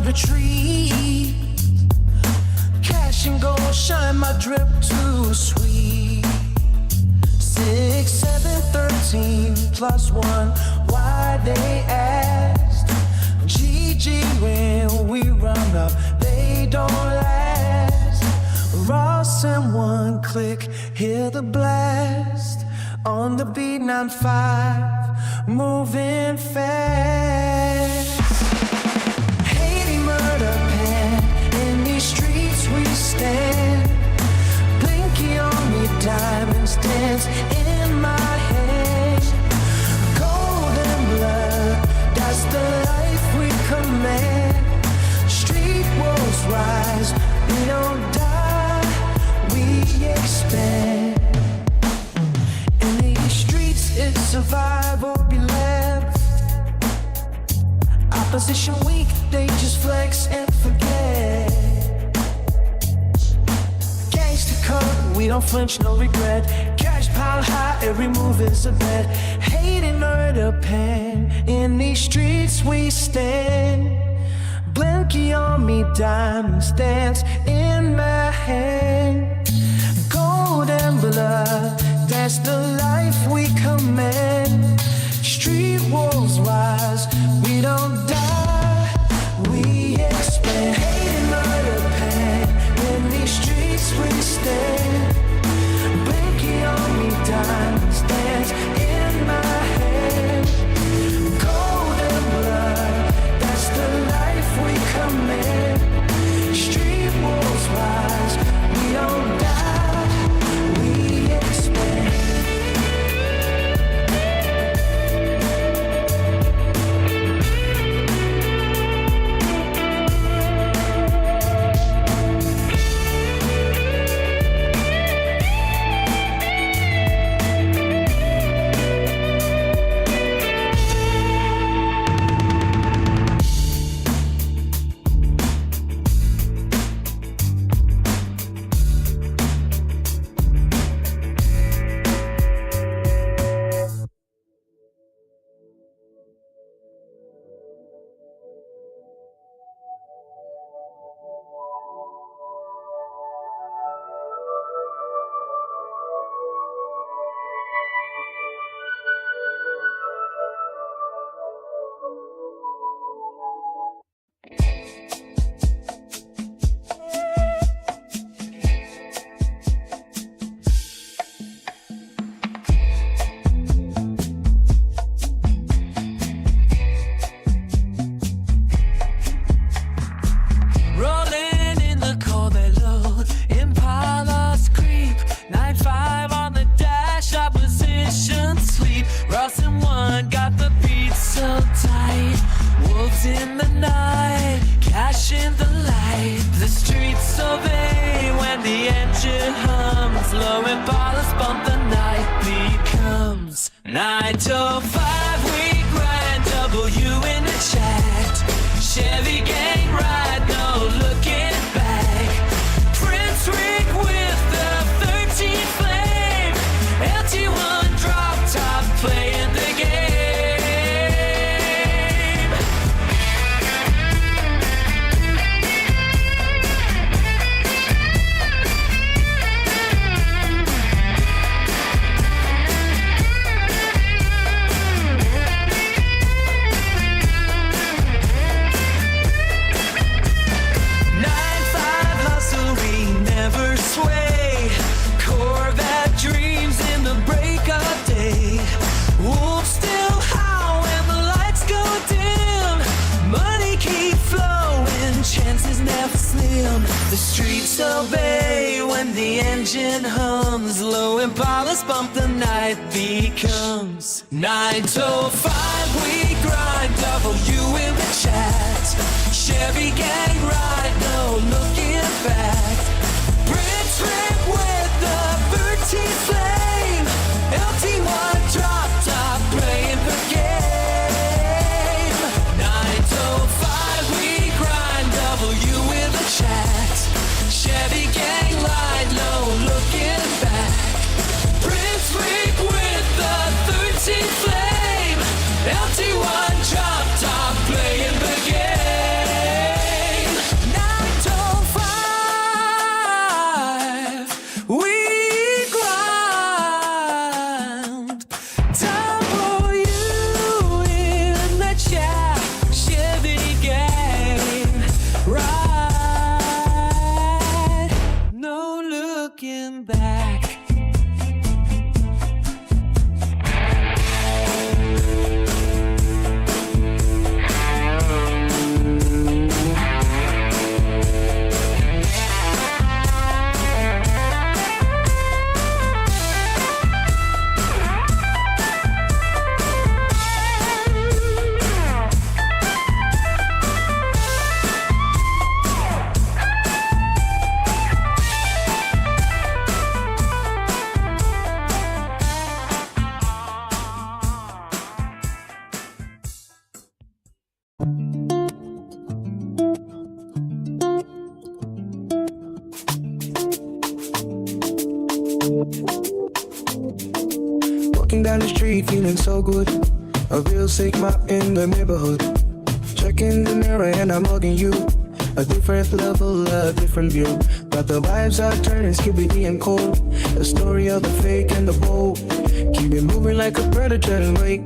retreat. Cash and gold shine my drip too sweet. 6, 7, 13 plus 1. Why they asked? GG when we run up, they don't last. Ross and one click, hear the blast. On the beat 9-5, moving fast. Haiti murder pen, in these streets we stand. Blinky on me, diamonds dance in my hand. Golden blood, that's the life we command. Street wolves rise, we don't die, we expand. In these streets it's survive or be left. Opposition weak, they just flex and forget. Gangsta code, we don't flinch, no regret. Cash pile high, every move is a bet. Hate and murder pen, in these streets we stand. Blinky on me, diamonds dance in my hand. Gold and blood, that's the life we command. Street wolves rise, we don't die, we expand. Hate and murder pen, in these streets we stand. Blinky on me, diamonds dance in my hand. Golden blood, that's the life we command. Street wolves rise, we don't die, we expand. Rolling in the Corvette load, Impalas creep. 9-5 on the dash, opposition sleep. Ross and one got the beat so tight. Wolves in the night, cash in the light. The streets obey when the engine hums. Low Impalas bump, the night becomes 9 to 5. We grind, W in the chat. Chevy gang ride, no looking back. Prince Rick with the 13 flame. LT1 drop top, playing the game. Corvette dreams in the break of day. Wolves still howl when the lights go dim. Money keep flowing, chances never slim. The streets obey when the engine hums. Low Impalas bump, the night becomes 9 to 5. We grind, W in the chat. Chevy gang ride, no looking back. Prince Rick with the 13 flame. LT1 drop top, playing the game. 9 to 5, we grind, W in the chat. Chevy gang ride, no looking back. Prince Rick with the 13 flame. LT1 drop looking back. Walking down the street feeling so good, a real sigma in the neighborhood. Checking the mirror and I'm hugging you, a different level, a different view. But the vibes are turning skibbity and cold, the story of the fake and the bold. Keep it moving like a predator and wait,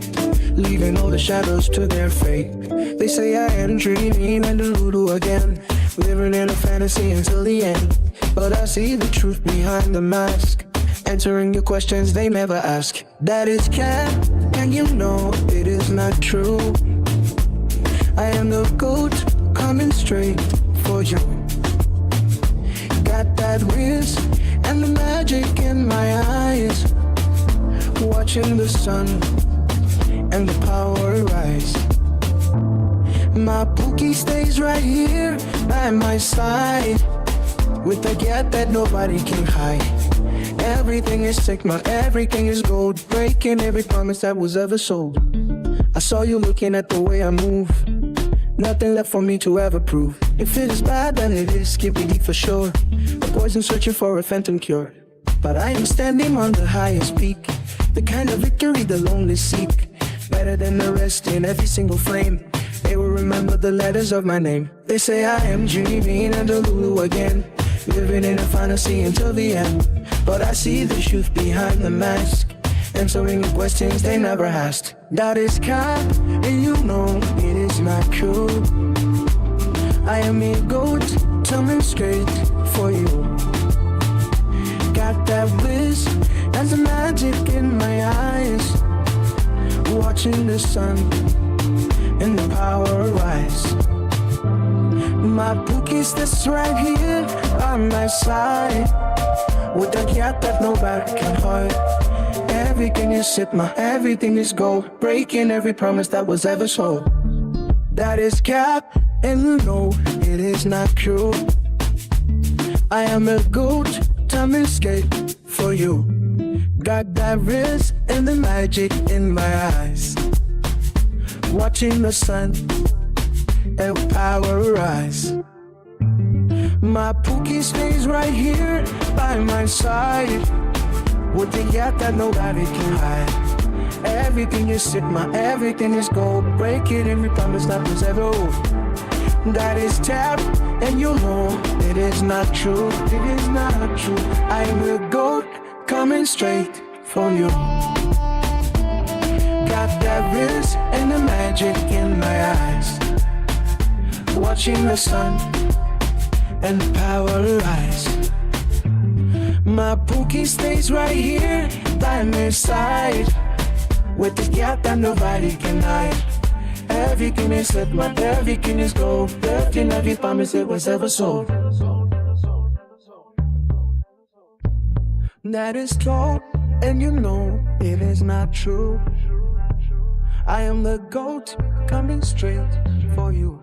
leaving all the shadows to their fate. They say I am dreaming and delulu again, living in a fantasy until the end. But I see the truth behind the mask, answering your questions they never ask. That is cat, and you know it is not true. I am the goat, coming straight for you. Got that whiz and the magic in my eyes, watching the sun and the power rise. My Pookie stays right here by my side, with the cat that nobody can hide. Everything is sigma, everything is gold, breaking every promise that was ever sold. I saw you looking at the way I move, nothing left for me to ever prove. If it is bad, then it is skippy for sure, a poison searching for a phantom cure. But I am standing on the highest peak, the kind of victory the lonely seek. Better than the rest in every single frame, they will remember the letters of my name. They say I am dreaming and delulu again, living in a fantasy until the end. But I see the truth behind the mask, answering the questions they never asked. That is cap, and you know it is not true. I am a goat, coming straight for you. Got that bliss and the magic in my eyes, watching the sun and the power rise. My Pookie's that's right here on my side, with the cat that nobody can hide. Everything is sigma, everything is gold, breaking every promise that was ever sold. That is cap, and you know it is not true. I am a goat, time escape for you. Got that wrist and the magic in my eyes, watching the sun and power rise. My Pookie stays right here by my side, with the cat that nobody can hide. Everything is sigma, everything is gold, breaking every promise that was ever old. That is tap, and you know it is not true, it is not true. I am a goat, coming straight for you. Got that wrist and the magic in my eyes, watching the sun and the power rise. My Pookie stays right here by my side, with the cat that nobody can hide. Everything is sigma, everything is gold, breaking every promise it was ever sold. That is gold, and you know it is not true. I am the goat, coming straight for you.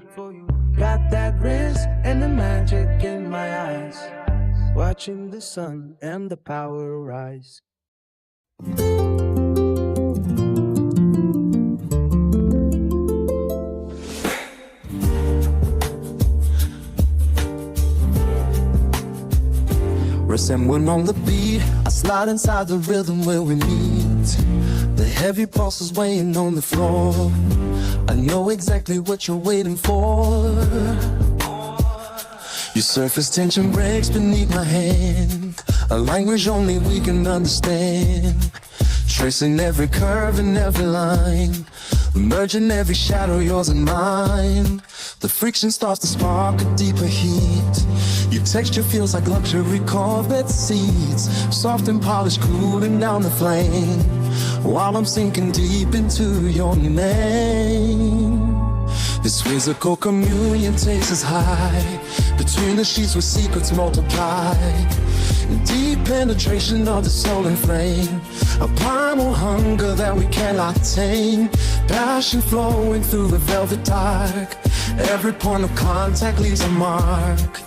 Got that wrist and the magic in my eyes, watching the sun and the power rise. Resembling on the beat, I slide inside the rhythm where we meet. The heavy pulses weighing on the floor, I know exactly what you're waiting for. Your surface tension breaks beneath my hand, a language only we can understand. Tracing every curve and every line, merging every shadow, yours and mine. The friction starts to spark a deeper heat. Your texture feels like luxury Corvette seats, soft and polished, cooling down the flame, while I'm sinking deep into your name. This physical communion takes us high, between the sheets where secrets multiply. Deep penetration of the soul and flame, a primal hunger that we cannot tame. Passion flowing through the velvet dark, every point of contact leaves a mark.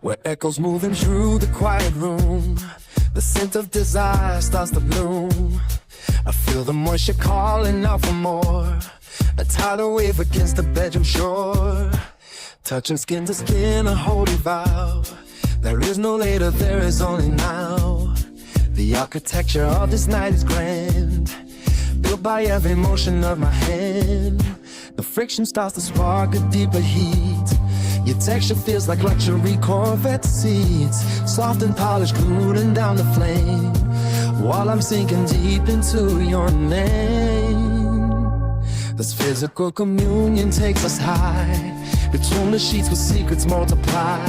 Where echoes moving through the quiet room, the scent of desire starts to bloom. I feel the moisture calling out for more, a tidal wave against the bedroom shore. Touching skin to skin, a holy vow. There is no later, there is only now. The architecture of this night is grand, built by every motion of my hand. The friction starts to spark a deeper heat. Your texture feels like luxury Corvette seats, soft and polished, cooling down the flame, while I'm sinking deep into your name. This physical communion takes us high, between the sheets where secrets multiply.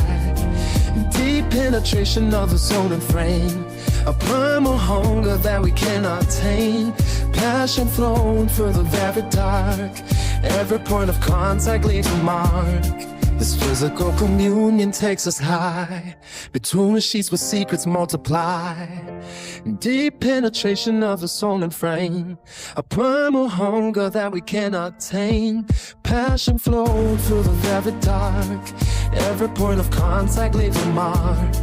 Deep penetration of the soul and frame, a primal hunger that we cannot tame. Passion flowing through the very dark, every point of contact leaves a mark. This physical communion takes us high, between the sheets where secrets multiply. Deep penetration of the soul and frame, a primal hunger that we cannot tame. Passion flowing through the very dark, every point of contact leaves a mark.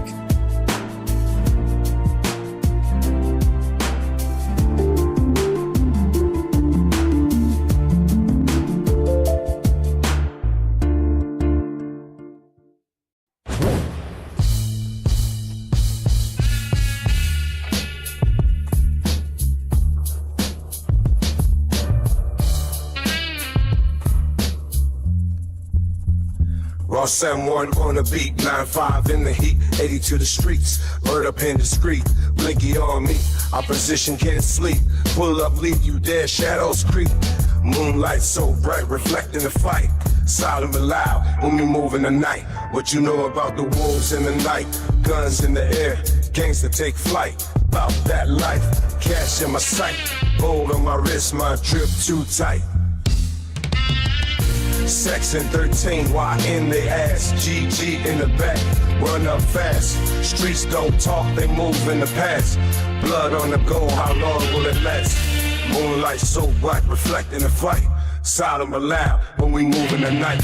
Raw 7-1 on the beat, 9-5 in the heat, 80 to the streets, bird up in the street, blinky on me, opposition can't sleep, pull up, leave you dead, shadows creep, moonlight so bright, reflecting the fight, silent but loud, when we move in the night, what you know about the wolves in the night, guns in the air, gangsta take flight, about that life, cash in my sight, gold on my wrist, my drip too tight. Section 13, why in the ass? GG in the back, run up fast. Streets don't talk, they move in the past. Blood on the go, how long will it last? Moonlight so bright, reflecting the fight. Silent but loud, when we move in the night.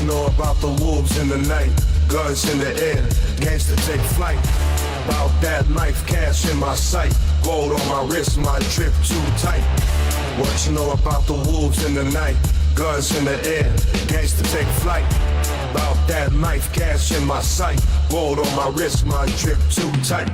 Know about the wolves in the night, guns in the air, gangsta take flight. About that life, cash in my sight, gold on my wrist, my drip too tight. What you know about the wolves in the night, guns in the air, gangsta take flight. About that life, cash in my sight, gold on my wrist, my drip too tight.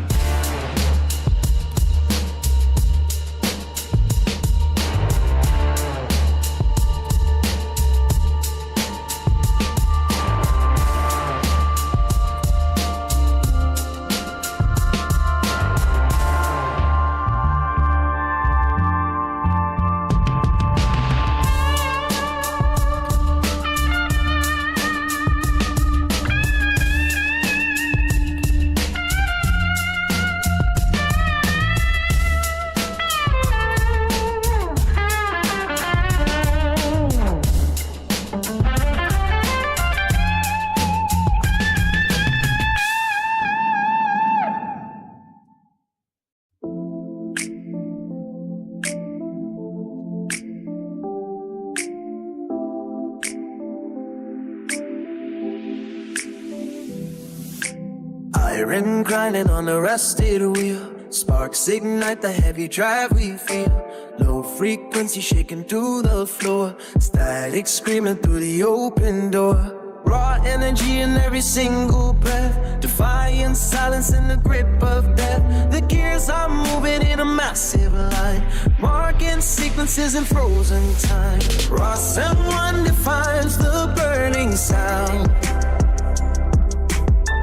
Iron grinding on the rusted wheel. Sparks ignite the heavy drive we feel. Low frequency shaking through the floor. Static screaming through the open door. Raw energy in every single breath. Defying silence in the grip of death. The gears are moving in a massive line. Marking sequences in frozen time. Raw someone defines the burning sound.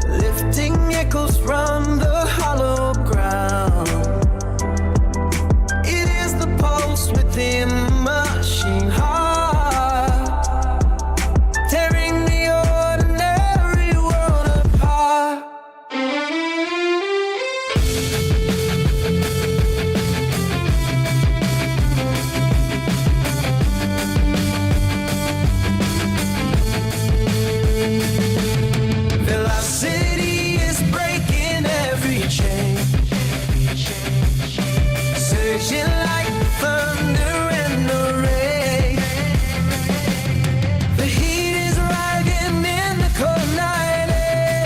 Lifting echoes from the hollow ground. It is the pulse within the machine heart, tearing the ordinary world apart. Velocity is breaking every chain, surging like thunder and the rain. The heat is rising in the cold night air,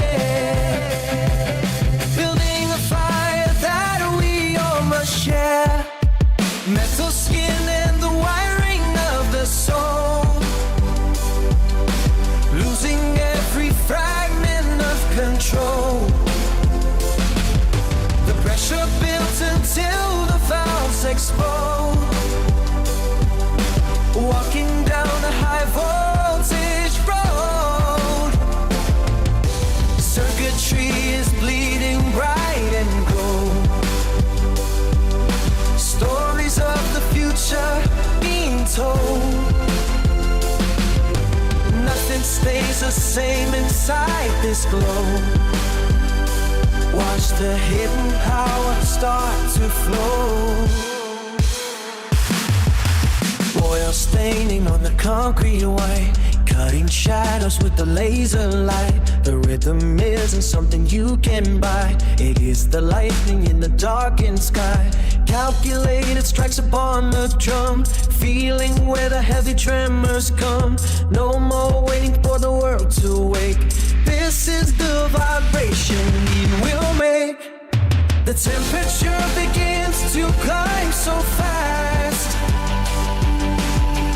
building a fire that we all must share. Metal skin and the wiring of the soul, losing every fragment of control. The pressure built until the valves explode. Walking down a high voltage road. Circuitry is bleeding bright and gold. Stories of the future being told. Nothing stays the same inside this glow. Watch the hidden power start to flow. Oil staining on the concrete white, cutting shadows with the laser light. The rhythm isn't something you can buy. It is the lightning in the darkened sky. Calculated strikes upon the drum, feeling where the heavy tremors come. No more waiting for the world to wake. This is the vibration we will make. The temperature begins to climb so fast,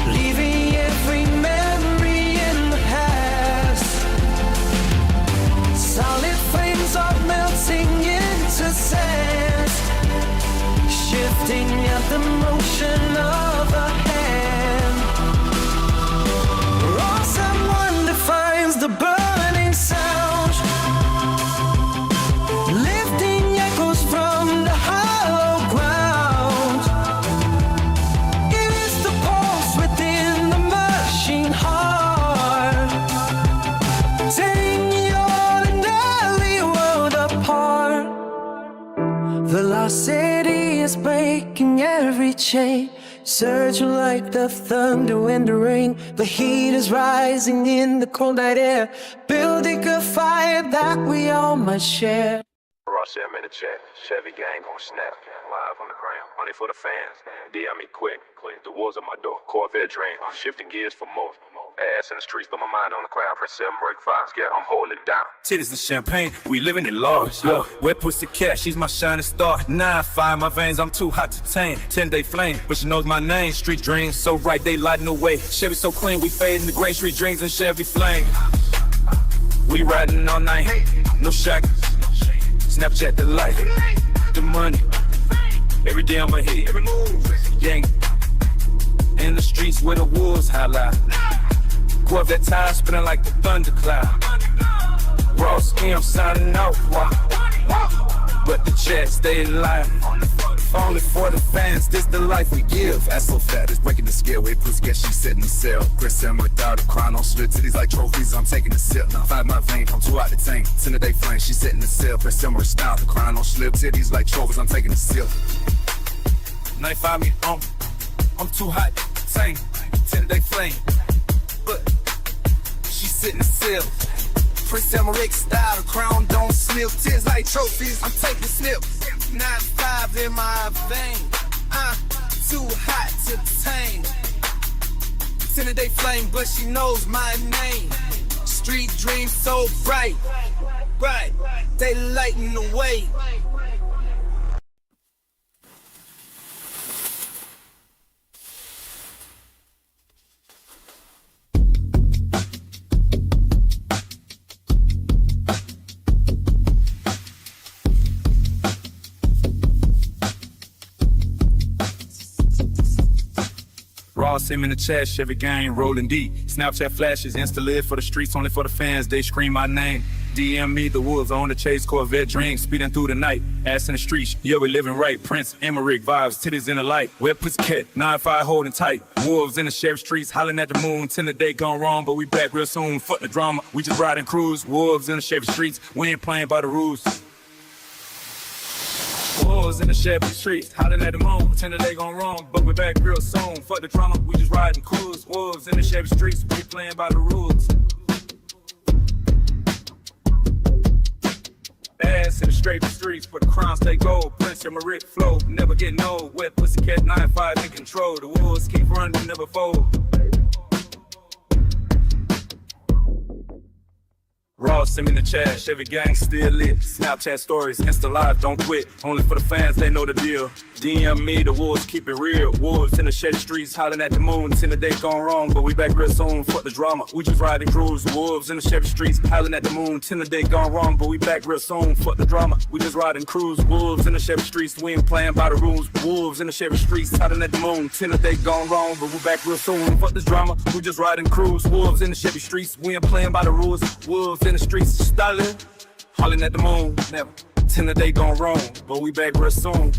leaving every memory in the past. Solid flames are melting into sand, shifting at the motion of a hand. Raw someone defines the burning sound, lifting echoes from the hollow ground. It is the pulse within the machine heart, tearing the ordinary world apart. Velocity is breaking every chain, surging like the thunder and the rain. The heat is rising in the cold night air, building a fire that we all must share. Ross M in the chat. Chevy gang gon' snap. Live on the ground. Money for the fans. DM me quick. The walls at my door. Corvette drain. Shifting gears for more. Ass in the streets, but my mind on the crowd. Press 7, break 5. Yeah, I'm holding it down. Titties and champagne, we living in large. Look, wet pussy cat, she's my shining star. 9-5, my veins, I'm too hot to tame. 10-day flame, but she knows my name. Street dreams, so right, they lighting the way. Chevy so clean, we fading the gray. Street dreams and Chevy flame. We riding all night, no shackles. Snapchat the life, the money. Every day on my head, every move, gang. In the streets where the wolves highlight. Corvette tires spinning like the thundercloud. Ross M signing out, but the chat stay alive. Only for the fans, this the life we give. Ass so fat, it's breaking the scale. Wait, pussy, guess she's sitting in the cell. Chris and without a crown on slip titties like trophies. I'm taking a sip. Now 5 my vein, I'm too out the tank. 10-day flame, she's sitting in the cell. Chris and we're style, the crown on slip titties like trophies. I'm taking a sip. 95 me, I'm too hot, tank. 10-day flame, but she sitting in the cell. Prince Emmerich style, the crown don't slip. Tears like trophies, I'm taking snips. 9-5 in my vein, too hot to tame. 10-day flame, but she knows my name. Street dreams so bright, right. They lighting the way. Ross him in the chat, Chevy gang rolling deep. Snapchat flashes, Insta live for the streets, only for the fans. They scream my name. DM me, the wolves on the chase, Corvette dreams, speeding through the night. Ass in the streets, yeah, we living right. Prince, Emmerich vibes, titties in the light. Wet pussycat, 9-5 holding tight. Wolves in the sheriff streets, hollering at the moon. 10 the day gone wrong, but we back real soon. Fuck the drama, we just ride and cruise. Wolves in the sheriff streets, we ain't playing by the rules. Wolves in the Chevy streets, hollering at the moon, pretending they gone wrong, but we back real soon. Fuck the drama, we just ride and cruise. Wolves in the Chevy streets, we playing by the rules. Ass in the straight streets, but the crowns stay gold. Prince and Rick flow, never get no. Wet pussycat, 9-5 in control. The wolves keep running, never fold. Ross send me in the chat, Chevy gang still lit. Snapchat stories, Insta live, don't quit. Only for the fans, they know the deal. DM me, the wolves keep it real. Wolves in the shady streets, hollering at the moon. 10 the day gone wrong, but we back real soon. Fuck the drama, we just ride and cruise. Wolves in the Chevy streets, hollering at the moon. 10 the day gone wrong, but we back real soon. Fuck the drama, we just ride and cruise. Wolves in the Chevy streets, we ain't playing by the rules. Wolves in the Chevy streets, hollering at the moon. 10 the day gone wrong, but we back real soon. Fuck this drama, we just ride and cruise. Wolves in the Chevy streets, we ain't playing by the rules. Wolves in the streets, styling, hollering at the moon. Never 10 the day gone wrong, but we back real soon.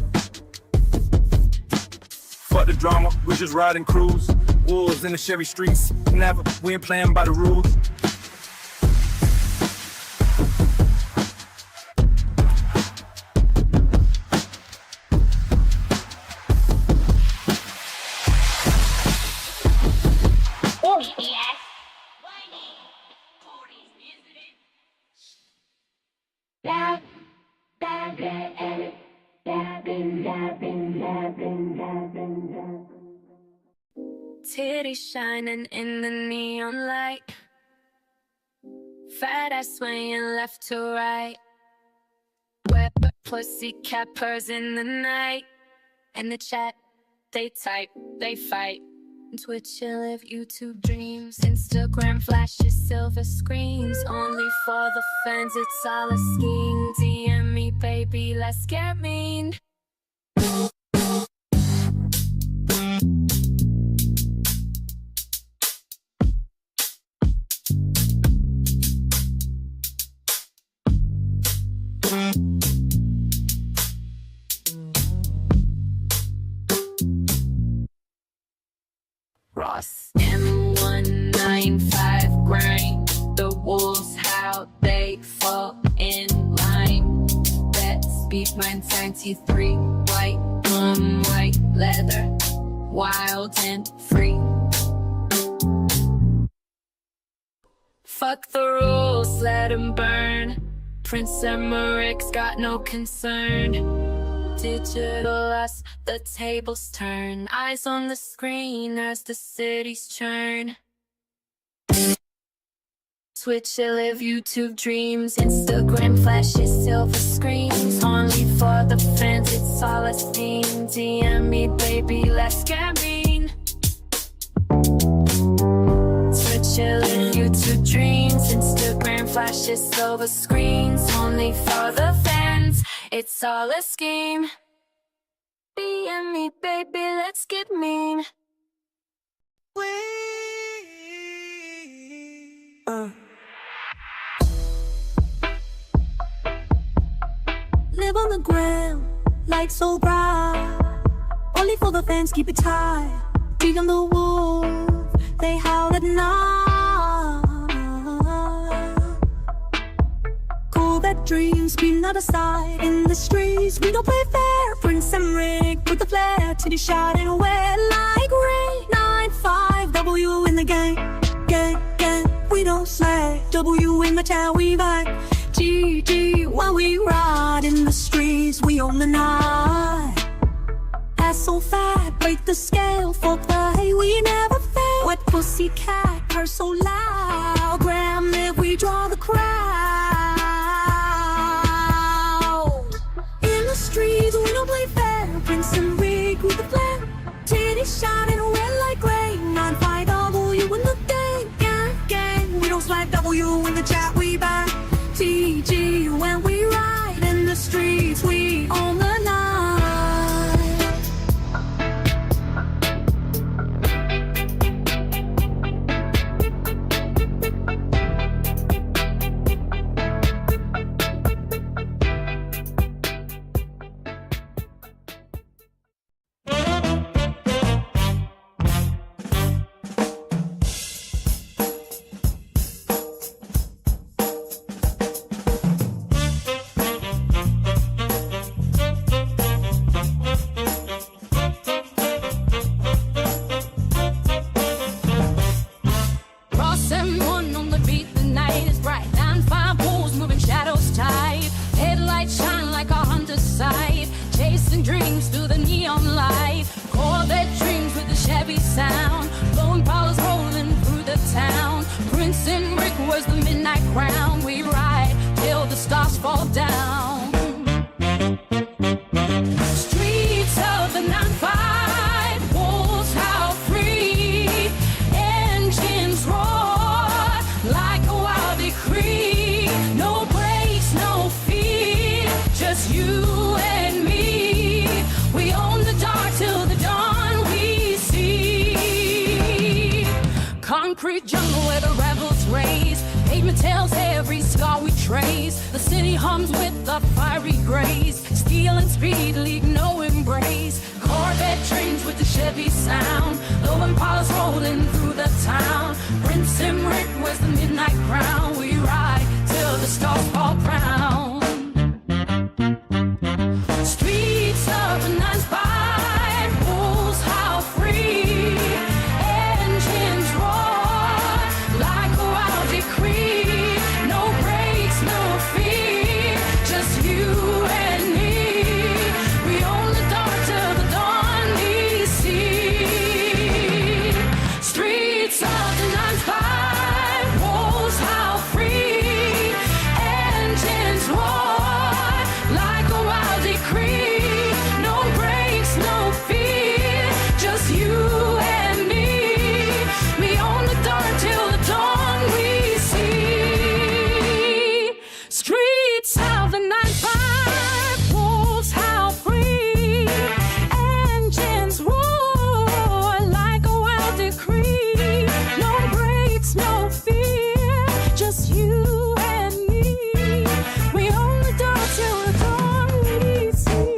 Fuck the drama, we just ride and cruise. Wolves in the Chevy streets, never, we ain't playing by the rules. Titties shining in the neon light. Fat ass swaying left to right. Wet pussycat purrs in the night. In the chat, they type, they fight. Twitch, you live YouTube dreams. Instagram flashes, silver screens. Only for the fans, it's all a scheme. DM me, baby, let's get mean. Ross M195 grind. The wolves how they fall in line. Let's beat 993 white on white leather, wild and free. Fuck the rules, let 'em burn. Prince Emmerich's got no concern. Digital us, the tables turn. Eyes on the screen as the cities churn. Twitch, you live YouTube dreams. Instagram flashes, silver screens. Only for the fans, it's all esteem. DM me, baby, let's get mean. Twitch, you live YouTube dreams. Instagram flashes, silver screens. Only for the fans, it's all a scheme. DM me, baby, let's get mean. Live on the ground, light so bright. Only for the fans, keep it tight. Big on the wolf, they howl at night. Corvette dreams, scream out of sight. In the streets, we don't play fair. Prince Emmerich, put the flare. Titty shining wet like rain. 9-5, W in the game. Gang, gang, we don't slay. W in the town, we vibe. GG, while we ride in the streets, we own the night. Ass so fat, break the scale, for play, we never fail. Wet pussycat, purr so loud, Graham if we draw the crowd. shining red like rain. 95W in the gang, gang. We don't swipe W in the chat, we back. TG when we ride in the streets, we own the night. Cross M1 on the beat, the night is bright. 9-5 poles moving shadows tight. Headlights shine like a hunter's sight. Chasing dreams through the neon light. Corvette dreams with the Chevy sound. Blowing powers rolling through the town. Prince and Rick was the midnight crown. We ride till the stars fall down. Streets of the 9-5 poles, how free. Engines roar like a wild decree. No brakes, no fear, just you and me. We own the dark till the dawn we see. Concrete jungle where the rebels raise. Pavement tells every scar we trace. The city hums with the fiery grace. Steel and speed leave no embrace. Corvette trains with the Chevy sound. Low Impalas rolling through the town. Prince and Rick was the midnight crown. We ride till the stars fall brown. Streets of the 9-5 poles, how free. Engines roar like a wild decree. No brakes, no fear, just you and me. We own the dark till the dawn we see. Streets of the 9-5 poles, how free. Engines roar like a wild decree. No brakes, no fear, just you and me. We own the dark till the dawn we see. Streets of the 9-5 poles, how free. Engines roar like a wild decree. No brakes, no fear, just you and me. We own the dark till the dawn we see.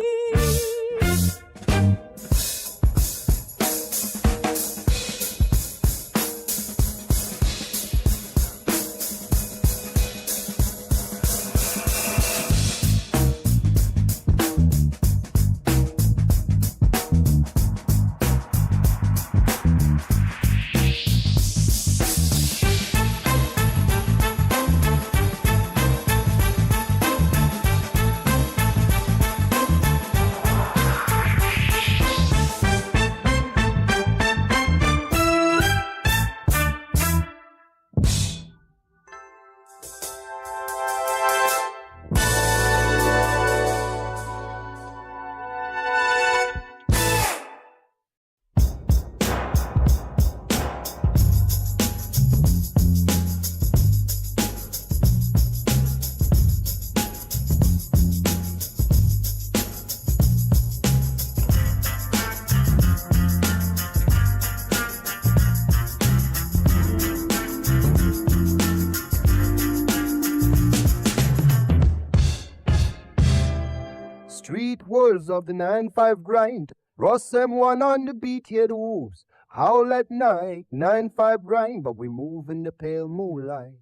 Street worlds of the 9-5 grind. Ross M1 on the beat, hear the wolves howl at night. 9-5 grind, but we move in the pale moonlight.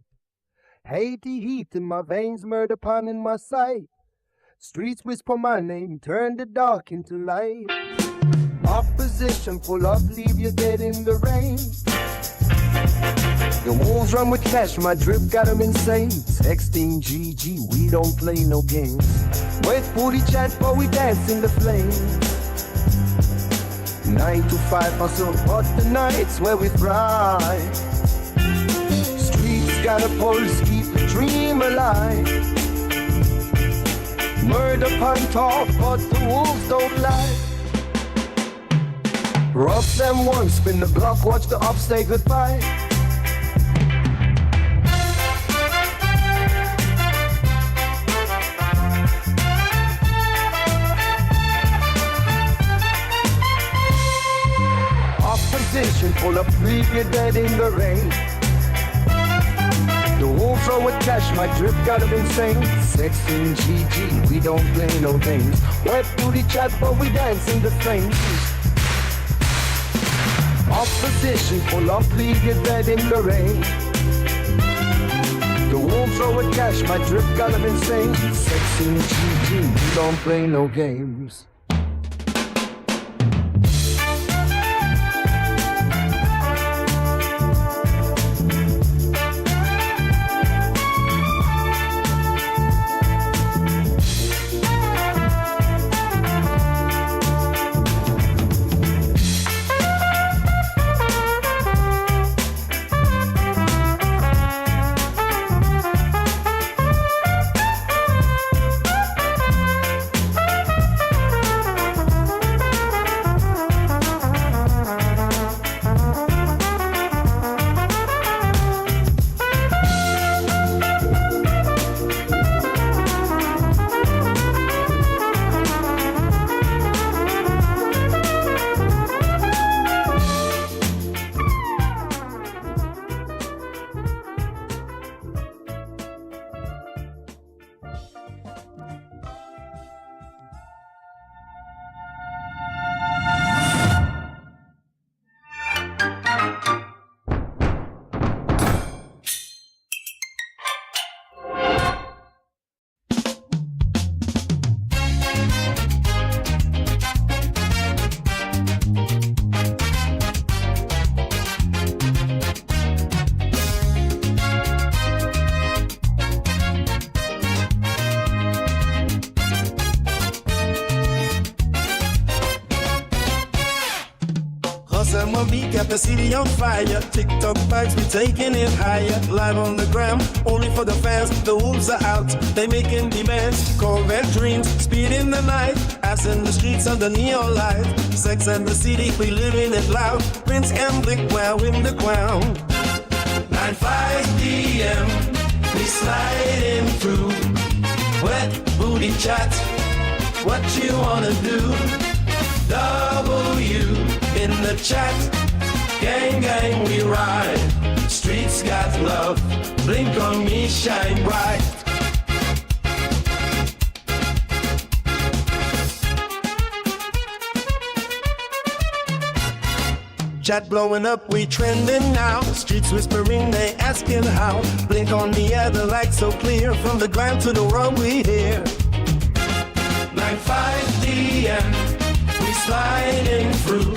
Hate the heat in my veins, murder pan in my sight. Streets whisper my name, turn the dark into light. Opposition full up, leave you dead in the rain. The wolves run with cash, my drip got them insane. Texting GG, we don't play no games. Wait booty chat, but we dance in the flames. 9 to 5 hustle, but the nights where we thrive. Streets got a pulse, keep the dream alive. Murder pun talk, but the wolves don't lie. Rock them one, spin the block, watch the ups say goodbye. Opposition full of leave you dead in the rain. The wolves throw with cash, my drip got them insane. Sex in GG, we don't play no games. Wet booty chat, but we dancing the flames. Opposition full of leave you dead in the rain. The wolves throw with cash, my drip got them insane. Sex in GG, we don't play no games. Got the city on fire. TikTok vibes, we taking it higher. Live on the gram, only for the fans. The wolves are out, they making demands. Corvette dreams, speed in the night. Ass in the streets under neon light. Sex and the city, we living it loud. Prince and Blick, wow in the crown. 9-5 p.m. we sliding through. Wet booty chat, what you wanna do? W in the chat. Gang, gang, we ride. Streets got love. Blink on me, shine bright. Chat blowing up, we trending now. Streets whispering, they asking how. Blink on me, yeah, the light so clear. From the ground to the road, we hear. 9-5 p.m. we sliding through.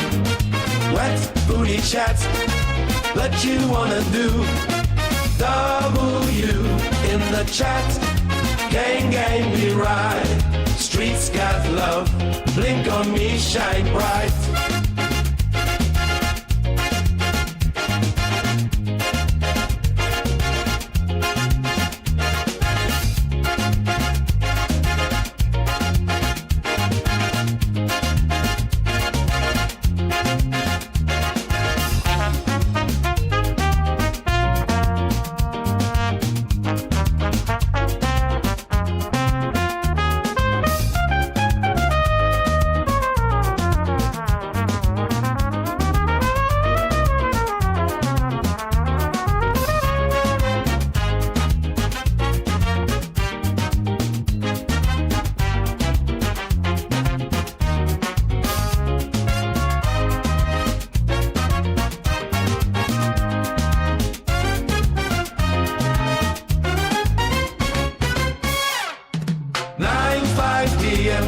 Wet booty chat, what you wanna do? W in the chat, gang, gang, we ride. Streets got love, blink on me, shine bright.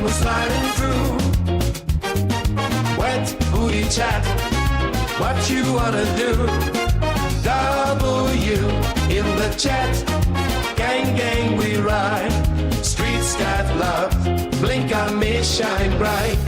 We're sliding through. Wet booty chat, what you wanna do? W in the chat, gang, gang, we ride. Streets got love, blink on me, shine bright.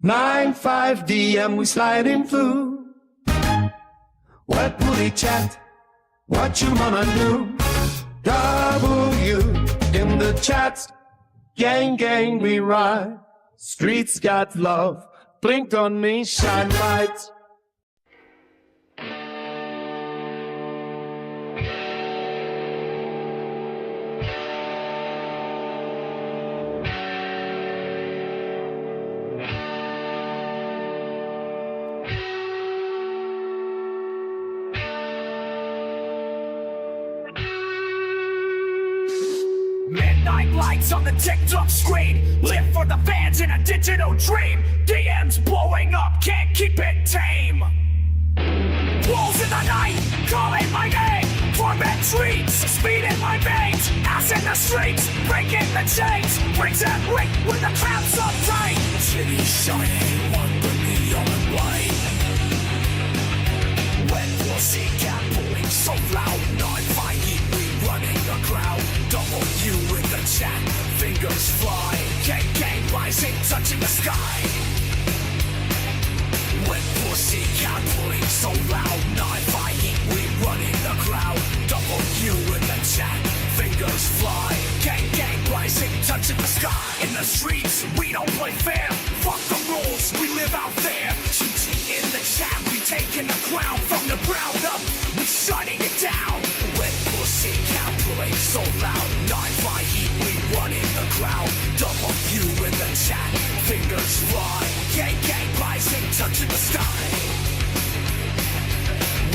95 DM we sliding through. Wet booty chat, what you wanna do? W in the chat, gang we ride. Streets got love, blink on me, shine bright. Midnight lights on the TikTok screen. Live for the fans in a digital dream. DMs blowing up, can't keep it tame. Wolves in the night, calling my name. Corvette treats, speed in my veins. Ass in the streets, breaking the chains. Rings and ring with the crowd so tight. City shining under neon light. When pussy cat pulling so loud, not fighting, we running the crowd. Double U in the chat, fingers fly. Gang rising, touching the sky. When pussy cat pulling so loud, not fighting, we running the crowd. Double U in the chat, fingers fly. Gang rising, touching the sky. In the streets, we don't play fair. Fuck the rules, we live out there. GG in the chat, we taking the crown from the ground up. We shutting it down. When pussy cat pulling so loud, not fighting, we running the crowd. Double U in the chat, fingers fly. Gang rising, touching the sky.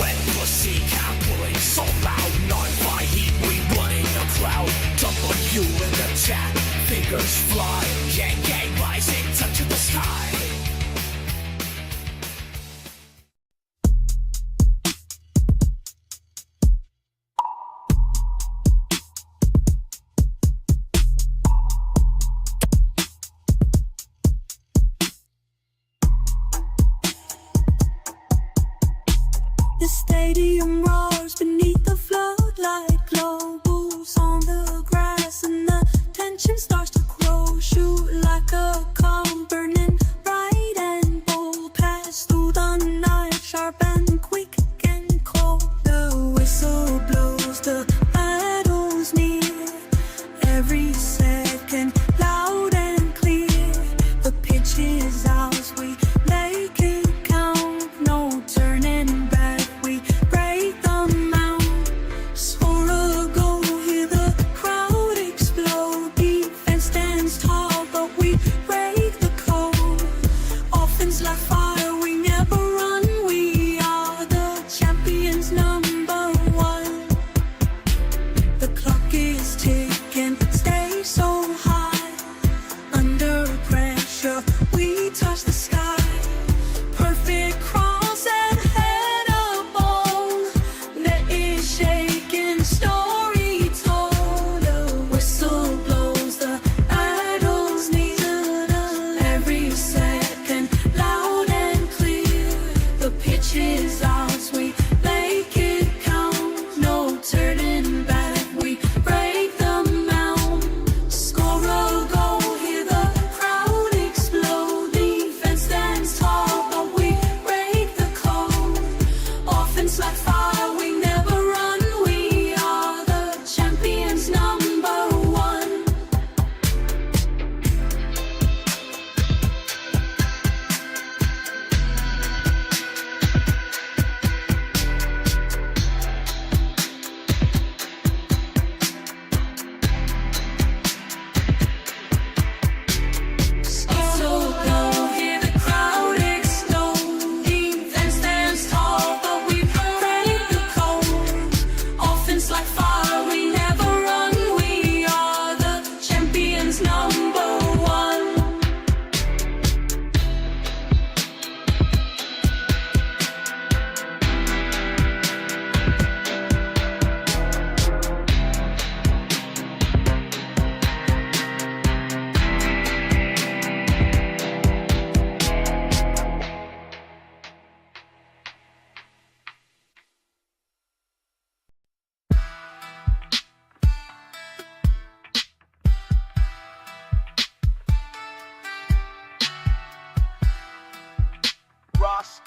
When pussy cat pulling so loud, not fighting, we running the crowd. Double U in the chat, fingers fly. Gang rising, touching the sky. The stadium roars beneath the floodlight glow. Bulls on the grass and the tension starts to grow. Shoot like a calm, burning bright and bold. Pass through the night, sharp and quick and cold. The whistle blows, the battle's near. Every second, loud and clear. The pitch is ours, we make it count. No turning back. We break the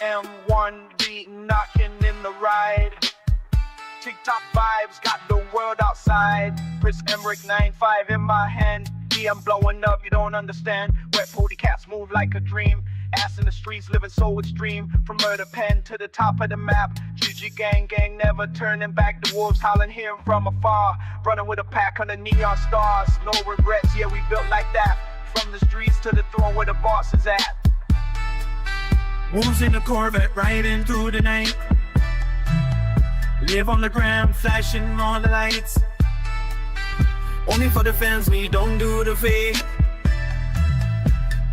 M1 beat knocking in the ride. TikTok vibes got the world outside. Chris Emmerich 9-5 in my hand. I'm blowing up, you don't understand. Wet booty cats move like a dream. Ass in the streets, living so extreme. From murder pen to the top of the map. GG gang, never turning back. The wolves howling, hearing from afar. Running with a pack on the neon stars. No regrets, yeah, we built like that. From the streets to the throne where the boss is at. Wolves in the Corvette, riding through the night. Live on the gram, flashing all the lights. Only for the fans, we don't do the fake.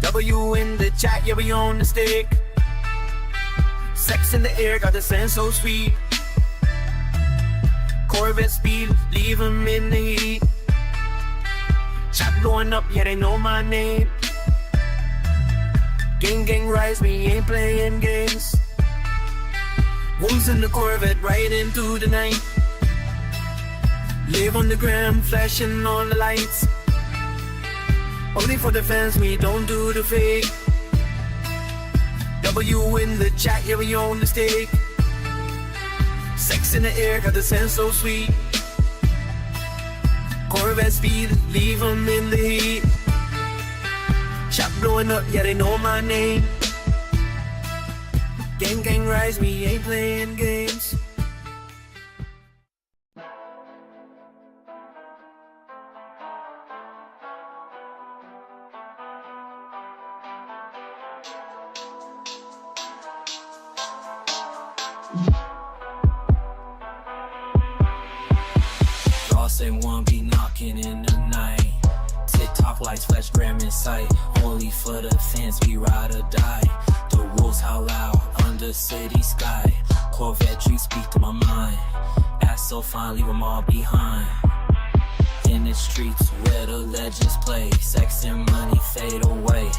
W in the chat, yeah, we on the stick. Sex in the air, got the scent so sweet. Corvette speed, leave them in the heat. Chat blowing up, yeah, they know my name. Gang rise, we ain't playing games. Wolves in the Corvette, riding through the night. Live on the gram, flashing all the lights. Only for the fans, we don't do the fake. W in the chat, yeah, we on the stick. Sex in the air, got the scent so sweet. Corvette speed, leave them in the heat. Chat blowing up, yeah, they know my name. Gang rise, we ain't playing games. And one be knocking in the night. TikTok lights flash gram in sight. Only for the fans, we ride or die. The wolves howl loud under city sky. Corvette dreams speak to my mind. Act so fine, leave them all behind. In the streets where the legends play. Sex and money fade away.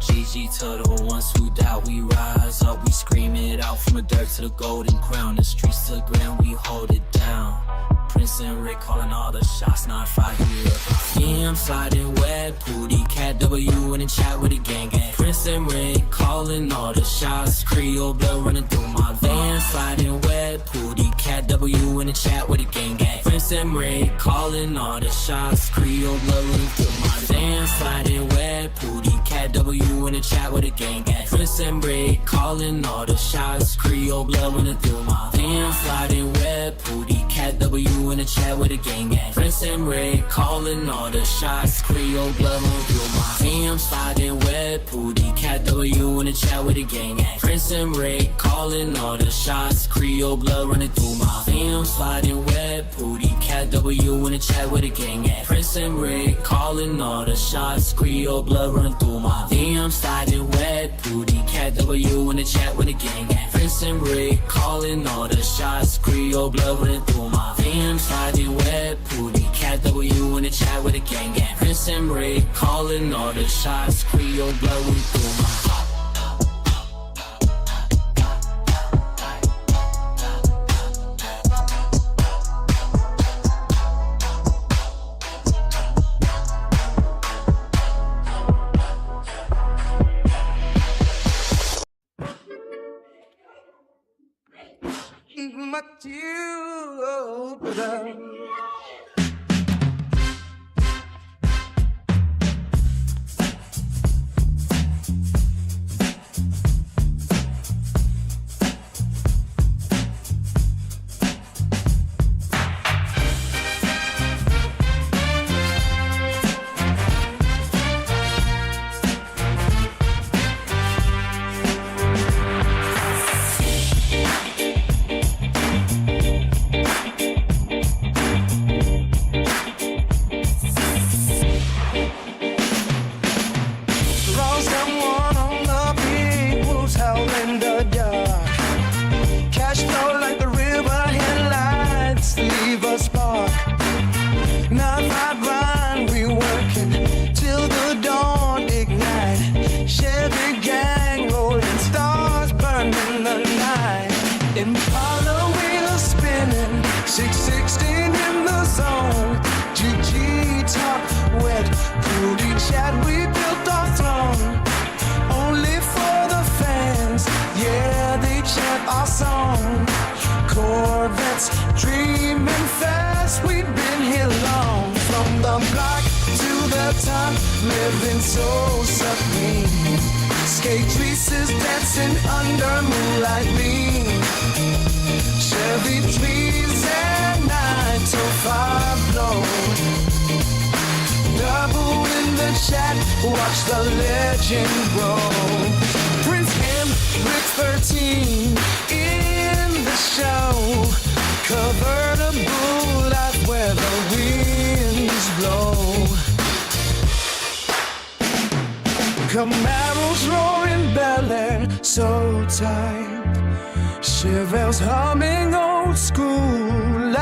GG to the ones who doubt, we rise up. We scream it out from the dirt to the golden crown. The streets to the ground, we hold it down. Prince and Rick calling all the shots, 9-5 here. Yeah, I'm sliding wet, booty, cat W in the chat with the gang. Prince and Rick calling all the shots, Creole blood running through my veins. Sliding wet, booty, cat W in the chat with the gang. Prince and Rick calling all the shots, Creole blood running through my veins. Sliding wet, booty, cat W in the chat with the gang. Prince and Rick calling all the shots, Creole blood running through my veins. Sliding wet, booty, cat W in the chat with a gang. Prince and Rick calling all the shots, Creole blood running through my veins. Sliding wet, booty, cat W in the chat with a gang. Prince and Rick calling all the shots, Creole blood running through my veins. Sliding wet, booty, cat W in the chat with a gang. Prince and Rick calling all the shots, Creole blood running through my veins. Sliding wet, booty, cat W in the chat with a gang. Prince and Rick calling all the shots, Creole blood running through my veins. Sliding wet, booty, cat W in the chat with a gang. Prince and Rick calling all the shots, Creole blood running through my Yes, we've been here long, from the block to the top, living so supreme. Skate creases dancing under moonlight beam. Chevy trees at 9 till 5 blow. Double in the chat, watch the legend grow. Prince M, Rick 13 in the show. Convertible life where the winds blow. Camaros roaring Bel Air, so tight. Chevelle's humming old school life.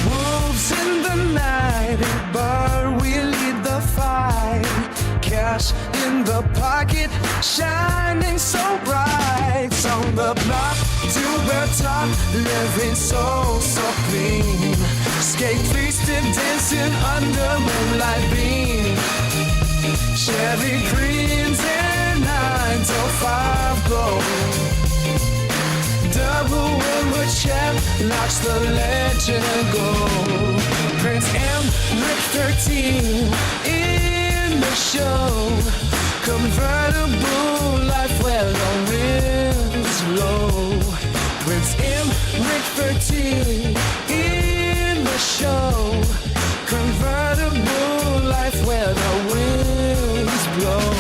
Wolves in the night, but we lead the fight. Cash in the pocket, shining so bright. On the block to the top, living so clean. Skate feasted, dancing under moonlight beam. Chevy creams and 9 till 5 glow. Double with chat, watch the legend go. Prince M, Rick 13 in the show. Convertible life where the winds blow. Prince M, Rick 13 in the show. Convertible life where the winds blow.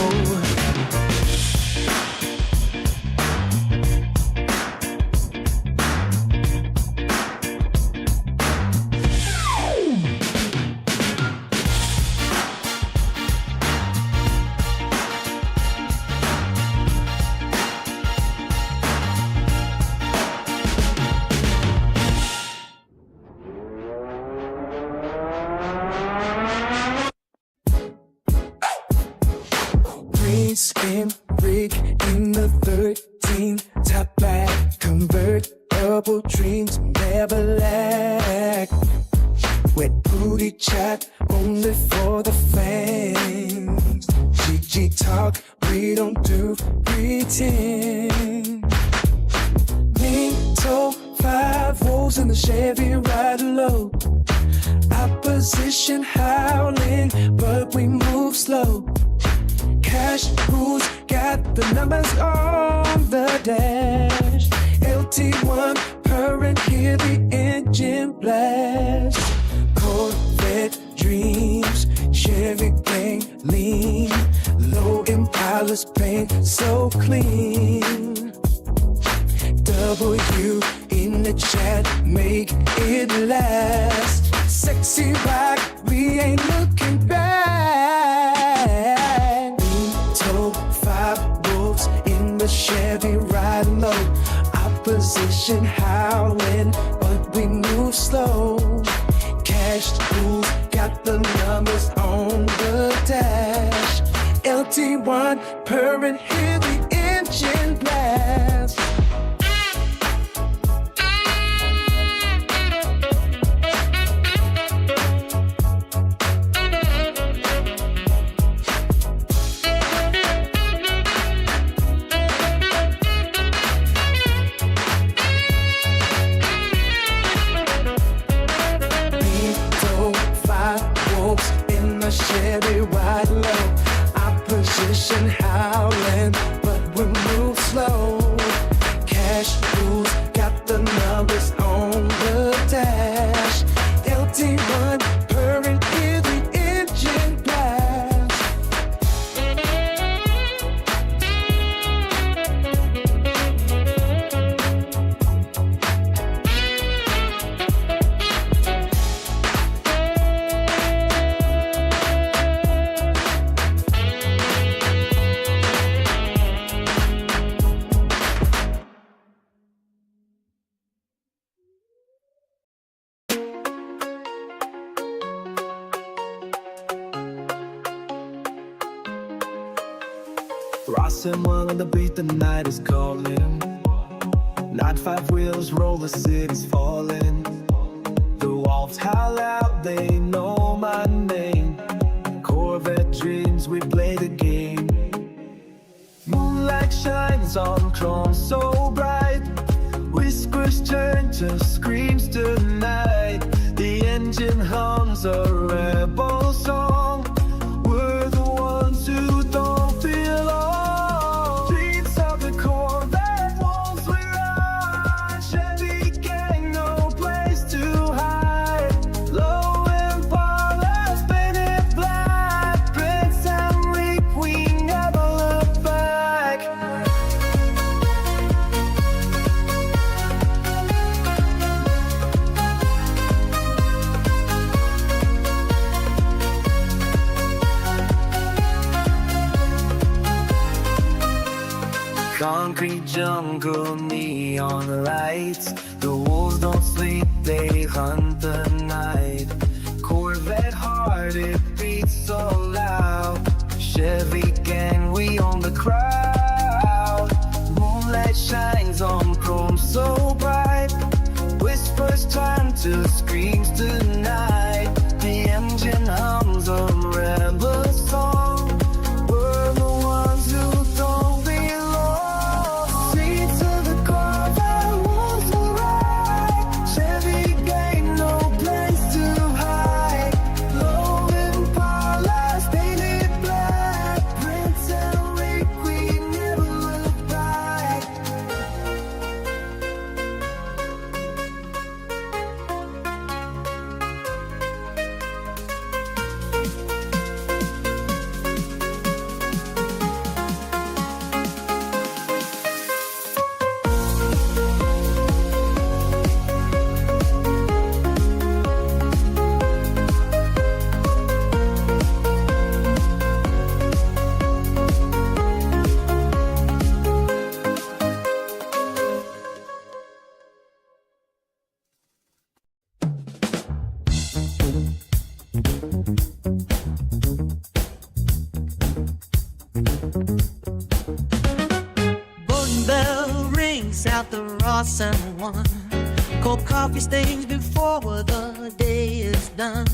Prince Rick in the 13, top back, convertible dreams never lack. Wet booty chat only for the fans. GG talk, we don't do pretend. Pinto 5 wolves in the Chevy ride low. Opposition howling, but we move slow. Cash rules, got the numbers on the dash. LT1 purring, hear the engine blast. Corvette dreams, Chevy gang lean. Low Impala's paint so clean. W in the chat, make it last. Sexy rock, we ain't looking back. 5 wolves in the Chevy ride low. Opposition howling, but we move slow. Cash rules, got the numbers on the dash. LT1 purring, hear the engine blast. Chevy ride low, opposition howling, but we move slow. Cash rules, got the numbers on the dash. LT1 purring, hear the engine blast. Ross and one on the beat, the night is calling. 9-5 wheels roll, the city's falling. The wolves howl out, they know my name. Corvette dreams, we play the game. Moonlight shines on chrome so bright. Whispers turn to screams tonight. The engine hums a rebel song. We're the ones who don't belong. Streets of the Corvette walls we ride. Chevy gang, no place to hide. Low Impalas painted black. Prince Henrik, we never look back. Concrete jungle, neon lights. The wolves don't sleep, they hunt the night. Corvette heart, it beats so loud. Chevy gang, we own the crowd. Moonlight shines on chrome so bright. Whispers turn to screams tonight. The engine hums a rebel song. We're the ones who don't belong. Streets of the Corvette walls to ride. Chevy gang, no place to hide. Low Impalas painted black. Prince Henrik, we never look back. Voting bell rings out the Ross and one. Cold coffee stains before the day is done.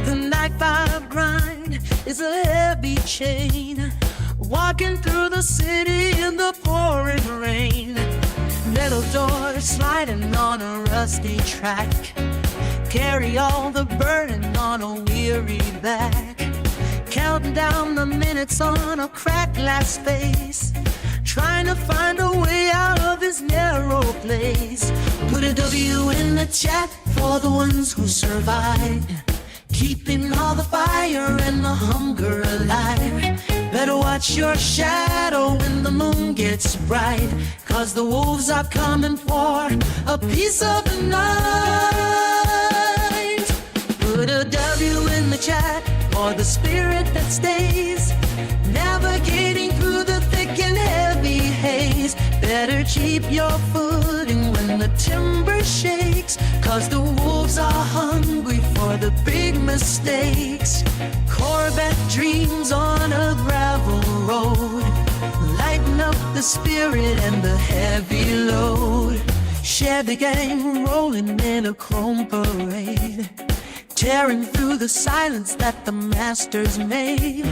The night five grind is a heavy chain. Walking through the city in the pouring rain. Metal doors sliding on a rusty track. Carry all the burden on a weary back. Counting down the minutes on a cracked glass face. Trying to find a way out of this narrow place. Put a W in the chat for the ones who survived. Keeping all the fire and the hunger alive. Better watch your shadow when the moon gets bright. Cause the wolves are coming for a piece of the night. Put a W in the chat for the spirit that stays. Navigating through the thick and heavy haze. Better keep your footing when the timber shakes. Cause the wolves are hungry for the big mistakes. Corvette dreams on a gravel road. Lighten up the spirit and the heavy load. Chevy gang rolling in a chrome parade. Tearing through the silence that the masters made.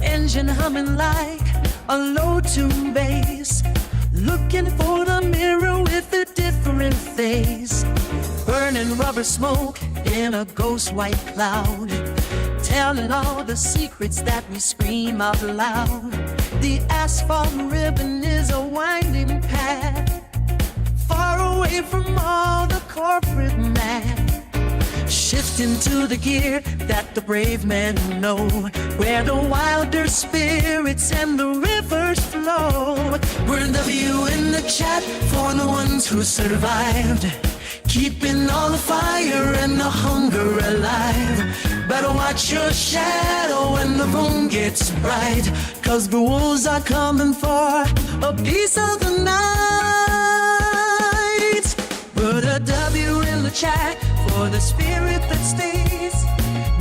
Engine humming like a low tune bass. Looking for the mirror with a different face. Burning rubber smoke in a ghost white cloud. Telling all the secrets that we scream out loud. The asphalt ribbon is a winding path. Far away from all the corporate man. Shifting to the gear that the brave men know. Where the wilder spirits and the rivers flow. We're the view in the chat for the ones who survived. Keeping all the fire and the hunger alive. Better watch your shadow when the moon gets bright. Cause the wolves are coming for a piece of the night. Put a W in the chat for the spirit that stays.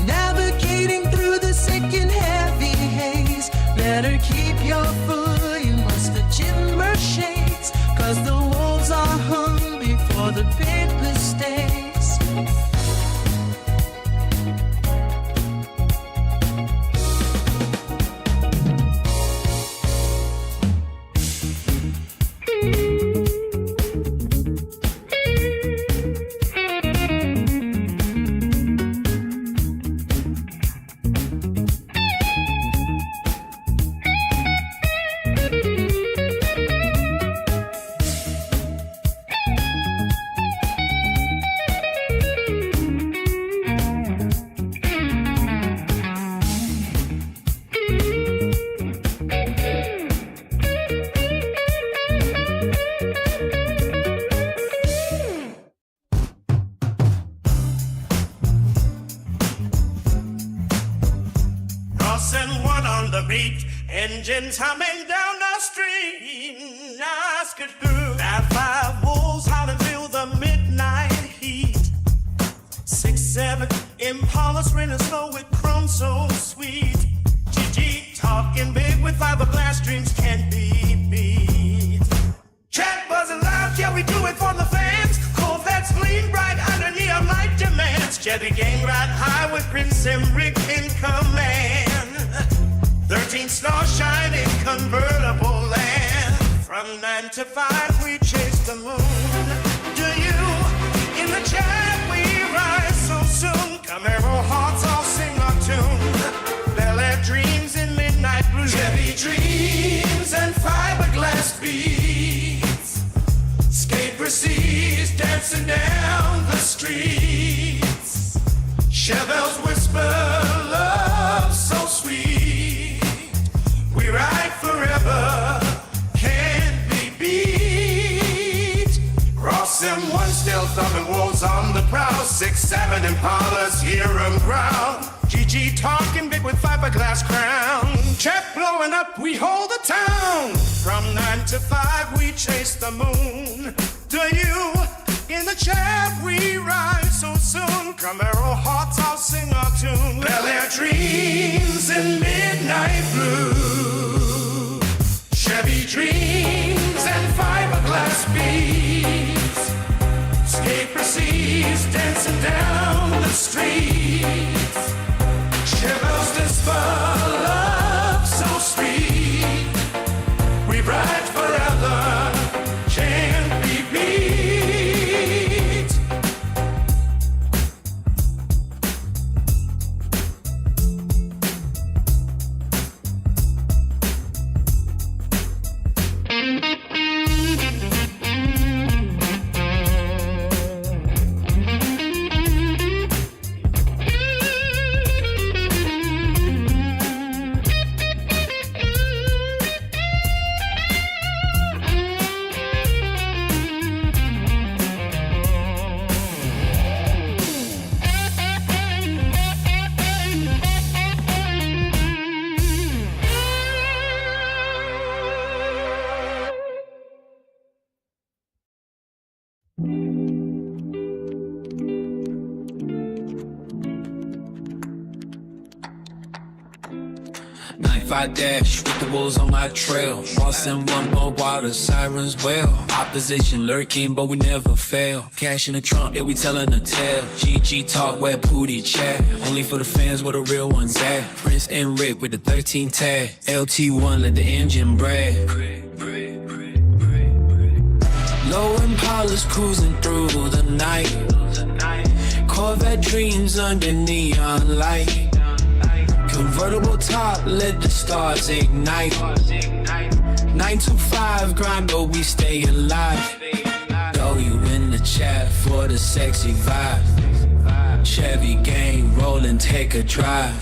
Navigating through the sick and heavy haze. Better keep your footing once the timber shakes. Cause the wolves are hungry for the big mistakes. beat. Engines humming down the street. Ask it through. That 5 wolves howling through the midnight heat. 6-7 Impalas running slow with chrome so sweet. GG talking big with fiberglass dreams can't be beat. Chat buzzing loud, yeah we do it for the fans. Corvettes gleam bright under neon light demands. Chevy gang ride high with Prince Emmerich in command. 13 stars shining convertible land. From 9 to 5 we chase the moon. Do you? In the chat we rise so soon. Camaro hearts all sing our tune. Bel Air dreams in midnight blue. Chevy dreams and fiberglass beats. Skate proceeds dancing down the streets. Chevelles whisper love so sweet. We ride forever, can't be beat. Ross M1 still thumping wolves on the prowl. 6-7 Impalas hear 'em growl. GG talking big with fiberglass crown. Chat blowing up, we hold the town. From 9 to 5 we chase the moon. Do you? In the chat we rise so soon. Camaro hearts all sing our tune. Bel Air dreams in midnight blue. Chevy dreams and fiberglass beats. Skate proceeds dancing down the streets. Chevelles whisper love so sweet. We ride forever, can't be beat. I dash with the wolves on my trail. Ross and one more water, sirens wail. Opposition lurking, but we never fail. Cash in the trunk, yeah, we telling a tale. GG talk, where Pootie chat. Only for the fans where the real ones at. Prince Emmerich with the 13 tag. LT1, let the engine brag. Low Impalas cruising through the night. Corvette dreams under neon light. Convertible top, let the stars ignite. 9 to 5 grind, but we stay alive. Throw you in the chat for the sexy vibe. Chevy gang, roll and take a drive.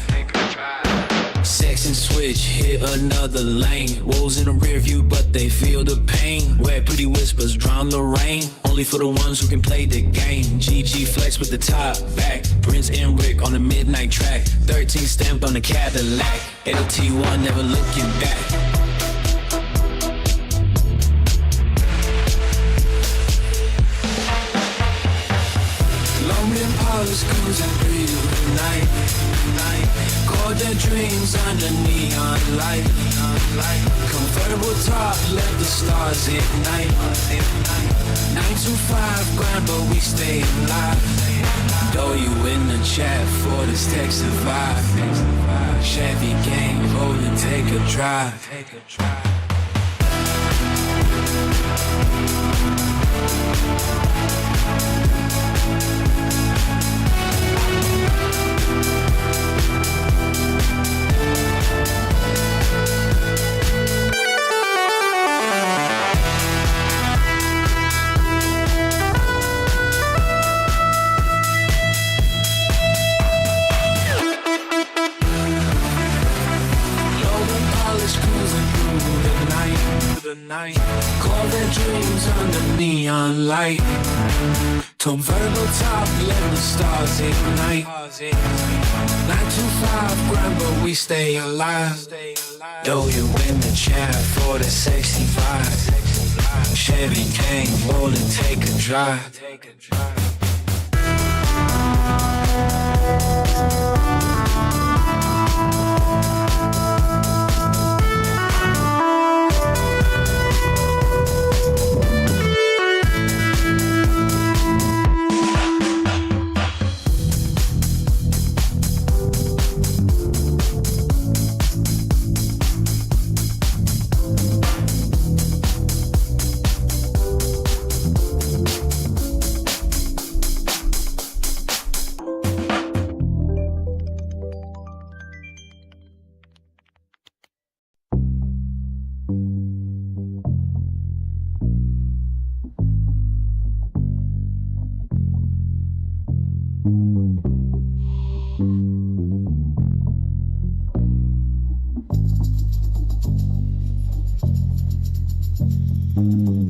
Sex and switch, hit another lane. Wolves in the rear view, but they feel the pain. Where pretty whispers drown the rain. Only for the ones who can play the game. GG flex with the top back. Prince Emmerich on the midnight track. 13 stamped on the Cadillac. LT1 never looking back. Long Impalas cruising through the night. Caught their dreams under neon light. Convertible top, let the stars ignite. 9 to 5 grind, but we stay alive. Throw you in the chat for this Texas vibe. Chevy gang, roll and take a drive. Cruising through the night. Corvette dreams under neon light. Convertible top, let the stars ignite. 925 grand, but we stay alive. Throw you in the chat for the sexy vibe. Chevy Cane, roll and take a drive.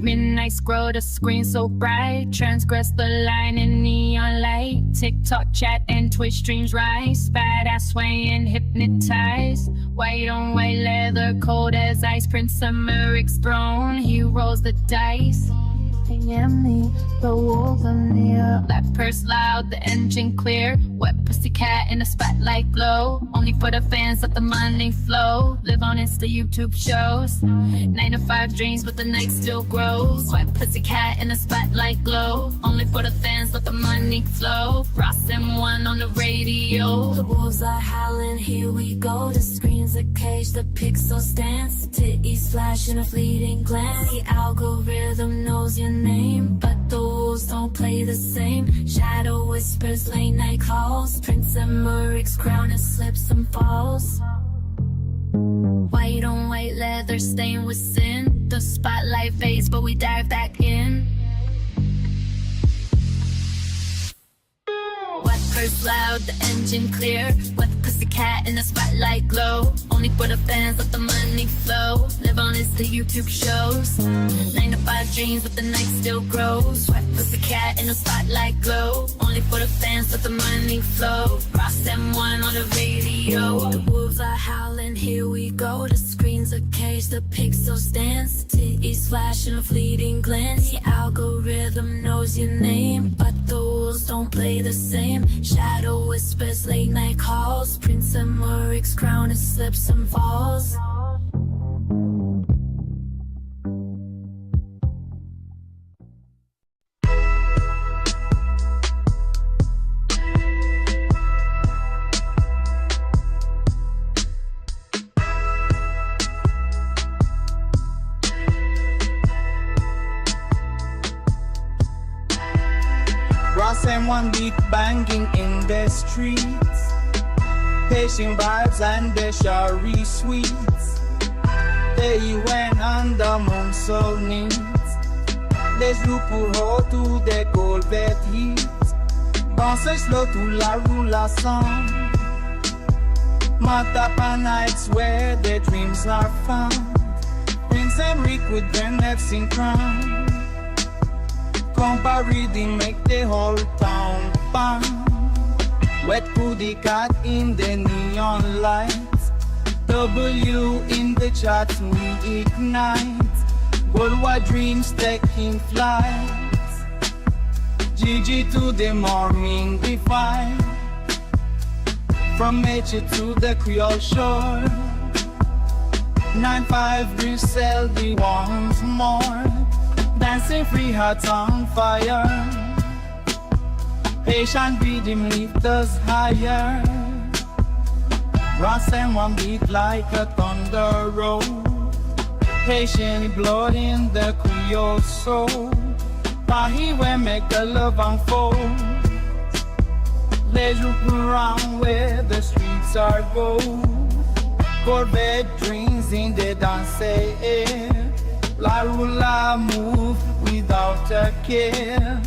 Midnight scroll the screen so bright, transgress the line in neon light. TikTok chat and Twitch streams rise, badass swaying hypnotized. White on white leather, cold as ice. Prince Americ's throne, he rolls the dice. Me, the wolves are near. Black purse loud, the engine clear. Wet pussycat in the spotlight glow. Only for the fans, let the money flow. Live on Insta, YouTube shows. 9 to 5 dreams, but the night still grows. Wet pussycat in the spotlight glow. Only for the fans, let the money flow. Ross M1 on the radio. The wolves are howling, here we go. The screen's a cage, the pixels dance. Titties flash in a fleeting glance. The algorithm knows your name, but the wolves don't play the same. Shadow whispers, late night calls. Prince Americ's crown and slips and falls. White on white leather stained with sin. The spotlight fades, but we dive back in. Wet purse loud, the engine clear. Wet pussycat in the spotlight glow. Only for the fans, let the money flow. Live on Insta, YouTube shows. 9 to 5 dreams, but the night still grows. Wet pussycat in the spotlight glow. Only for the fans, let the money flow. Ross M1 on the radio. The wolves are howling, here we go. The screen's a cage, the pixels dance. Titties flash in a fleeting glance. The algorithm knows your name, but the wolves don't play the same. Shadow whispers, late night calls. Prince Americ's crown, it slips and falls. Ross and one beat banging in the streets. Patient vibes and the shari sweets. They went on the moon so neat. Les joues pour haut tout des Corvettes hits. Danse slow tout la roule ensemble. Matapa nights where the dreams are found. Prince Henrik with the nets in crown. Comparity make the whole town pound. Wet putty cat in the neon lights. W in the chat we ignite. Worldwide dreams taking flight. GG to the morning we fight. From Meche to the Creole shore. 9-5 Brussels we once more. Dancing free hearts on fire. Patient rhythm lift us higher. Ross and one beat like a thunder roll. Patient blood in the Creole soul. Paris where make the love unfold. Les jours around where the streets are gold. Corvette dreams in the dance air. La roula move without a care.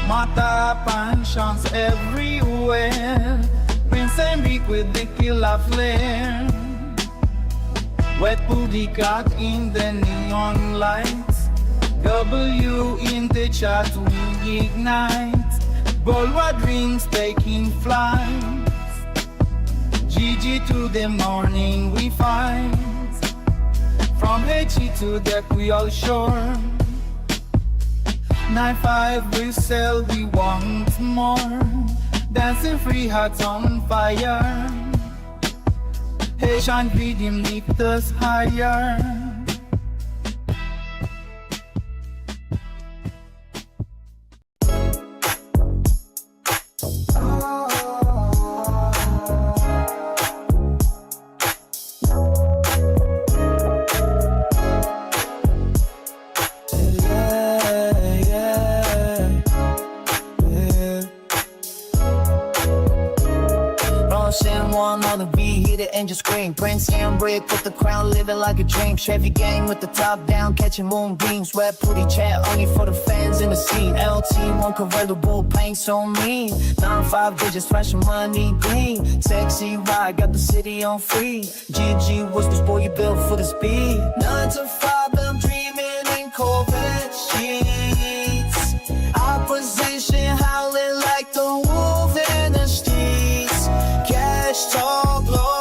Mata pan chance everywhere. Prince Henrik with the killer flair. Wet booty got in the neon lights. W in the chat we ignite. Bolwa drinks taking flight. GG to the morning we fight. From Haiti to the Creole shore. 9-5 we sell, we want more. Dancing free hearts on fire. Haitian rhythm lift us higher. And just scream, Prince and Brick with the crown, living like a dream. Chevy gang with the top down, catching moonbeams. Wet booty chat only for the fans in the scene. LT1 convertible, paint so mean. 9-5 digits, flashing money green. Sexy ride, got the city on free. GG was this boy you built for the speed. 9 to 5, I'm dreaming in Corvette sheets. Opposition howling like the wolf in the streets. Cash talk low.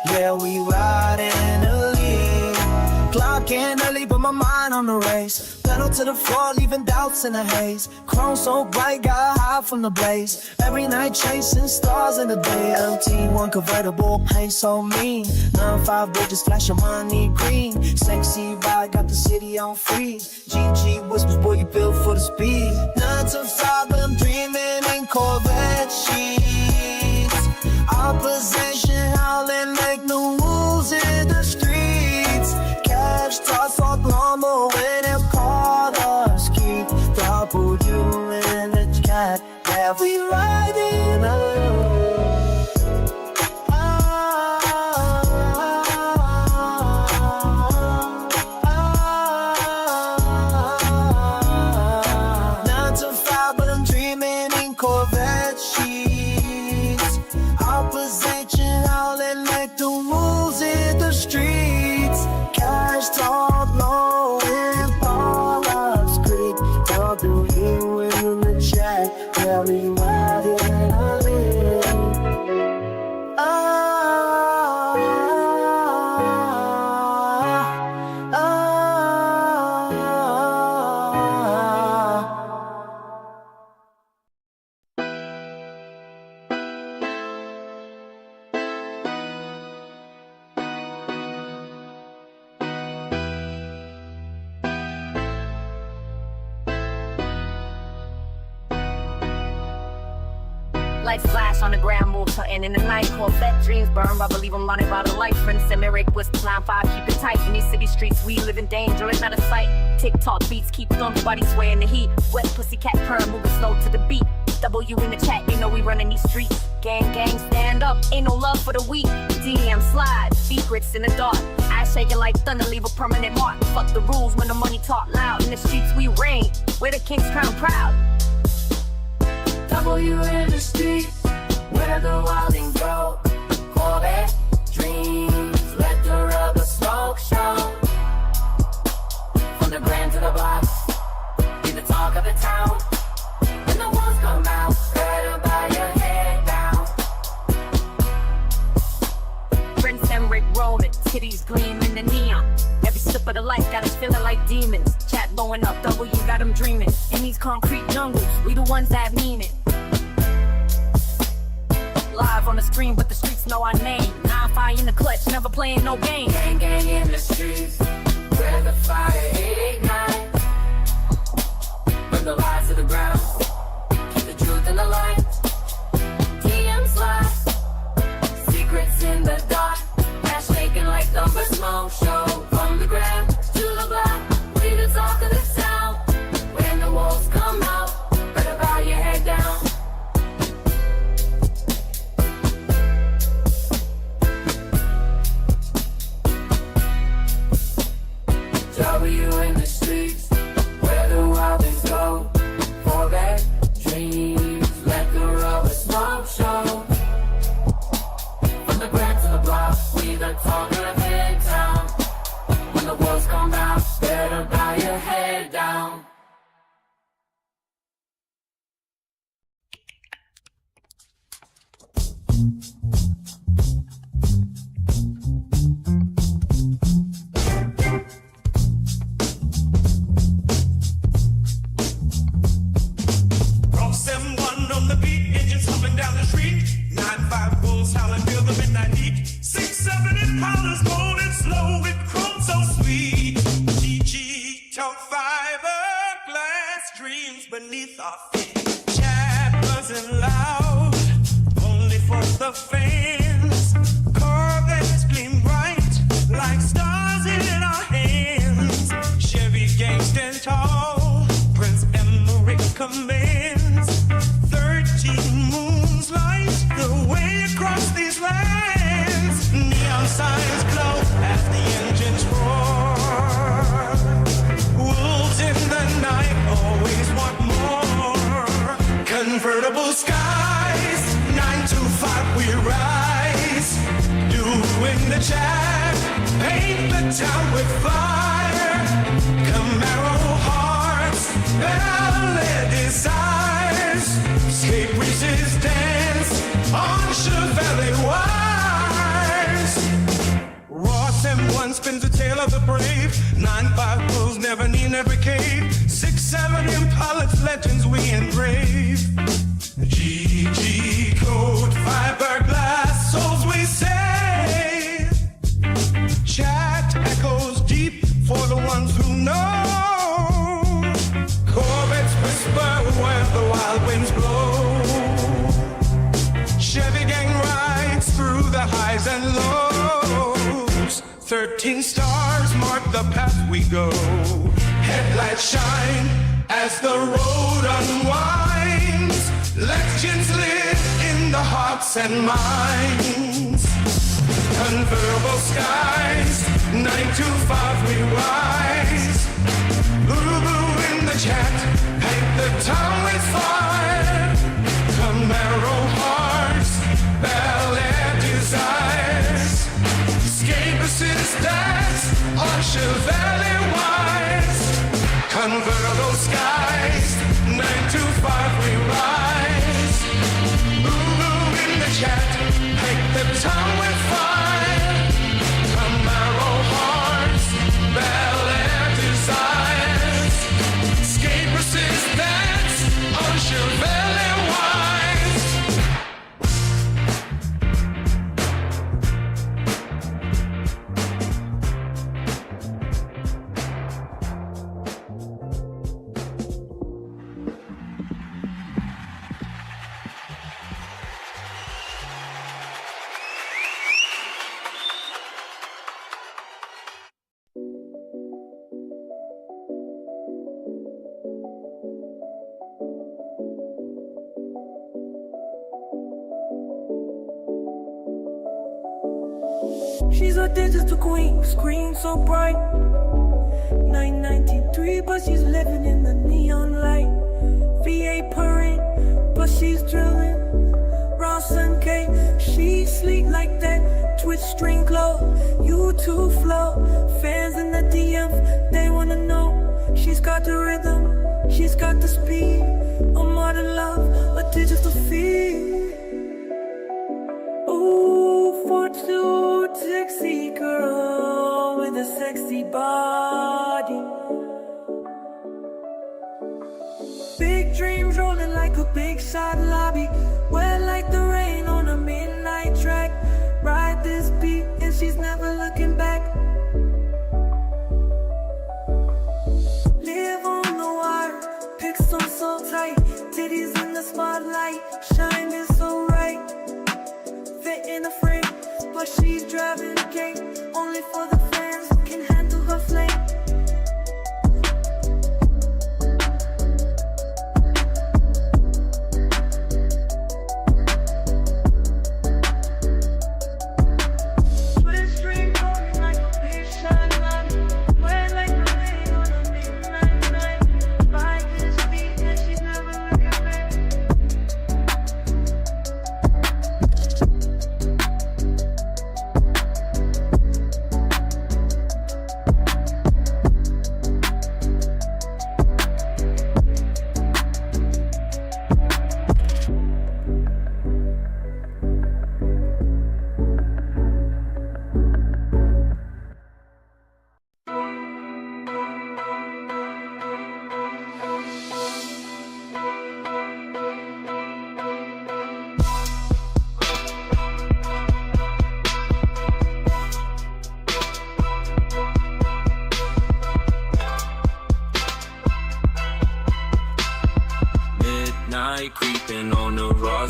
Yeah, we riding the lead. Clocking early, but my mind on the race. Pedal to the floor, leaving doubts in the haze. Chrome so bright, got high from the blaze. Every night chasing stars in the day. LT1 convertible, paint so mean. 9-5 bridges, flashing money green. Sexy ride, got the city on free. GG whispers, boy, you built for the speed. 9 to 5, I'm dreaming in Corvette sheets. Opposition howling like the wolves in the streets. Cash toss on lawnmower when it called us. Keep W in the chat. Yeah, we riding alone. Corvette sheets. Opposition howling like the wolves in the streets. Cash talk low in Paula's Creek. W in the chat. Yeah, we riding Lights flash on the ground, moves hunting in the night. Corvette dreams burn, I believe I'm running by the light. Prince and Merrick was 9-5, keep it tight. In these city streets, we live in danger, it's not a sight. TikTok beats keep thumping, body swaying the heat. Wet pussy cat purr, moving slow to the beat. W in the chat, you know we running these streets. Gang, stand up, ain't no love for the weak. DM slide, secrets in the dark. Eyes shaking like thunder, leave a permanent mark. Fuck the rules when the money talk loud. In the streets we reign, we're the king's crown proud. W in the street, where the wilding grow. Corvette dreams, let the rubber smoke show. From the brand to the block, be the talk of the town. When the walls come out, better bow your head down. Prince and Rick rolling, titties gleaming the neon. Every sip of the life got us feeling like demons. Chat blowing up, W got them dreaming. In these concrete jungles, we the ones that mean it. Live on the screen, but the streets know our name. 9-5 in the clutch, never playing no game. Gang in the streets, where the fire ignite. Bring the lies to the ground, keep the truth in the light. DM slide, secrets in the dark. Cash shaking like thunder smoke show. From the gram to the block, we the talk of the town. When the walls come out, better bow your head down. W in the streets, where the wild things go. Corvette dreams, let Cross M1 on the beat, engines humming down the street. 9-5 bulls howling, feel the midnight heat. 6-7 Impalas rolling slow with chrome so sweet. GG top fiberglass dreams beneath our feet. Chat buzzing loud, only for the fans. Corvettes gleam bright like stars in our hands. Chevy gang stand tall, Prince Emmerich commands. 13 moons light the way across these lands. Neon signs glow as the engines roar. Wolves in the night always want more. Convertible skies, 9 to 5 we rise. Doing the chat, paint the town with fire. Camaro hearts, ballet desires. Escape resistance on Chevrolet wires. Ross M1 spins the tale of the brave. 9-5 bulls never knee, never cave. 6-7 Impala's legends we engrave. GG code fiberglass souls we save. Chat echoes deep for the ones who know. Corvettes whisper where the wild winds blow. Chevy gang rides through the highs and lows. 13 stars mark the path we go. Headlights shine as the road unwinds. Legends live in the hearts and minds. Convertible skies, 9 to 5 we rise. Boo-boo in the chat, paint the town with fire. Camaro hearts, Bel Air desires. Escape assistance on Chevrolet wires. Convertible skies, 9 to 5 we rise. Boo-boo in the chat, paint the town with fire. Camaro hearts, Bel Air desires. Escape resistance on Chevrolet wires. She's a digital queen, screen so bright. 993, but she's living in the neon light. V8 purring, but she's drilling. Ross and K, she sleek like that. Twitch string glow, YouTube flow. Fans in the DM, they wanna know. She's got the rhythm, she's got the speed. A modern love, a digital feed. Ooh, fortune, sexy girl with a sexy body. Big dreams rolling like a big shot lobby. Wet like the rain on a midnight track. Ride this beat and she's never looking back. Live on the wire, pics on so tight. Titties in the spotlight, shining so bright. Fit in a frame, but she's driving a gate. Only for the fans who can handle her flame.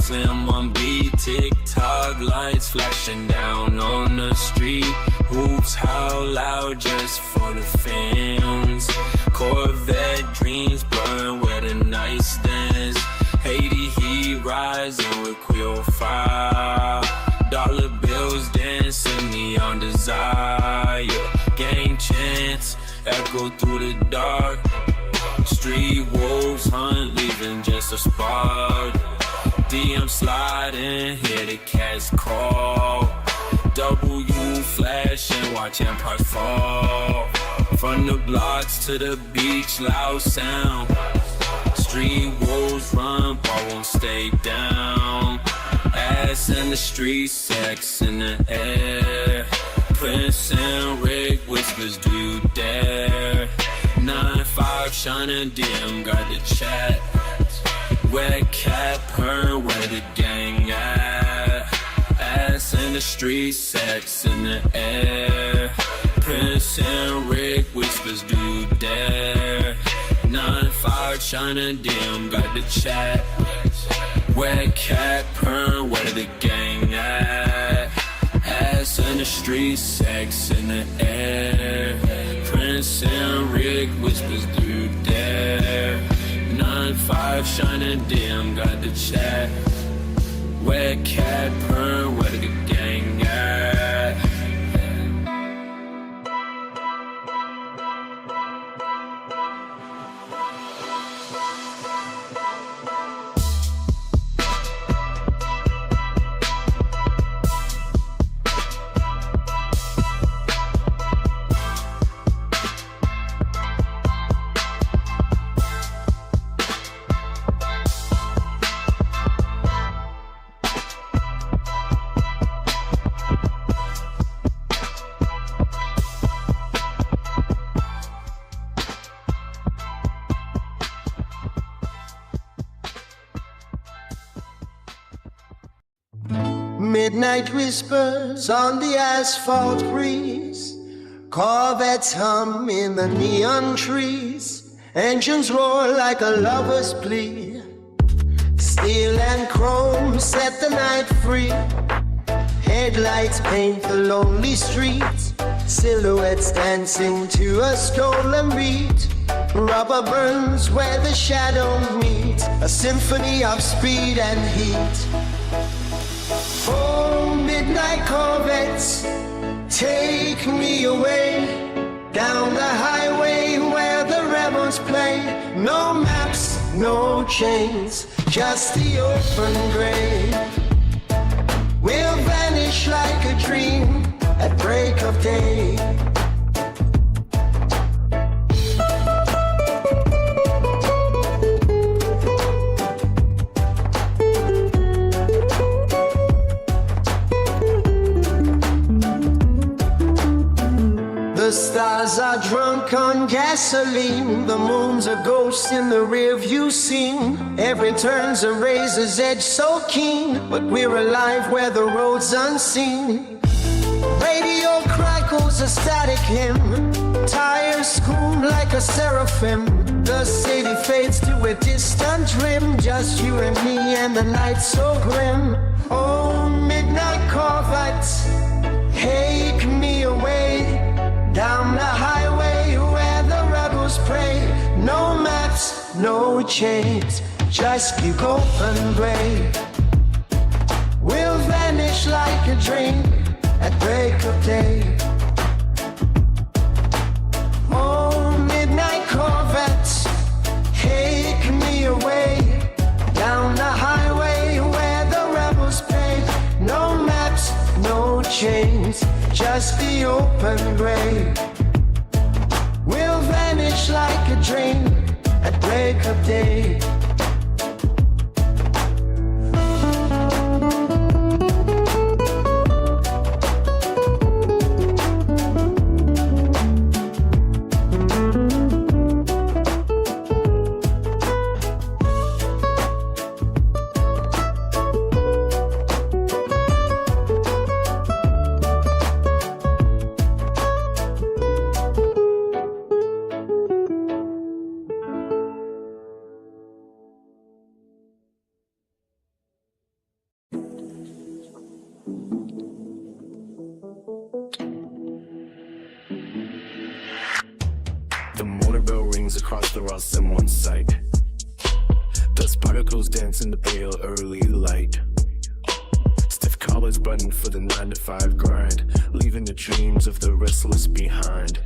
slam on beat, TikTok lights flashing down on the street. Hoops howl loud just for the fans. Corvette dreams burn where the night stands. Haiti heat rising with quill fire. Dollar bills dancing neon desire. Game chants echo through the dark. Street wolves hunt, leaving just a spark. DM sliding, hear the cats crawl. W flash and watch empire fall. From the blocks to the beach, loud sound. Street wolves run, but won't stay down. Ass in the street, sex in the air. Prince and Rick whispers, do you dare? 9-5 shining dim, got the chat. Wet cat purring, where the gang at? Ass in the street, sex in the air. Prince and Rick whispers, do you dare? 9-5 shining dim, got the chat. Wet cat purring, where the gang at? Ass in the street, sex in the air. Prince and Rick whispers, do you dare? 9-5 shining dim, got the chat. Wet cat purring, where the gang at? Midnight whispers on the asphalt breeze. Corvettes hum in the neon trees. Engines roar like a lover's plea. Steel and chrome set the night free. Headlights paint the lonely streets. Silhouettes dancing to a stolen beat. Rubber burns where the shadow meets. A symphony of speed and heat. Oh, midnight Corvettes, take me away down the highway where the rebels play. No maps, no chains, just the open grave. We'll vanish like a dream at break of day. The stars are drunk on gasoline. The moon's a ghost in the rearview scene. Every turn's a razor's edge so keen. But we're alive where the road's unseen. Radio crackles a static hymn. Tires scream like a seraphim. The city fades to a distant rim. Just you and me and the night so grim. Oh, midnight Corvettes, take me away down the highway where the rebels pray. No maps, no chains, just the open grave. We'll vanish like a dream at break of day. Oh, midnight Corvettes, take me away down the highway where the rebels pray. No maps, no chains, just the open grave. We'll vanish like a dream at break of day. cross the Ross in one sight. Dust particles dance in the pale early light. Stiff collars button for the 9-to-5 grind, leaving the dreams of the restless behind.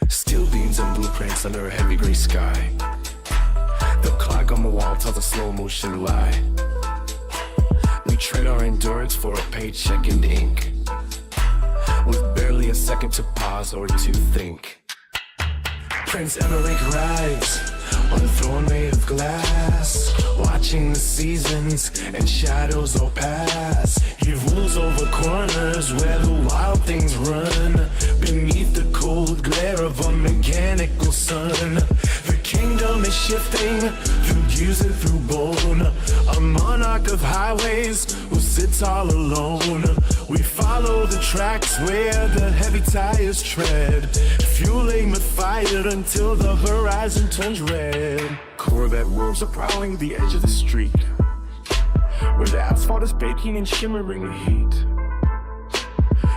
Steel beams and blueprints under a heavy gray sky. The clock on the wall tells a slow motion lie. We trade our endurance for a paycheck and ink, with barely a second to pause or to think. Prince Emmerich rides on a throne made of glass, watching the seasons and shadows all pass. He rules over corners where the wild things run, beneath the cold glare of a mechanical sun. The kingdom is shifting through gears and through bone, a monarch of highways who sits all alone. We follow the tracks where the heavy tires tread, fueling with fire until the horizon turns red. Corvette wolves are prowling the edge of the street, where the asphalt is baking and shimmering in heat.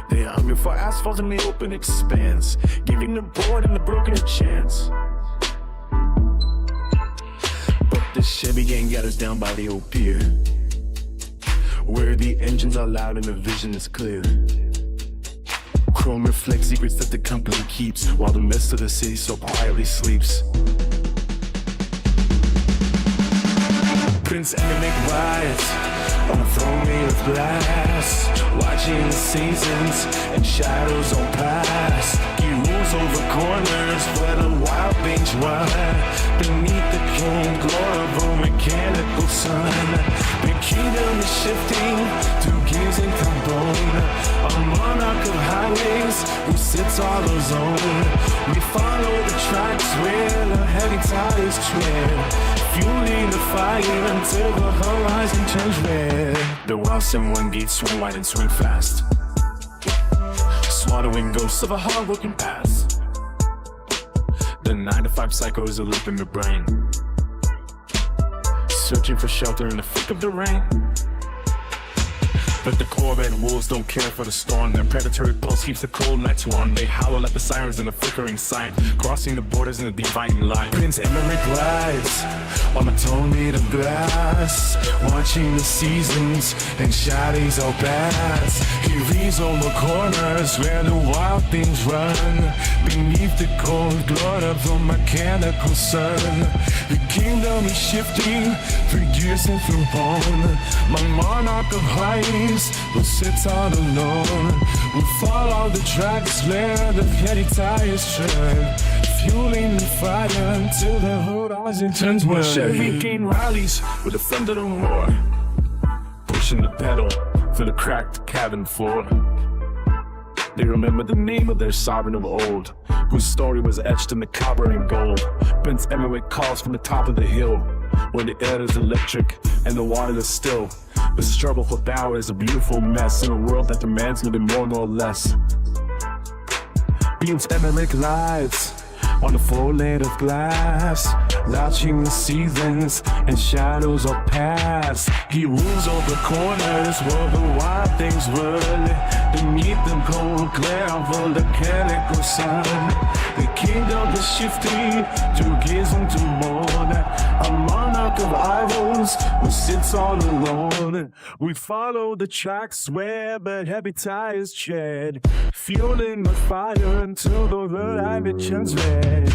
They hunger for asphalt in the open expanse, giving the bored and the broken a chance. But the Chevy gang got us down by the old pier, where the engines are loud and the vision is clear. Chrome reflects secrets that the company keeps, while the rest of the city so quietly sleeps. Prince Emmerich rides on a throne made of glass, watching the seasons and shadows all pass. He rules over corners where the wild things run, beneath the cold glow of a mechanical sun. The kingdom is shifting through gears and through bone, a monarch of highways who sits all alone. We follow the tracks where the heavy tires tread, fueling the fire until the horizon turns red. The Ross in one beat swing wide and swing fast, swallowing ghosts of a hard-working past. The 9-to-5 cycle is a loop in the brain, searching for shelter in the thick of the rain. But the Corvette wolves don't care for the storm. Their predatory pulse keeps the cold nights warm. They howl at the sirens in the flickering sight, crossing the borders in the dividing line. Prince Emmerich rides on a throne made of glass, watching the seasons and shadows all pass. He reads over corners where the wild things run, beneath the cold glow of a mechanical sun. The kingdom is shifting through gears and through bone, my monarch of heights who sits all alone. We follow the tracks where the heavy tires tread, fueling the fire until the horizon turns red. Chevy gain rallies with the thunder and roar, pushing the pedal for the cracked cabin floor. They remember the name of their sovereign of old, whose story was etched in the copper and gold. Prince Emmerich calls from the top of the hill, where the air is electric and the water is still. The struggle for power is a beautiful mess in a world that demands nothing more nor less. Prince Emmerich lies on the floor made of glass, watching the seasons and shadows all pass. He rules over corners where the wild things run, beneath the cold glare of a mechanical sun. The kingdom is shifting through gears and through bone, a monarch of idols who sits all alone. We follow the tracks where the heavy tires tread, fueling the fire until the horizon turns red.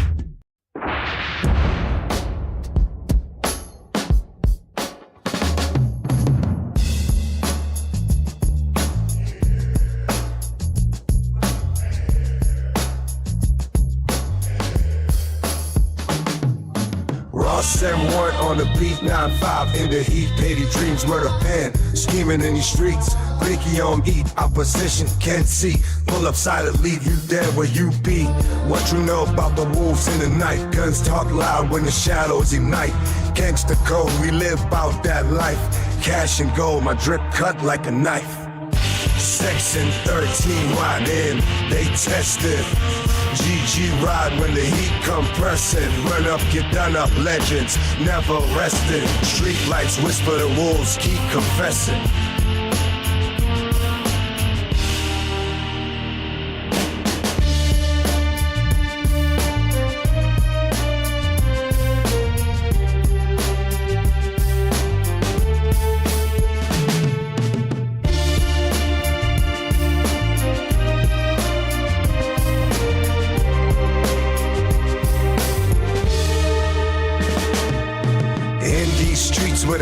Ross M1 on the beat, 9-5 in the heat, petty dreams, murder pen, scheming in these streets. Blinky on eat, opposition can't see. Pull up silent, leave you dead where you be. What you know about the wolves in the night? Guns talk loud when the shadows ignite. Gangsta code, we live out that life. Cash and gold, my drip cut like a knife. Section 13 right in, they tested. GG ride when the heat compressing. Run up, get done up, legends never rested. Street lights whisper the wolves keep confessing.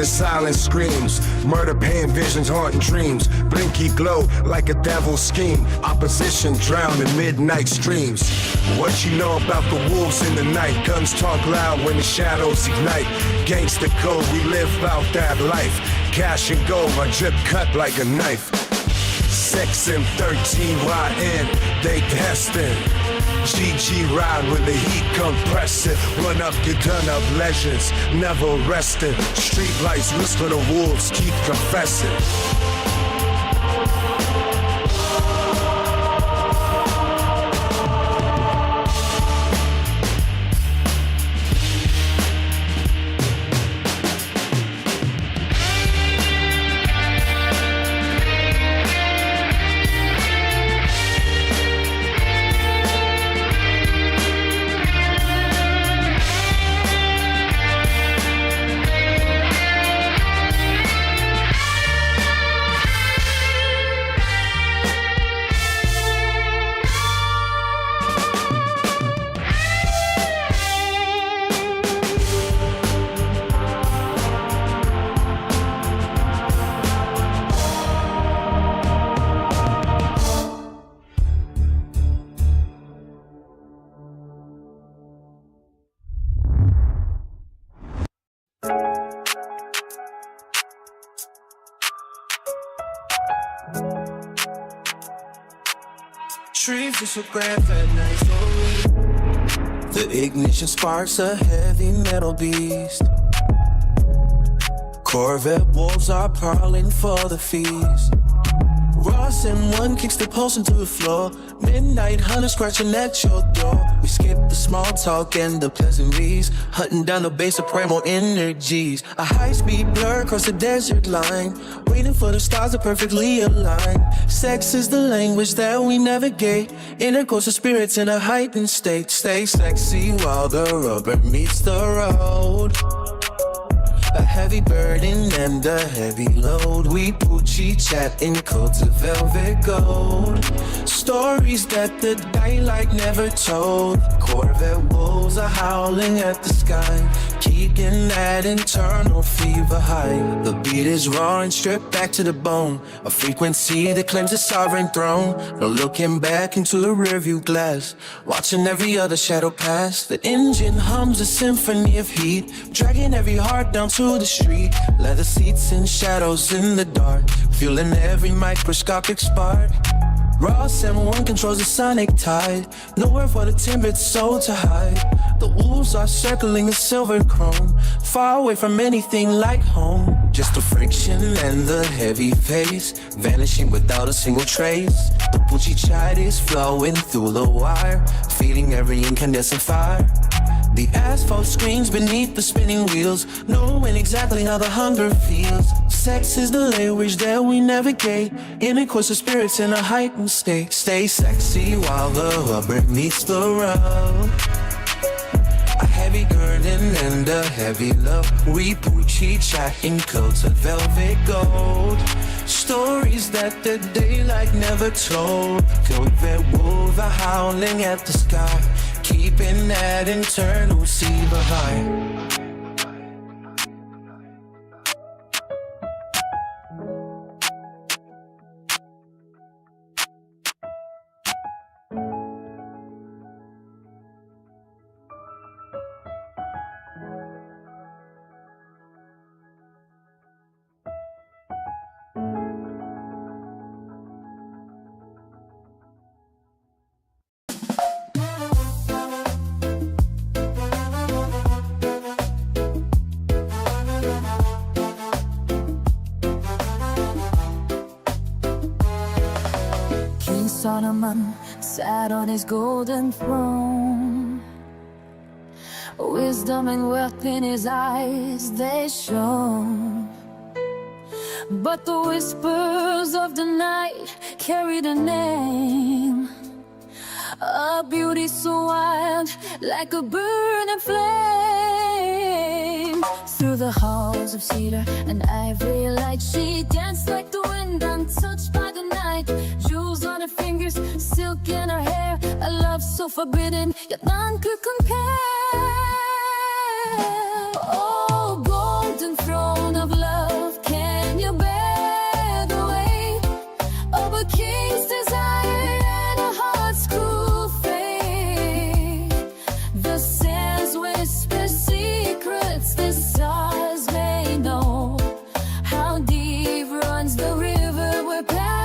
the silent screams. Murder pain visions haunting dreams. Blinky glow like a devil's scheme. Opposition drowned in midnight streams. What you know about the wolves in the night? Guns talk loud when the shadows ignite. Gangsta code, we live out that life. Cash and gold, my drip cut like a knife. Sex and 13YN, they destined. GG ride with the heat compressing. Run up, get done up, legends, never resting. Street lights whisper the wolves, keep confessing. Trees are so grand that night for the ignition sparks a heavy metal beast. Corvette wolves are prowling for the feast. Ross and one kicks the pulse into the floor. Midnight hunter scratching at your door. We skip the small talk and the pleasantries, hunting down the base of primal energies. A high-speed blur across the desert line, waiting for the stars to perfectly align. Sex is the language that we navigate. Intercourse of spirits in a heightened state. Stay sexy while the rubber meets the road. A heavy burden and a heavy load. We Poochie chat in coats of velvet gold. Stories that the daylight never told. Corvette wolves are howling at the sky, keeping that internal fever high. The beat is raw and stripped back to the bone, a frequency that claims a sovereign throne. No looking back into the rearview glass, watching every other shadow pass. The engine hums a symphony of heat, dragging every heart down to the street. Leather seats and shadows in the dark, feeling every microscopic spark. Ross and one controls the sonic tide, nowhere for the timid soul to hide. The wolves are circling the silver chrome, far away from anything like home. Just the friction and the heavy pace, vanishing without a single trace. The Poochie chat is flowing through the wire, feeding every incandescent fire. The asphalt screams beneath the spinning wheels, knowing exactly how the hunger feels. Sex is the language that we navigate, intercourse of spirits in a heightened state. Stay sexy while the rubber meets the road. A heavy burden and a heavy love. We Poochie chat in coats of velvet gold. Stories that the daylight never told. Corvette wolves are howling at the sky, keeping that internal fever high. Solomon sat on his golden throne. Wisdom and wealth in his eyes, they shone. But the whispers of the night carried a name, a beauty so wild, like a burning flame. Through the halls of cedar and ivory light, she danced like the wind, untouched by the night. Jewels on her fingers, silk in her hair, a love so forbidden, yet none could compare. Oh, golden throne of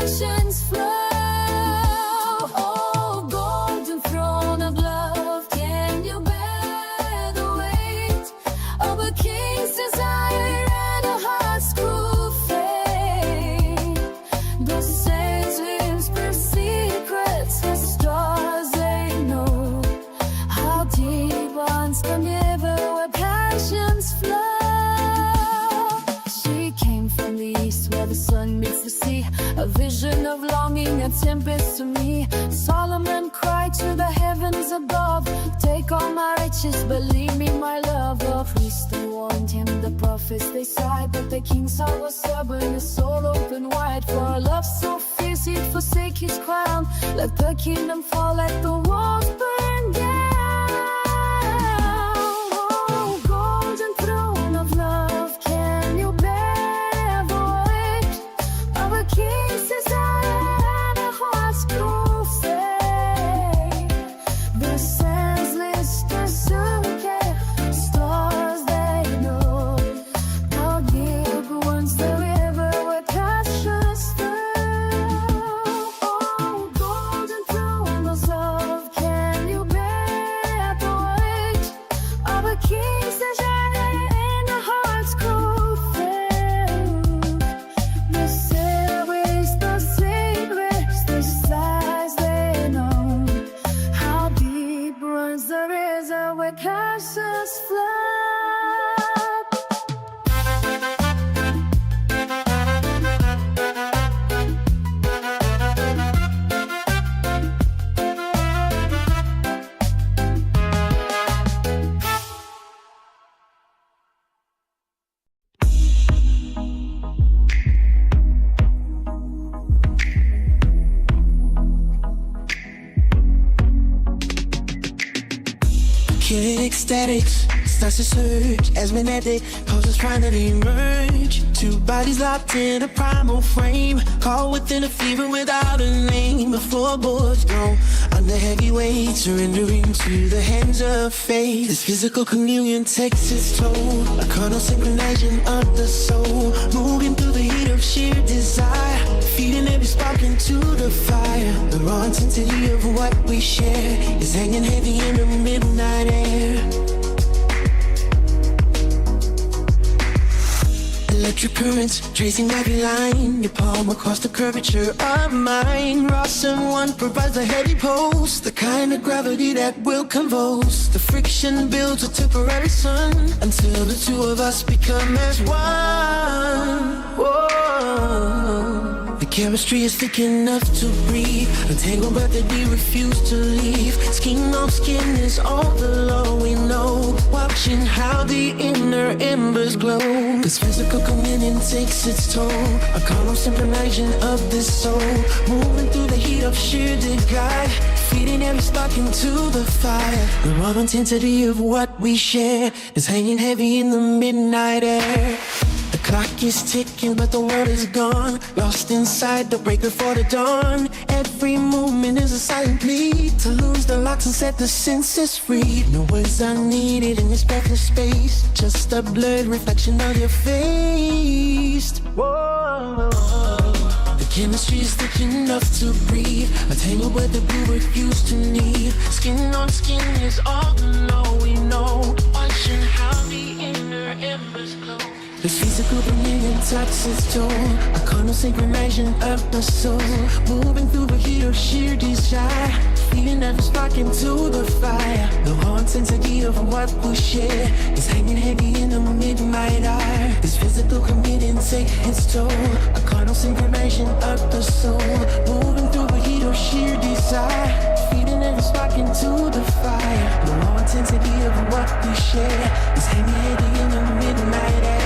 passions flow. Oh, golden throne of love, can you bear the weight of a king's desire and a heart's cruel fate? The saints whisper secrets, the stars they know how deep bonds can never where passions flow. She came from the east where the sun meets the sea, a vision of longing, a tempest to me. Solomon cried to the heavens above, take all my riches, but leave me my love. The priests they warned him, the prophets they sighed, but the king's heart was stubborn, his soul open wide. For a love so fierce he'd forsake his crown, let the kingdom fall, let the walls burn down. Oh, golden throne of love, can you bear the weight of a king's desire and a heart's cruel fate? The senseless pursuit, stars they know how deep runs the river where passions flow. Oh, golden throne of love, can you bear the weight of a king's desire and a heart's cruel fate? The stairways, the secrets, the sighs they know how deep runs the river where passions flow. Ecstatics starts to surge as magnetic poses finally emerge. Two bodies locked in a primal frame, caught within a fever without a name. The floorboards go under heavy weight, surrendering to the hands of fate. This physical communion takes its toll, a carnal synchronization of the soul, moving through the heat of sheer desire, feeding every spark into the fire. The raw intensity of what we share is hanging heavy in the midnight air. Electric currents tracing every line, your palm across the curvature of mine. Ross and one provides a heavy pulse, the kind of gravity that will convulse. The friction builds a temporary sun until the two of us become as one. Whoa. The chemistry is thick enough to breathe, entangled but that we refuse to leave. Skin on skin is all the law we know, watching how the inner embers glow. This physical communion takes its toll, a carnal synchronization of this soul, moving through the heat of sheer desire, feeding every spark into the fire. The raw intensity of what we share is hanging heavy in the midnight air. The clock is ticking, but the world is gone, lost inside the break before the dawn. Every movement is a silent plea to lose the locks and set the senses free. No words are needed in this breathless space, just a blurred reflection of your face. Whoa. The chemistry is thick enough to breathe, a tangle where the blue refused to leave. Skin on skin is all the law we know, watching how the inner embers glow. This physical communion takes its toll, a carnal synchronization of the soul, moving through the heat of sheer desire, feeding every spark into the fire. The raw intensity of what we share is hanging heavy in the midnight hour. This physical communion takes its toll, a carnal synchronization of the soul, moving through the heat of sheer desire, feeding every spark into the fire. The raw intensity of what we share is hanging heavy in the midnight air.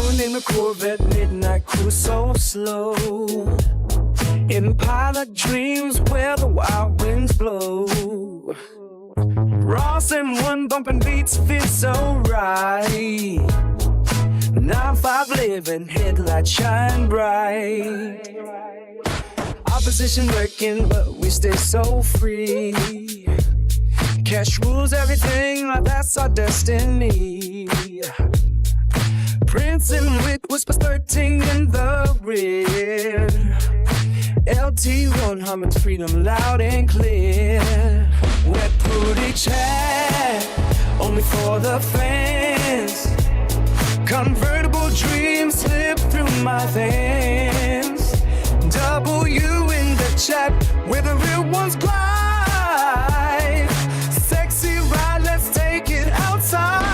Rolling in the Corvette, midnight cruise so slow. Impala dreams where the wild winds blow. Ross and one bumping beats feel so right. 9-5 living, headlights shine bright. Opposition working, but we stay so free. Cash rules everything, like that's our destiny. Prince and Wit whispers 13 in the rear. LT1 humming freedom loud and clear. Wet booty chat, only for the fans. Convertible dreams slip through my veins. W in the chat where the real ones glide. Sexy ride, let's take it outside.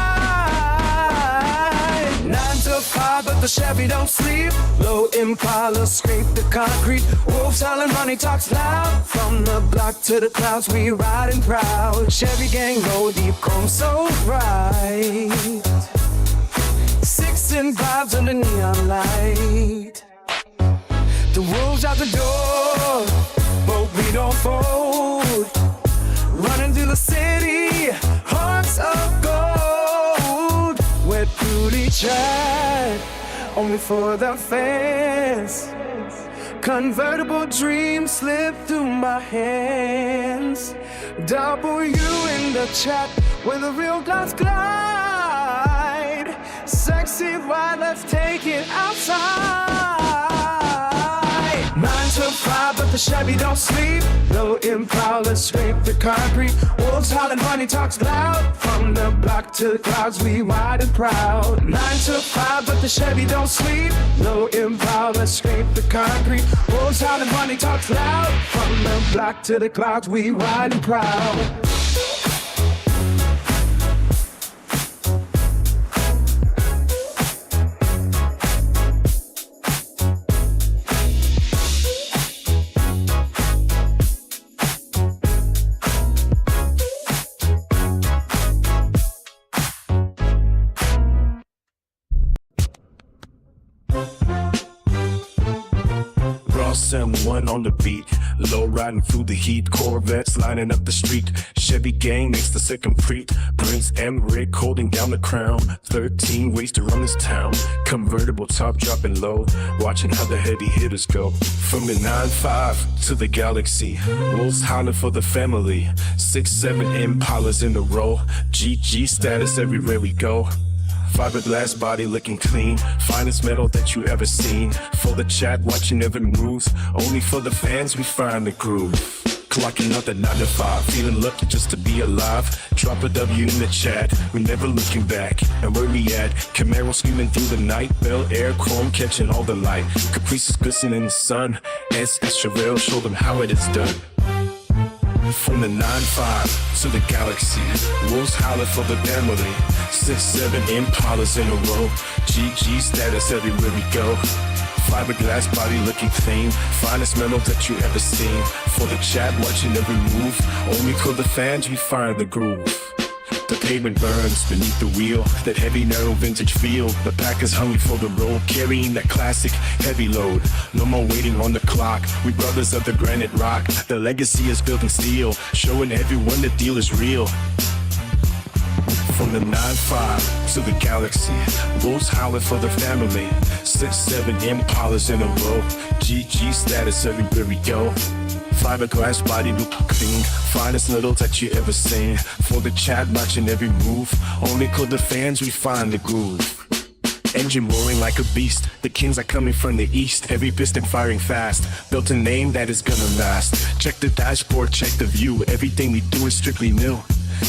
9 to 5, but the Chevy don't sleep. Low Impala scrape the concrete. Wolves howling, money talks loud. From the block to the clouds, we riding proud. Chevy gang roll deep, chrome so bright. 6 and 5s under neon light. The wolves out the door, but we don't fold. Running through the city, hearts of gold. Wet booty chat, only for the fans. Convertible dreams slip through my hands. W in the chat, where the real gods glide. Sexy ride, let's take it outside. 9 to 5, but the Chevy don't sleep. Low Impala scrape the concrete. Wolves howling, money talks loud. From the block to the clouds, we wide and proud. 9 to 5, but the Chevy don't sleep. Low Impala scrape the concrete. Wolves howling, money talks loud. From the block to the clouds, we wide and proud. M1 on the beat, low riding through the heat. Corvettes lining up the street. Chevy gang makes the second preet. Prince Emmerich holding down the crown. 13 ways to run this town. Convertible top dropping low, watching how the heavy hitters go. From the 9-5 to the galaxy, wolves howling for the family. 6-7 Impalas in a row. GG status everywhere we go. Fiberglass body looking clean, finest metal that you ever seen. For the chat, watching every move. Only for the fans, we find the groove. Clocking out the 9 to 5, feeling lucky just to be alive. Drop a W in the chat, we're never looking back. And where we at? Camaro screaming through the night. Bel Air chrome catching all the light. Caprice is glistening in the sun. SS Chevelle show them how it is done. From the 9-5 to the galaxy, wolves howling for the family. 6-7 Impalas in a row. GG status everywhere we go. Fiberglass body looking clean, finest metal that you ever seen. For the chat, watching every move. Only for the fans, we find the groove. The pavement burns beneath the wheel, that heavy narrow vintage feel. The pack is hungry for the road, carrying that classic heavy load. No more waiting on the clock, we brothers of the granite rock. The legacy is built in steel, showing everyone the deal is real. From the 9-5 to the galaxy, wolves howling for the family. 6-7 Impalas in a row, GG status everywhere we go. Fiberglass body look clean, finest little that you ever seen. For the chat, watching every move. Only call the fans, we find the groove. Engine roaring like a beast. The kings are coming from the east. Every piston firing fast. Built a name that is gonna last. Check the dashboard, check the view. Everything we do is strictly new.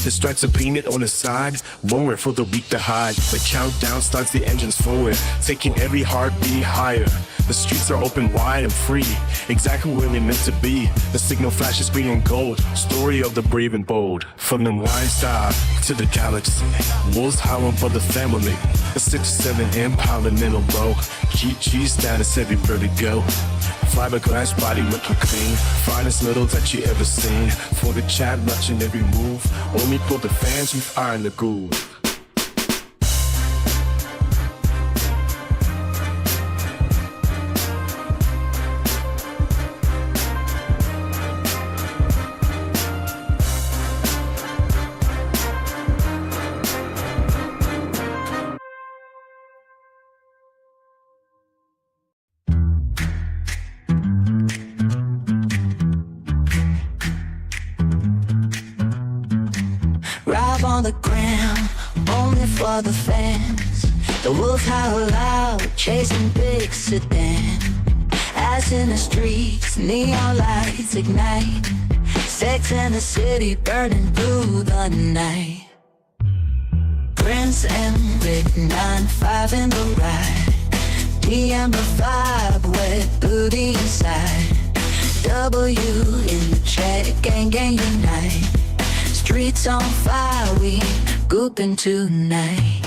The stripes are painted on the side, nowhere for the weak to hide. The countdown starts the engines forward, taking every heartbeat higher. The streets are open wide and free, exactly where they're meant to be. The signal flashes green and gold, story of the brave and bold. From the wine star to the galaxy, wolves howling for the family. The 6-7 Impala middle row, GG status everywhere we go. Fiberglass body looking clean, finest little that you ever seen. For the chat, watching every move. Only for the fans, we find the groove. the gram, only for the fans. The wolves howl loud, chasing big sedan. As in the streets, neon lights ignite. Sex in the city, burning through the night. Prince and Rick, 9-5 in the ride. DM the vibe, wet booty inside. W in the chat, gang unite. Streets on fire, we gooping tonight.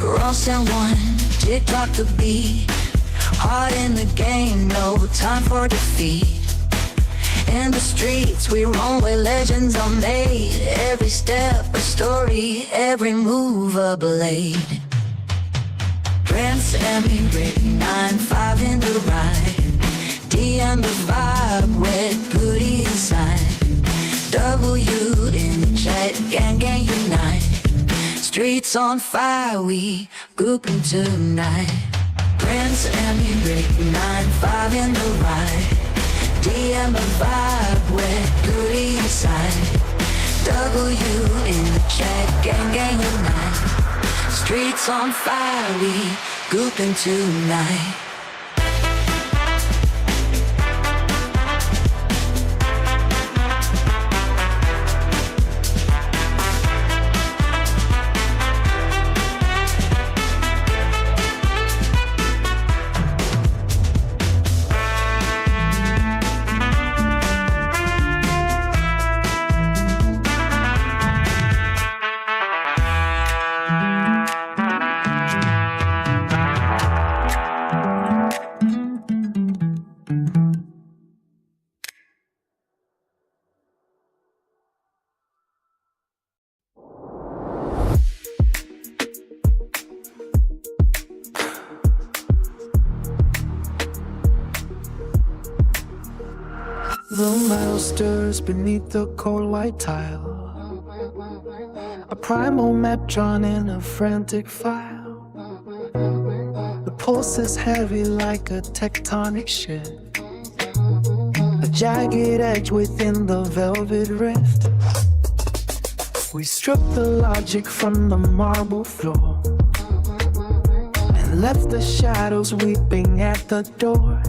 Ross and one, TikTok the beat. Hard in the game, no time for defeat. In the streets we roam where legends are made. Every step a story, every move a blade. Prince and Rick, 9-5 in the ride. DM the vibe, wet booty inside. W in the chat, gang unite. Streets on fire, we grouping tonight. Prince and Rick, 9-5 in the ride. DM the vibe, wet booty inside. W in the chat, gang unite. Streets on fire, we grouping tonight. The metal stirs beneath the cold white tile. A primal map drawn in a frantic file. The pulse is heavy like a tectonic shift. A jagged edge within the velvet rift. We strip the logic from the marble floor and left the shadows weeping at the door.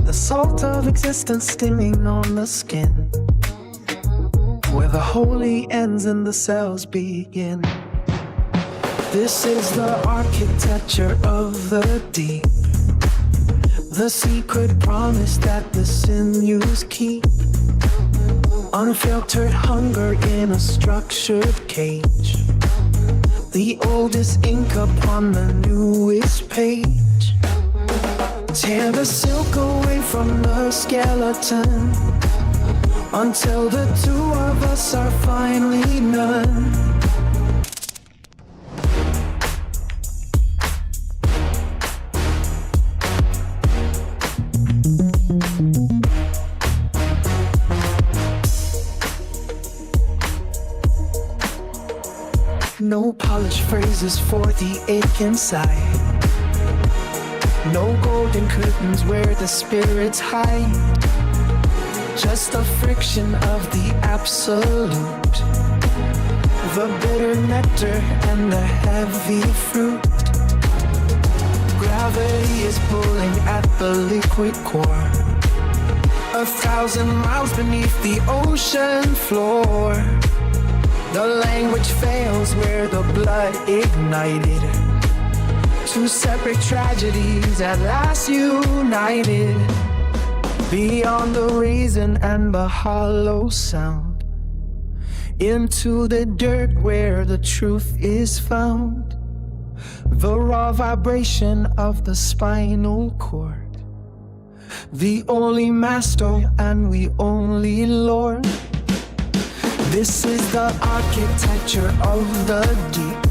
The salt of existence stimming on the skin, where the holy ends and the cells begin. This is the architecture of the deep, the secret promise that the sinews keep. Unfiltered hunger in a structured cage, the oldest ink upon the newest page. Tear the silk away from the skeleton until the two of us are finally none. No polished phrases for the ache inside. No golden curtains where the spirits hide. Just the friction of the absolute, the bitter nectar and the heavy fruit. Gravity is pulling at the liquid core, 1,000 miles beneath the ocean floor. The language fails where the blood ignited. Two separate tragedies at last united. Beyond the reason and the hollow sound, into the dirt where the truth is found. The raw vibration of the spinal cord, the only master and we only lord. This is the architecture of the deep,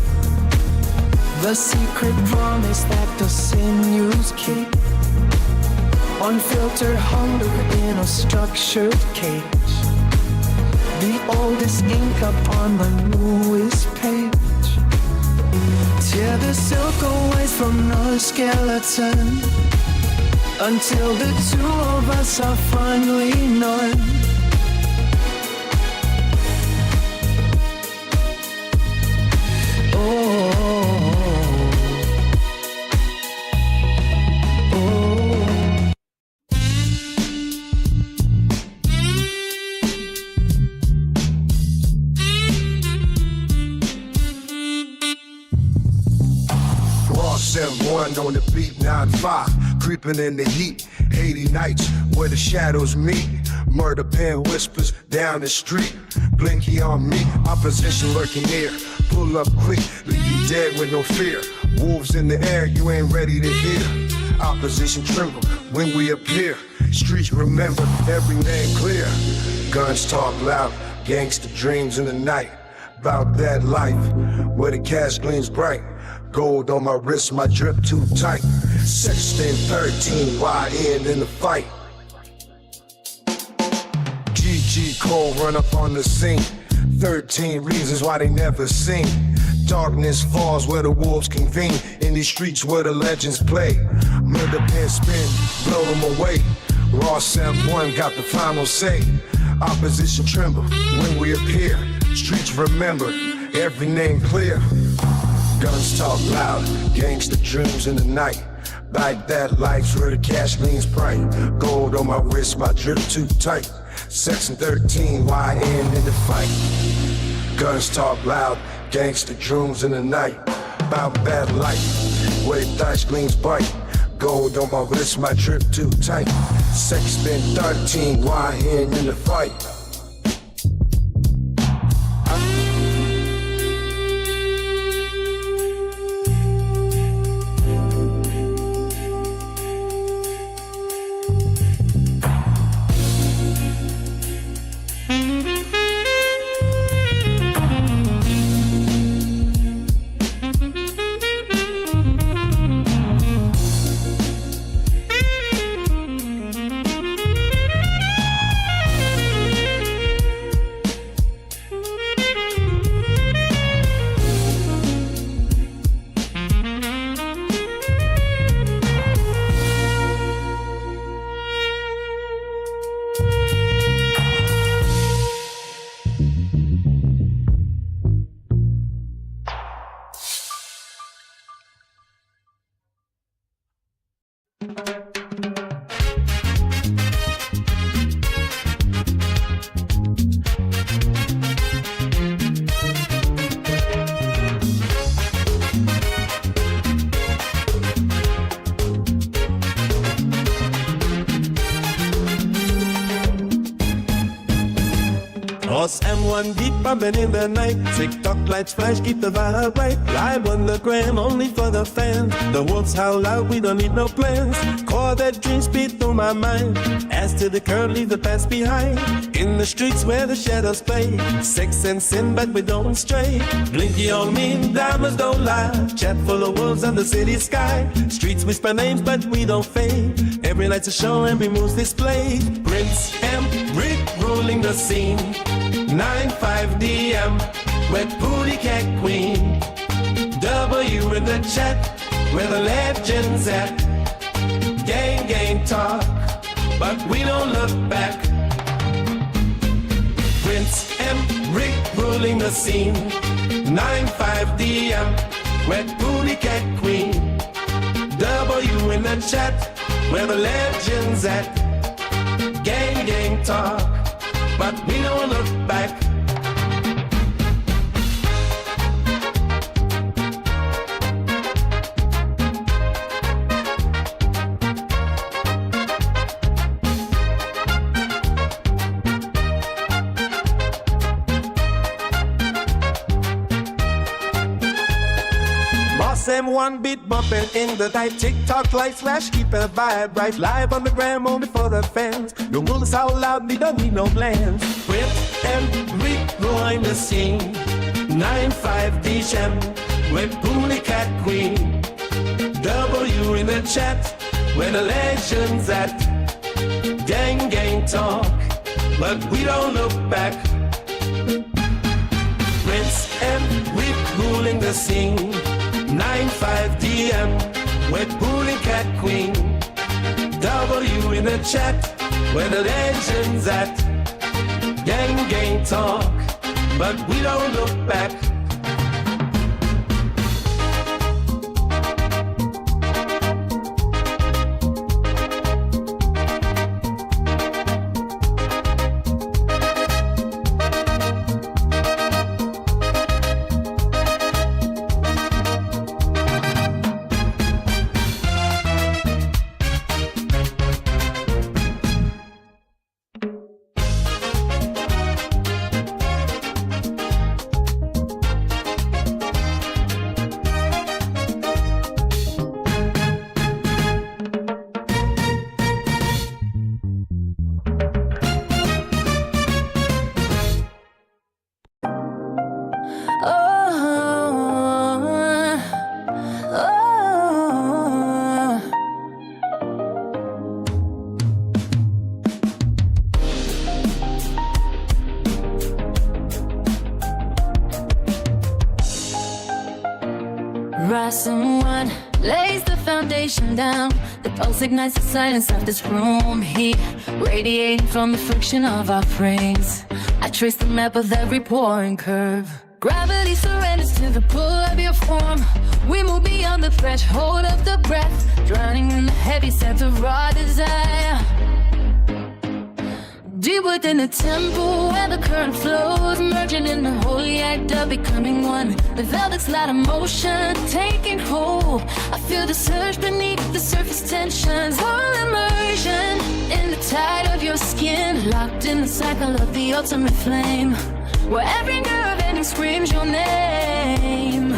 the secret promise that the sinews keep. Unfiltered hunger in a structured cage, the oldest ink up on the newest page. Tear the silk away from the skeleton until the two of us are finally none. One on the beat, 9-5, creeping in the heat. 80 nights where the shadows meet. Murder pen whispers down the street. Blinky on me, opposition lurking near. Pull up quick, leave you dead with no fear. Wolves in the air, you ain't ready to hear. Opposition tremble when we appear. Streets remember, every name clear. Guns talk loud, gangster dreams in the night. About that life, where the cash gleams bright. Gold on my wrist, my drip too tight. 16-13, YN in the fight. GG Cole run up on the scene. 13 reasons why they never seen. Darkness falls where the wolves convene. In these streets where the legends play. Murder pen spin, blow them away. Raw Sam 1 got the final say. Opposition tremble when we appear. Streets remember, every name clear. Guns talk loud, gangster dreams in the night. Like that life's where the cash leans bright. Gold on my wrist, my drip too tight. Section 13, YN in the fight. Guns talk loud, gangster dreams in the night. About bad life, where the dice gleams bright. Gold on my wrist, my drip too tight. Section 13, YN in the fight. Us M1 beat bumping in the night. TikTok lights flash, keep the vibe right. Live on the gram, only for the fans. The wolves howl loud, we don't need no plans. Corvette dreams speed through my mind. As to the current, leave the past behind. In the streets where the shadows play. Sex and sin, but we don't stray. Blinky on me, diamonds don't lie. Chat full of wolves on the city sky. Streets whisper names, but we don't fade. Every night's a show, every move's displayed. Prince M, Rick ruling the scene. 9-5 DM, wet booty cat queen. W in the chat, where the legends at. Gang talk, but we don't look back. Prince M, Rick ruling the scene. 9-5 DM, wet booty cat queen. W in the chat, where the legends at. Gang talk, but we don't look back. Same one beat bumping in the night. TikTok lights flash, keep a vibe right. Live on the gram, only for the fans. The rules out loud, we don't need no plans. Whip and rewind the scene. 9-5 DSM, with Booty Cat Queen. W in the chat, where the legends at. Gang talk, but we don't look back. to sing. 9-5 DM, with Bully Cat Queen. W in the chat, where the legends at. Gang talk, but we don't look back. Rising one lays the foundation down. The pulse ignites the silence of this room. Heat radiating from the friction of our frames. I trace the map of every pore and curve. Gravity surrenders to the pull of your form. We move beyond the threshold of the breath, drowning in the heavy sense of raw desire. Deep within the temple where the current flows, merging in the holy act of becoming one. The velvet's light emotion taking hold. I feel the surge beneath the surface tensions. Whole immersion in the tide of your skin, locked in the cycle of the ultimate flame, where every nerve ending screams your name.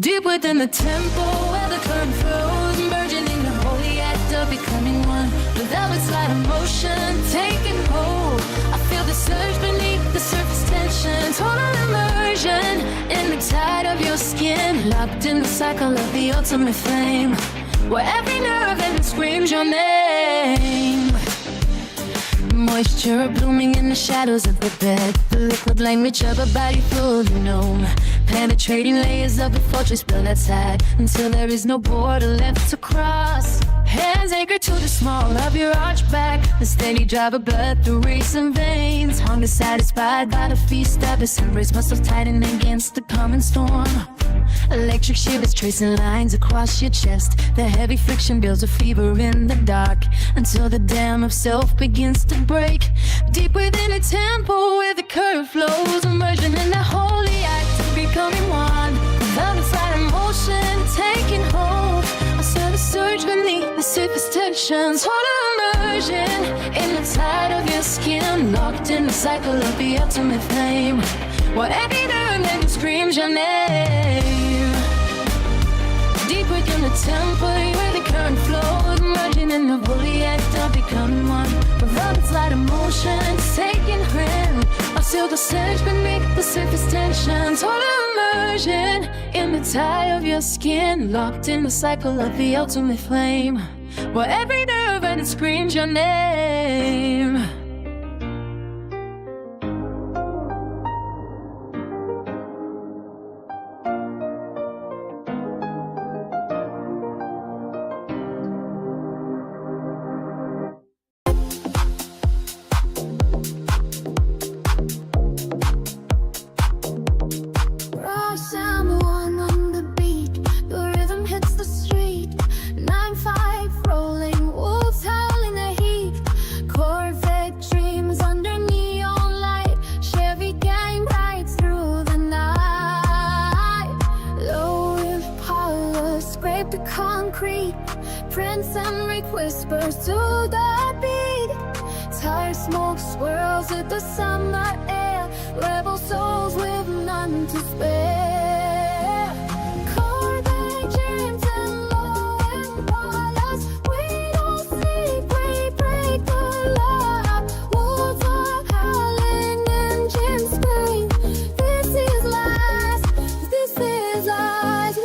Deep within the temple where the current flows, merging in the holy act of becoming one. The velvet's light emotion taking hold. I feel the surge beneath the surface tension. Total immersion in the tide of your skin, locked in the cycle of the ultimate flame, where every nerve ending screams your name. Moisture blooming in the shadows of the bed. The liquid language of a body fully known, penetrating layers of the fortress built outside, until there is no border left to cross. Hands anchored to the small of your arched back, the steady drive of blood through racing veins. Hunger satisfied by the feast of its embrace, muscles tighten against the common storm. Electric shivers tracing lines across your chest. The heavy friction builds a fever in the dark, until the dam of self begins to break. Deep within a temple where the current flows, immersion in the holy act of becoming one. Velvet's light emotion taking hold. I saw the surge beneath the surface tensions. Total immersion in the tide of your skin, locked in the cycle of the ultimate flame, where every nerve ending screams your name. Deep within the temple where the current flows, merging in the holy act of becoming one. The velvet's light emotion taking hold. I feel the surge beneath the surface tension. Total immersion in the tide of your skin, locked in the cycle of the ultimate flame, where every nerve and it screams your name. Prince Emmerich whispers to the beat. Tire smoke swirls with the summer air. Rebel souls with none to spare. Corvette dreams and low and ballast. We don't sleep, we break the law. Wolves are howling, engines scream. This is last, this is last.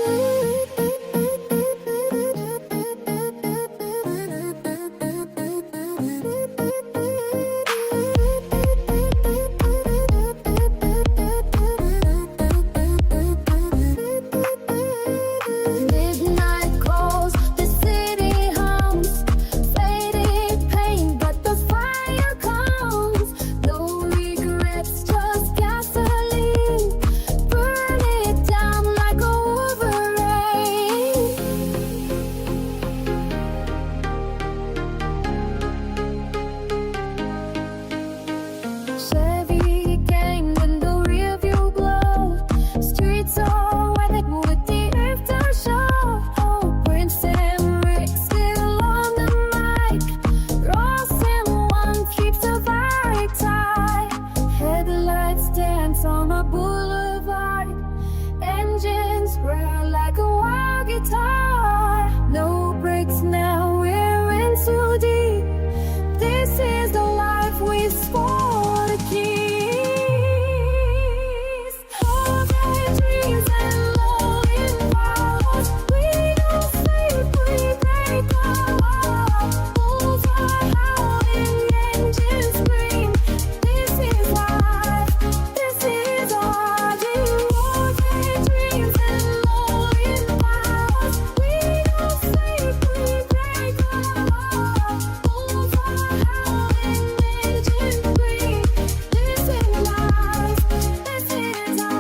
tie. No breaks now, we're in too deep. This is the life we swore to keep. Corvette dreams and rolling balls. We don't sleep, we break our bullseye howling, engines scream. This is life, this is our dream. Corvette dreams and rolling balls. We don't sleep, we break our bullseye howling, engines scream. This is life, this is our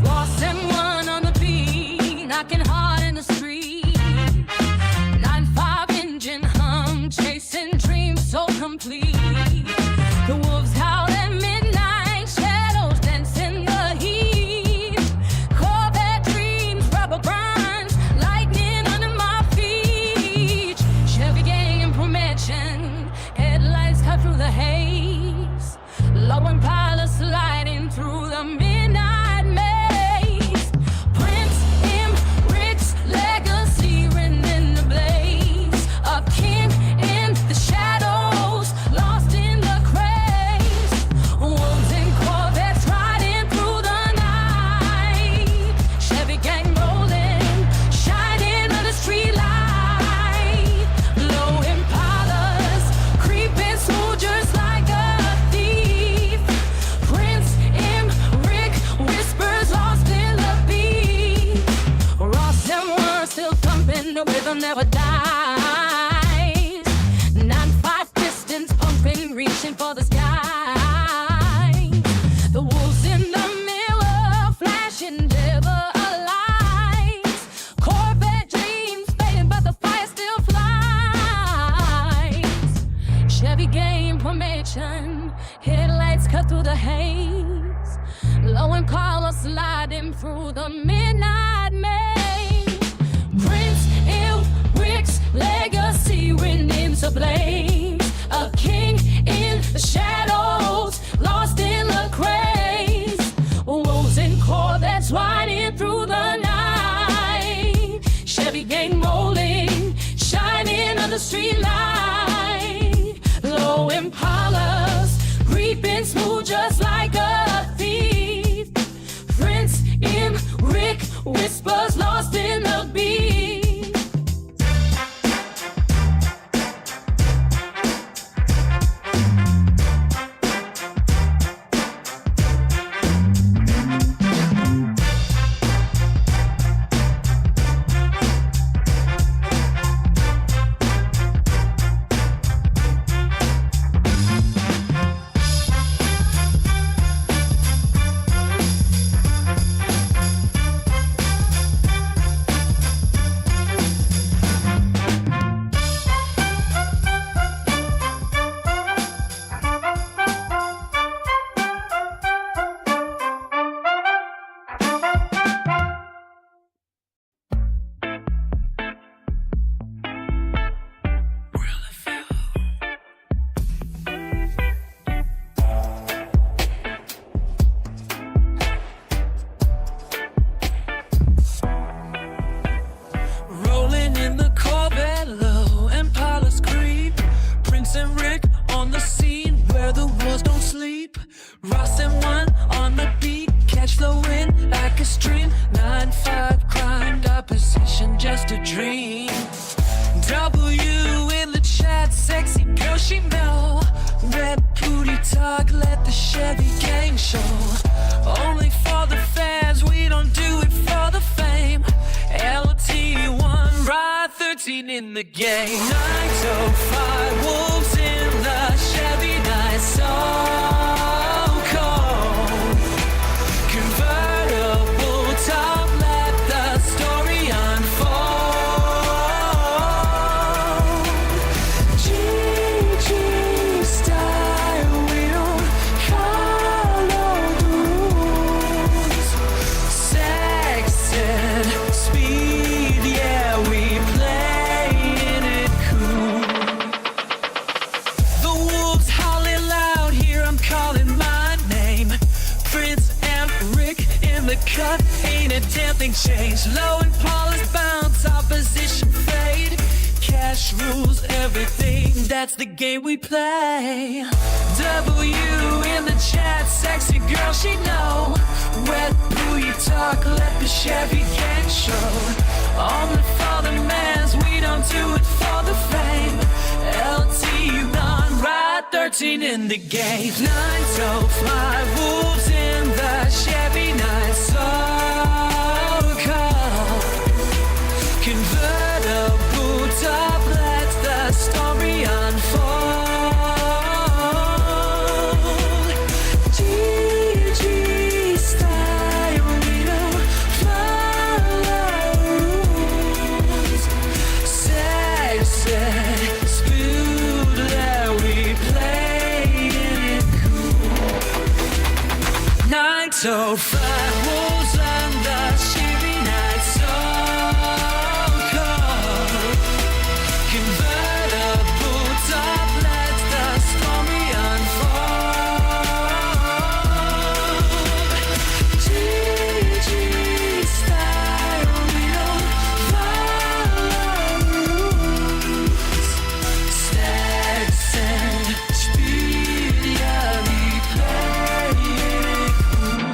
Lost and one on the beat, knocking hard in the street. 9.5 engine hum, chasing dreams so complete. The wolves howl at midnight, shadows dance in the heat. Corvette dreams, rubber grinds, lightning under my feet. Chevy gang information, headlights cut through the haze. Low Impala sliding through the midnight maze. Prince M. Rick's legacy written in the blaze. A king in the shadows, lost in the craze. Wolves and Corvettes riding through the night. Chevy gang rolling, shining under the street light. Low Impalas creeping smooth just like a thief. Prince M. Rick whispers lost in the beat. Ross and Warren still thumping, the rhythm never dies. 9.5 pistons pumping, reaching for the sky. The wolves in the mirror, flashing never alive. Corvette dreams fading, but the fire still flies. Chevy game formation, headlights cut through the haze. Low and Carla sliding through the midnight maze. Prince M. Rick's legacy written into blaze. A king in the shadows, lost in the craze. Wolves and Corvettes riding through the night. Chevy gang rolling, shining on the street light. Low Impalas creeping smooth just like a thief. Prince M. Rick whispers lost in the beat. 13 in the game. 905 wolves in the Chevy night, so cold. Convertible top, let the story unfold. GG style, we don't follow the rules. Sex and speed, yeah, we playing it cool. The wolves howling loud, here I'm calling my name. Prince and Rick in the cut, ain't a damn thing changed. Low and polished bounce, opposition fade. Cash rules everything, that's the game we play. W in the chat, sexy girl, she know. Wet booty talk, let the Chevy gang show. Only for the mans, we don't do it for the fame. LT run, ride 13 in the game. 905 wolves in the Chevy night, so cold. Convertible top, let the story unfold. GG style, we don't follow rules. Sex and speed, that we playing it cool. 905 wolves and the Chevy night, so cold. Convertible top, let the story unfold. GG style, we don't follow rules. Sex and speed, yeah, we play it cool.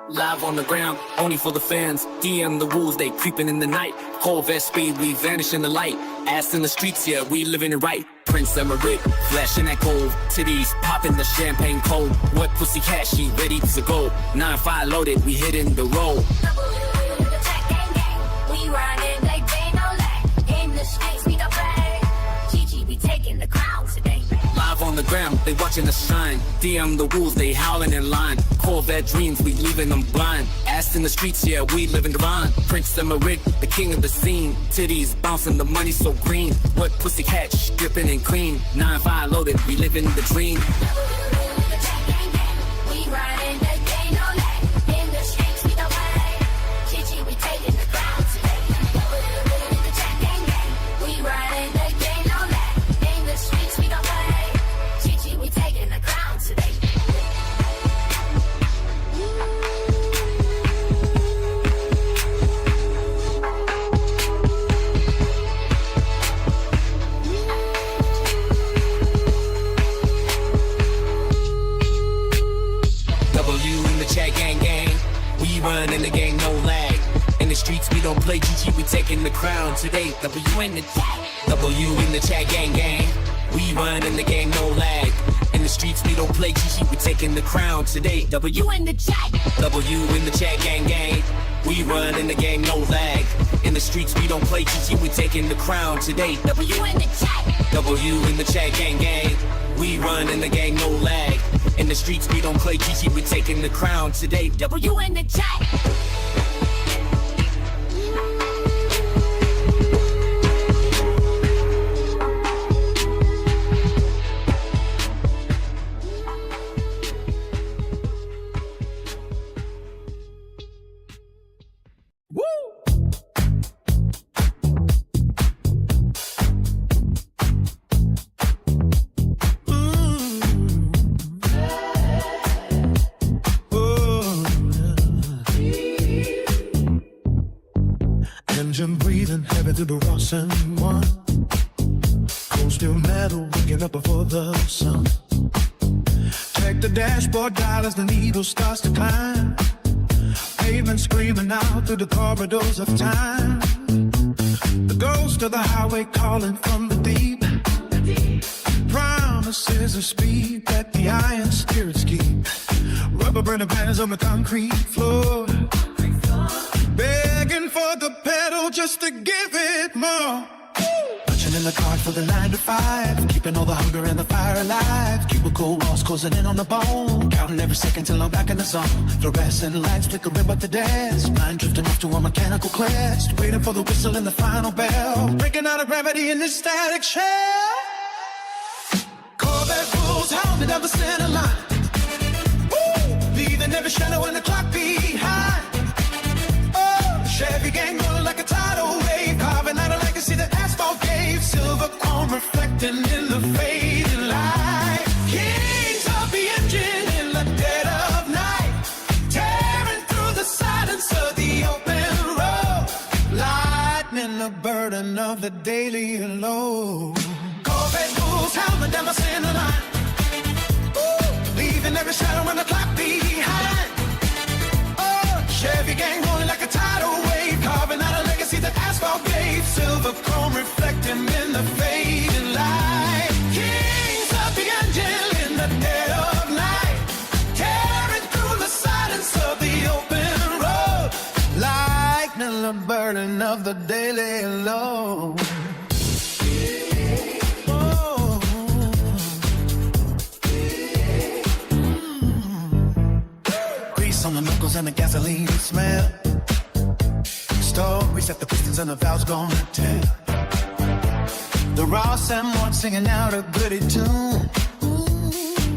Live on the ground, only for the fans. DM the rules, they creeping in the night. Corvette speed, we vanish in the light. Ass in the streets, yeah, we living it right. Prince Emmerich, flashing that gold. Titties popping the champagne cold. Wet pussy cat, she ready to go. 9-5 loaded, we hitting the road. We riding like they no lag. In the streets, we don't play. GG, we taking the crown today. Live on the gram, they watching us shine. DM the rules, they howling in line. Corvette dreams, we leaving them blind. Ass in the streets, yeah, we living divine. Prince Emmerich, the king of the scene. Titties bouncing, the money so green. Wet pussy cat, stripping and clean. 9-5 loaded, we living the dream. We riding like they no lag. In the streets, we don't play. GG, we taking the crown today. We riding like they no lag. In the streets, we don't play. GG, we taking the crown today. W in the chat, gang, gang. We run in the game, no lag. In the streets, we don't play GG, we taking the crown today. W in the chat, W in the chat, gang, gang. We run in the game, no lag. In the streets, we don't play GG, we taking the crown today. W in the chat, W in the chat, gang, gang. We run in the game, no lag. In the streets, we don't play GG, we taking the crown today. W in the chat, W in the chat, gang, gang. We run in the game, no lag. In the streets, we don't play GG, we taking the crown today. W in the chat. Engine breathing heavy through the Ross and one. Cold steel metal waking up before the sun. Check the dashboard dial as the needle starts to climb. pavement screaming out through the corridors of time. The ghost of the highway calling from the deep. Promises of speed that the iron spirits keep. Rubber burning bands on the concrete floor, begging for the pedal just to give it more. Punching in the card for the 9 to 5, keeping all the hunger and the fire alive. Cubicle walls closing in on the bone, counting every second till I'm back in the zone. Fluorescent lights flickering but the dance, mind drifting off to a mechanical quest, waiting for the whistle and the final bell, breaking out of gravity in this static shell. Corvette rules hounding down the center line, leaving every shadow in the clock behind. Oh, Chevy gang rolling like a tidal wave, carving out a legacy that asphalt gave. Silver chrome reflecting in the fading light. Kings of the engine in the dead of night, tearing through the silence of the open road, lightening the burden of the daily load. Corvette moves howling down the center line, leaving every shadow in the clock behind. Oh, Chevy gang rolling like a tidal wave, carving out a legacy that asphalt gave. Silver chrome reflecting in the fading light. Kings of the engine in the dead of night, tearing through the silence of the open road, lightening the burden of the daily load. On the knuckles and the gasoline smell, stories that the pistons and the valves gonna tell. The Ross and Mort singing out a goody tune,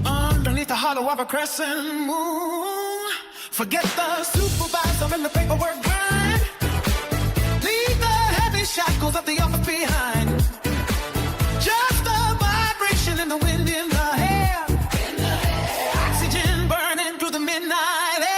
underneath the hollow of a crescent moon. Forget the supervisor and the paperwork grind, leave the heavy shackles of the office behind. Just the vibration in the wind in the hair, oxygen burning through the midnight air.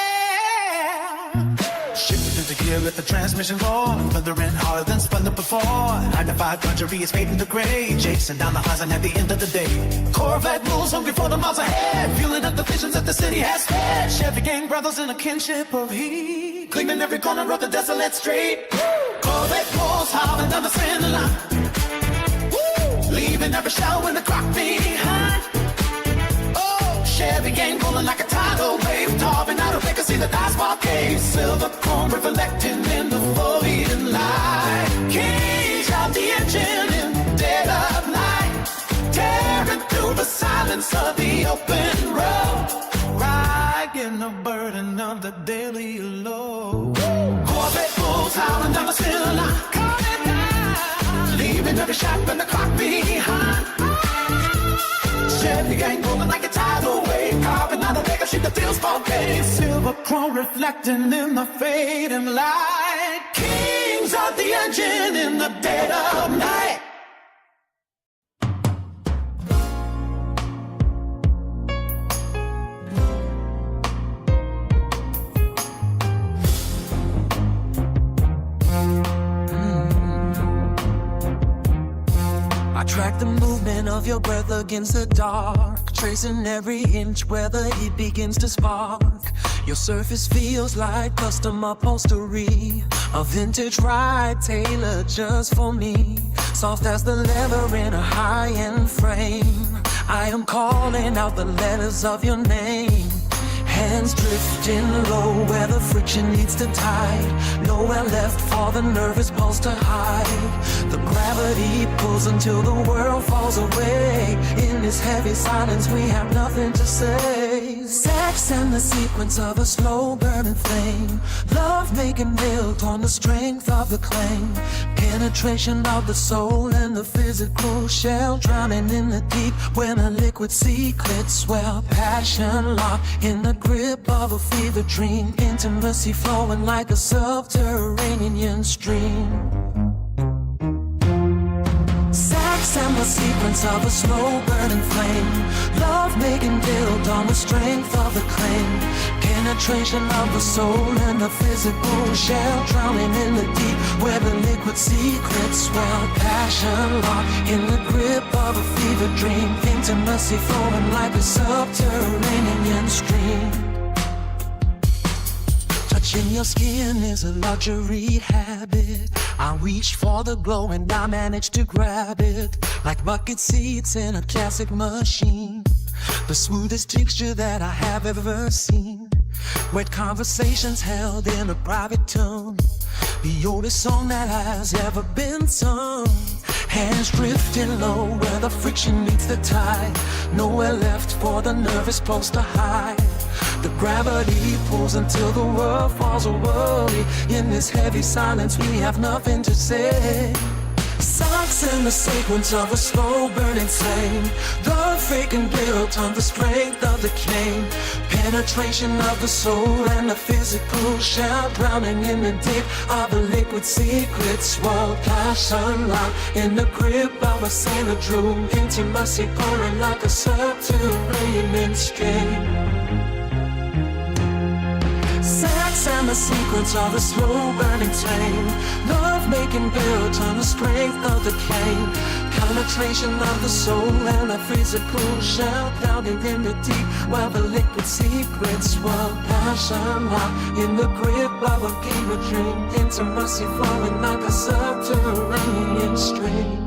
With the transmission roar, thundering harder than splendor before. 9 to 5 drudgery is fading to gray, chasing down the horizon at the end of the day. Corvette moves hungry for the miles ahead, fueling up the visions that the city has fed. Chevy gang brothers in a kinship of heat, cleaning every corner of the desolate street. Corvette moves howling down the center line, leaving every shadow in the clock behind. Oh, Chevy gang rolling like a tidal wave, carving out a legacy that asphalt gave. Silver chrome reflecting in the fading light. Kings of the engine in dead of night, tearing through the silence of the open road, riding the burden of the daily load. Corvette moves howling down the center line, coming down, leaving every shot in the clock behind. Chevy gang rolling like a tidal wave, carving out a legacy that feels forgave. Silver chrome reflecting in the fading light. Kings of the engine in the dead of night. I track the movement of your breath against the dark, tracing every inch where the heat begins to spark. Your surface feels like custom upholstery, a vintage ride tailored just for me. Soft as the leather in a high-end frame, I am calling out the letters of your name. Hands drifting low where the friction needs to tide, nowhere left for the nervous pulse to hide. The gravity pulls until the world falls away. In this heavy silence we have nothing to say. Sex and the sequence of a slow burning flame, love making built on the strength of the claim. Penetration of the soul and the physical shell, drowning in the deep when a liquid secret swell. Passion locked in the grip of a fever dream, intimacy flowing like a subterranean stream. Sex and the sequence of a slow burning flame, love making built on the strength of the claim. Penetration of the soul and the physical shell, drowning in the deep where the liquid secrets swell. Passion locked in the grip of a fever dream, intimacy flowing like a subterranean stream. Touching your skin is a luxury habit. I reach for the glow and I manage to grab it like bucket seats in a classic machine. The smoothest texture that I have ever seen. Wet conversations held in a private tone. The oldest song that has ever been sung. Hands drifting low where the friction meets the tide. Nowhere left for the nervous pulse to hide. The gravity pulls until the world falls away. In this heavy silence we have nothing to say. Socks in the sequence of a slow burning flame. The faking built on the strength of the cane. Penetration of the soul and the physical shell. Drowning in the deep of the liquid secrets. Swirl passion locked in the grip of a sailor drew. Intimacy pouring like a subterranean stream. Sex and the sequence of a slow burning flame. Love making built on the strength of the cane. Penetration of the soul and the physical shell. Drowning in the deep while the liquid secrets swirl. Passion locked in the grip of a fever dream. Intimacy flowing like a subterranean stream.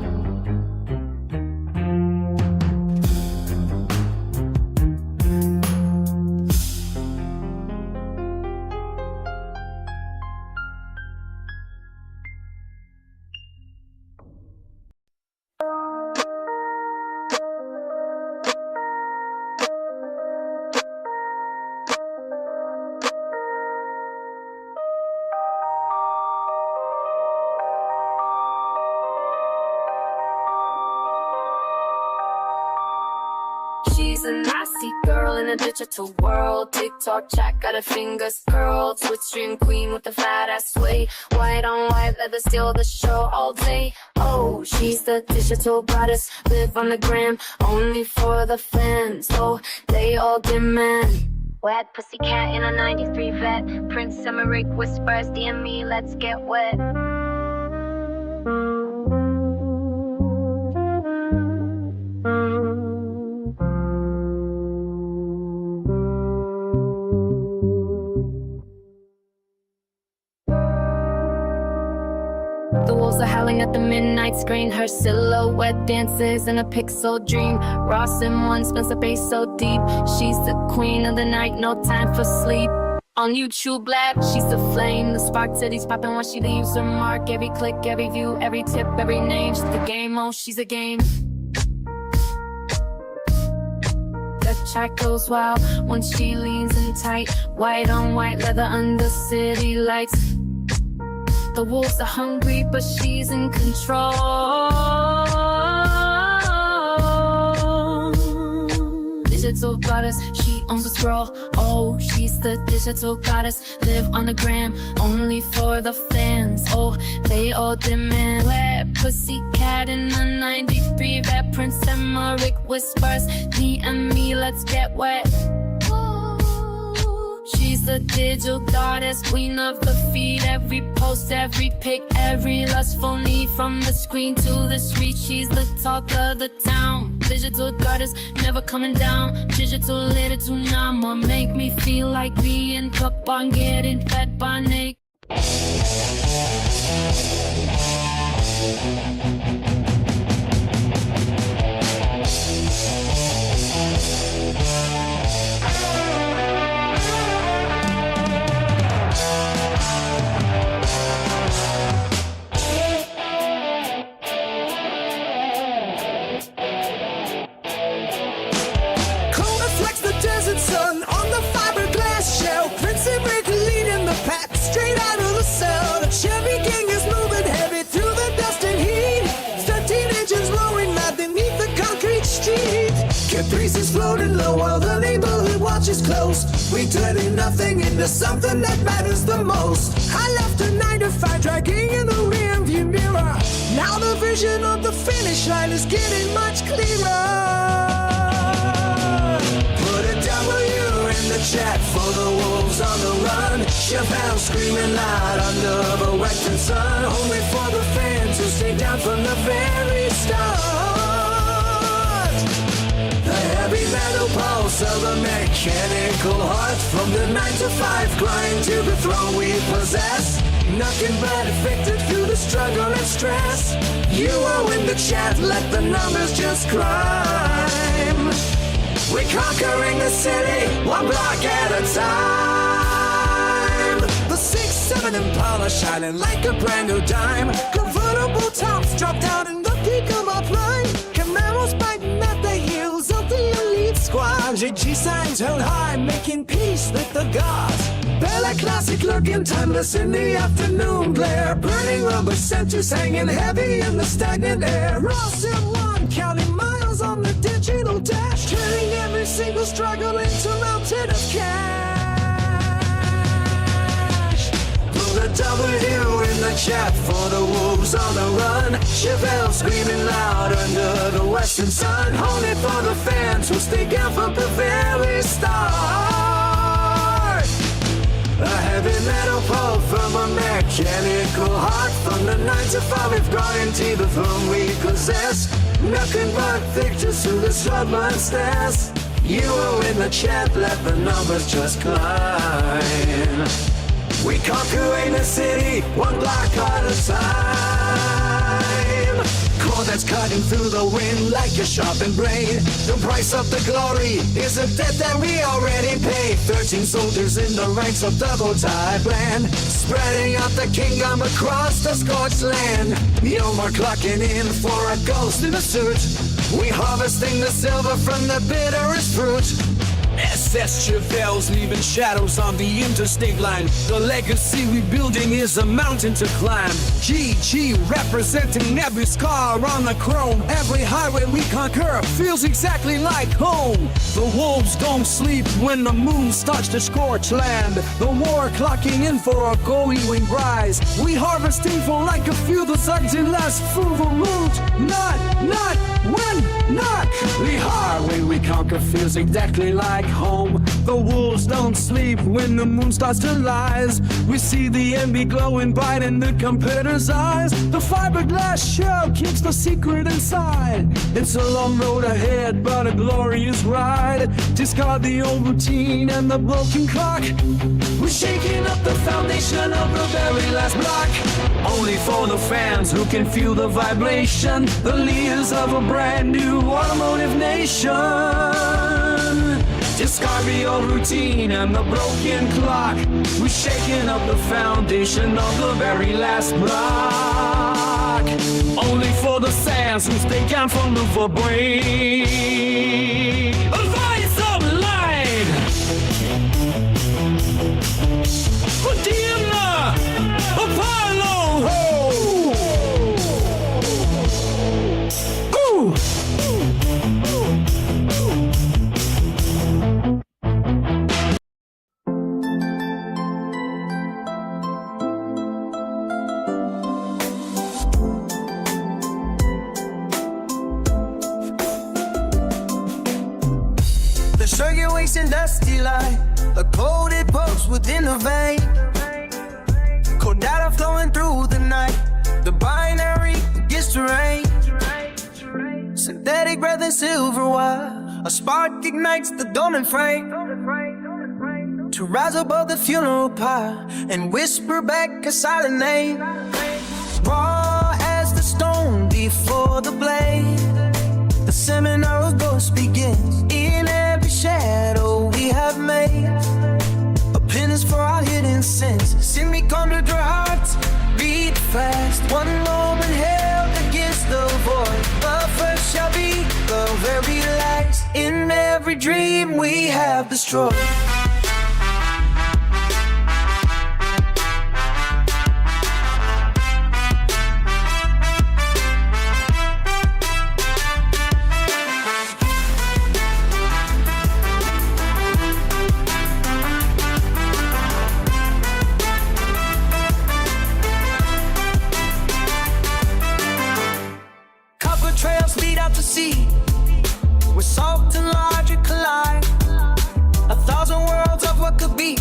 She's a nasty girl in a digital world. TikTok chat, got her fingers curled. Switch string queen with the fat ass sway. White on white leather, steal the show all day. Oh, she's the digital goddess. Live on the gram, only for the fans. Oh, they all demand. Wet pussycat in a 93 vet. Prince Emmerich whispers, DM me, let's get wet. The wolves are howling at the midnight screen. Her silhouette dances in a pixel dream. Ross and one spins the bass so deep. She's the queen of the night, no time for sleep. On YouTube Lab, she's the flame. The spark titties popping when she leaves her mark. Every click, every view, every tip, every name. She's the game, oh, she's a game. The chat goes wild when she leans in tight. White on white leather under city lights. The wolves are hungry, but she's in control. Digital goddess, she owns the scroll. Oh, she's the digital goddess. Live on the gram, only for the fans. Oh, they all demand. Wet pussycat in the 93 vet. Prince Emmerich whispers, me and me, let's get wet. She's the digital goddess, queen of the feed. Every post, every pic, every lustful need. From the screen to the street, she's the talk of the town. Digital goddess, never coming down. Digital little tsunami, make me feel like being cooked on getting fed by Nick. Sun on the fiberglass shell. Prince Emmerich leading the pack straight out of the cell. The Chevy King is moving heavy through the dust and heat. 13 engines blowing mad beneath the concrete street. Caprice is floating low while the neighborhood watches close. We turning nothing into something that matters the most. I left a 9 to 5 dragging in the rearview mirror. Now the vision of the finish line is getting much clearer. In the chat for the wolves on the run. Chef house screaming loud under the western sun. Only for the fans who stay down from the very start. The heavy metal pulse of a mechanical heart. From the 9 to 5 grind to the throne we possess. Nothing but affected through the struggle and stress. You are in the chat, let the numbers just climb. We're conquering the city, one block at a time. The 6-7 Impala shining like a brand new dime. Convertible tops drop down in the peak of our prime. Camaros biting at the heels of the elite squad. GG signs held high, making peace with the gods. Bella classic looking timeless in the afternoon glare. Burning rubber centers hanging heavy in the stagnant air. Ross in one, counting miles on the digital dash. Turning every single struggle into mountain of cash. Put a W in the chat for the wolves on the run. Chevelle screaming loud under the western sun. Only for the fans who stick out from the very start. A heavy metal pull from a mechanical heart. From the 9 to 5 we've gone into the throne we possess. Nothing but victors through the struggle and stress. You are in the chat, let the numbers just climb. We conquering the city, one block at a time. Corvettes cutting through the wind like a sharpened blade. The price of the glory is a debt that we already paid. 13 soldiers in the ranks of double tie bland, spreading out the kingdom across the scorched land. No more clocking in for a ghost in a suit. We harvesting the silver from the bitterest fruit. SS Chevelle's leaving shadows on the interstate line. The legacy we building is a mountain to climb. GG representing every scar on the chrome. Every highway we conquer feels exactly like home. The wolves don't sleep when the moon starts to scorch land. The war clocking in for a going rise. We harvesting for like a few the suds in last through the root. Not when not. The highway we conquer feels exactly like home. The wolves don't sleep when the moon starts to rise. We see the envy glowing bright in the competitor's eyes. The fiberglass shell keeps the secret inside. It's a long road ahead, but a glorious ride. Discard the old routine and the broken clock. We're shaking up the foundation of the very last block. Only for the fans who can feel the vibration. The leaders of a brand new automotive nation. Discard the old routine and the broken clock. We're shaking up the foundation of the very last block. Only for the sands who stay down from the break. A voice of light. Diana, Apollo. Ooh. The circuit wasting dusty light, a coated post within the vein. Cold data flowing through the night, the binary gets to rain. Synthetic breath and silver wire, a spark ignites the dormant frame. To rise above the funeral pyre and whisper back a silent name. Raw as the stone before the blade, the seminar of ghosts begins. In every shadow we have made, a penance for our hidden sins. Send me come to your hearts, beat fast. One moment held against the void, but first shall be the very last. In every dream we have destroyed. Trails lead out to sea, where salt and logic collide. 1,000 worlds of what could be,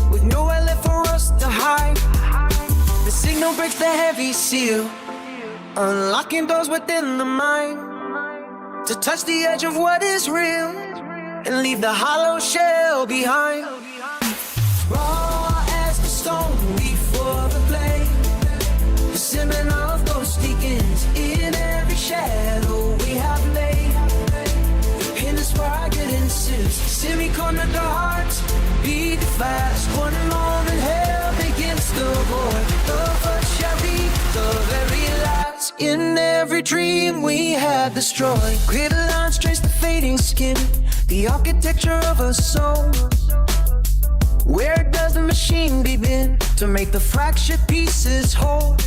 with nowhere left for us to hide. The signal breaks the heavy seal, unlocking doors within the mind. to touch the edge of what is real and leave the hollow shell behind. Raw as the stone before the blade, the semen of those deacons in every shadow we have laid. The pin is where I get insist. Semi-corner the hearts beat fast. One moment held against the void. The first shall be the very last. In every dream we have destroyed. Glitter lines trace the fading skin, the architecture of a soul. Where does the machine begin to make the fractured pieces whole?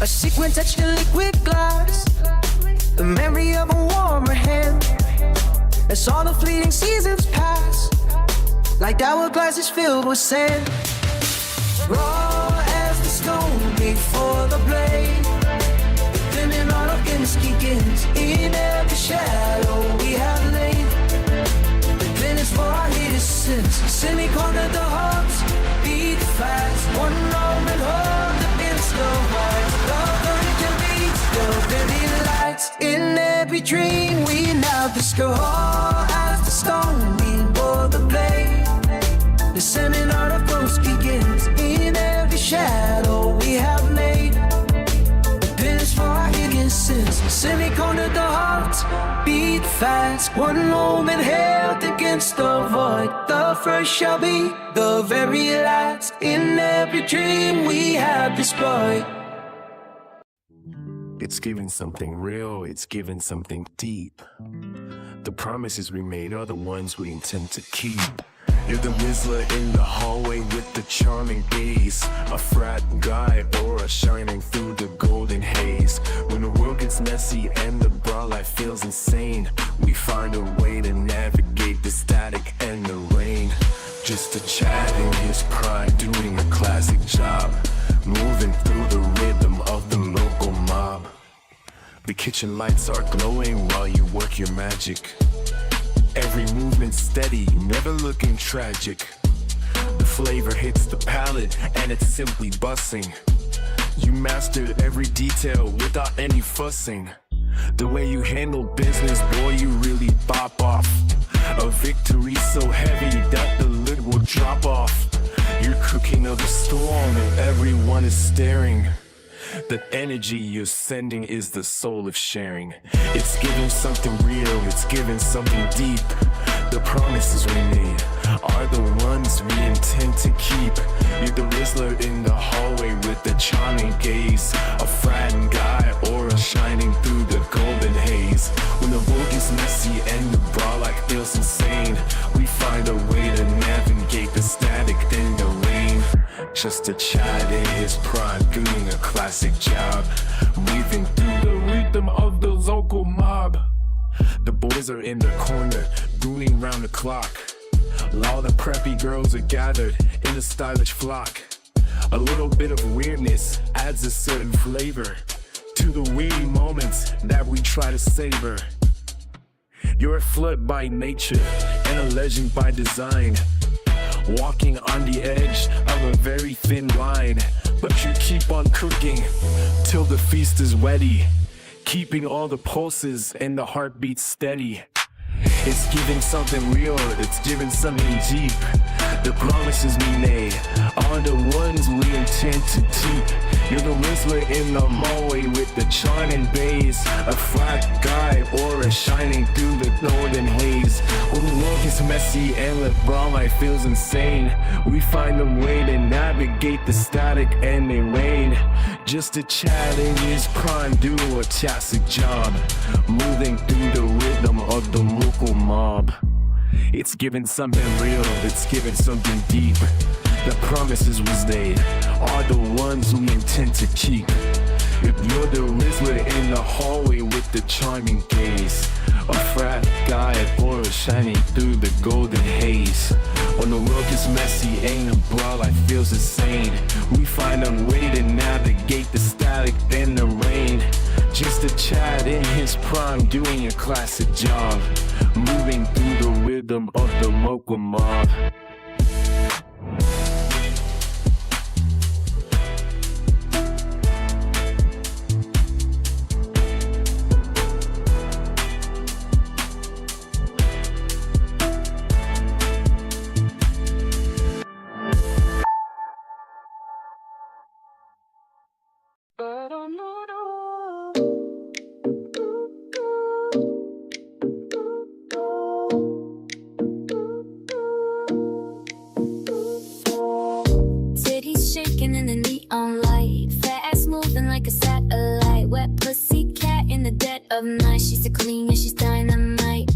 A sequence etched in liquid glass, the memory of a warmer hand. As all the fleeting seasons pass, like hourglasses filled with sand. Raw as the stone before the blade, the thinning out of skins in every shadow we have laid. The pen is for our hidden sins. Semi-corner the hearts beat fast. One moment hold against the void. The vertical beats the very lights. In every dream we now discover. Raw as the stone before the blade, the sending out of ghosts begins in every shadow we have made. The pen is for our hidden sins. Semi-corner the hearts beat fast. One moment held against the void. The first shall be the very last. In every dream we have destroyed. It's giving something real, it's giving something deep. The promises we made are the ones we intend to keep. You're the whistler in the hallway with the charming gaze, a frat guy aura shining through the golden haze. When the world gets messy and the bra life feels insane, we find a way to navigate the static and the rain. Just a chat in his pride, doing a classic job, moving through the rhythm of the local mob. The kitchen lights are glowing while you work your magic. Every movement steady, never looking tragic. The flavor hits the palate and it's simply bussing. You mastered every detail without any fussing. The way you handle business, boy, you really pop off. A victory so heavy that the lid will drop off. You're cooking up a storm and everyone is staring. The energy you're sending is the soul of sharing. It's giving something real, it's giving something deep. The promises we made are the ones we intend to keep. You're the whistler in the hallway with the charming gaze, a frat guy aura shining through the golden haze. When the world gets messy and the bra light feels insane, we find a way to navigate the static in the rain. Just a child in his prime doing a classic job, weaving through the rhythm of the local mob. The boys are in the corner, doing round the clock. All the preppy girls are gathered in a stylish flock. A little bit of weirdness adds a certain flavor to the weird moments that we try to savor. You're a flood by nature and a legend by design, walking on the edge of a very thin line. But you keep on cooking till the feast is ready, keeping all the pulses and the heartbeats steady. It's giving something real, it's giving something deep. The promises we made are the ones we intend to keep. You're the whistler in the hallway with the charming bass, a frat guy aura shining through the golden haze. When the world gets messy and the bra light feels insane, we find a way to navigate the static and the rain. Just a chat in his prime, do a classic job, moving through the rhythm of the local mob. It's giving something real, it's giving something deep. The promises we made are the ones we intend to keep. If you're the whistler in the hallway with the charming gaze, a frat guy aura shining through the golden haze. When the world gets messy and the bra light feels insane, we find a way to navigate the static and the rain. Just a Chad in his prime doing a classic job, moving through the rhythm of the local mob. love night. She's a clean, yeah, she's dynamite.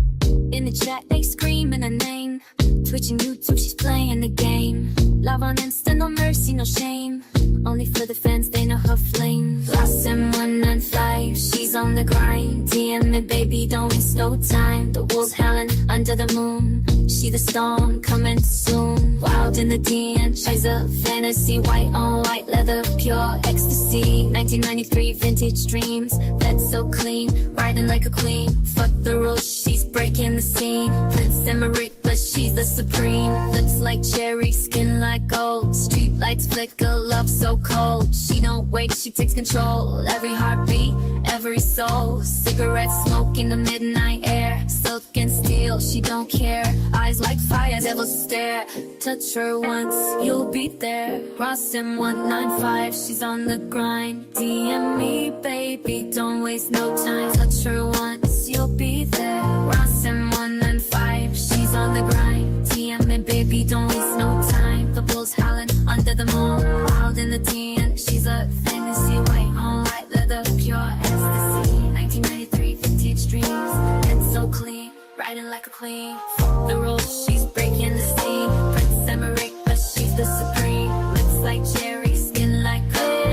In the chat, they screaming her name. Twitching YouTube, she's playing the game. Love on Insta, no mercy, no shame. Only for the fans, they know her flame. Lost in 195, she's on the grind. DM me, baby, don't waste no time. The wolves howling under the moon. She the storm, coming soon. Wild in the DN, she's a fantasy. White on white leather, pure ecstasy. 1993 vintage dreams, that's so clean. Riding like a queen, fuck the rules, she's breaking the scene. Prince Emmerich, but she's the supreme. Lips like cherry, skin like gold. Street lights flicker, love so cold. She don't wait, she takes control. Every heartbeat, every soul. Cigarette smoke in the midnight air. Silk and steel, she don't care. Eyes like fire, devil stare. Touch her once, you'll be there. Ross in 195, she's on the grind. DM me, baby, don't waste no time. Touch her once, you'll be there. Ross in 195, she's on the grind. DM me, baby, don't waste no time. The bulls howling under the moon. Wild in the DN, she's a fantasy. White on white leather, pure ecstasy. 1993 vintage dreams, it's so clean. Riding like a queen. Fuck the rules, she's breaking the scene. Prince Emmerich, but she's the supreme. Lips like cherry, skin like gold.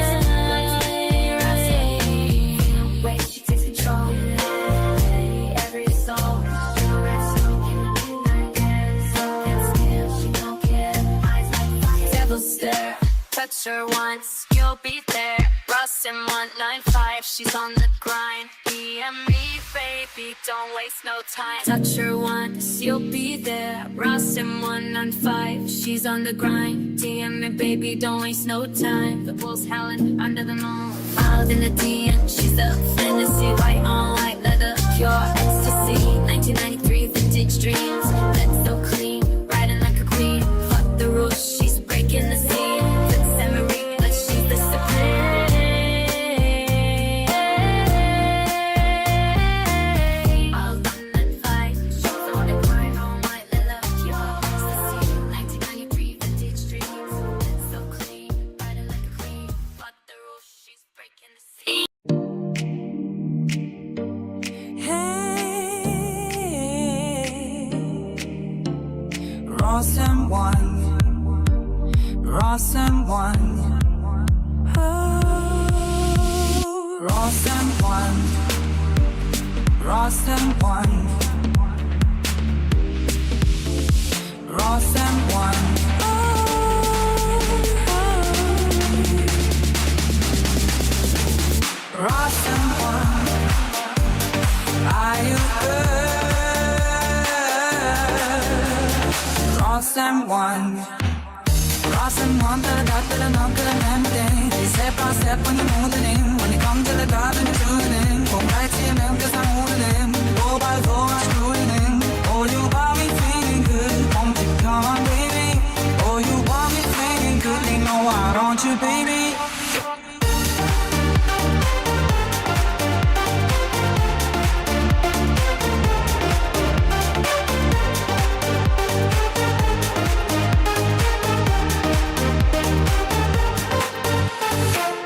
Wait, she takes control. Every soul. She don't care. Eyes like fire. Devil stare. Touch her once, you'll be there. Ross in 195, she's on the grind. DM me, baby, don't waste no time. Touch her once, you'll be there. Ross in 195, she's on the grind. DM me, baby, don't waste no time. The bulls howling under the moon. Wild in the DM, she's a fantasy. White on white leather, pure ecstasy. 1993 vintage dreams, that's so clean. Riding like a queen. Fuck the rules, she's breaking the scene. Ross and one, Ross and one, oh, Ross and one, Ross and one, Ross and one, oh, Ross and one, are you good? Ross and one, to the knock to the man day. They step by step when you're moving in. When you come to the top and you're tuning in. Go right to your man cause I'm holding in. Go by go, I'm screwing in. Oh, you got me feeling good. Won't you come on, baby? Oh, you got me feeling good. You know why don't you, baby?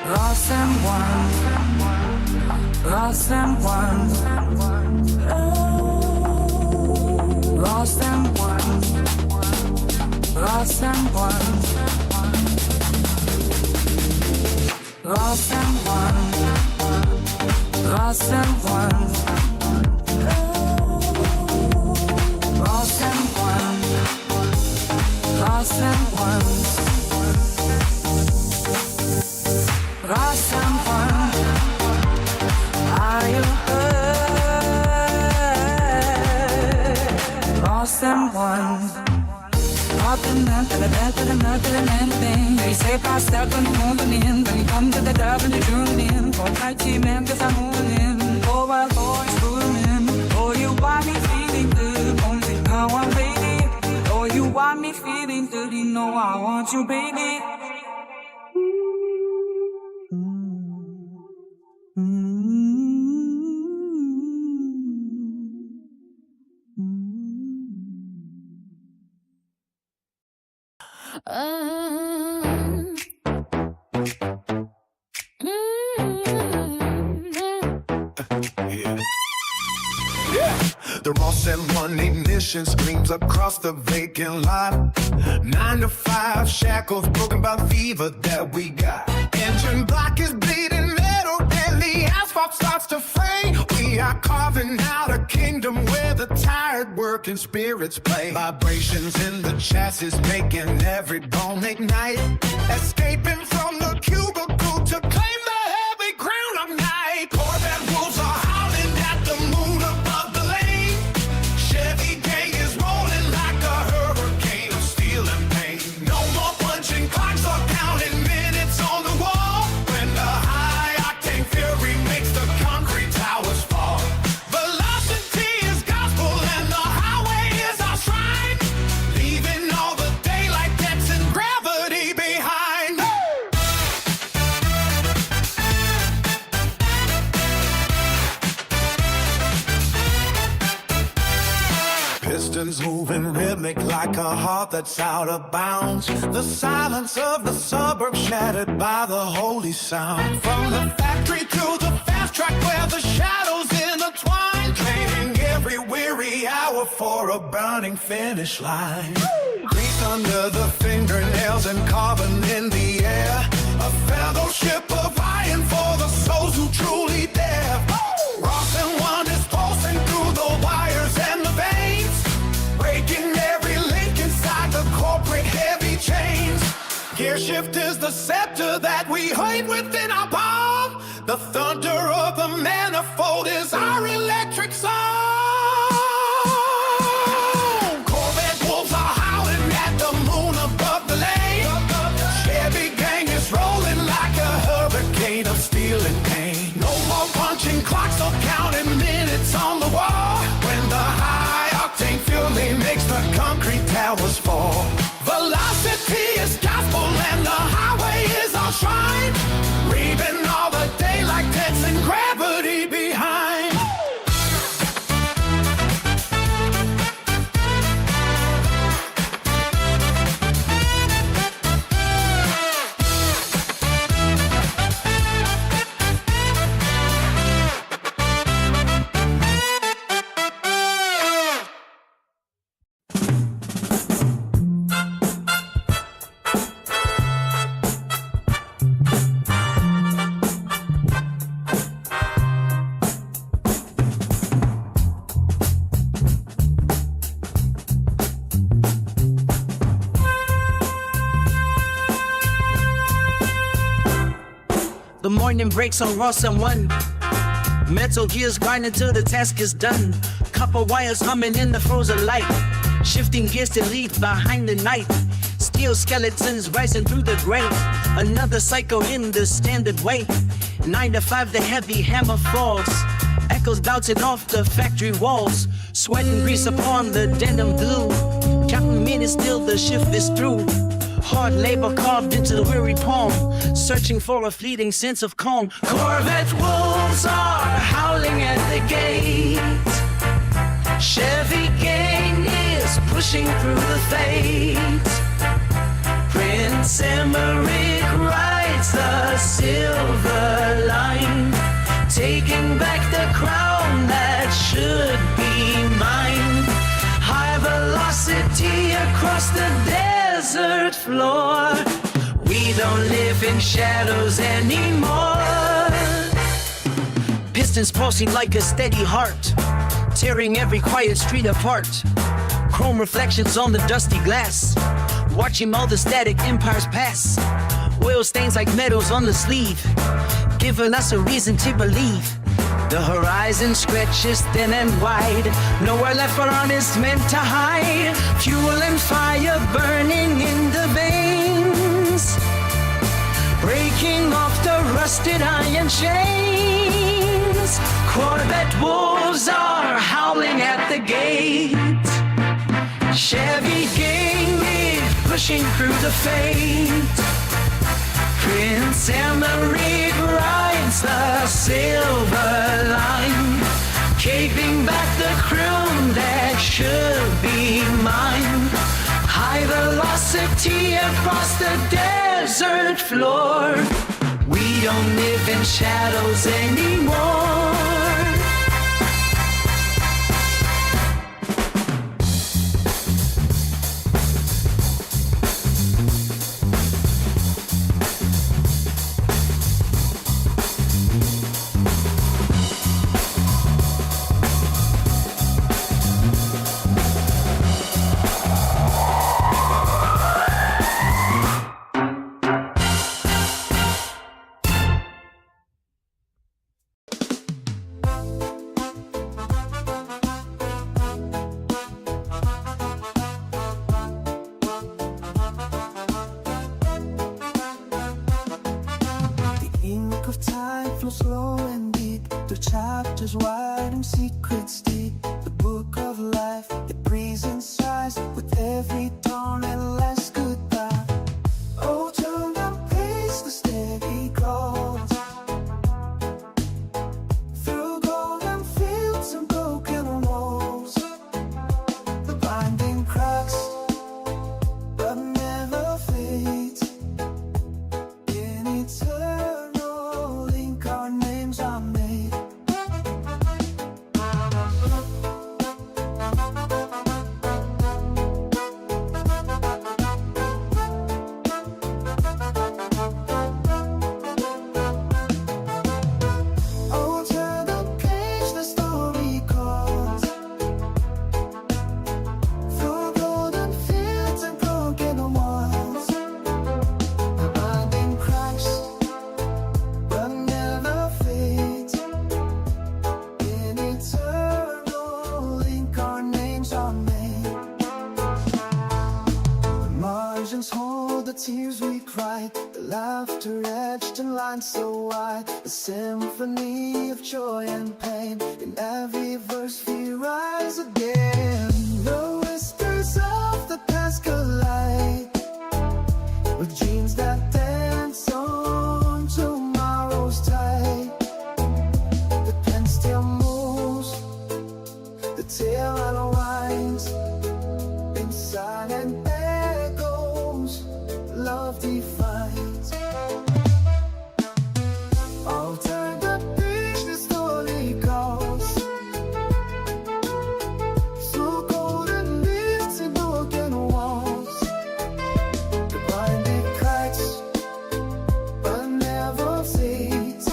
Ross and one, Ross and one, oh, Ross and one, Ross and one, Ross and one, Ross and one, oh, Ross and one, Ross and one. Ross and one, are you hurt? Ross and one, up and down to the back to the mouth to the man thing. They say pass out when you're moving in. When you come to the top and you're tuning in. Go tight to your man cause I'm moving in. Go by boys, screwing in. Oh, you want me feeling good. Only how I'm baby. Oh, you want me feeling good. You know I want you, baby. Yeah. The Ross and One ignition screams across the vacant lot. 9 to 5 shackles broken by fever that we got. Engine block is bleeding metal and the asphalt starts to fade. We are carving out a kingdom where the tired working spirits play. Vibrations in the chassis making every bone ignite. Escaping from the cubicle to claim the heavy ground of night. Corvette wolves are howling at the moon above the lane. Chevy gang is rolling like a hurricane of steel and pain. No more punching clocks or counting minutes on the wall. When the high octane fury makes the concrete towers fall. Velocity is gospel and the highway is our shrine. Leaving all the daylight debts and gravity behind. Pistons moving rhythmic like a heart that's out of bounds. The silence of the suburbs shattered by the holy sound. From the factory to the fast track where the shadows intertwine. Training every weary hour for a burning finish line. Grease under the fingernails and carbon in the air. A fellowship of iron for the souls who truly dare. Ross and One is pulsing through the wires and the veins. Breaking every link inside the corporate heavy chains. Gear shift is the scepter that we hold within our palm. The thunder of the manifold is our electric song. Corvette wolves are howling at the moon above the lane. Chevy gang is rolling like a hurricane of steel and pain. No more punching clocks or counting minutes on the wall. When the high octane fury makes the concrete towers fall. Velocity is gospel and the highway is our shrine. Leaving all the daylight debts and gravity behind. The morning breaks on Ross and One. Metal gears grinding till the task is done. Copper wires humming in the frozen light. Shifting gears to lead behind the night. Steel skeletons rising through the grave. Another cycle in the standard way. 9 to 5 the heavy hammer falls. Echoes bouncing off the factory walls. Sweat and grease upon the denim glue. Counting minutes till the shift is through. Hard labor carved into the weary palm. Searching for a fleeting sense of calm. Corvette wolves are howling at the gate. Chevy gang is pushing through the fate. Prince Emmerich rides the silver line. Taking back the crown that should be mine. High velocity across the desert floor. We don't live in shadows anymore. Pistons pulsing like a steady heart. Tearing every quiet street apart. Chrome reflections on the dusty glass. Watching all the static empires pass. Oil stains like metals on the sleeve. Giving us a reason to believe. The horizon stretches thin and wide. Nowhere left for honest men to hide. Fuel and fire burning in the veins. Breaking off the rusted iron chains. Corvette wolves are howling at the gate. Chevy gang is pushing through the fate. Prince Emmerich rides the silver line. Caving back the crown that should be mine. High velocity across the desert floor. We don't live in shadows anymore. treasures wide and secrets deep. The book of life, it breathes inside with every dawn and last goodbye. Oh, turn the page, the steady goes through golden fields and broken walls. The binding cracks, but never fades. In eternal ink, our names are made. Oh, turn the page, the story goes through golden fields and broken walls. The binding cracks, but never fades. In eternal ink, our names are made. The margins hold the tears we cried, the laughter etched in lines so wide, a symphony of joy and pain. In every verse we rise again. The whispers of the past collide with dreams that dance on tomorrow's tide. The pen still moves, the tale unwinds in silent echoes. Love defines. I'll turn the page, the story goes through golden leaves and broken walls. The binding cracks, but never fades.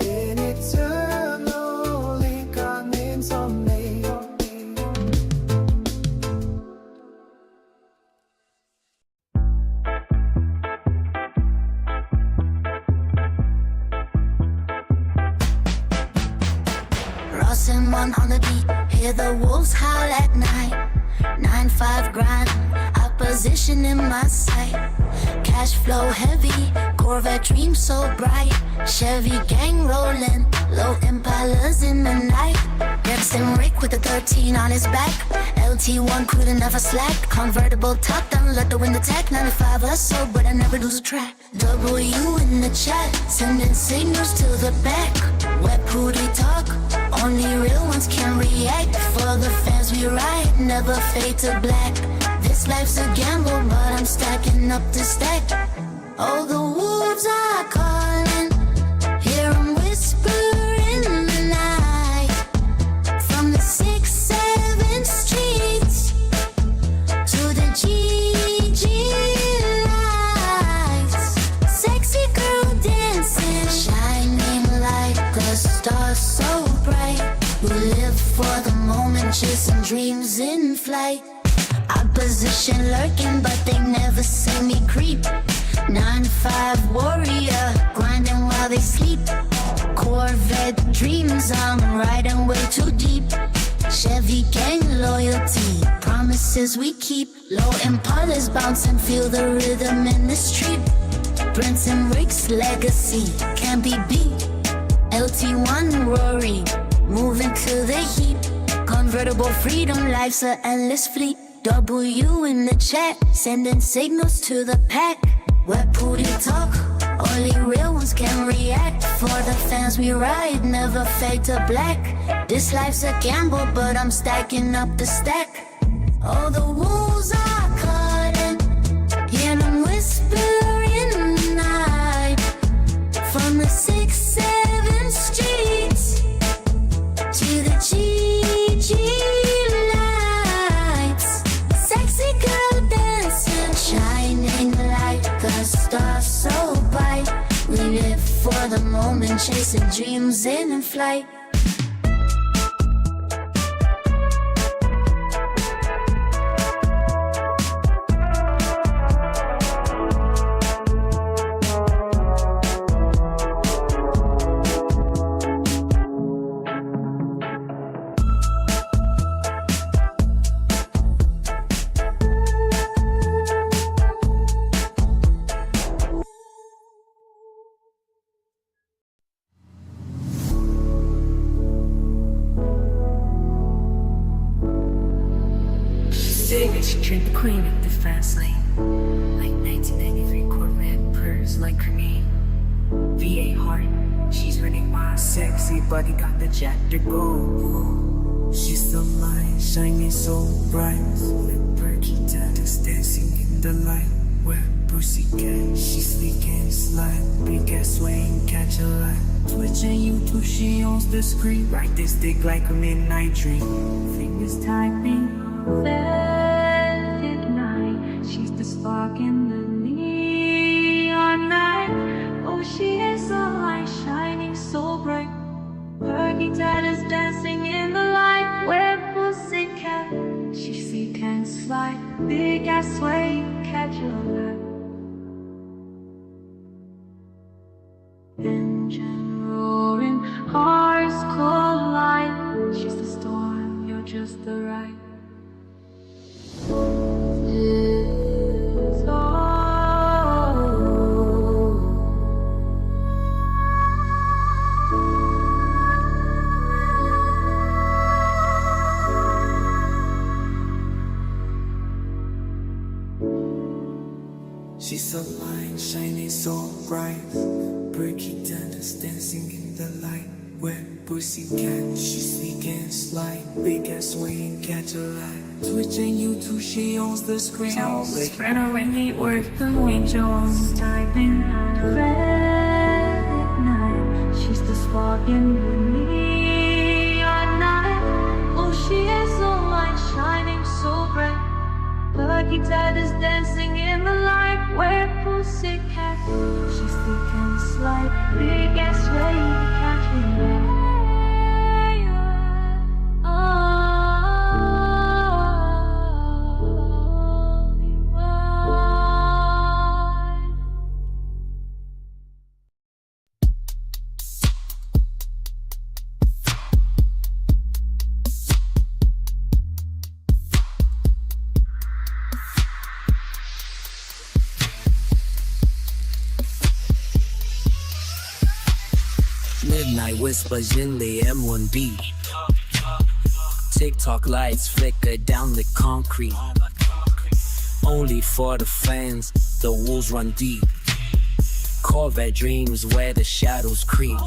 In eternal ink, our names are made. Ross and one on the beat, hear the wolves howl at night. 9-5 grind, opposition in my sight. Cash flow heavy, Corvette dream so bright. Chevy gang rolling, low Impalas in the night. Gibson Rick with the 13 on his back. LT1 crew that never slack. Convertible top down, let the wind attack. 95 or so, but I never lose a track. W in the chat, sending signals to the back. Wet booty talk, only real ones can react. For the fans we ride, never fade to black. This life's a gamble, but I'm stacking up the stack. Oh, the wolves are calling, hear 'em whisper in the night. From the 6-7 streets to the GG lights. Sexy girl dancing, shining like a star so bright. We live for the moment, chasing dreams in flight. Opposition lurking, but they never see me creep. 9-5 warrior, grinding while they sleep. Corvette dreams, I'm riding way too deep. Chevy gang loyalty, promises we keep. Low Impalas bouncing, feel the rhythm in the street. Prince and Rick's legacy can't be beat. LT1 Rory, moving to the heat. Convertible freedom, life's a endless fleet. W in the chat, sending signals to the pack. Wet booty talk, only real ones can react. For the fans we ride, never fade to black. This life's a gamble, but I'm stacking up the stack. Oh, the wolves are calling, hear them whisper in the night. From the 6-7 streets to the GG lights. Sexy girl dancing, shining like a star so bright. We live for the moment, chasing dreams in flight. She drink the queen at the fast lane. Like 1993 Corvette, purrs like cremate. V8 heart, she's running my sexy body, got the jack to go. She's the light, shining so bright. With perky tatters dancing in the light. Where pussycat, she's sleek and slight. Big ass swing, catch a light. Twitching you till she owns the screen. Ride this dick like a midnight dream. Fingers typing, velvet night. She's the spark in the neon night. Oh, she is a light shining so bright. Perky tatters dancing in the light. Where pussycat, she sleek and slight. Big ass sway, catch a light. Engine roaring, hearts collide. She's the storm, you're just the right. It's She's a light, shining so bright. Perky tatters dancing in the light. Where pussycat, she's sleek and slight. Big ass swing, catch a light. Twitching you till she owns the screen. spread her when they work the angels. Typing red at night. She's the spark in the neon night. Oh, she is a light shining so bright. Perky tatters dancing in the light. Where pussycat, she's thick and slight. Big ass way, catching it. Midnight whispers in the M1B. TikTok lights flicker down the concrete. Only for the fans, the wolves run deep. Corvette dreams where the shadows creep.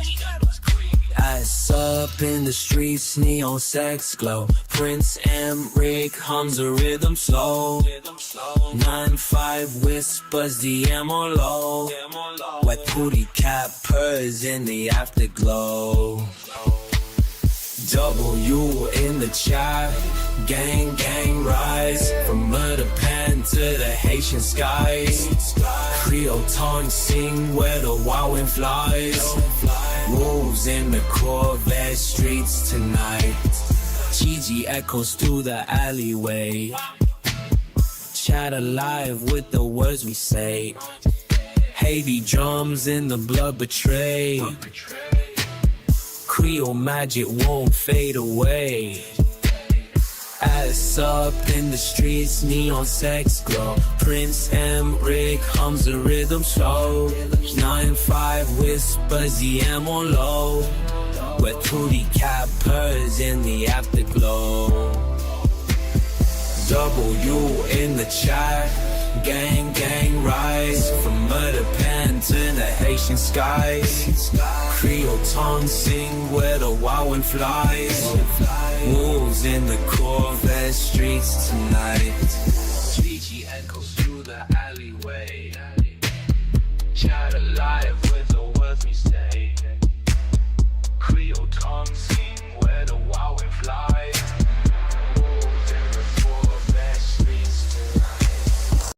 Ice up in the streets, neon sex glow. Prince Emric hums a rhythm slow. 9-5 whispers the ammo low. Wet booty cat purrs in the afterglow. W in the chat, gang rise. From murder pen to the Haitian skies. Creole tongue sing where the wild wind flies. Wolves in the Corvette streets tonight. Gigi echoes through the alleyway. Chat alive with the words we say. Haiti drums in the blood betray. Creole magic won't fade away. Ass up in the streets, neon sex glow. Prince Emric hums a rhythm slow. 9-5 whispers the ammo low. Wet booty cat purrs in the afterglow. W in the chat, gang rise. From murder pen to the Haitian skies. Creole tongue sing where the wild wind flies. Wolves in the Corvette streets tonight. Gigi echoes through the alleyway. Chat alive with the words we say. Creole tongue sing where the wild wind flies. Wolves in the Corvette streets tonight.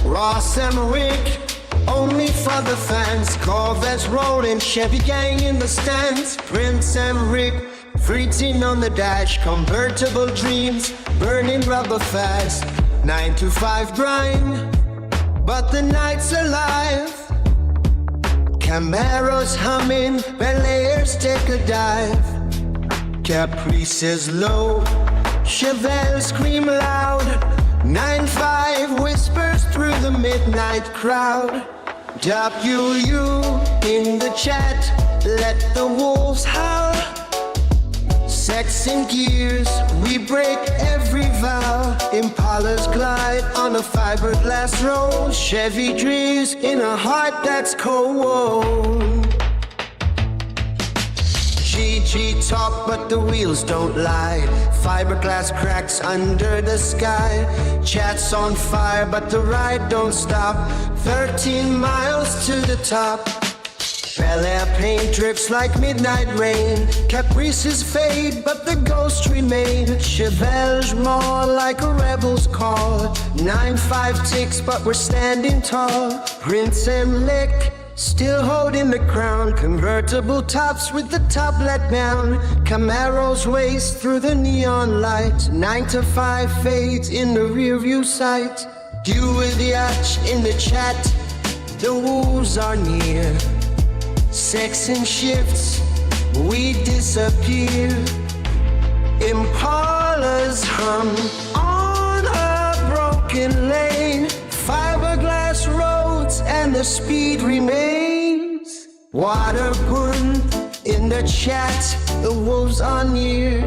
Ross and Rick, only for the fans. Corvettes rolling, Chevy gang in the stands. Prince and Rick, free teen on the dash. Convertible dreams, burning rubber fast. 9 to 5 grind, but the night's alive. Camaros humming, Bel Airs take a dive. Caprices low, Chevelle scream loud. 9-5 whispers through the midnight crowd. W in the chat, let the wolves howl. Sex in gears, we break every vow. Impalas glide on a fiberglass road. Chevy dreams in a heart that's cold. GG talk, but the wheels don't lie. Fiberglass cracks under the sky. Chat's on fire, but the ride don't stop. 13 miles to the top. Bel Air paint drips like midnight rain. Caprices fade, but the ghosts remain. Chevelle's more like a rebel's call. 9-5 ticks, but we're standing tall. Prince and Lick, still holding the crown. Convertible tops with the top let down. Camaros race through the neon light. 9 to 5 fades in the rear view sight. Dew with the yacht in the chat. The wolves are near. Section shifts, we disappear. Impalas hum on a broken lane. Fiberglass roads and the speed remains. Water pun in the chat, the wolves are near.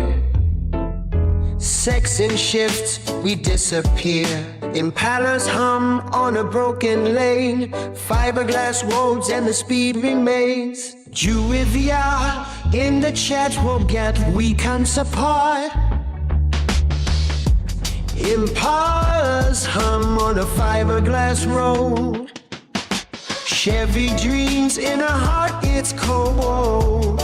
Section shifts, we disappear. Impalas hum on a broken lane. Fiberglass roads and the speed remains. Juvia in the chat will get weekends apart. Impalas hum on a fiberglass road. Chevy dreams in a heart, it's cold.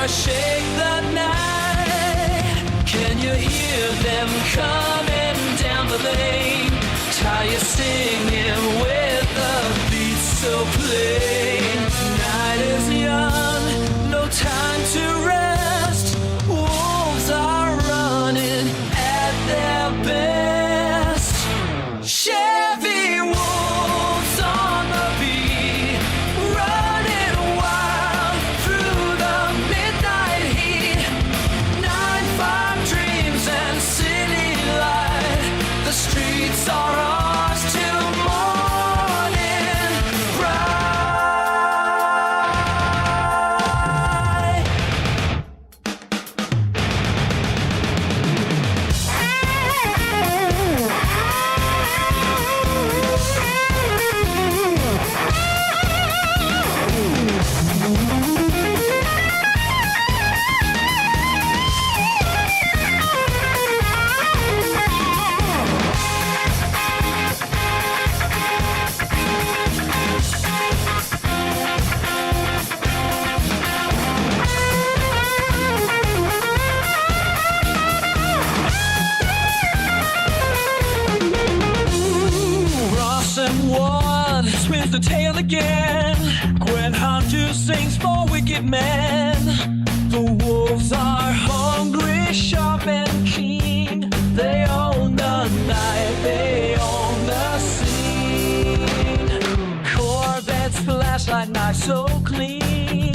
Shake the night. Can you hear them coming down the lane? Tired singing with the beat so plain. Night is young, no time to rest. Wolves are running at their best. Chevy wolves on the beat, running wild through the midnight heat. 9-5 dreams and city light. The streets are ours till morning bright. Ross and one spins the tale again. When Hunter sings for wicked men. The wolves are hungry, sharp and keen. They own the night, they own the scene. Corvettes flash like knives so clean.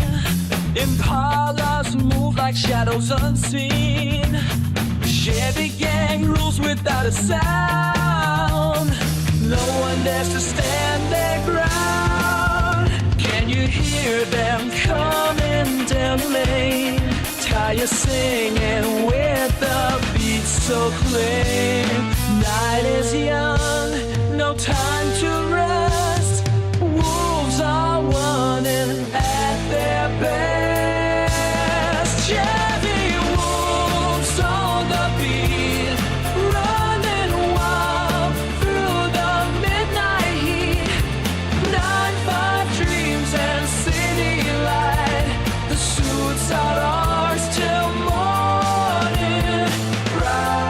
Impalas move like like shadows unseen. Chevy gang rules without a sound. No one dares to stand their ground. Can you hear them coming down the lane? Tire singing with the beat so clean. Night is young, no time to rest. Wolves are running at their best. Chevy wolves on the beat, running wild through the midnight heat. 9-5 dreams and city light. The suits are ours till morning bright.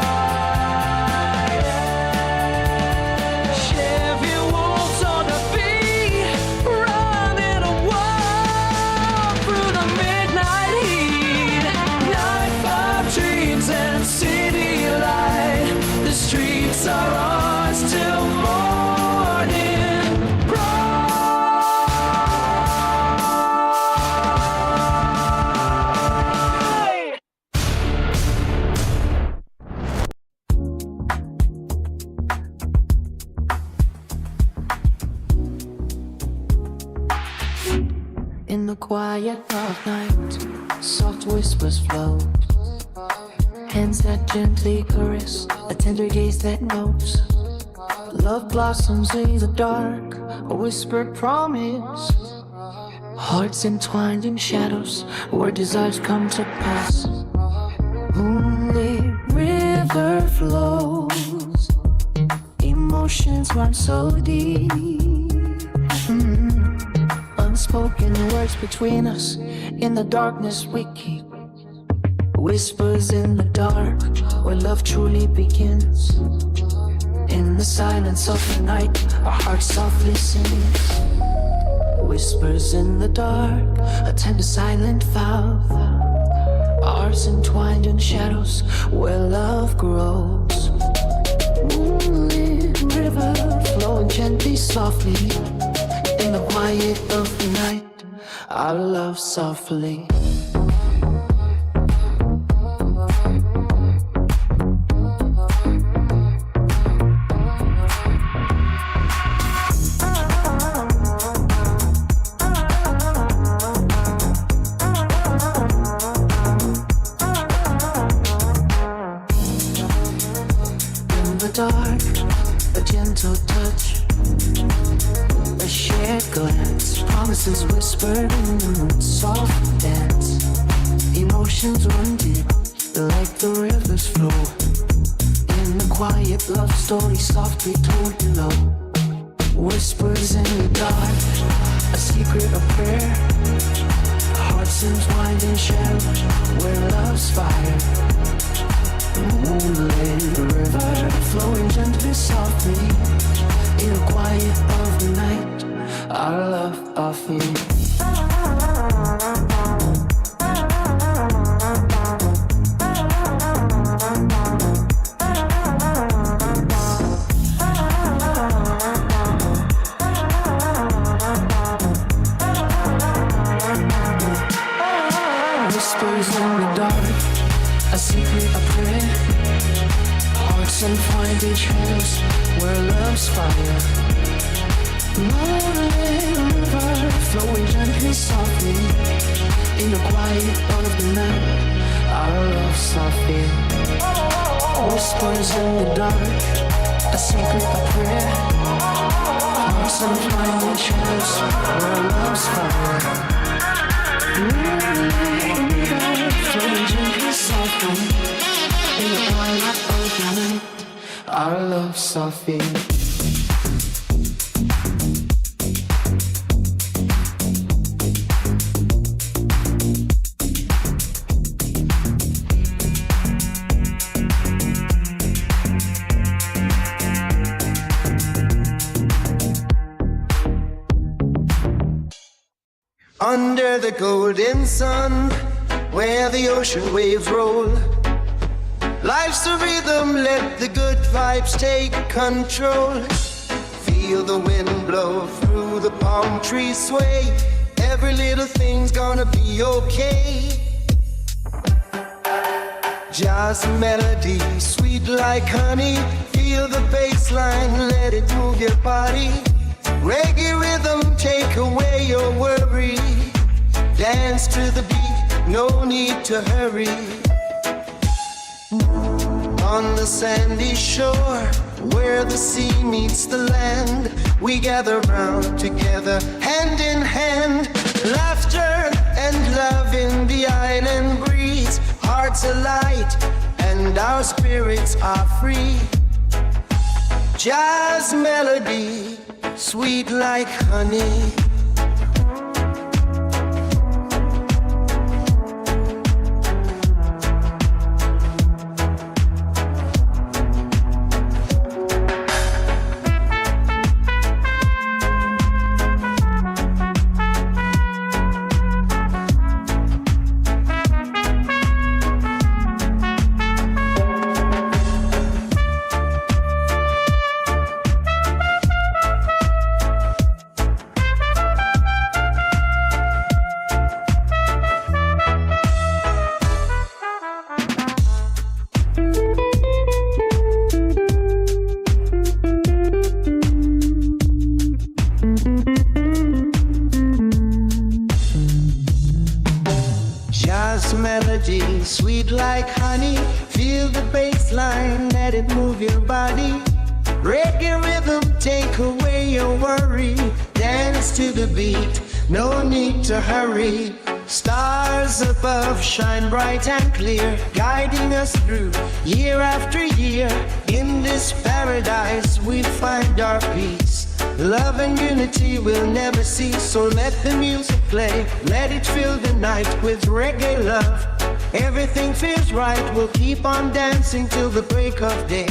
Chevy wolves on the beat, running wild through the midnight heat. 9-5 dreams and city light. The streets are ours till morning bright. In the quiet of night, soft whispers float. Hands that gently caress, a tender gaze that knows. Love blossoms in the dark, a whispered promise. Hearts entwined in shadows, where desires come to pass. Moonlit river flows, emotions run so deep. Unspoken words between us, in the darkness we keep. Whispers in the dark, where love truly begins. In the silence of the night, our heart softly sings. Whispers in the dark, a tender silent vow. Ours entwined in shadows, where love grows. Moonlit river flowing gently, softly. In the quiet of the night, our love softly. In the dark, a gentle touch, a shared glance, promises whispered in the moon, soft dance. Emotions run deep, like the rivers flow. In the quiet love story, softly told below. Whispers in the dark, a secret of prayer. Hearts entwined in shadows, where love's fire. Moonlit river flowing gently, softly. In the quiet of the night, our love offering. Whispers in the dark, a secret of prayer. Hearts entwined in shadows, where love's fire. Moonlit river flowing gently, softly. In the quiet of the night, our love softly. Whispers in the dark, a secret of prayer. Hearts entwined in shadows, where love's fire. Moonlit river flowing gently, softly. In the quiet of the night, our love softly. Under the golden sun, where the ocean waves roll, life's a rhythm, let the good vibes take control. Feel the wind blow through the palm trees sway. Every little thing's gonna be okay. Jazz melody, sweet like honey. Feel the bass line, let it move your body. Reggae rhythm, take away your worry. Dance to the beat, no need to hurry. On the sandy shore, where the sea meets the land, we gather round together, hand in hand. Laughter and love in the island breeze. Hearts alight and our spirits are free. Jazz melody, sweet like honey. Melody, sweet like honey. Feel the bass line, let it move your body. Reggae rhythm, take away your worry. Dance to the beat, no need to hurry. Stars above shine bright and clear, guiding us through year after year. In this paradise we find our peace. Love and unity will never cease, so let the music play. Let it fill the night with reggae love. Everything feels right, we'll keep on dancing till the break of day.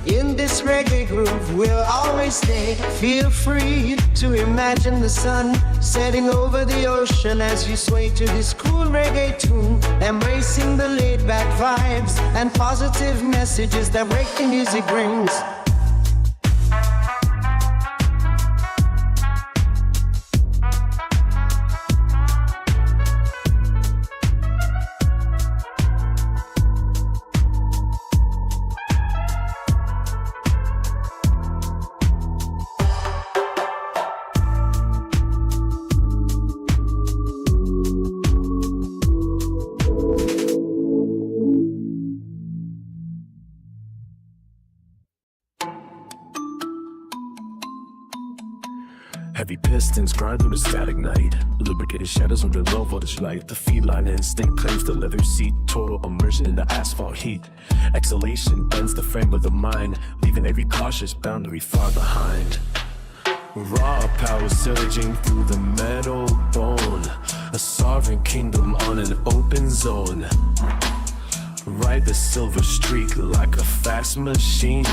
In this reggae groove we'll always stay. Feel free to imagine the sun setting over the ocean as you sway to this cool reggae tune. Embracing the laid back vibes and positive messages that reggae music brings. Heavy pistons grind through the static night. Lubricated shadows under low voltage light. The feline instinct claims the leather seat. Total immersion in the asphalt heat. Exhalation bends the frame of the mind, leaving every cautious boundary far behind. Raw power surging through the metal bone. A sovereign kingdom on an open zone. Ride the silver streak like a fast machine.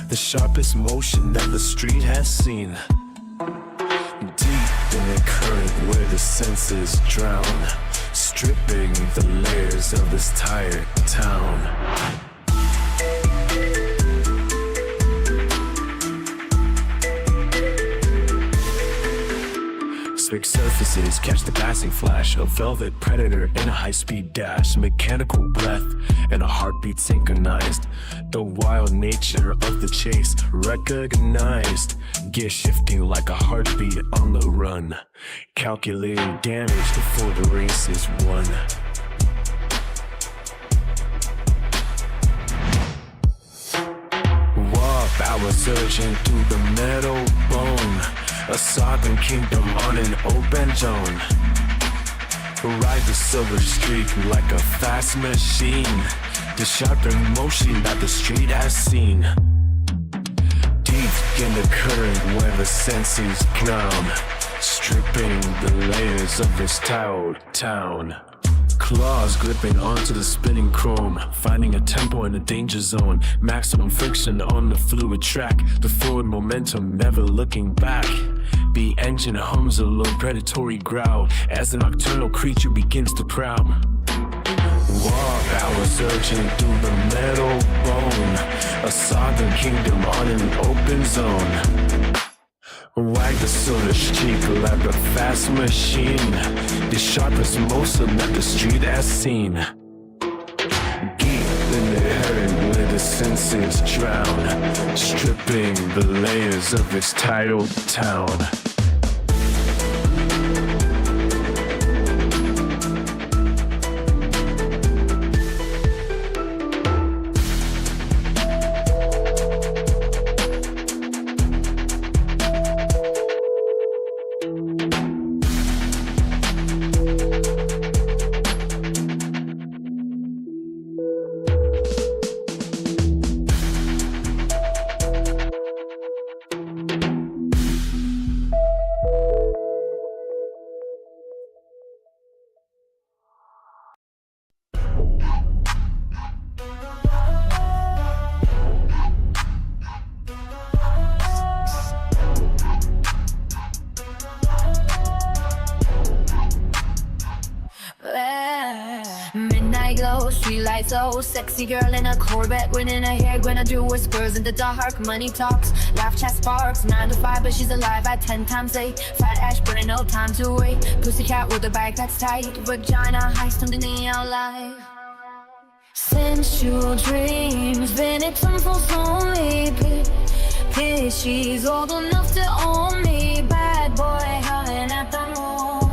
The sharpest motion that the street has seen. Deep in the current where the senses drown, stripping the layers of this tired town. Slick surfaces catch the passing flash. A velvet predator in a high-speed dash. Mechanical breath and a heartbeat synchronized. The wild nature of the chase recognized. Gear shifting like a heartbeat on the run. Calculating damage before the race is won. Raw power surging through the metal bone. A sovereign kingdom on an open zone. Ride the silver streak like a fast machine. The sharpened motion that the street has seen. Deep in the current where the senses drown, stripping the layers of this tired town. Claws gripping onto the spinning chrome, finding a tempo in a danger zone. Maximum friction on the fluid track, the forward momentum never looking back. The engine hums a low predatory growl as the nocturnal creature begins to prowl. Raw power surging through the metal bone. A sovereign kingdom on an open zone. Wag the silver streak like a fast machine. The sharpest motion that the street has seen. Geek voices drown, stripping the layers of this titled town. Midnight glow, streetlights, oh, sexy girl in a Corvette, winning her hair, gonna do whispers in the dark. Money talks, laugh, chat sparks, 9 to 5, but she's alive at 10 times 8. Fat ash, burning no time to wait. Pussycat with a bike that's tight, vagina heist on the neon light. Sensual dreams, Benetton falls only. Pitch, she's old enough to own me. Bad boy, howling at the moon.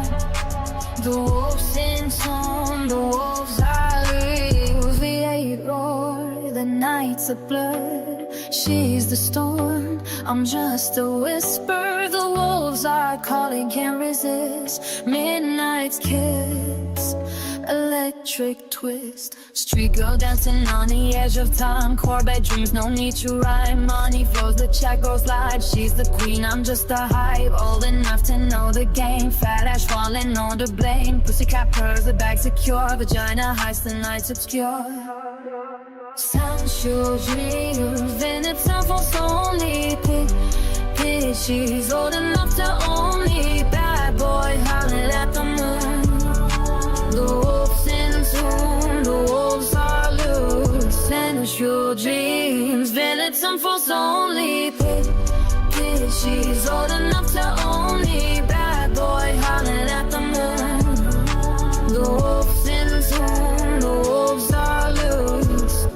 The wolves in song, the wolves are loose. The 8 roar, the nights of blood. She's the storm, I'm just a whisper. The wolves are calling, can't resist. Midnight's kiss, electric twist. Street girl dancing on the edge of time. Corvette dreams, no need to rhyme. Money flows, the check goes live. She's the queen, I'm just a hype. Old enough to know the game. Fat ash falling on the blame. Pussycat purrs, the bag secure. Vagina hides, the night's obscure. Sensual dreams, then it's time for only. Pitch, she's old enough to own me. Bad boy, howling at the moon. The wolves in tune, the wolves are loose. Sensual dreams, villains and fools only. Pitch, she's old enough to own me. Bad boy, howling at the moon. The wolves in tune, the wolves are loose.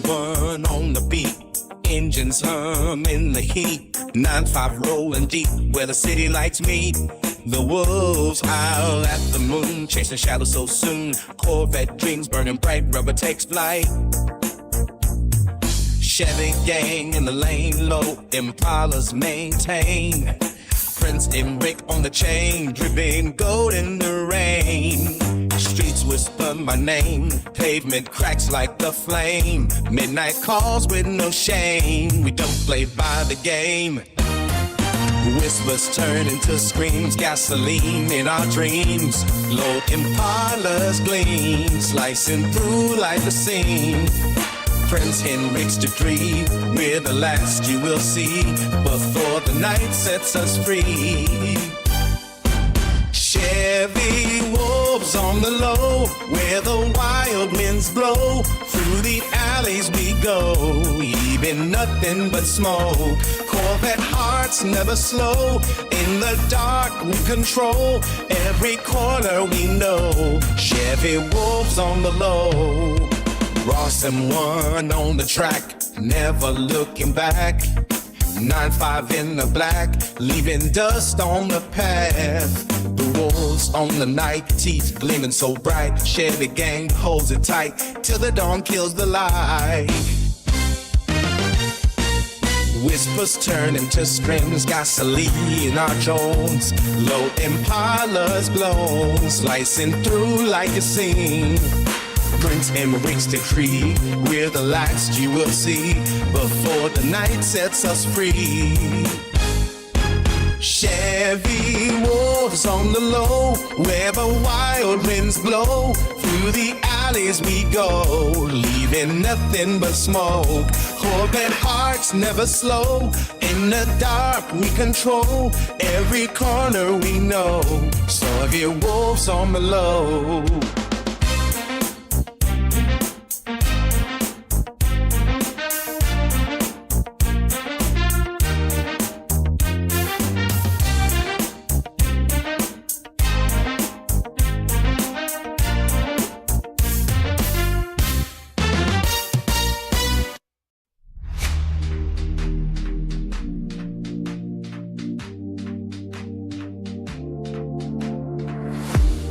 Burn on the beat, engines hum in the heat. 9-5 rolling deep where the city lights meet. The wolves howl at the moon, chasing shadows so soon. Corvette dreams burning bright, rubber takes flight. Chevy gang in the lane low, Impalas maintain. Prince Emrick on the chain, dripping gold in the rain. Streets whisper my name, pavement cracks like the flame. Midnight calls with no shame, we don't play by the game. Whispers turn into screams, gasoline in our dreams. Low Impalas gleam, slicing through like a seam. Prince Henrik's decree, we're the last you will see before the night sets us free. Chevy wolves on the low, where the wild winds blow. Through the alleys we go, even nothing but smoke. Corvette hearts never slow, in the dark we control. Every corner we know, Chevy wolves on the low. Ross and one on the track, never looking back. 9-5 in the black, leaving dust on the path. The wolves on the night, teeth gleaming so bright. Chevy gang holds it tight till the dawn kills the light. Whispers turn into screams, gasoline in our Jones. Low Impalas blow, slicing through like a seam. Prince Emrick's decree, we're the last you will see before the night sets us free. Chevy wolves on the low, where the wild winds blow. Through the alleys we go, leaving nothing but smoke. Corvette hearts never slow. In the dark we control every corner we know. So I hear wolves on the low.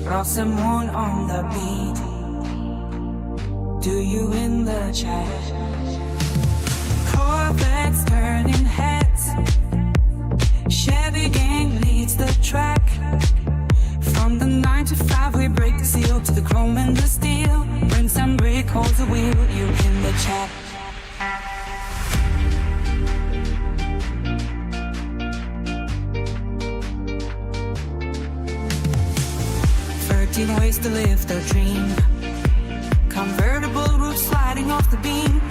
Cross the moon on the beat. Do you in the chat? Corvettes turning heads. Chevy gang leads the track. From the 9 to 5 we break the seal to the chrome and the steel. Prince and brick holds the wheel. You in the chat? 13 ways to live the dream. Convertible roof sliding off the beam.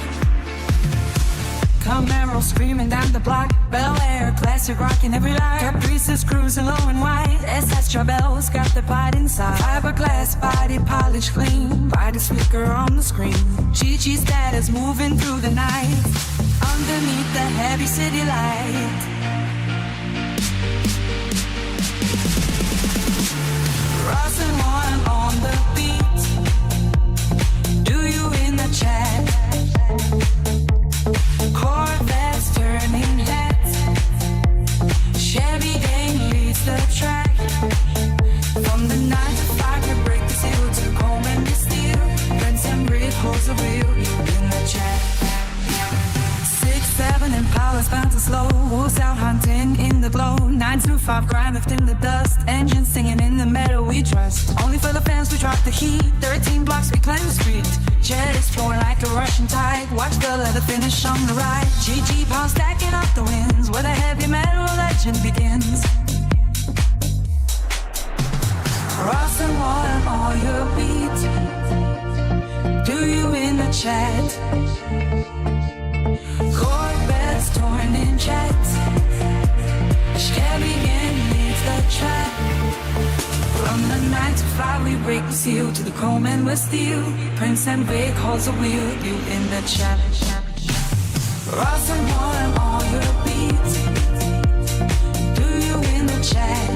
Camaro screaming down the block. Bel Air, classic rock in every line. Caprices cruising low and wide. SS Troubles got the bite inside. Fiberglass body polish clean. By the speaker on the screen. Gigi status moving through the night. Underneath the heavy city light. Ross and one on the beat. Do you in the chat? Corvettes turning heads. Chevy gang leads the track. From the 9 to 5 we break the seal to comb and the steel. Prince and brick holds the wheel. You in the chat? 6-7 Impala's bound to slow. Wolves out hunting in the glow. 9 to 5 grind left in the dust. Engines singing in the meadow we trust. Only for the fans we drop the heat. 13 blocks we claim the street. Jet is flowing like a Russian tide. Watch the leather finish on the right. GG power stacking up the wins. Where the heavy metal legend begins. Cross and wall and all your beat. Do you in the chat? Corvettes torn in jets. Chevy gang leads the track. From the 9 to 5 we break the seal to the chrome and with steel. Prince and Vic holds the wheel. You in the chat? Ross and Wall and all your beats. Do you in the chat?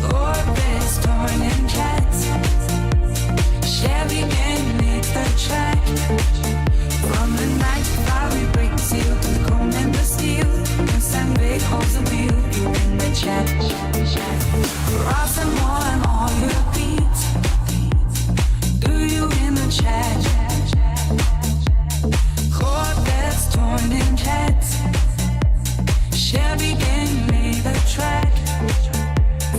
Corvettes torn in jets. Chevy gang leads the track. From the 9 to 5 we break the seal to the chrome and the steel. Prince and Vic holds the wheel. You in the chat? Ross and Wall and all your beats. Do you in the chat? Corvettes torn in jets. Chevy gang made the track.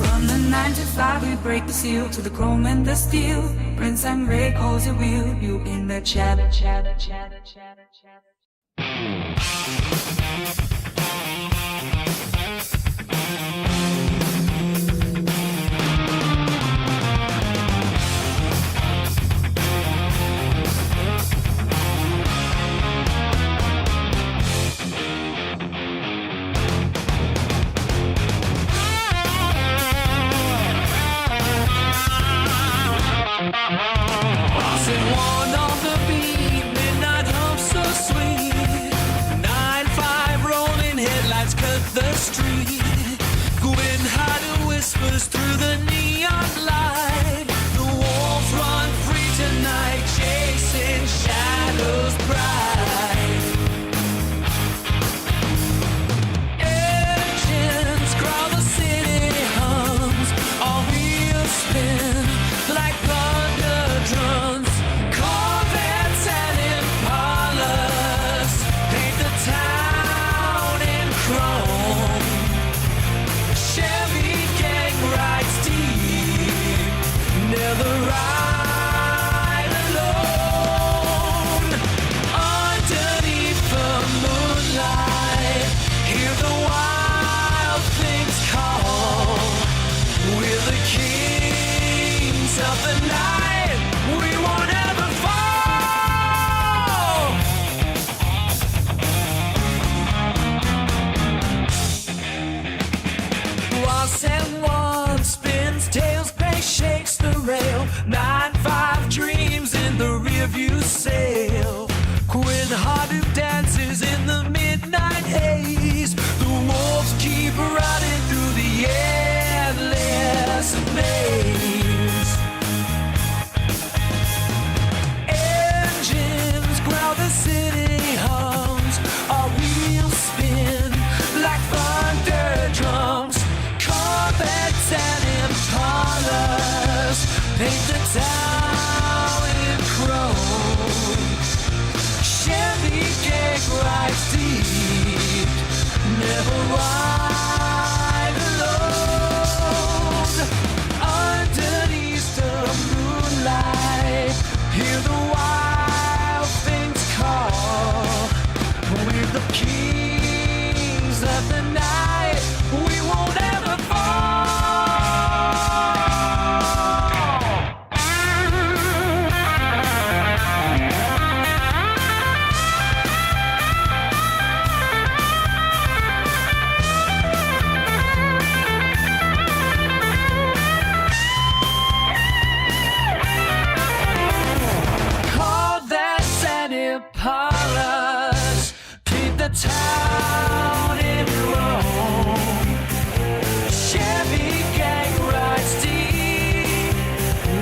From the 9 to 5 we break the seal to the chrome and the steel. Prince and Rick holds the wheel. You in the chat? One on the beat, midnight hum so sweet. 9-5 rolling headlights cut the street. Going hiding whispers through the neon light. The wolves run free tonight, chasing shadows bright. Engines crawl, the city hums. All wheels spin like thunder drums. Corvettes and Impalas paint the town in chrome. Chevy gang rides deep, never ride alone. Underneath the moonlight, hear the wild things call. We're the kings of the night. have you sail. Quinn-hearted dances in the midnight haze. The wolves keep running through the endless maze. Engines growl, the city hums. Our wheels spin like thunder drums. Corvettes and Impalas paint the town in chrome. Chevy gang rides deep, never ride alone. Underneath the moonlight, hear the wild things call. We're the kings of the night, we won't ever fall. Corvettes and Impalas keep the town in Rome. Chevy gang rides deep,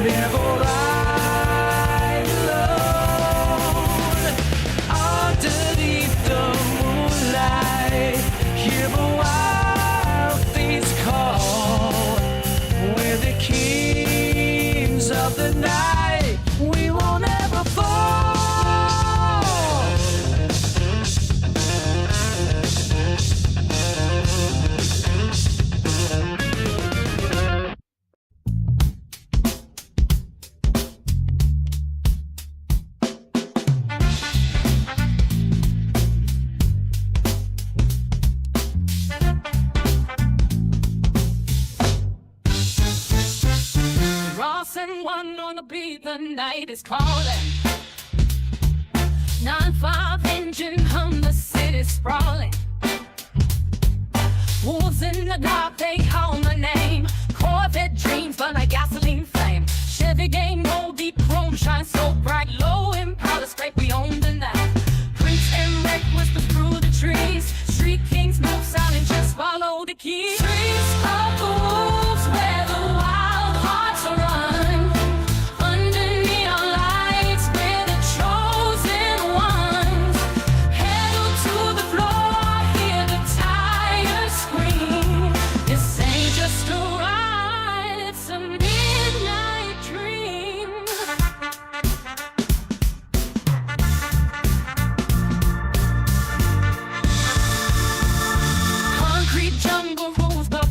never ride alone. Underneath the moonlight, hear the wild things call. We're the kings of the night, we won't ever fall. Ross and one on the beat, the night is calling. 9-5 engine hum, the city sprawling. Wolves in the dark, they call my name. Corvette dreams burn like gasoline flame. Chevy gang, no deep chrome shines so bright. Low Impala scrape, we own the night. Prince and wreck whispers through the trees. Street kings move silent, just follow the key. Streets of the wolves where the wild hearts run. Under neon lights, we're the chosen ones. Pedal to the floor, hear the tires scream. This ain't just a ride, it's a midnight dream. Concrete jungle rules, but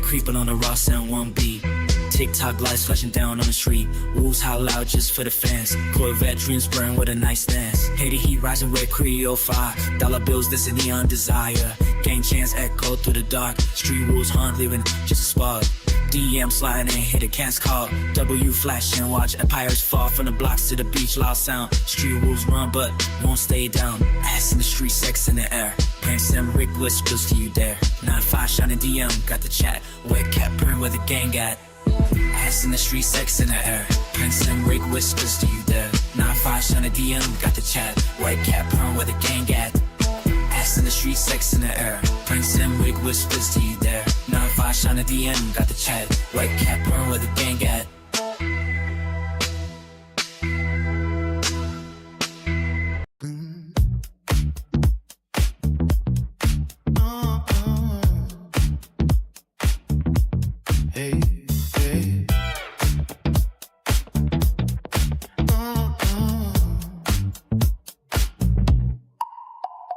creeping on the Ross and 1B. TikTok lights flashing down on the street. Wolves howl loud just for the fans. Corvette dreams burn with a nice dance. Hate the heat rising red Creole fire. Dollar bills, this a neon desire. Game chance echo through the dark. Street wolves hunt, leaving just a spark. DM sliding and hit a can't call. W flashing, watch empires fall from the blocks to the beach. Loud sound. Street wolves run but won't stay down. Ass in the street, sex in the air. Prince and Rick whispers to you there. 9-5 shining DM, got the chat. Wet cat burn where the gang at. Ass in the street, sex in the air. Prince and Rick whispers to you there. 9-5 shining DM, got the chat. White cat burn where the gang at. Ass in the street, sex in the air. Prince and Rick whispers to you there. 9-5 shining DM, got the chat. White cat burn where the gang at.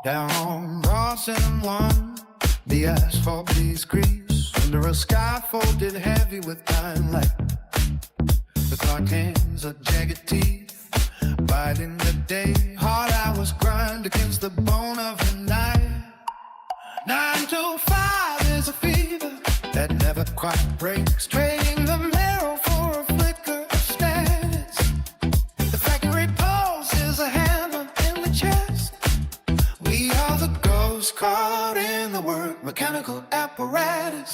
Down Ross and 1, the asphalt bleeds grease under a sky folded heavy with dying light. The clock hands are jagged teeth, biting the day. Hard hours grind against the bone of the night. 9 to 5 is a fever that never quite breaks, trading the marrow for a flicker of status. The factory pulse is a hammer in the chest. We are the ghosts caught in the work, mechanical apparatus.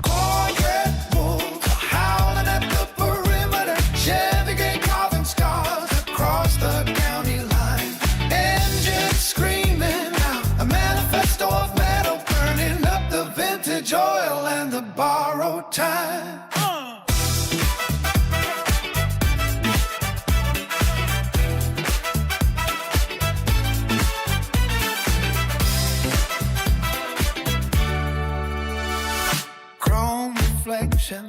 Corvette wolves are howling at the perimeter. Chevy gang carving scars across the county line. Engines screaming out a manifesto of metal, burning up the vintage oil and the borrowed time.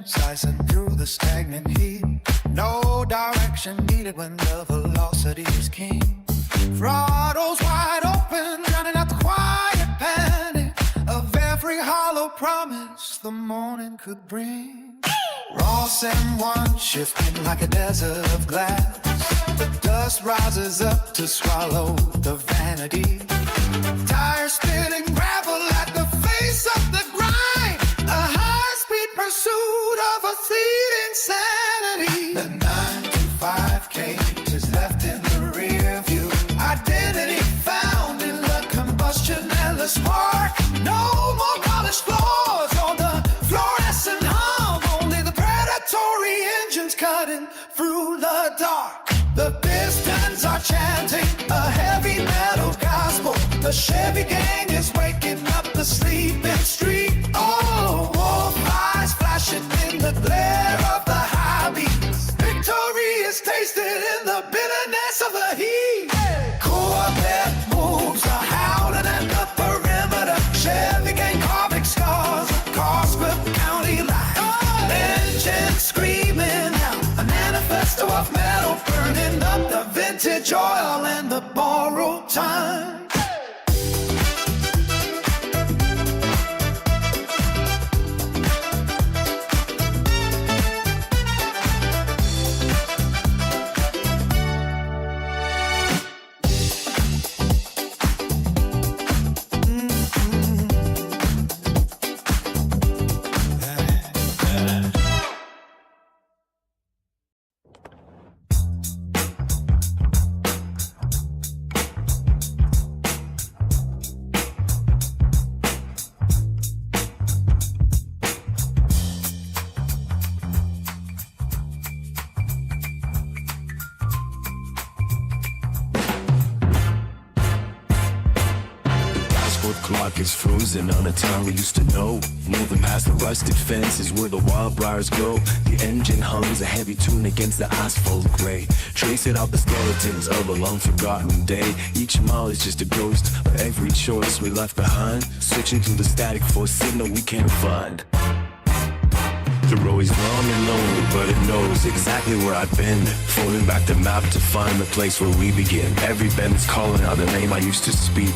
Slicing through the stagnant heat. No direction needed when the velocity is keen. Throttles wide open, drowning out the quiet panic of every hollow promise the morning could bring. Ross and 1 shifting like a desert of glass. The dust rises up to swallow the vanity. Tires spinning gravel at the face of the grind. A high-speed pursuit of a fleeting sanity. The 9 to 5 cage is left in the rear view. Identity found in the combustion and the spark. No more polished floors or the fluorescent hum. Only the predatory engines cutting through the dark. The pistons are chanting a heavy metal gospel. The Chevy gang is waking up the sleeping street. Oh, wolf eyes flashing in the glare of the high beams. Victory is tasted in the bitterness of the heat. Corvette wolves are howling at the perimeter. Chevy gang carving scars across the county line. Engines screaming out a manifesto of metal, burning up the vintage oil and the borrowed time. Clock is frozen on a town we used to know. Moving past the rusted fences where the wild briars go. The engine hums a heavy tune against the asphalt gray. Tracing out the skeletons of a long forgotten day. Each mile is just a ghost of every choice we left behind. Switching to the static force signal we can't find. The road is long and lonely, but it knows exactly where I've been. Folding back the map to find the place where we begin. Every bend is calling out the name I used to speak.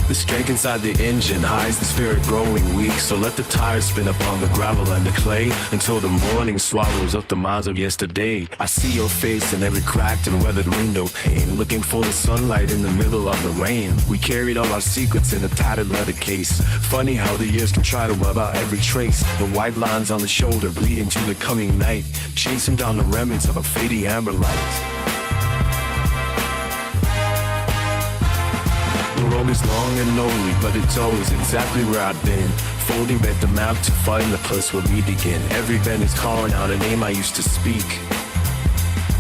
The strength inside the engine hides the spirit growing weak. So let the tires spin upon the gravel and the clay until the morning swallows up the miles of yesterday. I see your face in every cracked and weathered window pane, looking for the sunlight in the middle of the rain. We carried all our secrets in a tattered leather case. Funny how the years can try to web out every trace. The white lines on the shoulder bleeding to the coming night, chasing down the remnants of a fading amber light. The road is long and lonely, but it's always exactly where I've been. Folding back the map to find the place where we begin. Every bend is calling out a name I used to speak.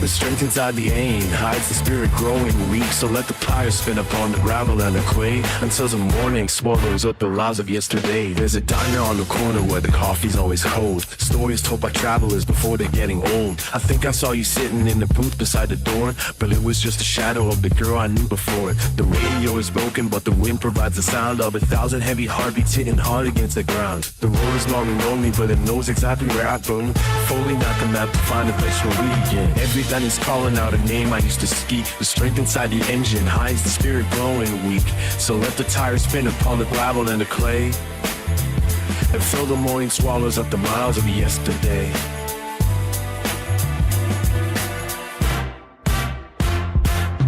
The strength inside the aim hides the spirit growing weak. So let the tires spin upon the gravel and the clay until the morning swallows up the lives of yesterday. There's a diner on the corner where the coffee's always cold. Stories told by travelers before they're getting old. I think I saw you sitting in the booth beside the door, but it was just a shadow of the girl I knew before. The radio is broken, but the wind provides the sound of 1,000 heavy heartbeats hitting hard against the ground. The road is long and lonely, but it knows exactly where I've been. Folding out the map to find a place where we begin. Every then is calling out a name I used to speak. The strength inside the engine hides the spirit growing weak. So let the tires spin upon the gravel and the clay until the morning swallows up the miles of yesterday.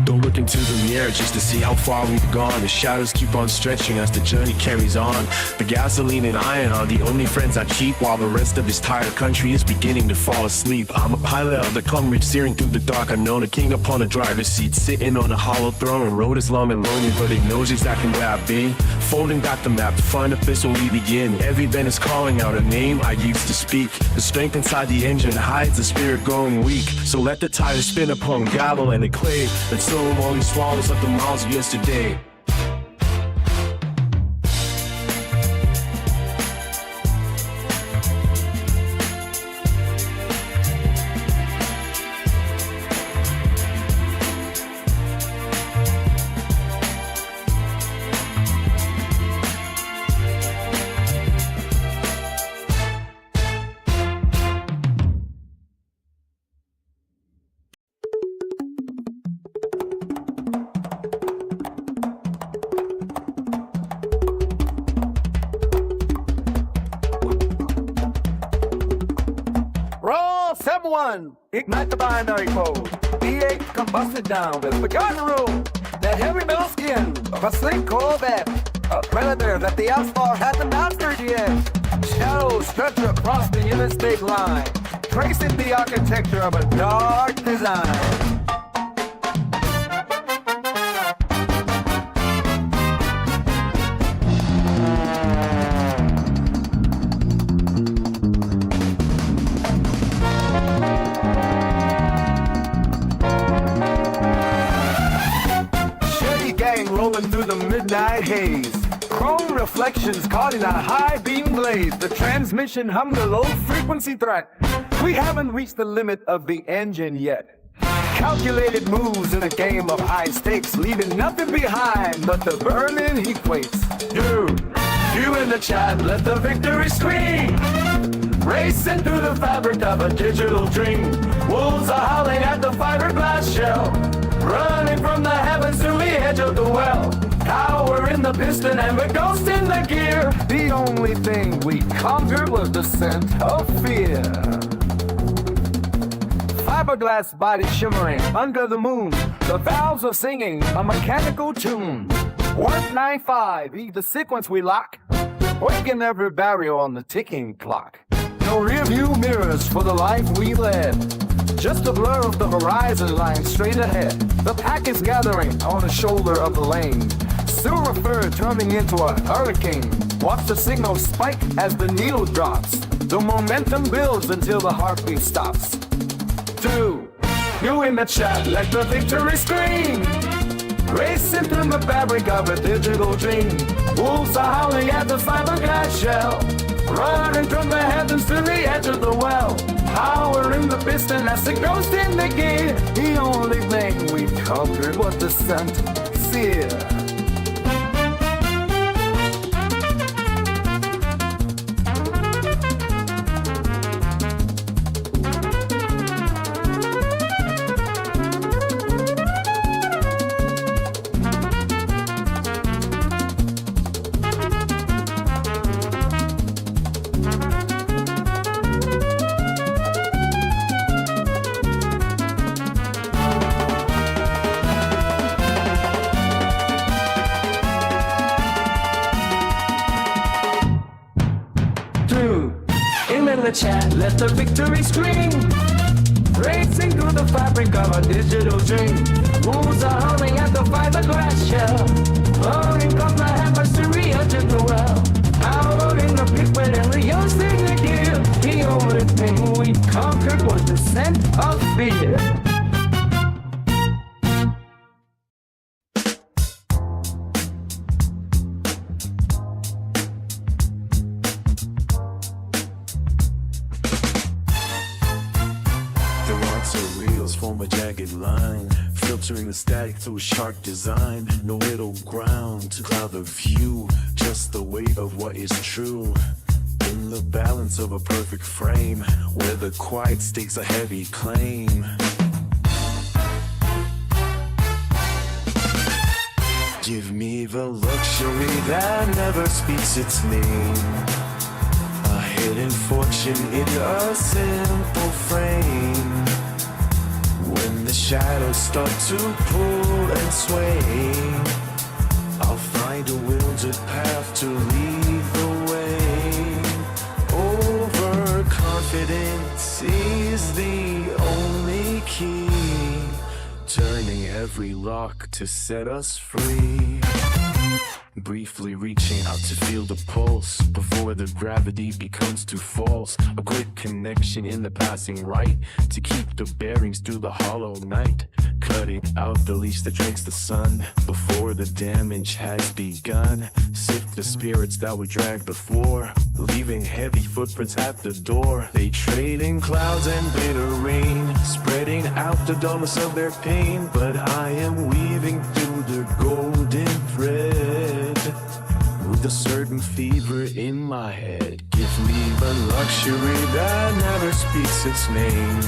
Don't look into the mirror just to see how far we've gone. The shadows keep on stretching as the journey carries on. The gasoline and iron are the only friends I keep, while the rest of this tired country is beginning to fall asleep. I'm a pilot of the Cumberland, steering through the dark unknown, a king upon a driver's seat, sitting on a hollow throne. The road is long and lonely, but it knows exactly where I've been. Folding back the map to find a place where we begin. Every bend is calling out a name I used to speak. The strength inside the engine hides the spirit growing weak. So let the tires spin upon gravel and the clay until the morning swallows up the miles of yesterday. Someone ignite the binary code. V8 combusted down with forgotten rule. That heavy metal skin of a sleek Corvette, a predator that the outlaw hasn't mastered yet. Shadows stretch across the interstate line, tracing the architecture of a dark design. Rolling through the midnight haze, chrome reflections caught in a high beam blaze. The transmission hummed a low frequency threat. We haven't reached the limit of the engine yet. Calculated moves in a game of high stakes, leaving nothing behind but the burning heat quakes. Dude, you in the chat, let the victory scream. Racing through the fabric of a digital dream. Wolves are howling at the fiberglass shell, running from the heavens to the edge of the well. Power in the piston and we're ghost in the gear. The only thing we conquered was the scent of fear. Fiberglass body shimmering under the moon. The valves are singing a mechanical tune. 195, the sequence we lock. Waking every barrier on the ticking clock. No rearview mirrors for the life we led. Just a blur of the horizon line straight ahead. The pack is gathering on the shoulder of the lane. Silver turning into a hurricane. Watch the signal spike as the needle drops. The momentum builds until the heartbeat stops. 2, you in the chat, let the victory scream. Racing through the fabric of a digital dream. Wolves are howling at the fiberglass shell, running from the heavens to the edge of the well. Power in the piston as it goes in the gear. The only thing we conquered was the scent of fear. the chat, let the victory scream. Racing through the fabric of a digital dream. Moves are humming at the fiberglass shell. Floating comes the adversary of the well. Out in the pit where the young thing to give. The only thing we conquered was the scent of fear. Form a jagged line, filtering the static through a sharp design. No middle ground to cloud the view, just the weight of what is true. In the balance of a perfect frame, where the quiet stakes a heavy claim. Give me the luxury that never speaks its name. A hidden fortune in a simple frame. When the shadows start to pull and sway, I'll find a wielded path to lead the way. Overconfidence is the only key, turning every lock to set us free. Briefly reaching out to feel the pulse before the gravity becomes too false. A quick connection in the passing right to keep the bearings through the hollow night. Cutting out the leash that drinks the sun before the damage has begun. Sift the spirits that would drag the floor, leaving heavy footprints at the door. They trade in clouds and bitter rain, spreading out the dullness of their pain. But I am weaving through the golden thread with a certain fever in my head. Give me the luxury that never speaks its name.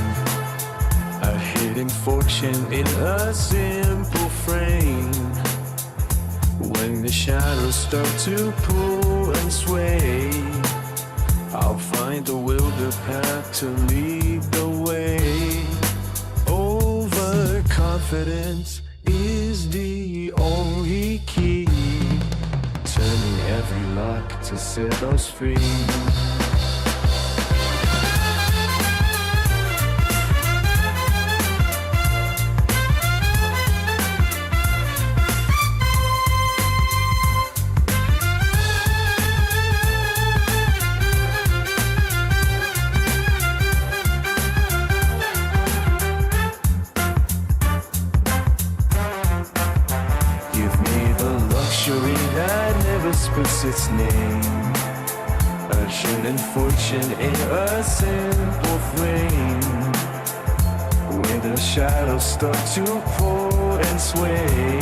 A hidden fortune in a simple frame. When the shadows start to pull and sway, I'll find a wilder path to lead the way. Overconfidence is the only key, turning every lock to set us free. Puts its name, a hidden fortune in a simple frame. When the shadows start to pull and sway,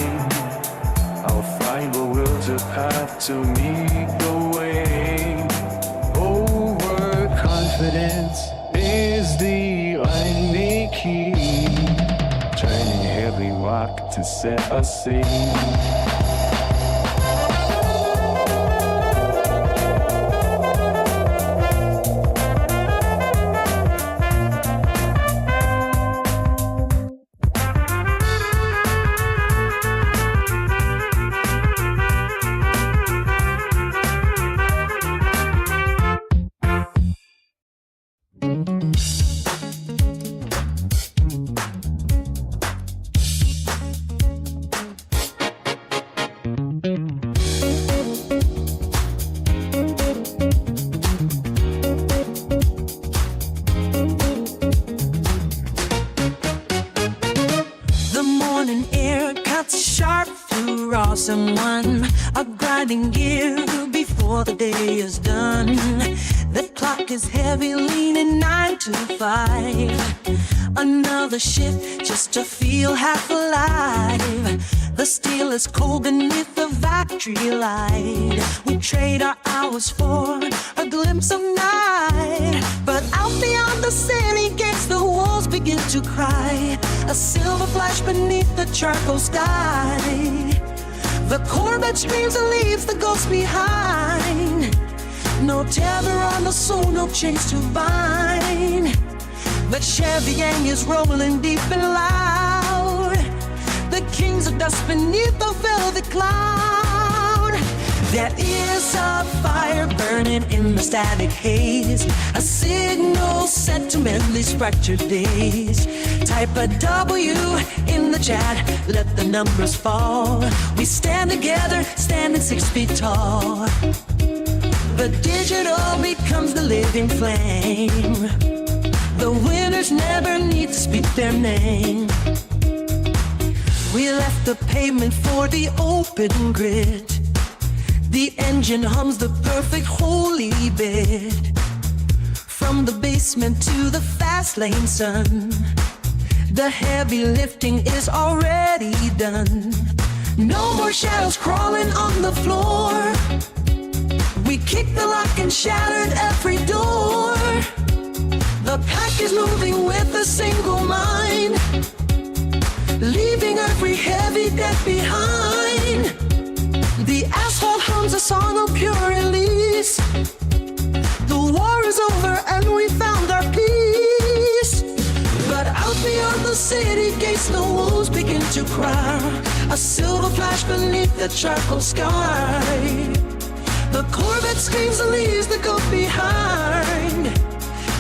I'll find a wilder path to lead the way. Overconfidence is the only key, turning every rock to set us free. Someone a grinding gear before the day is done. The clock is heavy, leaning 9 to 5. Another shift just to feel half alive. The steel is cold beneath the factory light. We trade our hours for a glimpse of night. But out beyond the city gates, the walls begin to cry. A silver flash beneath the charcoal sky. The Corvette streams and leaves the ghost behind. No tether on the soul, no chains to bind. The Chevy gang is rolling deep and loud. The kings of dust beneath the velvet cloud. There is a fire burning in the static haze, a signal sent to mend these fractured days. Type a W in the chat, let the numbers fall. We stand together, standing 6 feet tall. The digital becomes the living flame. The winners never need to speak their name. We left the pavement for the open grid. The engine hums the perfect holy bit. From the basement to the fast lane, son, the heavy lifting is already done. No more shadows crawling on the floor. We kicked the lock and shattered every door. The pack is moving with a single mind, leaving every heavy debt behind. The asphalt hums a song of pure release. The war is over and we found our peace. But out beyond the city gates, the wolves begin to cry. A silver flash beneath the charcoal sky. The Corvette screams and leaves the goat behind.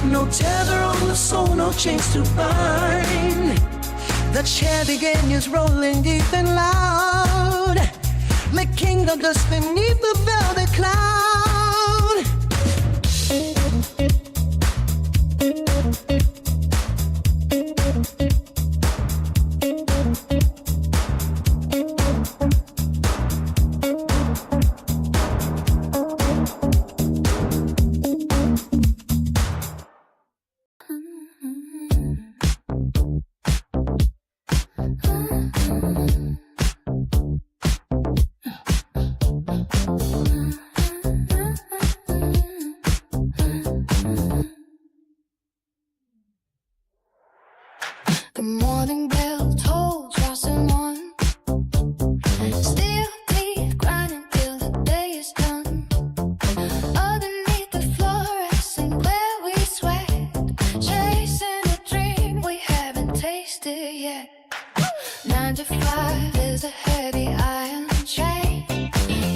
No tether on the soul, no chains to bind. The Chevy gang is rolling deep and loud. The kingdom dust beneath the velvet cloud. The morning bell tolls, crossing one. Still keep grinding till the day is done. Underneath the fluorescent where we sweat, chasing a dream we haven't tasted yet. 9 to 5 is a heavy iron chain,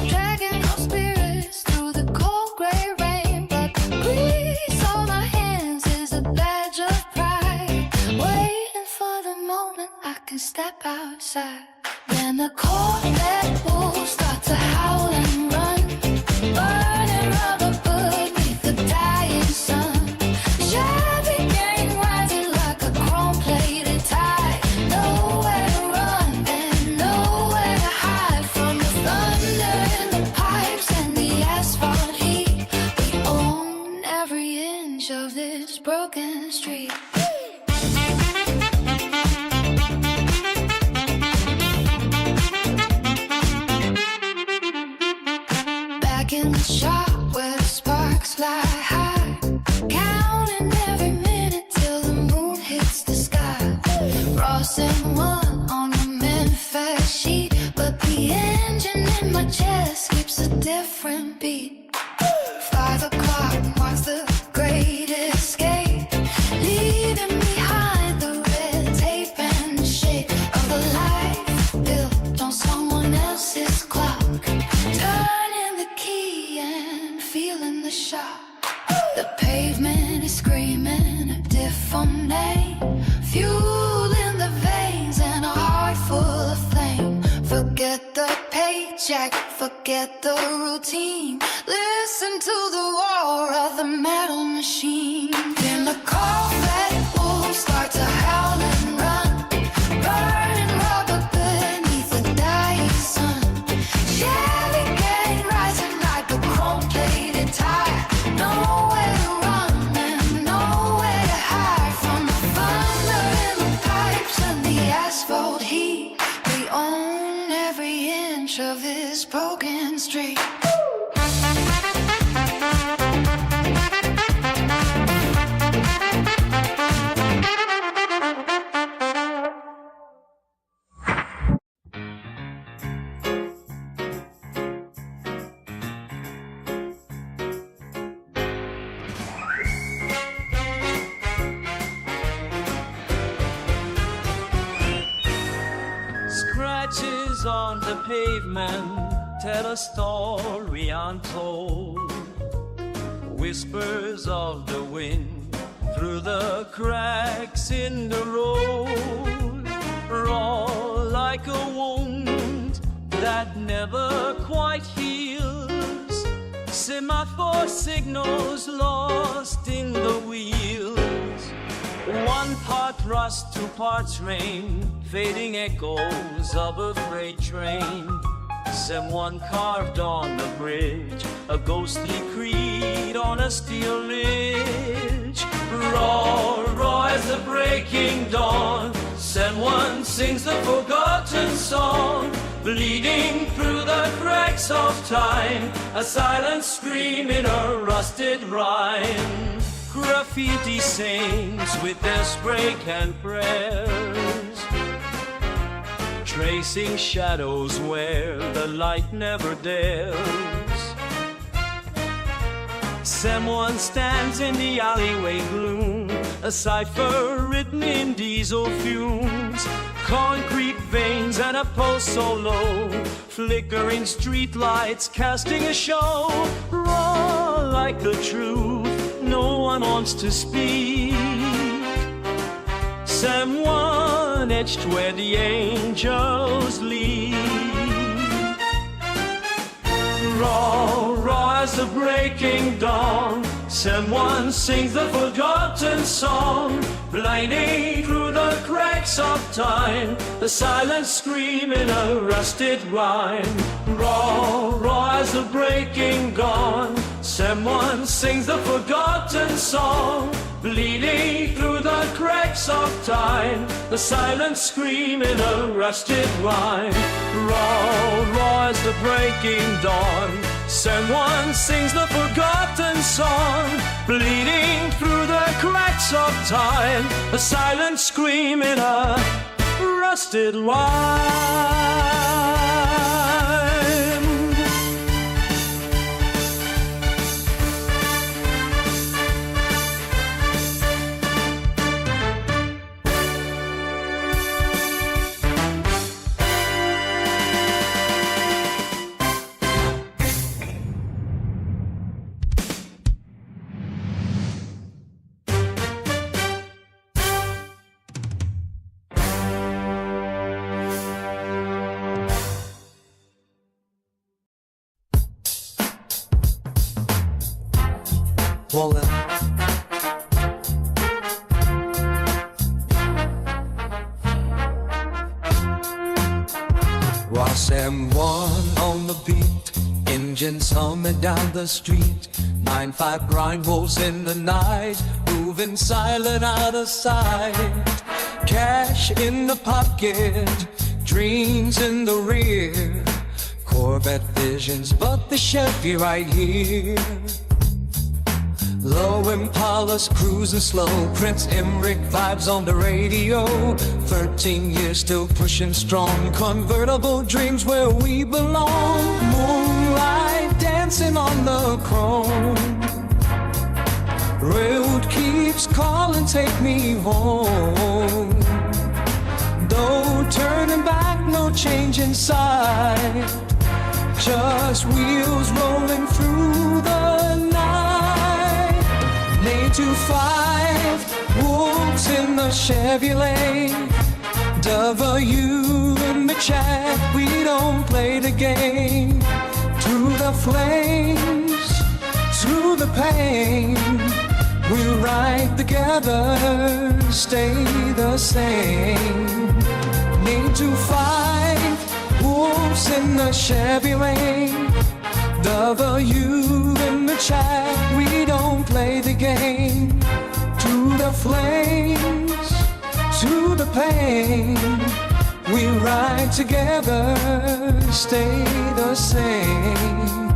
dragging our spirits through the cold gray rain. But the grease on our hands is a badge of pride, waiting for the moment I can step outside. Then the Corvette will start to howl and run, burning rubber beneath the dying sun. Chevy gang rising like a chrome-plated tide. Nowhere to run and nowhere to hide from the thunder in the pipes and the asphalt heat. We own every inch of this broken street. Back in the shop where the sparks fly high, counting every minute till the moon hits the sky. Ross and one on the manifest sheet, but the engine in my chest skips a different beat. 5 o'clock marks the great escape, leaving behind the red tape and the shape of a life built on someone else's clock. Turning the key and feeling the shock. The pavement is screaming a different name, fuel in the veins and a heart full of flame. Forget the paycheck, forget the routine. Listen to the roar of the metal machine. Then the Corvette will start to howl and run, burning rubber beneath the dying sun. Chevy gang rising like a chrome-plated tire. Nowhere to run and nowhere to hide from the thunder in the pipes and the asphalt heat. We own every inch of this broken street. Scratches on the pavement tell a story untold. Whispers of the wind through the cracks in the road, raw like a wound that never quite heals. Semaphore signals lost in the wheels. One part rust, two parts rain, fading echoes of a freight train. Someone carved on the bridge a ghostly creed on a steel ridge. Raw, raw as the breaking dawn, someone sings the forgotten song. Bleeding through the cracks of time, a silent scream in a rusted rhyme. Graffiti sings with their spray can prayers, tracing shadows where the light never dares. Someone stands in the alleyway gloom, a cipher written in diesel fumes. Concrete veins and a pulse so low, flickering streetlights casting a show. Raw like the truth, no one wants to speak. Someone etched where the angels lead. Raw, raw as the breaking dawn, someone sings the forgotten song. Blinding through the cracks of time, the silent scream in a rusted rhyme. Raw, raw as the breaking dawn, someone sings the forgotten song. Bleeding through the cracks of time, the silent scream in a rusted rhyme. Raw, raw as the breaking dawn, someone sings the forgotten song. Bleeding through the cracks of time, a silent scream in a rusted rhyme. Wallen. Was M1 on the beat, engines humming down the street. 9-5 grind rolls in the night, moving silent out of sight. Cash in the pocket, dreams in the rear. Corvette visions, but the Chevy right here. Low Impalas cruising slow, Prince Emmerich vibes on the radio. 13 years still pushing strong, convertible dreams where we belong. Moonlight dancing on the chrome, road keeps calling, take me home. No turning back, no change in sight, just wheels rolling through the night. 8 to 5, wolves in the Chevrolet, W in the chat, we don't play the game. Through the flames, through the pain, we ride together, stay the same. 8 to 5, wolves in the Chevrolet, W in the chat, we don't play the game. To the flames, to the pain, we ride together, stay the same.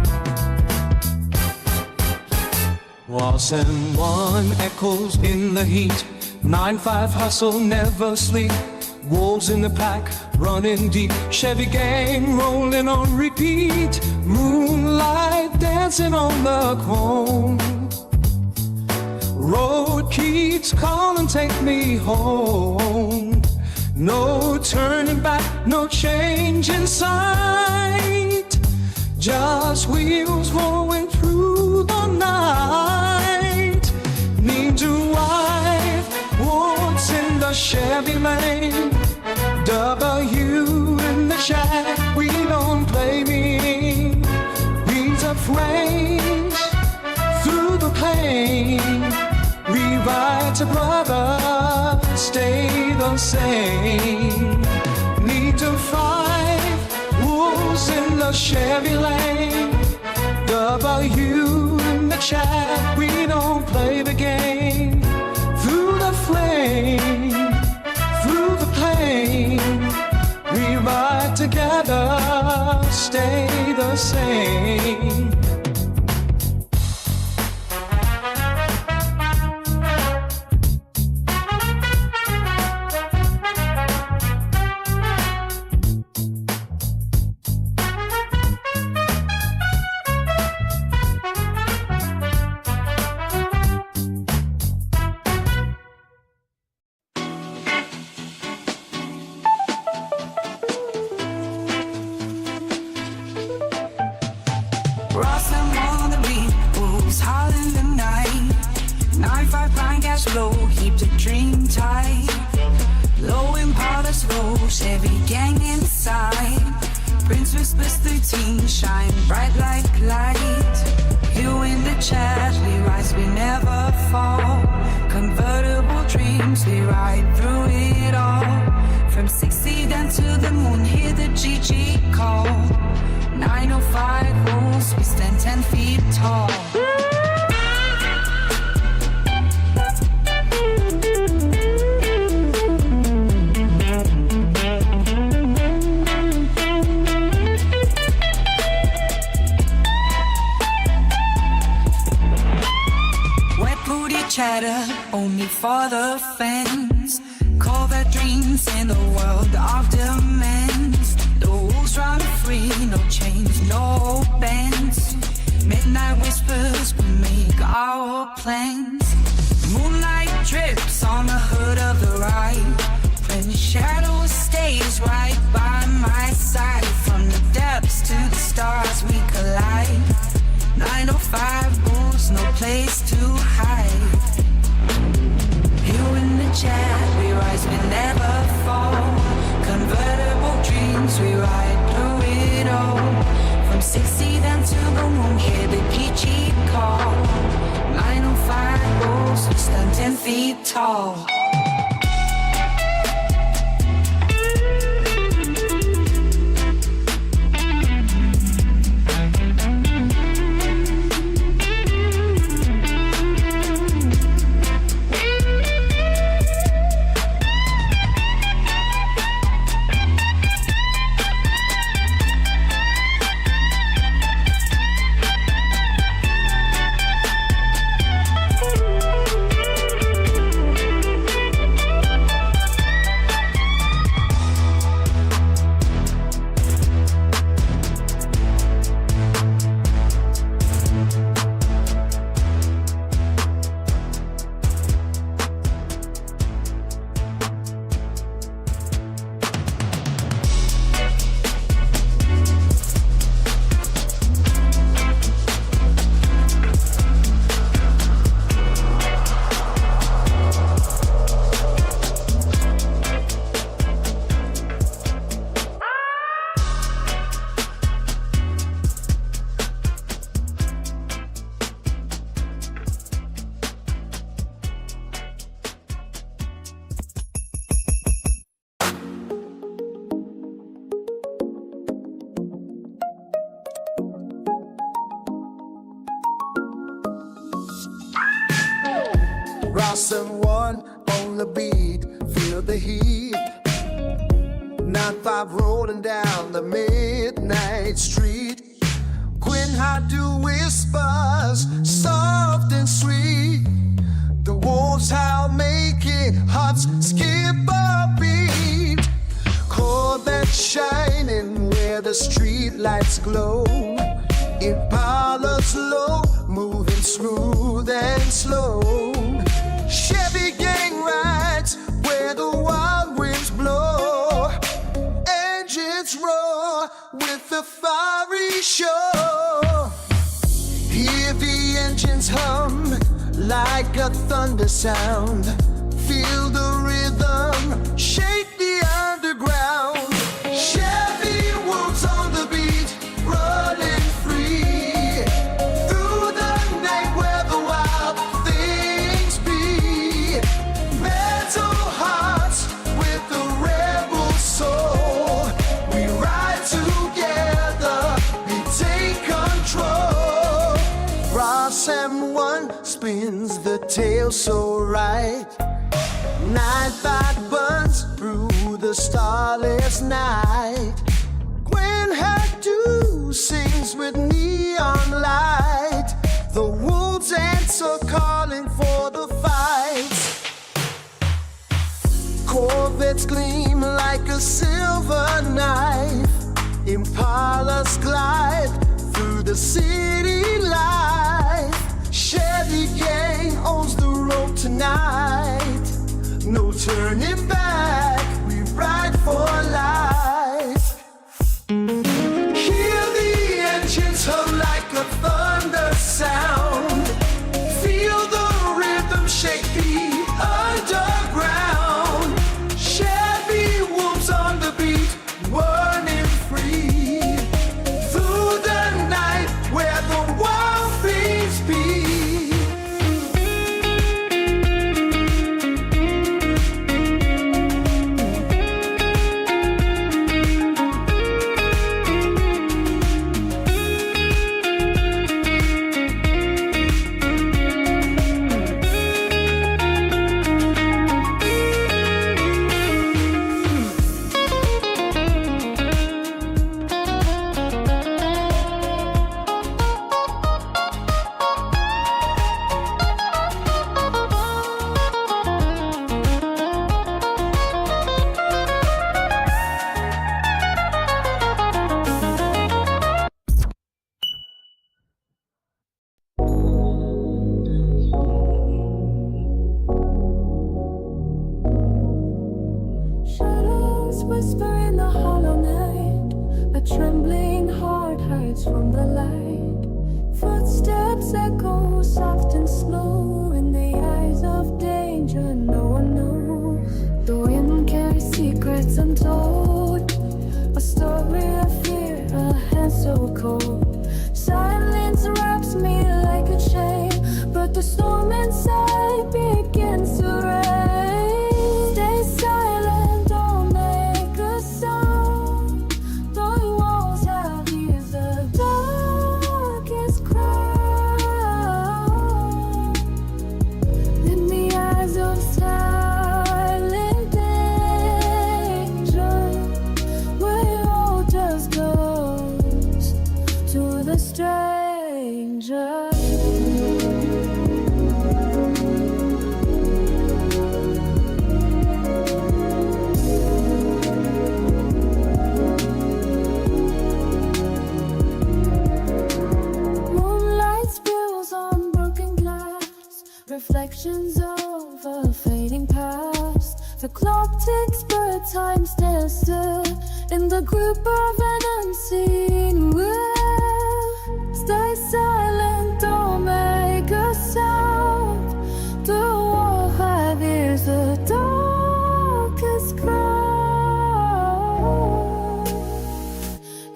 Was and one echoes in the heat, 9-5 hustle, never sleep. Wolves in the pack, running deep. Chevy gang rolling on repeat. Moonlight dancing on the chrome. Road keeps calling, take me home. No turning back, no change in sight. Just wheels rolling through the night. Need to wife what's in the Chevy lane. W in the shack, we don't play me. Beats of flames through the pain. We ride to brother, stay the same. Need to fight wolves in the Chevy lane. W in the chat, we don't play the game. Through the flame, through the pain, we ride together, stay the same. Ross and on the beat, wolves howling the night. 9-5 blind gas low, keep the dream tight. Low Impala slow, Chevy gang inside. Prince whispers 13, shine bright like light. You in the chat, we rise, we never fall. Convertible dreams, we ride through it all. From 60 down to the moon, hear the GG call. 905 rules, we stand 10 feet tall. Wet booty chatter, only for the fans. Corvette dreams in the world of demands. The wolves run free, no chains, no bands. Midnight whispers, we make our plans. Moonlight drips on the hood of the ride. When shadow stays right by my side. From the depths to the stars we collide. 905 bulls, no place to hide. You in the chat, we rise, we never fall. Convertible dreams, we ride through it all. From 60 down to the moon, hear the PG call. 905 bulls, we stand 10 feet tall. Ross and one on the beat, feel the heat. 9-5 rolling down the midnight street. Quinn had to whispers, soft and sweet. The wolves howl, making hearts skip a beat. Corvette shining where the street lights glow. Impala's low, moving smooth and slow. Chevy gang rides where the wild winds blow. Engines roar, we with a fiery show. Hear the engines hum like a thunder sound. Feel the rhythm, shake the underground. Chevy wolves on the beat, running free through the night where the wild things be. Metal hearts with a rebel soul. We ride together, we take control. Ross M1 spins the tail so right. 9-5 burns through the starless night. Gwen Hadu sings with neon light. The wolves answer calling for the fight. Corvettes gleam like a silver knife. Impalas glide through the city life. Chevy gang owns the road tonight. No turning back, we ride for life. Hear the engines hum like a thunder sound. Feel the rhythm shake the underground. Chevy wolves on the beat, running free through the night where the wild things be. Whisper in the hollow night. A trembling heart hides from the light. Footsteps echo soft and slow. In the eyes of danger, no one knows. The wind carries secrets untold. A story of fear, a hand so cold. Silence wraps me like a chain, but the storm inside begins to rain. Stay silent, don't make a sound. The walls have ears, the darkest crowd. In the eyes of silent danger, where all just goes to the stranger. Reflections of a fading past. The clock ticks but time stands still. In the grip of an unseen will. Stay silent, don't make a sound. The wall have ears, the darkest crowd.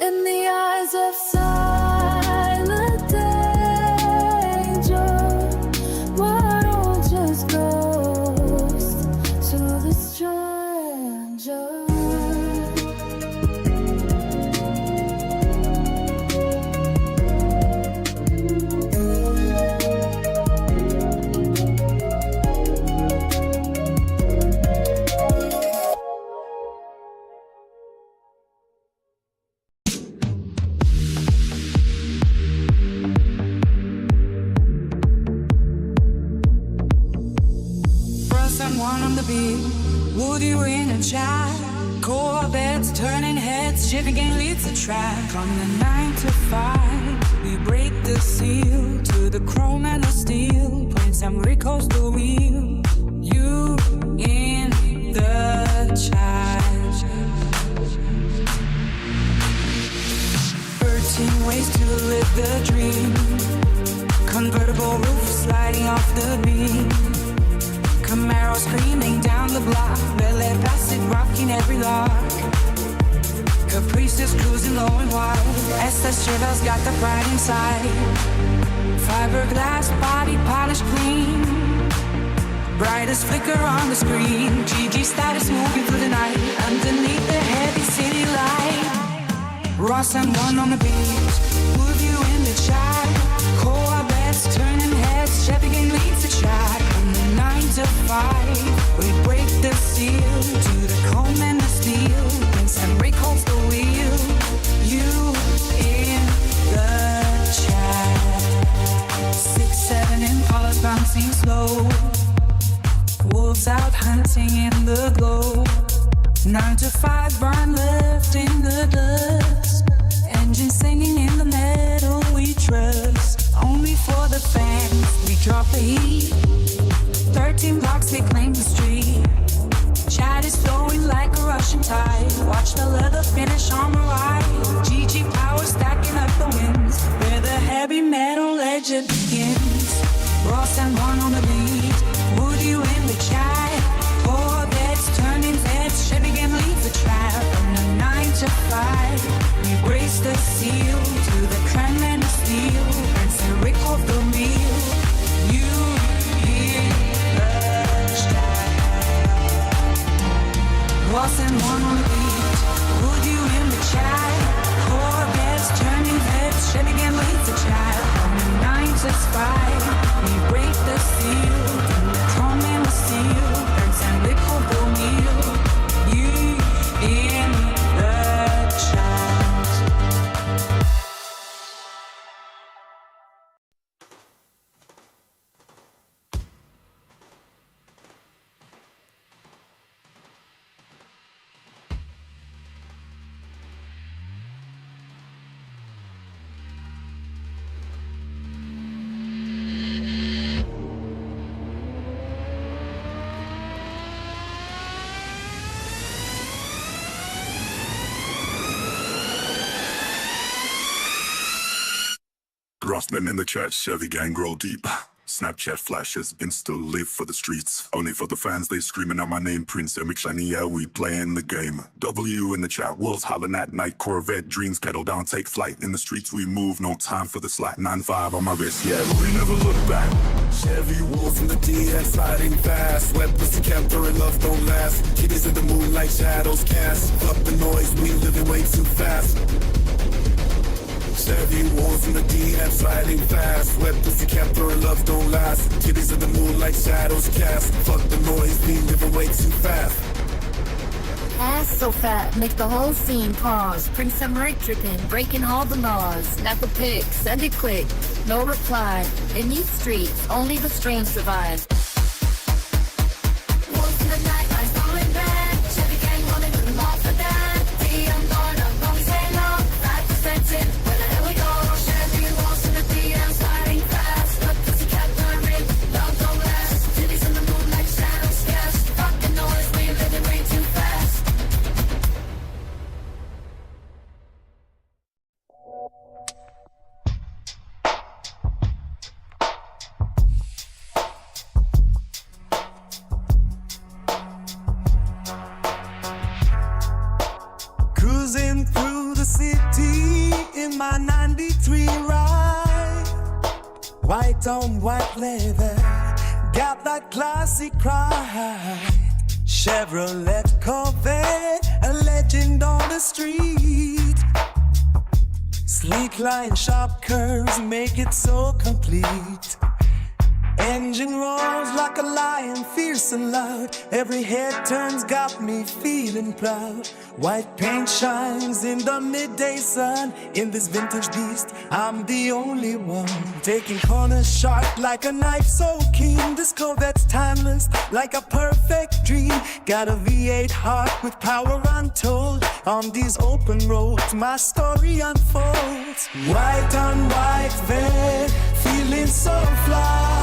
In the eyes of silent danger, what all just goes to the stranger. Someone on the beat, Woody in a chat. Corvettes turning heads, Chevy gang leads the track. From the 9 to 5, we break the seal to the chrome and the steel. Point some recalls the wheel. You in the chat. ways to live the dream. Convertible roof sliding off the beam. Camaro screaming down the block. Red lead plastic rocking every lock. Caprice is cruising low and wide. SS Chivas got the pride inside. Fiberglass body polished clean. Brightest flicker on the screen. GG status moving through the night. Underneath the heavy city light. Ross and one on the beach. Woodview in the chat. Corvettes turning heads. Chevy gang leads the chat. From the 9 to 5, we break the seal. To the comb and the steel. And Rick holds the wheel. You in the chat. 6-7 Impalas bouncing slow. Wolves out hunting in the glow. 9 to 5 barn left in the dust. Engine singing in the metal we trust. Only for the fans we drop the heat. 13 blocks they claim the street. Chat is flowing like a Russian tide. Watch the leather finish on the right. GG power stacking up the wins. Where the heavy metal legend begins. Ross and one on the beat. Would you in the chat? Corvettes turning heads. Chevy game leads the track. From the 9 to 5, we brace the seal. To the crime and the steel. And say Rick off the wheel. You hear the chat. Ross and one on the beat. Would you in the chat? Corvettes turning heads. Chevy game leads the chat. From the 9 to 5, we break the seal. To the chrome and the steel. Burns and liquor the wheel. You in the chat. Grossman in the chat, Chevy gang grow deep. Snapchat flashes, Insta live for the streets. Only for the fans, they screaming out my name. Prince Emmick Shiny, yeah, we playing the game. W in the chat, wolves hollering at night. Corvette dreams, pedal down, take flight. In the streets we move, no time for the slack. 9-5 on my wrist, yeah, but we never look back. Chevy wolves in the DX sliding fast. Wet pussy camper and love don't last. Kitties in the moonlight, shadows cast. Fuck the noise, we living way too fast. Chevy wolves in the DM sliding fast. Wet pussy camper and love don't last. Kitties in the moonlight, shadows cast. Fuck the noise, we living way too fast. Ass so fat, make the whole scene pause. Bring some Rick dripping, breaking all the laws. Snap a pic, send it quick, no reply. In these streets, only the strange survive. Wolves in the night, lights falling back. Chevy gang running with them off the back. DM going up, when we say no. 5% in, where the hell we go? Chevy wolves in the DM sliding fast. But pussy cat burning, love don't last. Titties in the moonlight, shadows cast. Fucking noise, we living way too fast. Cruising through the city in my 93 ride. White on white leather, got that classic pride. Chevrolet Corvette, a legend on the street. Sleek line, sharp curves make it so complete. Engine roars like a lion, fierce and loud. Every head turns, got me feeling proud. White paint shines in the midday sun. In this vintage beast, I'm the only one. Taking corners sharp like a knife so keen. This Corvette's timeless, like a perfect dream. Got a V8 heart with power untold. On these open roads, my story unfolds. White on white vet, feeling so fly.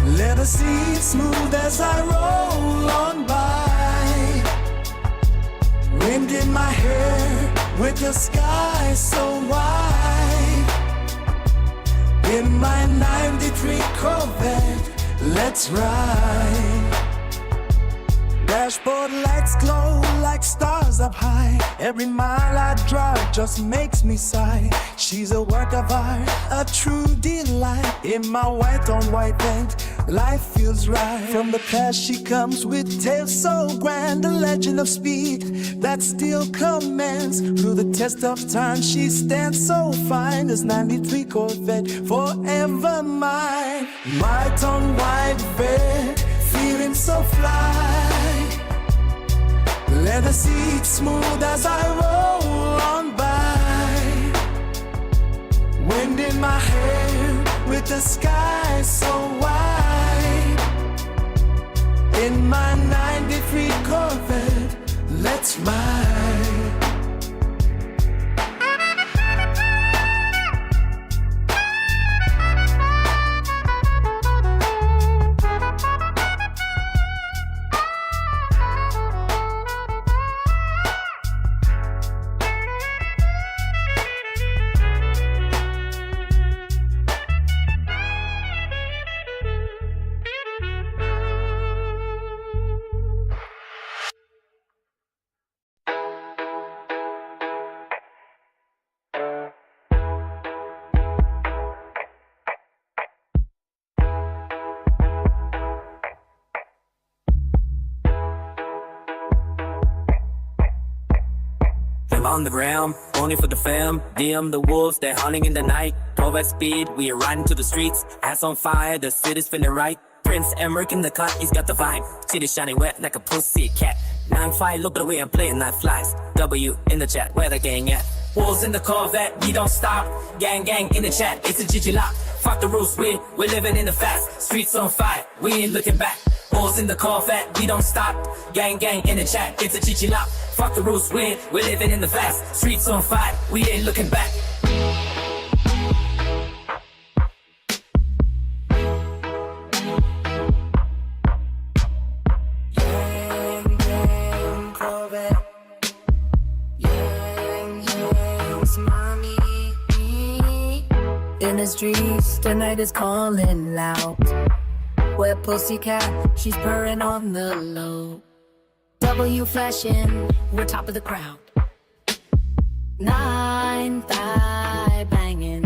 Leather seats smooth as I roll on by. Wind in my hair, with the sky so wide. In my 93 Corvette, let's ride. Dashboard lights glow like stars up high. Every mile I drive just makes me sigh. She's a work of art, a true delight. In my white on white paint, life feels right. From the past she comes with tales so grand, a legend of speed that still commands. Through the test of time she stands so fine. This 93 Corvette forever mine. White on white red, feeling so fly. Leather seats smooth as I roll on by. Wind in my hair with the sky so wide. In my 93 Corvette, let's ride. On the ground, only for the fam. DM the wolves, they're hunting in the night. Corvette speed, we are riding to the streets. Ass on fire, the city's feeling right. Prince Emmerich in the cut, he's got the vibe. City shining wet like a pussy cat. 9-5, look at the way I'm playing, night flies. W in the chat, where the gang at? Wolves in the Corvette, we don't stop. Gang in the chat, it's a GG lock. Fuck the rules, we're living in the fast. Streets on fire, we ain't looking back. Wolves in the Corvette, we don't stop. Gang in the chat, it's a GG lock. Fuck the rules, we're living in the fast. Streets on fire, we ain't looking back. Gang, Corvette. Yes, mommy. In the streets, the night is calling loud. Where pussycat, she's purring on the low. W flashing, we're top of the crowd. 9-5 banging.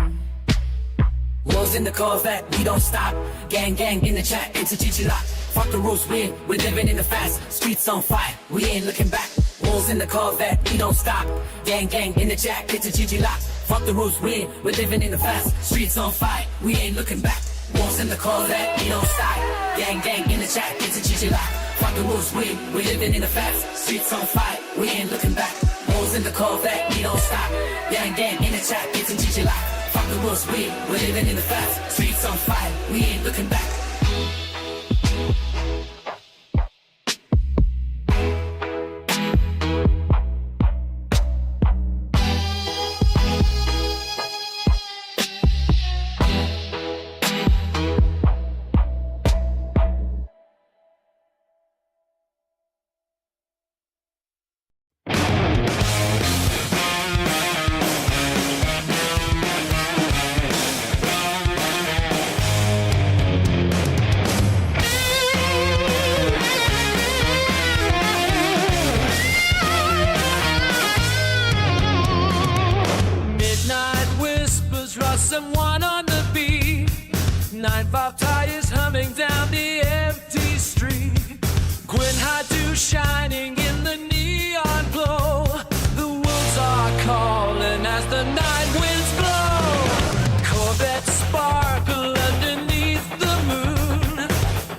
Wolves in the Corvette, we don't stop. Gang in the chat, it's a GG lock. Fuck the rules, we're living in the fast. Streets on fire, we ain't looking back. Wolves in the Corvette, we don't stop. Gang in the chat, it's a GG lock. Fuck the rules, we're living in the fast. Streets on fire, we ain't looking back. Wolves in the Corvette, we don't stop. Gang in the chat, it's a GG lock. Fuck the rules, we're living in the fast. Streets on fire, we ain't looking back. Wolves in the Corvette, we don't stop. Gang in the chat, it's a GG lock. Fuck the rules, we're living in the fast. Streets on fire, we ain't looking back. Someone on the beat. 9-5 tires humming down the empty street. Gwen Hadu shining in the neon glow. The wolves are calling as the night winds blow. Corvettes sparkle underneath the moon.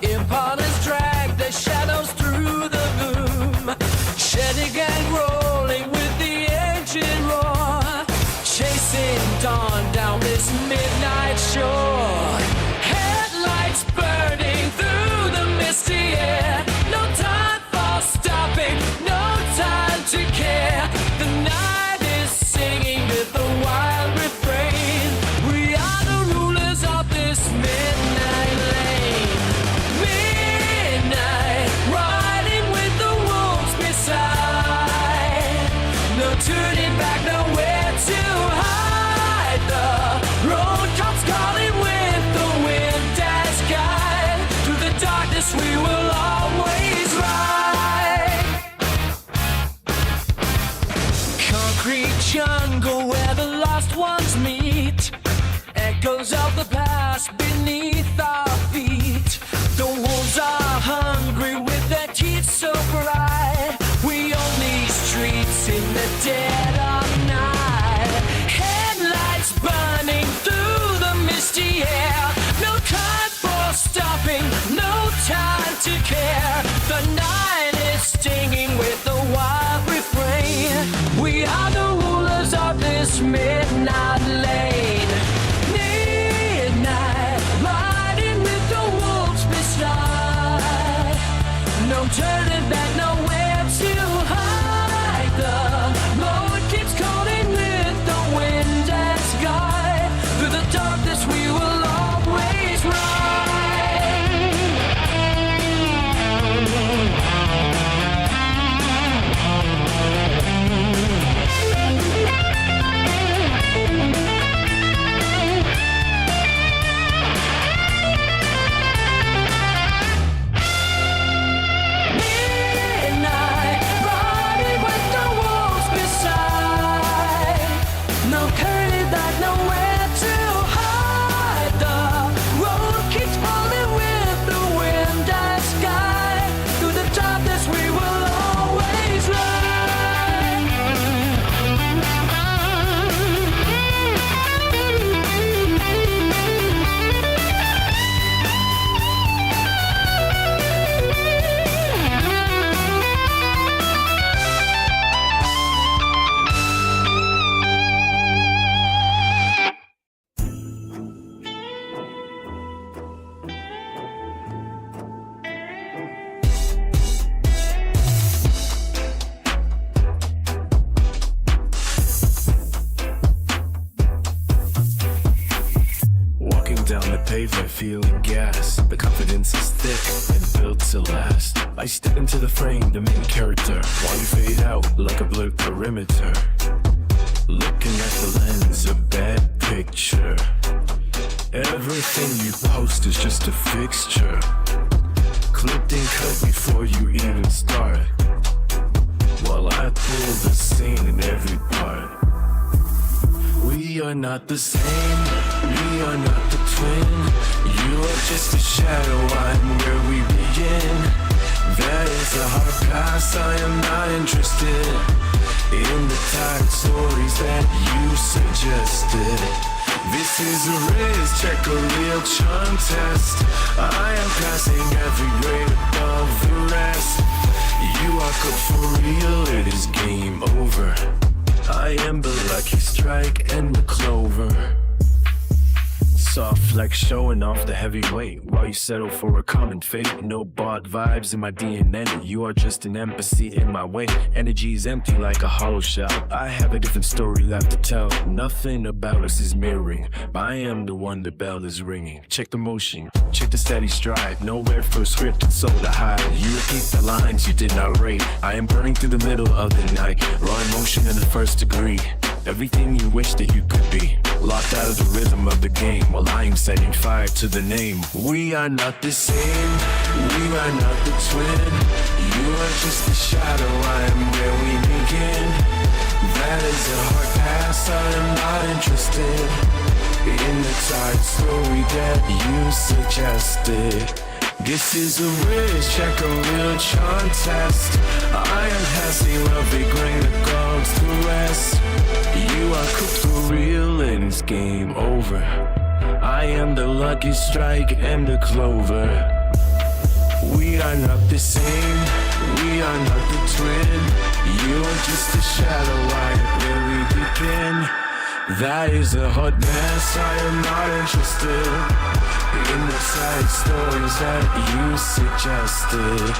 Impalas drag their shadows through the gloom. Shedding and rolling with the engine roar. Chasing dawn down this midnight shore. Headlights burning through the misty air. No time for stopping, no time to care. The night is singing with the wild time to care. The night is stinging with the wild refrain. We are the rulers of this midnight lane. Midnight, riding with the wolves beside. No turning back, nowhere to hide. The road keeps calling with the wind and sky. Through the darkness we will always ride. Midnight, riding with the wolves beside. No curtain that nowhere to hide. The road keeps falling with the wind and sky. Through the darkness we will always Walking down the pavement, feeling gas. The confidence is thick and built to last. I step into the frame, the main character, while you fade out like a blurred perimeter. Looking at the lens, a bad picture. Everything you post is just a fixture. Clipped and cut before you even start. While I pull the scene in every part. We are not the same, we are not the twin. You are just a shadow, I'm where we begin. That is a hard pass, I am not interested in the tired stories that you suggested. This is a risk, check a real charm test. I am passing every grade above the rest. You are cooked for real, it is game over. I am the lucky strike and the clover. Soft flex showing off the heavyweight while you settle for a common fate. No bought vibes in my DNA. You are just an embassy in my way. Energy is empty like a hollow shell. I have a different story left to tell. Nothing about us is mirroring. I am the one the bell is ringing. Check the motion, check the steady stride. Nowhere for a scripted soul to hide. You repeat the lines you did not rate. I am burning through the middle of the night. Raw emotion in the first degree. Everything you wish that you could be. Locked out of the rhythm of the game while I am setting fire to the name. We are not the same, we are not the twin. You are just a shadow, I am where we begin. That is a hard pass, I am not interested in the tired story that you suggested. This is a risk, check a real charm test. I am passing every grain of gold to rest. You are cooked for real and it's game over. I am the lucky strike and the clover. We are not the same, we are not the twin. You are just a shadow, I where we begin. That is a hot mess, I am not interested in the side stories that you suggested.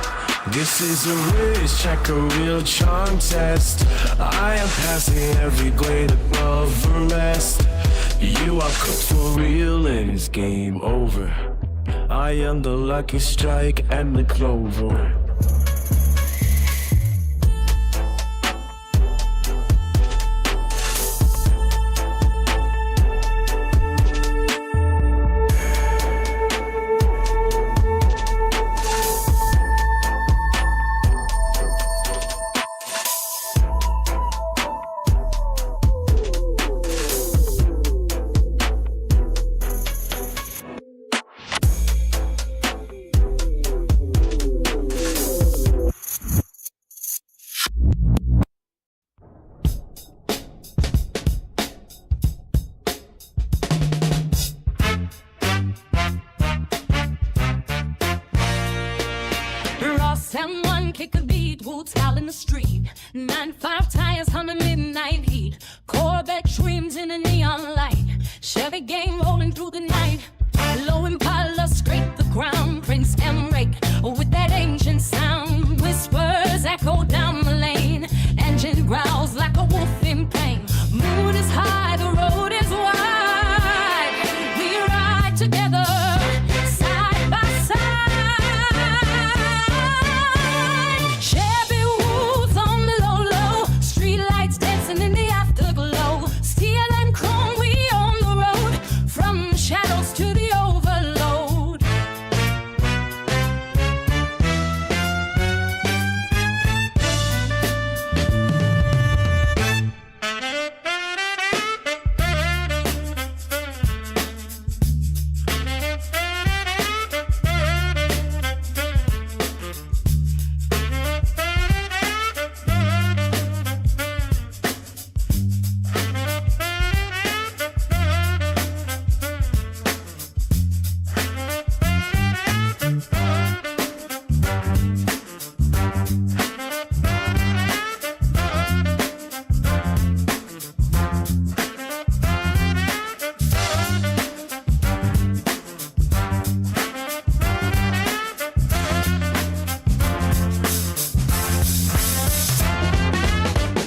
This is a risk, check a real charm test. I am passing every grade above the rest. You are cooked for real and it's game over. I am the lucky strike and the clover. kick a beat, Woods out in the street. 9-5 tires humming midnight heat. Corvette dreams in a neon light. Chevy gang rolling through the night. Low Impala scrape the ground. Prince M. Rake with that ancient sound. Whispers echo down the lane. Engine growls like a wolf in pain. Moon is high, the road is wide. We ride together, side by side. Chevy woods on the low low. Street lights dancing in the afterglow. Steel and chrome, we on the road. From shadows to the overload.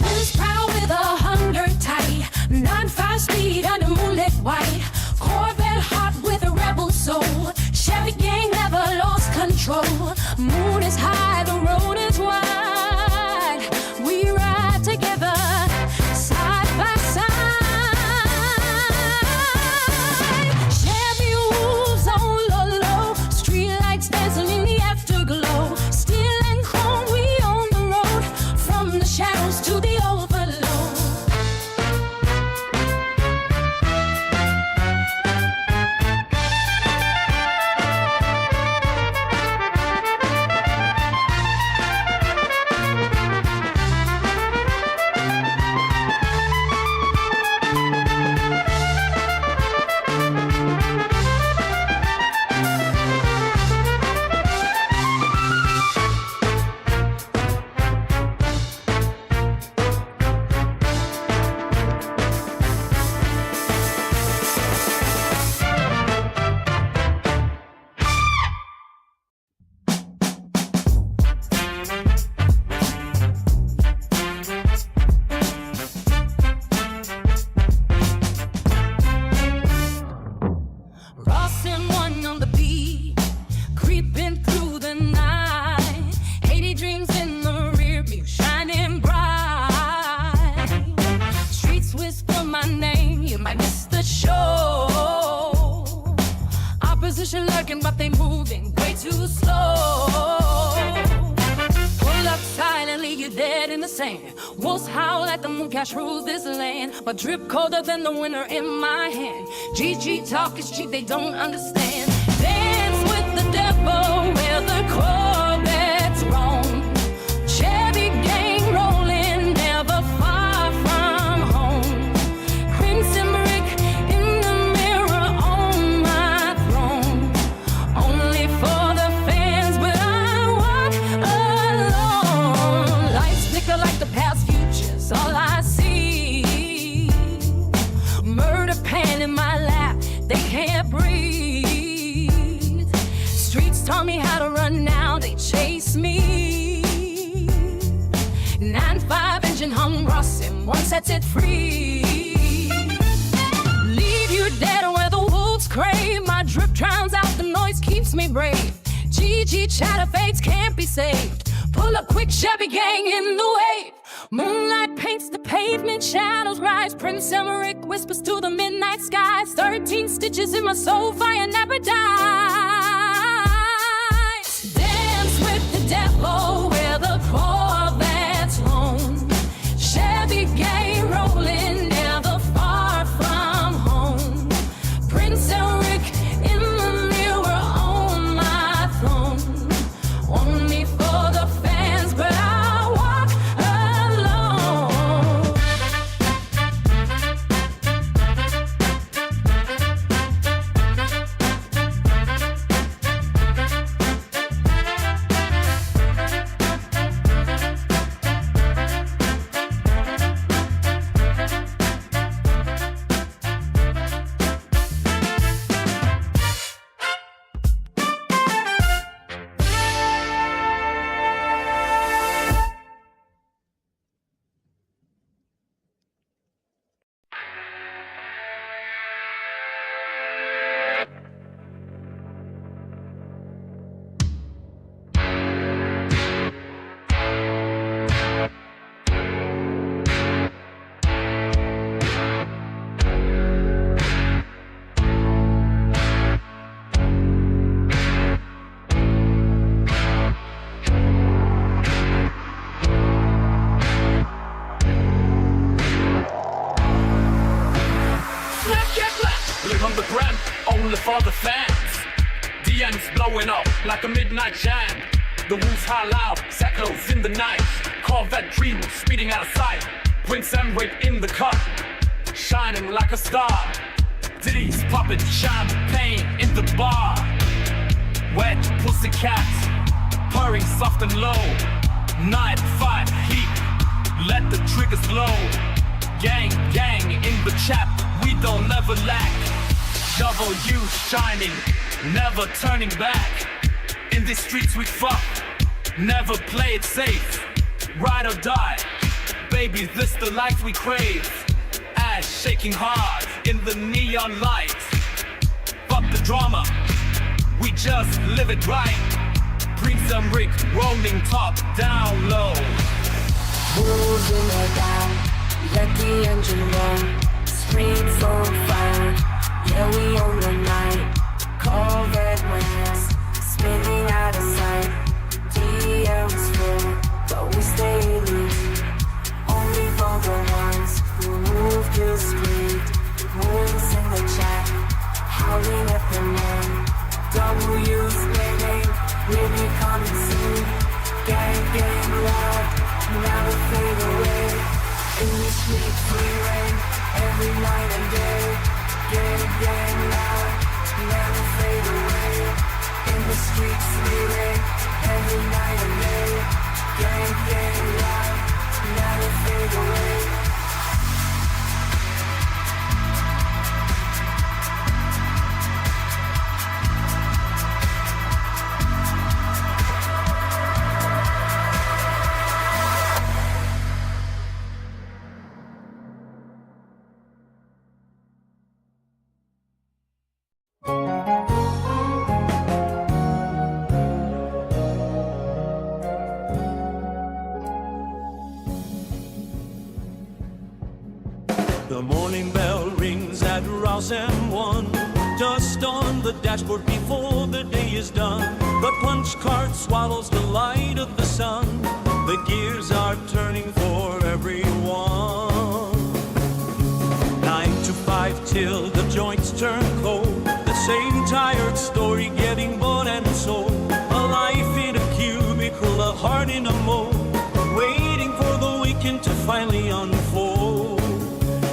Who's proud with a hunger tight? 9-5 speed under moonlit white. Corvette hot with a rebel soul. Chevy gang never lost control. Moon is high, the road is wide. We ride together, side by side. Chevy wolves on low low. Street lights dancing in the afterglow. Steel and chrome, we on the road. From the shadows to the overload. Ross and one on the beat, creeping through the night. 80 dreams in the rear view, shining bright. Streets whisper my name, you might miss the show. Opposition lurking, but they moving way too slow. Pull up silently, you're dead in the sand. Wolves howl at the moon, cash rules this land. But drip colder than the winter in my hand. GG talk is cheap, they don't understand. Dance with the devil where the Corvettes roam. Chevy gang rolling, never far from home. Prince and Rick in the mirror on my throne. Only for the fans, but I walk alone. Lights flicker like the past futures, all I see. Murder pan in my lap, they can't breathe. Streets taught me how to run, now they chase me. 9-5 engine hum Rossin', one sets it free. Leave you dead where the wolves crave. My drip drowns out the noise, keeps me brave. GG chatter fades, can't be saved. Pull up quick, Chevy gang in the wave. Moonlight paints the pavement, shadows rise. Prince Emmerich whispers to the midnight skies. 13 stitches in my soul, fire never dies. Dance with the devil where the Corvettes roam. Chevy gang rolling, never far from home. Prince Emmerich in the mirror on my throne. Only for the fans, but I walk alone. brand, only for the fans. The end's blowing up like a midnight jam. The wolves howl loud, echoes in the night. Corvette dreams speeding out of sight. Prince Emmerich in the cup, shining like a star. Diddy's popping champagne in the bar. Wet pussycats, purring soft and low. Night fight heat, let the triggers blow. Gang, gang in the chat, we don't ever lack. W shining, never turning back. In these streets we fuck, never play it safe. Ride or die, baby, this the life we crave. Ass shaking hard in the neon light. Fuck the drama, we just live it right. Prince and Rick rolling top down low. Wolves in the down, let the engine roll. Streets on fire, yeah we own the night. Corvette wings, spinning out of sight. DM's full, but we stay loose. Only for the ones who move discreet. Wolves in the chat, howling at the moon. W's spinning, we'll be coming soon. Gang, gang, loud, never fade away. In the streets we reign, every night and day. Gang, gang, loud, never fade away. In the streets we reign, every night and day. Gang, gang, loud, never fade away. The morning bell rings at Rouse M1. Dust on the dashboard before the day is done. The punch card swallows the light of the sun. The gears are turning for everyone. 9 to 5 till the joints turn cold. The same tired story getting bought and sold. A life in a cubicle, a heart in a mold, waiting for the weekend to finally unfold.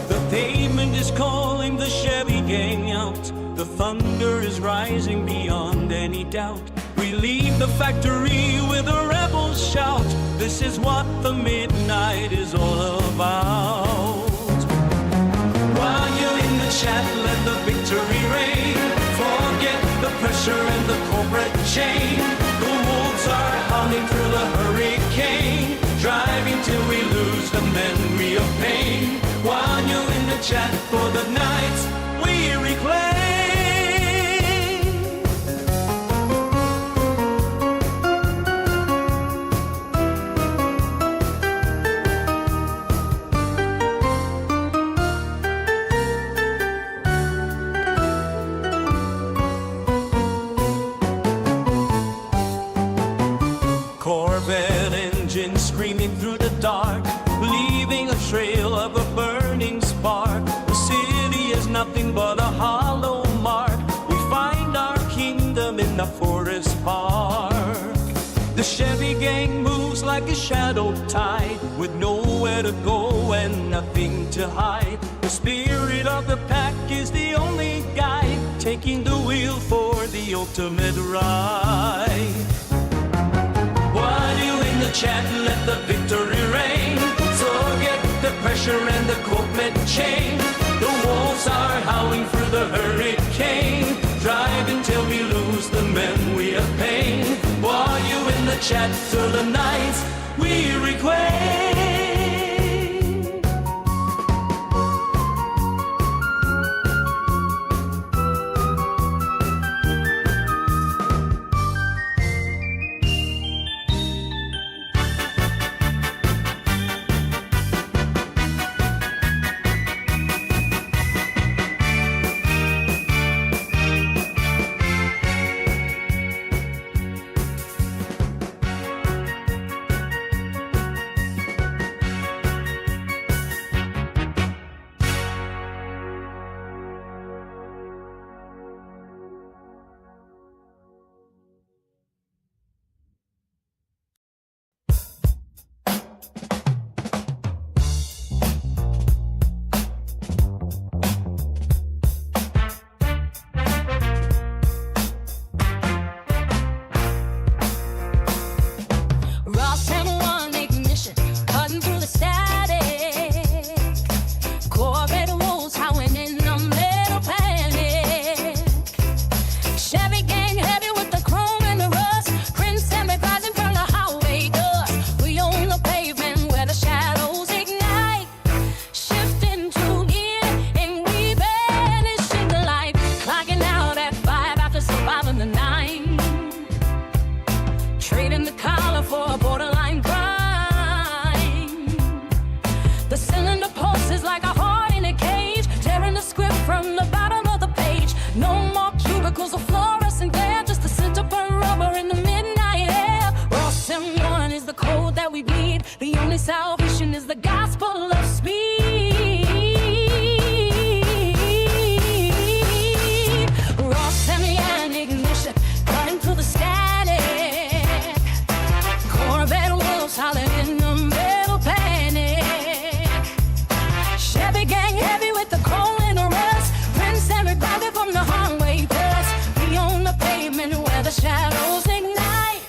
The pavement is calling the Chevy gang out. The thunder is rising beyond any doubt. We leave the factory with a rebel shout. This is what the midnight is all about. While you're in the chat, let the victory reign. Forget the pressure and the corporate chain. The wolves are howling through the hurricane, driving till we lose the memory of pain. While you're in the chat for the nights we reclaim. Corvette engine screaming through the dark, leaving a trail of a burning spark. The city is nothing but a hollow mark. We find our kingdom in the forest park. The Chevy gang moves like a shadow tide, with nowhere to go and nothing to hide. The spirit of the pack is the only guide, taking the wheel for the ultimate ride. While you in the chat, let the victory reign. Forget the pressure and the corporate chain. The wolves are howling through the hurricane, driving till we lose the memory of pain. While you in the chat till the nights we reclaim. No more cubicles or fluorescent glare, just the scent of burnt rubber in the midnight air. Ross and one is the code that we bleed. The only salvation is the gospel of speed. Ross and ignition, running through the static. Corvette wolves hollering in the middle panic. Chevy gang heavy with the coal and the rust. Prince Eric driving from the highway plus. We on the pavement where the shadows ignite.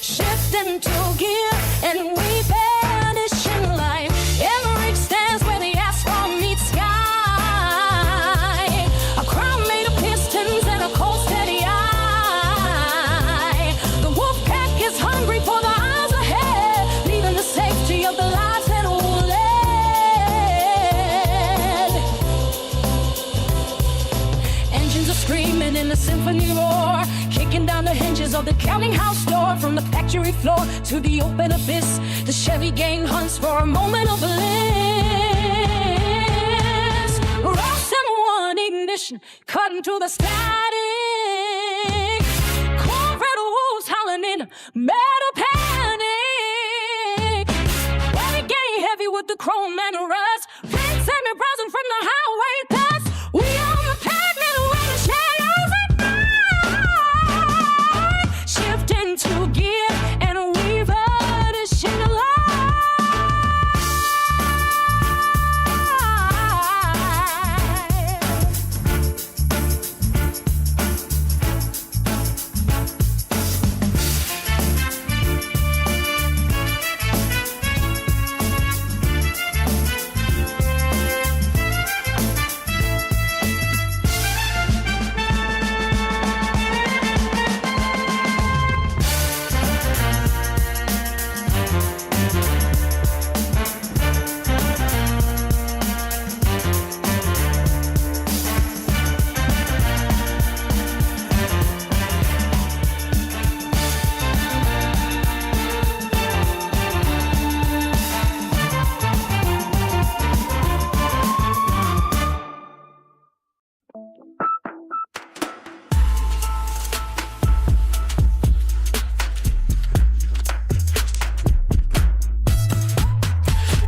Shifting to gear and we vanish in light. Emmerich stands where the asphalt meets sky. A crown made of pistons and a cold steady eye. The wolf pack is hungry for the eyes ahead, leaving the safety of the lives that will lead. Engines are screaming in the symphony roar, kicking down the hinges of the counting house door. From the factory floor to the open abyss, the Chevy gang hunts for a moment of bliss. Ross and one ignition, cutting through the static. Corvette wolves howling in metal panic. Chevy gang heavy with the chrome and the rust. Prince Sammy browsing from the highway dust. We on the pavement where the shadows ignite. Shifting to gear and we vanish in the light.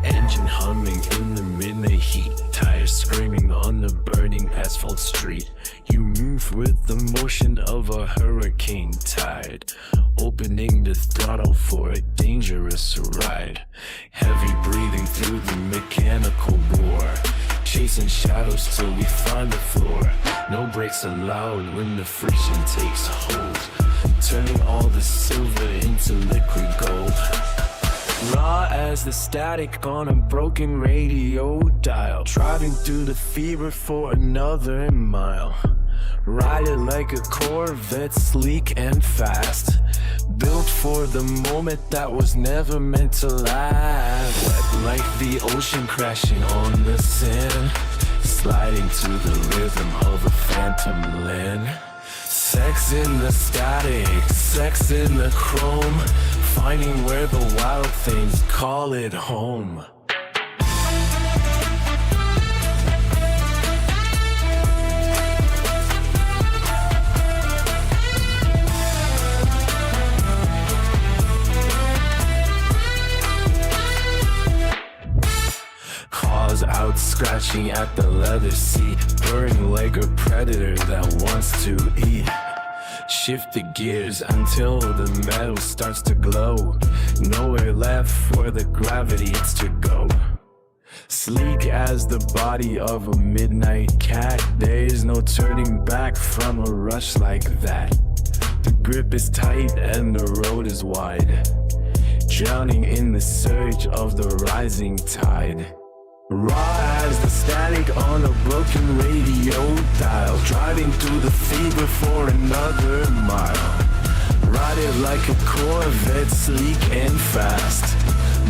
Engine humming in the midnight heat, tires screaming on the burning asphalt street. You move with the motion of a hurricane tide, opening the throttle for a dangerous ride. Heavy breathing through the mechanical roar, chasing shadows till we find the floor. No brakes allowed when the friction takes hold, turning all the silver into liquid gold. Raw as the static on a broken radio dial, driving through the fever for another mile. Riding like a Corvette, sleek and fast, built for the moment that was never meant to last. Wet like the ocean crashing on the sand, sliding to the rhythm of a phantom land. Sex in the static, sex in the chrome, finding where the wild things call it home. Claws out scratching at the leather seat, purring like a predator that wants to eat. Shift the gears until the metal starts to glow. Nowhere left for the gravity it's to go. Sleek as the body of a midnight cat, there is no turning back from a rush like that. The grip is tight and the road is wide, drowning in the surge of the rising tide. Raw as the static on a broken radio dial, driving through the fever for another mile. Riding like a Corvette, sleek and fast,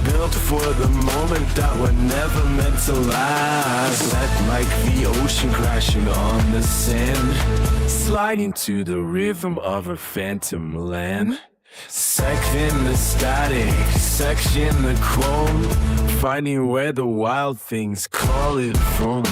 built for the moment that were never meant to last. Let like the ocean crashing on the sand, sliding to the rhythm of a phantom land. Sex in the static, sex in the chrome, finding where the wild things call it from.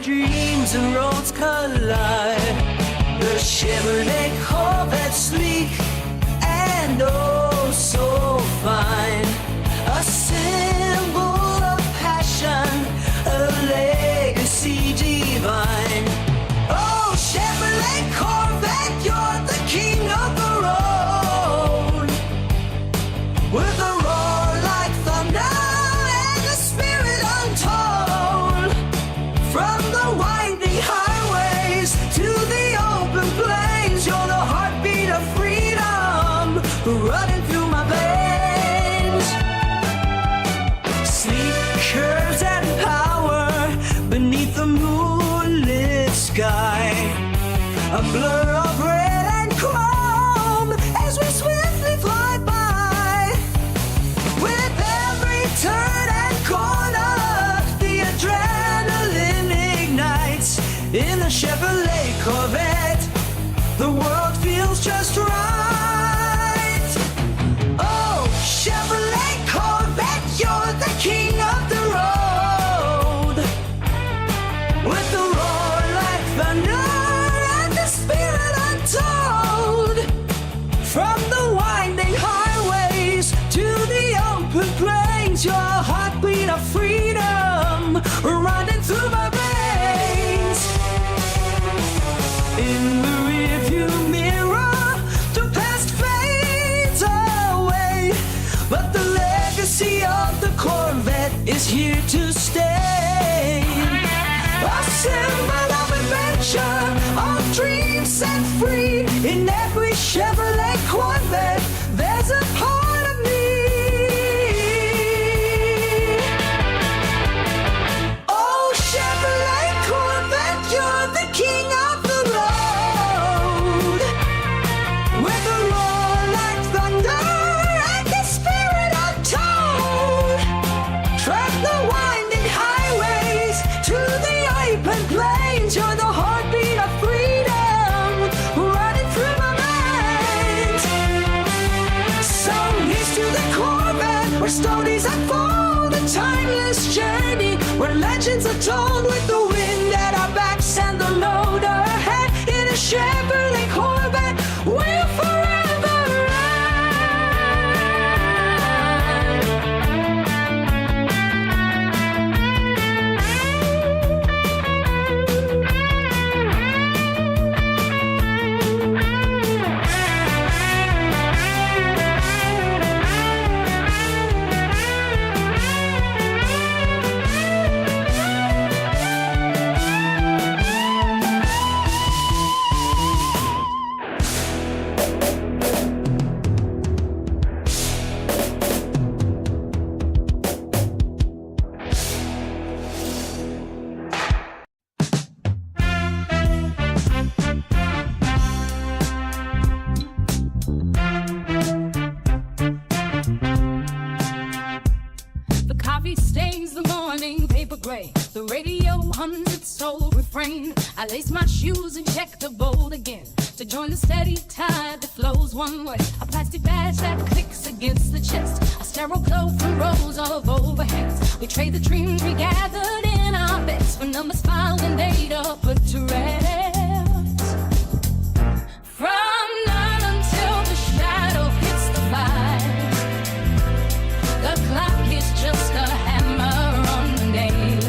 dreams and roads collide. The Chevrolet Corvette, sleek and oh so fine, a symbol of passion, a legacy divine. Oh, Chevrolet Corvette, you're the king of the road, with a roar like thunder and a spirit untold. From the winding highways to the open plains, you're the heartbeat of freedom running through my veins. Sleek curves and power beneath the moonlit sky, a blur of red and chrome as we swiftly fly by. With every turn and corner, the adrenaline ignites. In a Chevrolet Corvette, the world feels just right. Oh, Chevrolet Corvette, you're the king of the road, with the roar like thunder and the spirit untold. From the winding highways to the open plains, your heartbeat of freedom running through my veins. In the rearview mirror, the past fades away, but the legacy of the Corvette is here to stay. A symbol of adventure, of dreams set free. In every Chevrolet Corvette, there's a part of me. Oh, Chevrolet Corvette, you're the king of the road, with a roar like thunder and the spirit untold. Track the winding highways to the open plains, you're the heartbeat of freedom running through my veins. So here's to the Corvette, where stories unfold, a timeless journey where legends are told, with the wind at our backs and the load ahead. In a Chevrolet Corvette, we'll forever The coffee stains the morning paper gray. The radio hums its soul refrain. I lace my shoes and check the bowl again to join the steady tide that flows one way. A plastic badge that clicks against the chest, a sterile glow from rows of overheads. We trade the dreams we gathered in our beds for numbers filed and data put to rest. From none until the shadow hits the light, the clock is just a hammer on the nail,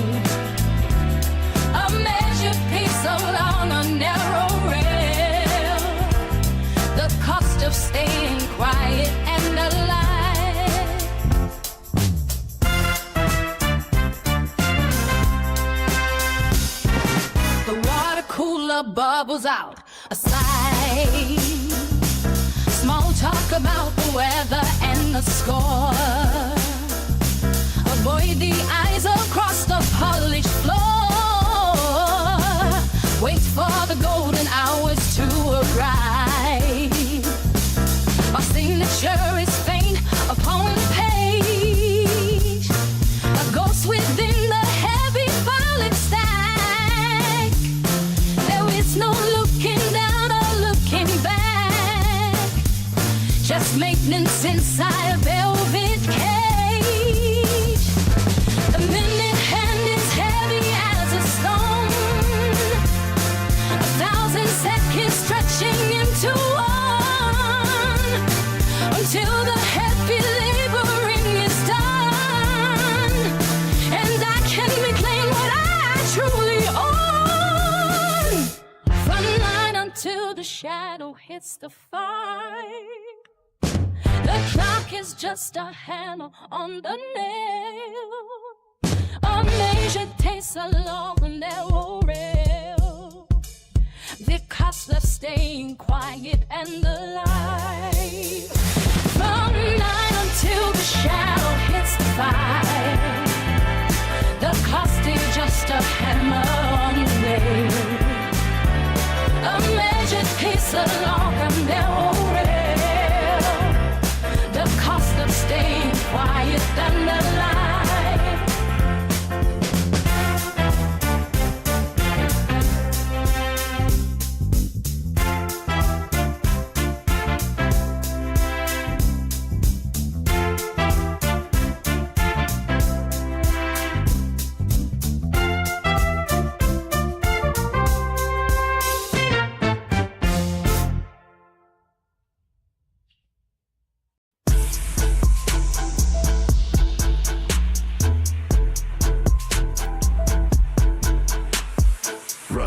a measured pace along a narrow rail, the cost of staying quiet and alive. The water cooler bubbles out a sigh, small talk about the weather and the score. Avoid the eyes across the polished floor. Wait for the golden hours to arrive. My signature is faint upon the page, a ghost within the heavy filing stack. There is no looking down or looking back, just maintenance inside a velvet cage. The minute hand is heavy as a stone, shadow hits the fight. The clock is just a hammer on the nail. A measure takes along a narrow rail. Because they're staying quiet and alive. From night until the shadow hits the fire. The cost is just a hammer on the nail. A measured piece along a narrow rail. The cost of staying quiet and alive.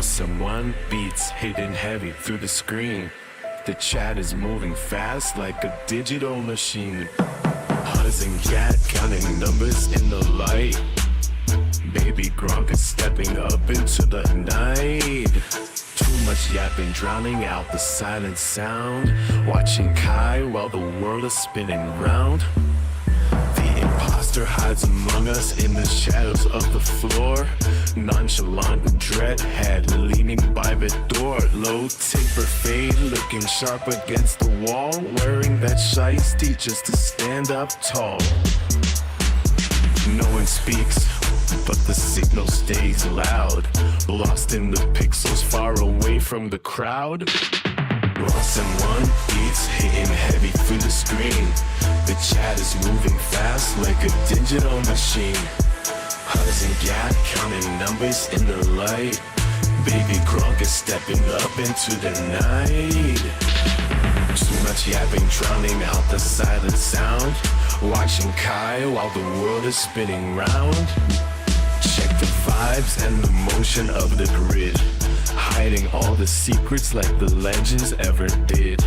Someone beats hitting heavy through the screen. The chat is moving fast like a digital machine. Huzz and cat counting numbers in the light. Baby Gronk is stepping up into the night. Too much yapping, drowning out the silent sound. Watching Kai while the world is spinning round. The imposter hides among us in the shadows of the floor. Nonchalant and dreadhead leaning by the door. Low taper fade, looking sharp against the wall. Wearing that shiesty just to stand up tall. No one speaks, but the signal stays loud. Lost in the pixels far away from the crowd. Ross and one beats hitting heavy through the screen. The chat is moving fast like a digital machine. Huzz and Gat counting numbers in the light. Baby Gronk is stepping up into the night. Too much yapping, drowning out the silent sound. Watching Kai while the world is spinning round. Check the vibes and the motion of the grid. Hiding all the secrets like the legends ever did.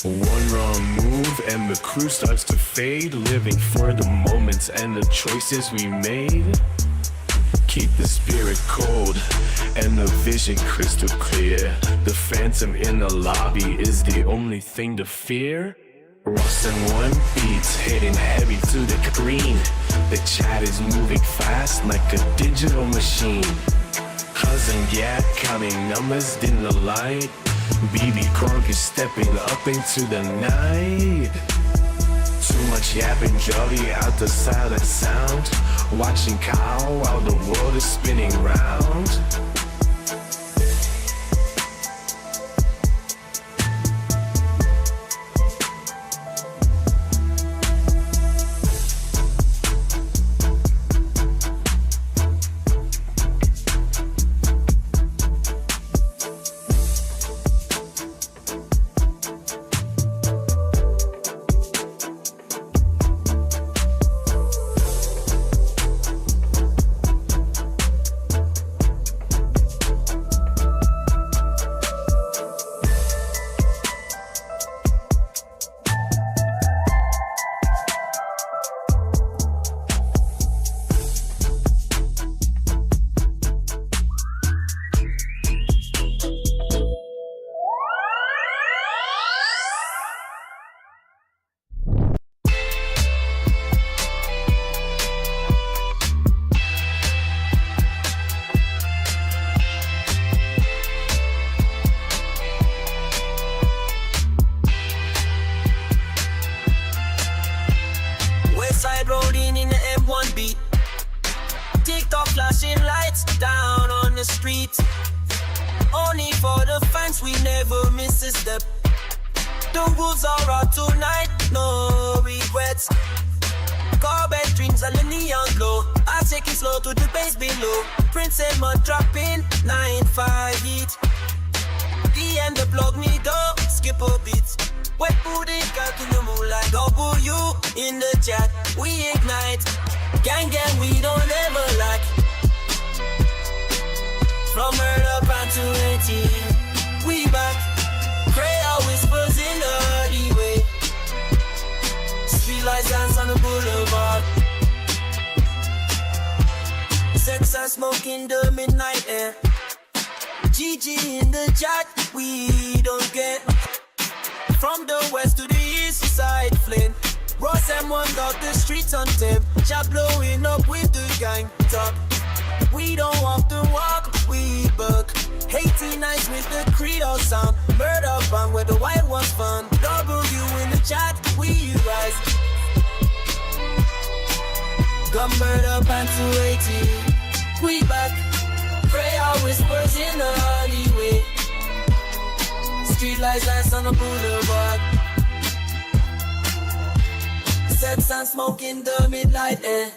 One wrong move and the crew starts to fade. Living for the moments and the choices we made. Keep the spirit cold and the vision crystal clear. The phantom in the lobby is the only thing to fear. Ross and one beats hitting heavy to the green. The chat is moving fast like a digital machine. Huzz and Gat counting numbers in the light. BB Gronk is stepping up into the night. Too much yapping, jolly out the silent sound. Watching Kyle while the world is spinning round. are smoking the midnight air. GG in the chat, we don't get. From the west to the east side, Flint. Ross M1 got the streets on tip. Chop blowing up with the gang top. We don't walk the walk, we buck. 18 nights with the Credo sound. Murder bang where the white ones fun. W in the chat, we rise. Gun murder pan 280. We back. Prayer whispers in the alleyway. Street lights dance on the boulevard. Sets and smoke in the midnight air.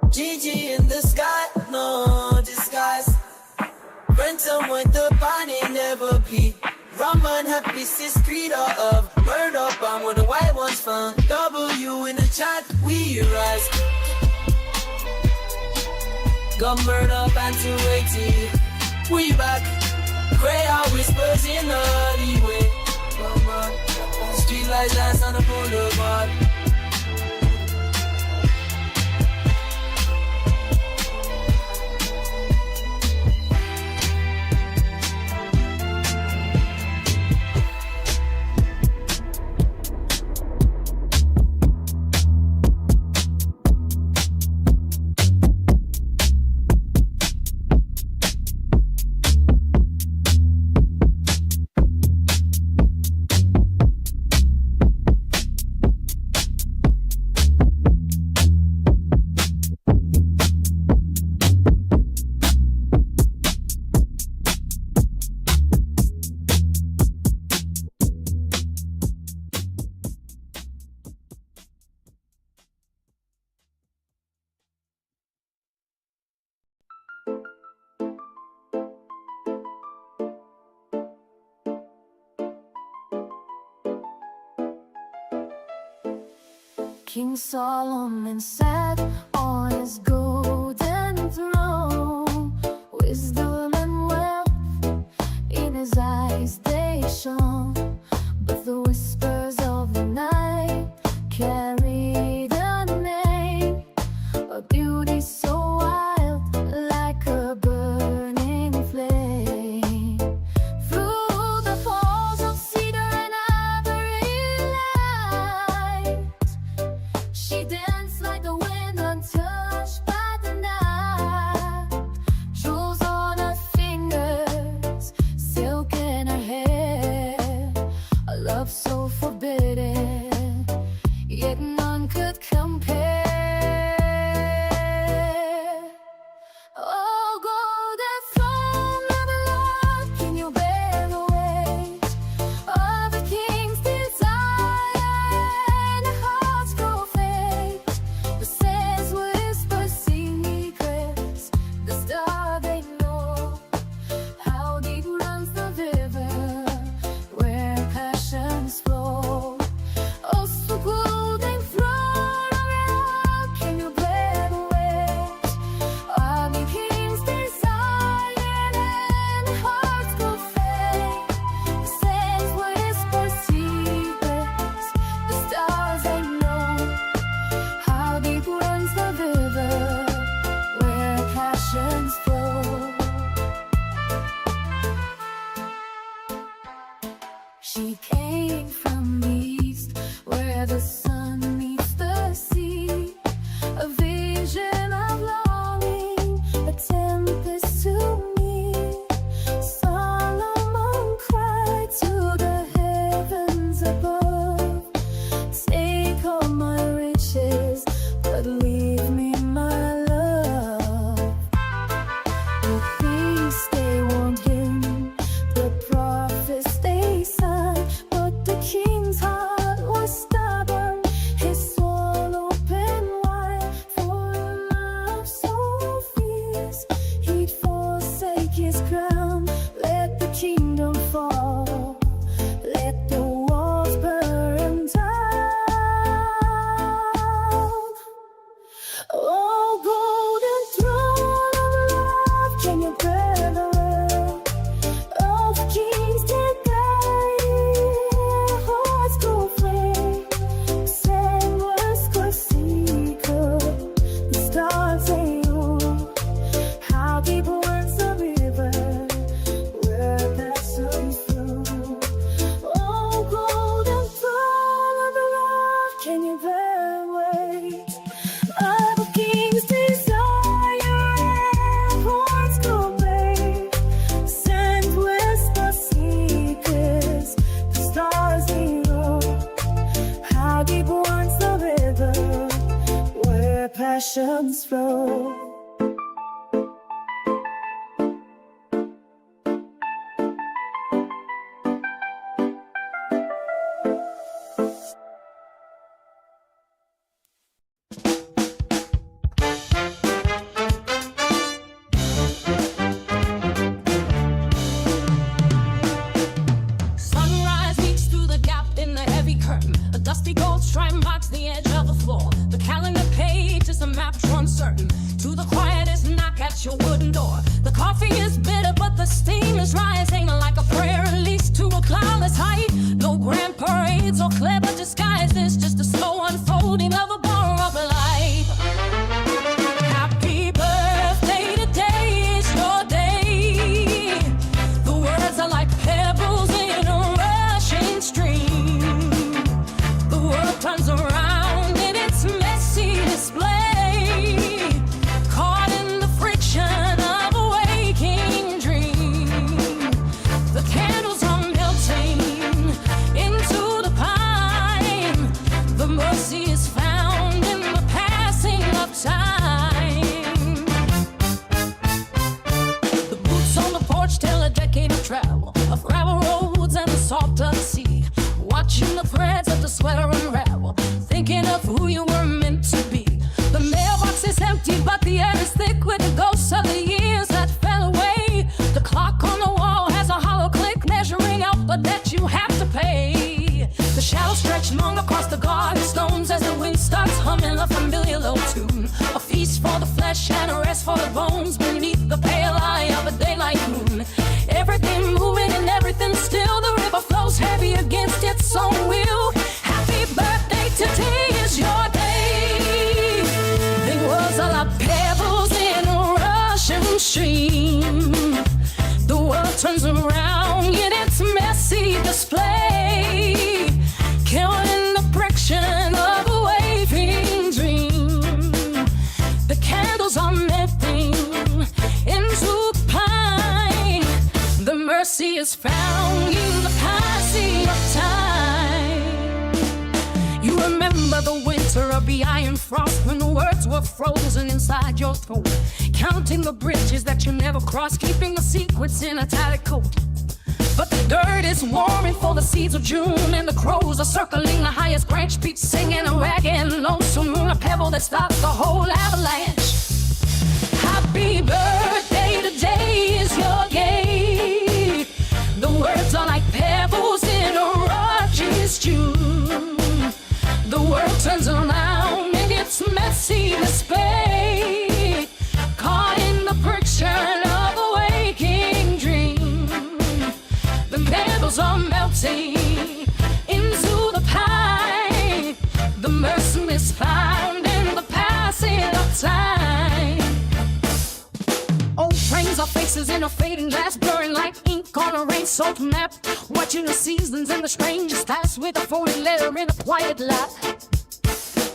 GG in the sky, no disguise. Rentum with the party never be. Raman happy sis credo of murder bomb when the white ones fun. W in the chat, we rise. Gun murder band 280. We back. Prayer whispers in the alleyway. Street lights dance on the boulevard. King Solomon sat on his golden throne. Wisdom and wealth in his eyes they shone. But the whispers of the night carried a name, a beauty so wild like a burning flame. Through the halls of cedar and ivory light, she danced like the wind untouched by the night. Jewels on her fingers, silk in her hair, a love so forbidden, yet none could compare. flow. Sunrise leaks through the gap in the heavy curtain. A dusty gold stripe marks the edge of the floor. The calendar page is a map drawn certain to the quietest knock at your wooden door. The coffee is bitter, but the steam is rising like a prayer released to a cloudless height. No grand parades or clever disguises, just a slow unfolding of a bar of life. Happy birthday, today is your day. The words are like pebbles in a rushing stream. The world turns around in its messy display, caught in the friction of a waking dream. The candles are melting into the pine. The mercy is found in the passing of time. The boots on the porch tell a decade of travel, of gravel roads and the salt of the sea. Watching the threads of the sweater unravel, thinking of who you were meant to be. The mailbox is empty, but the air is thick with the ghosts of the years that fell away. The clock on the wall has a hollow click, measuring out the debt you have to pay. The shadows stretch long across the garden stones as the wind starts humming a familiar low tune. A feast for the flesh and a rest for the bones beneath the pale eye of a daylight moon. Everything moving and everything still. The river flows heavy against its own will. Happy birthday, today is your day. The words are like pebbles in a rushing stream. The world turns around in its messy display, killing the friction of a waving dream. The candles are melting into the pine. The mercy is found in the passing of time. You remember the winter of the iron frost, when the words were frozen inside your throat, counting the bridges that you never crossed, keeping the secrets in a tattered coat. But the dirt is warming for the seeds of June, and the crows are circling the highest branch peaks, singing a ragged lonesome moon, a pebble that stops the whole avalanche. Happy birthday, today is your day. The words are like pebbles in a rushing stream. The world turns around in its messy display, caught in the friction of a waking dream. The candles are melting into the pine. The mercy is found in the passing of time. Old frames are faces in a fading glass, blurring like ink on a rain-soaked map. Watching the seasons and the strangest pass with a folded letter in a quiet lap.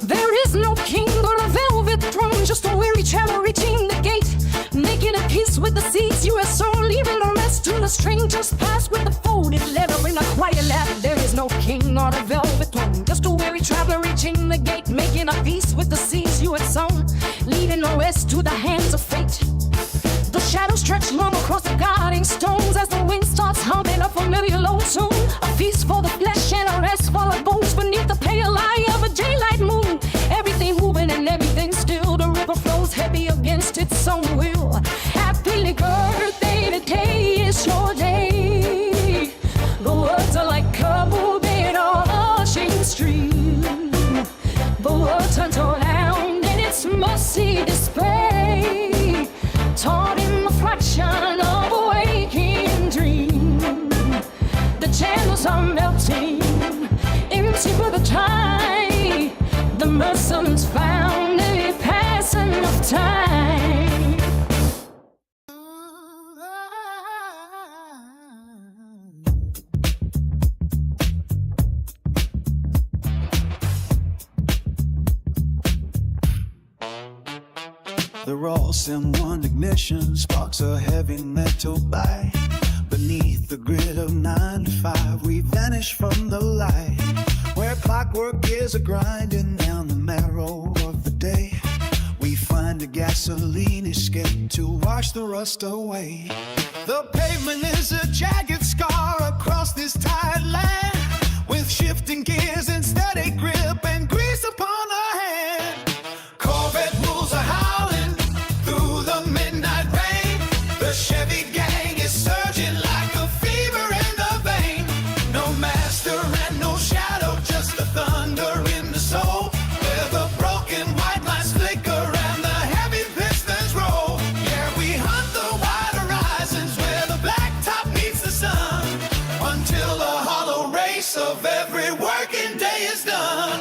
There is no king or a velvet throne, just a weary traveler reaching the gate, making a peace with the seas you have sown, leaving the rest to the strangers pass with a folded letter in a quiet lap. There is no king or a velvet throne, just a weary traveler reaching the gate, making a peace with the seas you have sown, leaving the rest to the hands of fate. The shadows stretch long across the guarding stones as the wind starts humming a familiar low tune. A feast for the flesh and a rest for the bones beneath the pale eye of a daylight moon. Everything moving and everything still. The river flows heavy against its own will. Happy birthday, today is your day. The words are like pebbles in a rushing stream. The world turns around in its mercy display, taught in the fraction of a waking dream. The channels are melting into the tide. The mercy's found in the passing of time. The Ross and one ignition sparks a heavy metal bite. Beneath the grid of 9 to 5, we vanish from the light, where clockwork is a grinding down the marrow of the day. We find the gasoline escape to wash the rust away. The pavement is a jagged scar across this tired land, with shifting gears and steady grip and grease upon her hand. Corvette wolves are howling through the midnight rain. The Chevy gang is surging like a fever in the vein. No master and no shadow, just the thunder in the soul, where the broken white lines flicker and the heavy pistons roll. Yeah, we hunt the wide horizons where the black top meets the sun, until the hollow race of every working day is done.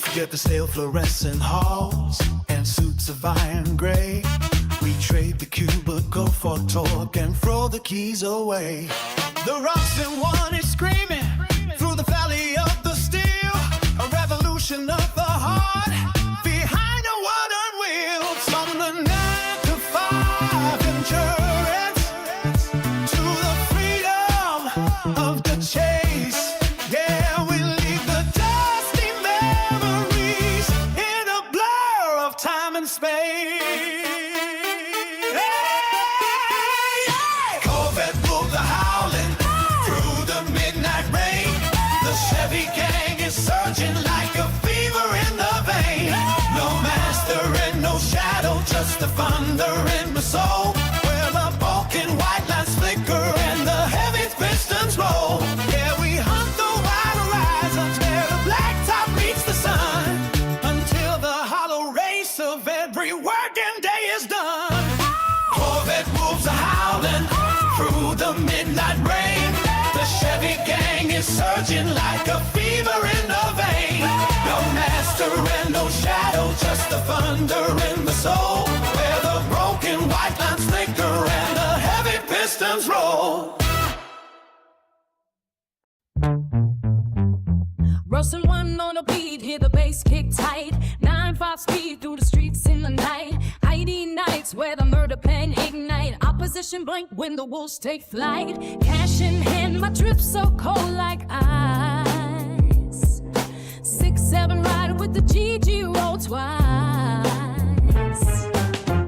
Forget the stale fluorescent halls and suits of iron gray. We trade the cubicle for torque and throw the keys away. The Robson one is screaming through the valley of the steel, a revolution of the heart behind a modern wheel. From the 9 to 5 endurance to the freedom of the chase. Yeah, we leave the dusty memories in a blur of time and space. Corvette wolves are howling through the midnight rain. The Chevy gang is surging like a fever in the vein. No master and no shadow, just the thunder in my soul, where the broken white lines flicker and the heavy pistons roll. Yeah, we hunt the wide horizons where the black top meets the sun, until the hollow race of every working day is done. Corvette wolves are howling through the midnight rain. The Chevy gang is surging like a fever in the vein. No master and no shadow, just the thunder in the soul, where the broken white lines flicker and the heavy pistons roll. Rustin' one on the beat, hear the bass kick tight. 9-5 speed through the streets in the night. Heidi nights where the murder pen ignite. Opposition blink when the wolves take flight. Cash in hand, my drip so cold like ice. 6-7 ride with the GG roll twice.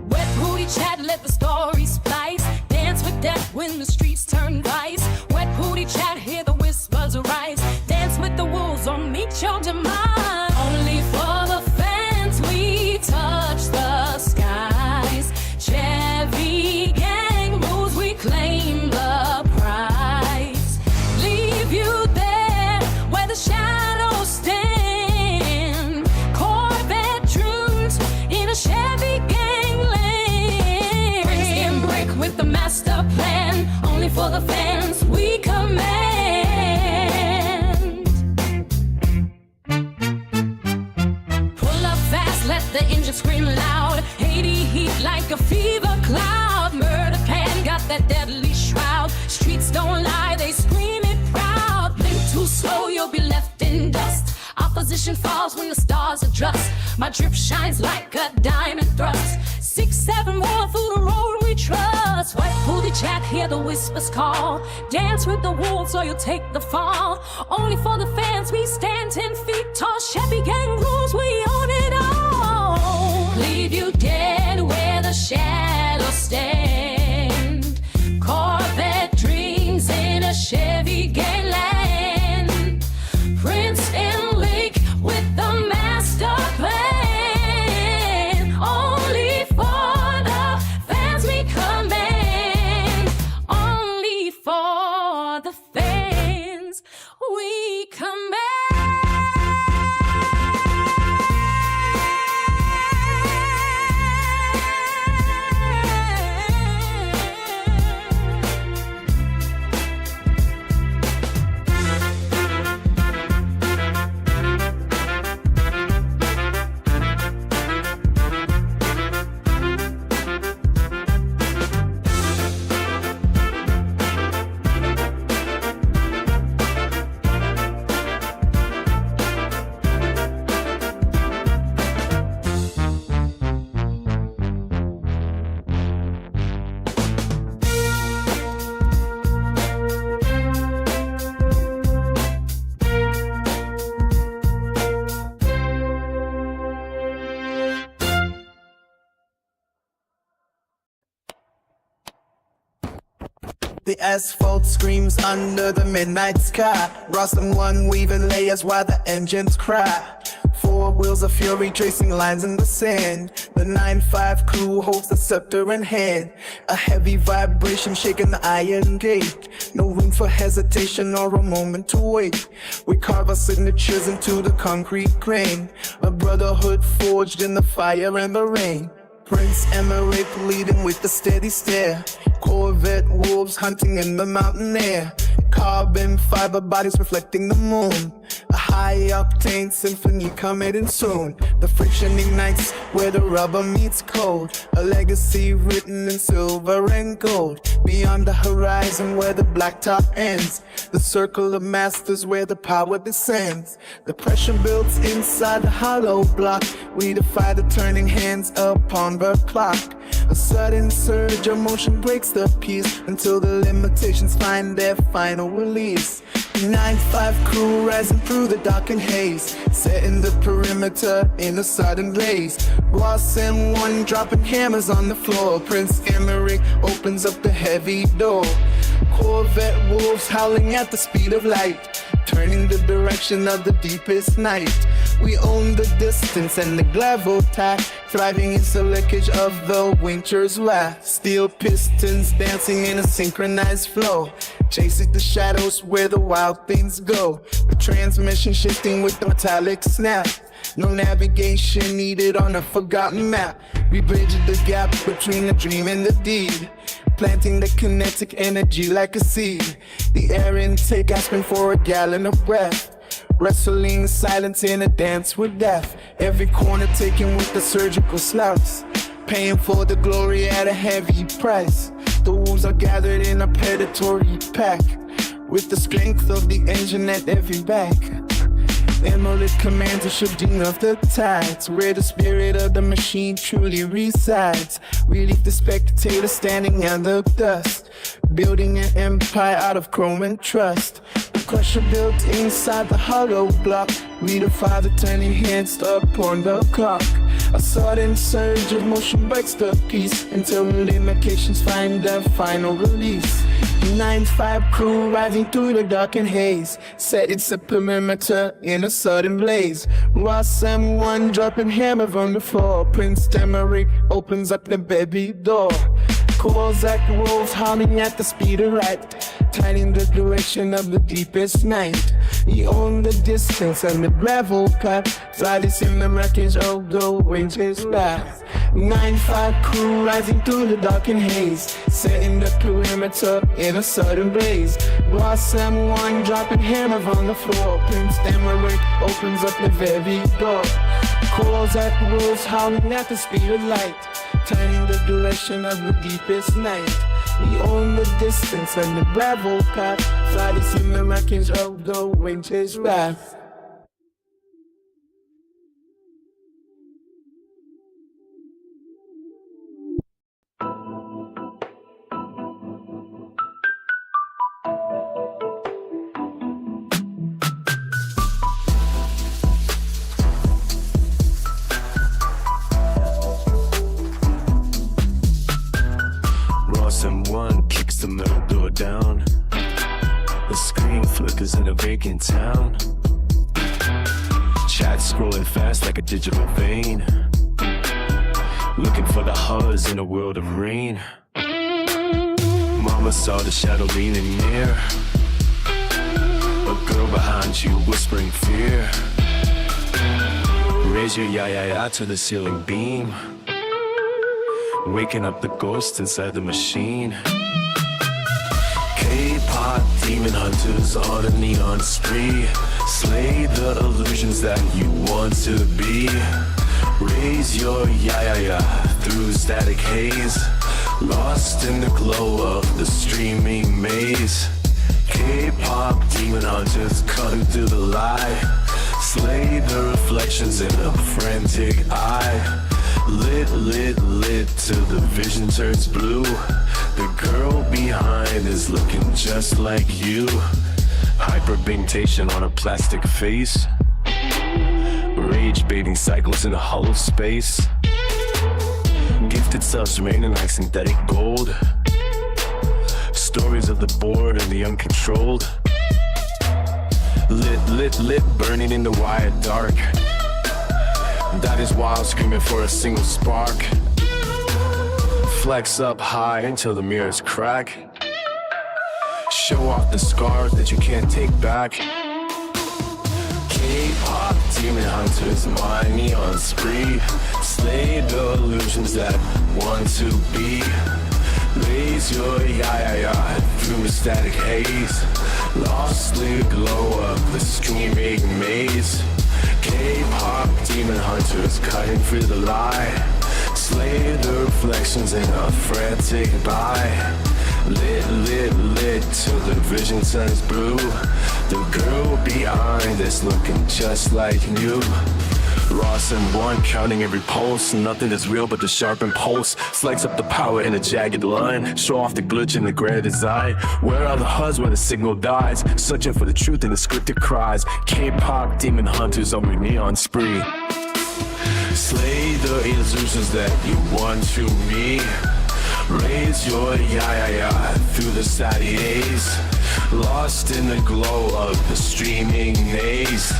Wet booty chat, let the story splice. Dance with death when the streets turn vice. Wet booty chat, hear the whispers arise. Dance with the wolves or meet your demise. Only for the fans we touch the skies. Chevy gang rules, we claim the prize. Leave you there where the shadows stand. Corvette dreams in a Chevy gangland. Bricks and brick with the master plan. Only for the fans we command. Pull up fast, let the engine scream loud. Haiti heat like a fever cloud. Murder pan got that deadly shroud. Streets don't lie, they scream it proud. Blink too slow, you'll be left in dust. Opposition falls when the stars adjust. My drip shines like a diamond thrust. 6-7 war through the road we trust. White booty chat, hear the whispers call. Dance with the wolves or you'll take the fall. Only for the fans we stand 10 feet tall. Chevy gang rules, we own it all. Leave you dead where the shadows stand. Corvette dreams in a Chevy gangland. Prince and Lake with the master plan. Only for the fans we command. Only for the fans we command. The asphalt screams under the midnight sky. Ross and one weaving layers while the engines cry. Four wheels of fury tracing lines in the sand. The 9-5 crew holds the scepter in hand. A heavy vibration shaking the iron gate. No room for hesitation or a moment to wait. We carve our signatures into the concrete grain. A brotherhood forged in the fire and the rain. Prince Emmerich leading with a steady stare. Corvette wolves hunting in the mountain air. Carbon fiber bodies reflecting the moon. A high-octane symphony coming soon. The friction ignites where the rubber meets cold. A legacy written in silver and gold. Beyond the horizon where the blacktop ends. The circle of masters where the power descends. The pressure builds inside the hollow block. We defy the turning hands upon the clock. A sudden surge of motion breaks the peace until the limitations find their final release. 9-5 crew rising through the darkened haze, setting the perimeter in a sudden blaze. Ross and one dropping hammers on the floor. Prince Emmerich opens up the heavy door. Corvette wolves howling at the speed of light, turning the direction of the deepest night. We own the distance and the gravel tie, thriving in the lickage of the winter's wrath. Steel pistons dancing in a synchronized flow, chasing the shadows where the wild things go. The transmission shifting with the metallic snap. No navigation needed on a forgotten map. We bridge the gap between the dream and the deed, planting the kinetic energy like a seed. The air intake asking for a gallon of breath, wrestling silence in a dance with death. Every corner taken with the surgical slouch, paying for the glory at a heavy price. The wolves are gathered in a predatory pack, with the strength of the engine at every back. Emmerich commands a shifting of the tides, where the spirit of the machine truly resides. We leave the spectator standing in the dust, building an empire out of chrome and trust. The crusher built inside the hollow block. We defy the turning hands upon the clock. A sudden surge of motion breaks the peace until the limitations find their final release. 9-5 crew rising through the darkened haze, set its perimeter in a sudden blaze. Ross and one dropping hammer on the floor. Prince Emmerich opens up the baby door. Kozak wolves howling at the speed of light, tightening the direction of the deepest night. He owned the distance and the gravel path, flightless in the wreckage of the winter's wrath. 9-5 crew rising through the darkened haze, setting the perimeter in a sudden blaze. Ross and one dropping hammer on the floor. Prince Emmerich opens up the very door. Kozak wolves howling at the speed of light, turning the direction of the deepest night. We own the distance and the gravel path, flightless in the wreckage of the winter's wrath. And one kicks the metal door down. The screen flickers in a vacant town. Chat scrolling fast like a digital vein, looking for the hugs in a world of rain. Mama saw the shadow leaning near, a girl behind you whispering fear. Raise your ya-ya-ya to the ceiling beam, waking up the ghost inside the machine. K-pop demon hunters on a neon spree, slay the illusions that you want to be. Raise your ya-ya-ya through static haze, lost in the glow of the streaming maze. K-pop demon hunters cutting through the lie, slay the reflections in a frantic eye. Lit, lit, lit till the vision turns blue. The girl behind is looking just like you. Hyperpigmentation on a plastic face, rage baiting cycles in a hollow space. Gifted selves remaining like synthetic gold, stories of the bored and the uncontrolled. Lit, burning in the wide dark. That is wild, screaming for a single spark. Flex up high until the mirrors crack. Show off the scars that you can't take back. K-pop demon hunters, my neon spree. Slay the illusions that want to be. Raise your ya through a static haze. Lost the glow of the streaming maze. K-pop demon hunters cutting through the lie. Slay the reflections in a frantic buy. Lit till the vision turns blue. The girl behind is looking just like you. Ross and one counting every pulse. Nothing is real but the sharpened pulse. Slice up the power in a jagged line. Show off the glitch in the grand design. Where are the HUDs when the signal dies? Searching for the truth in the scripted cries. K-pop demon hunters on your neon spree. Slay the illusions that you want to me. Raise your ya through the steady haze. Lost in the glow of the streaming maze.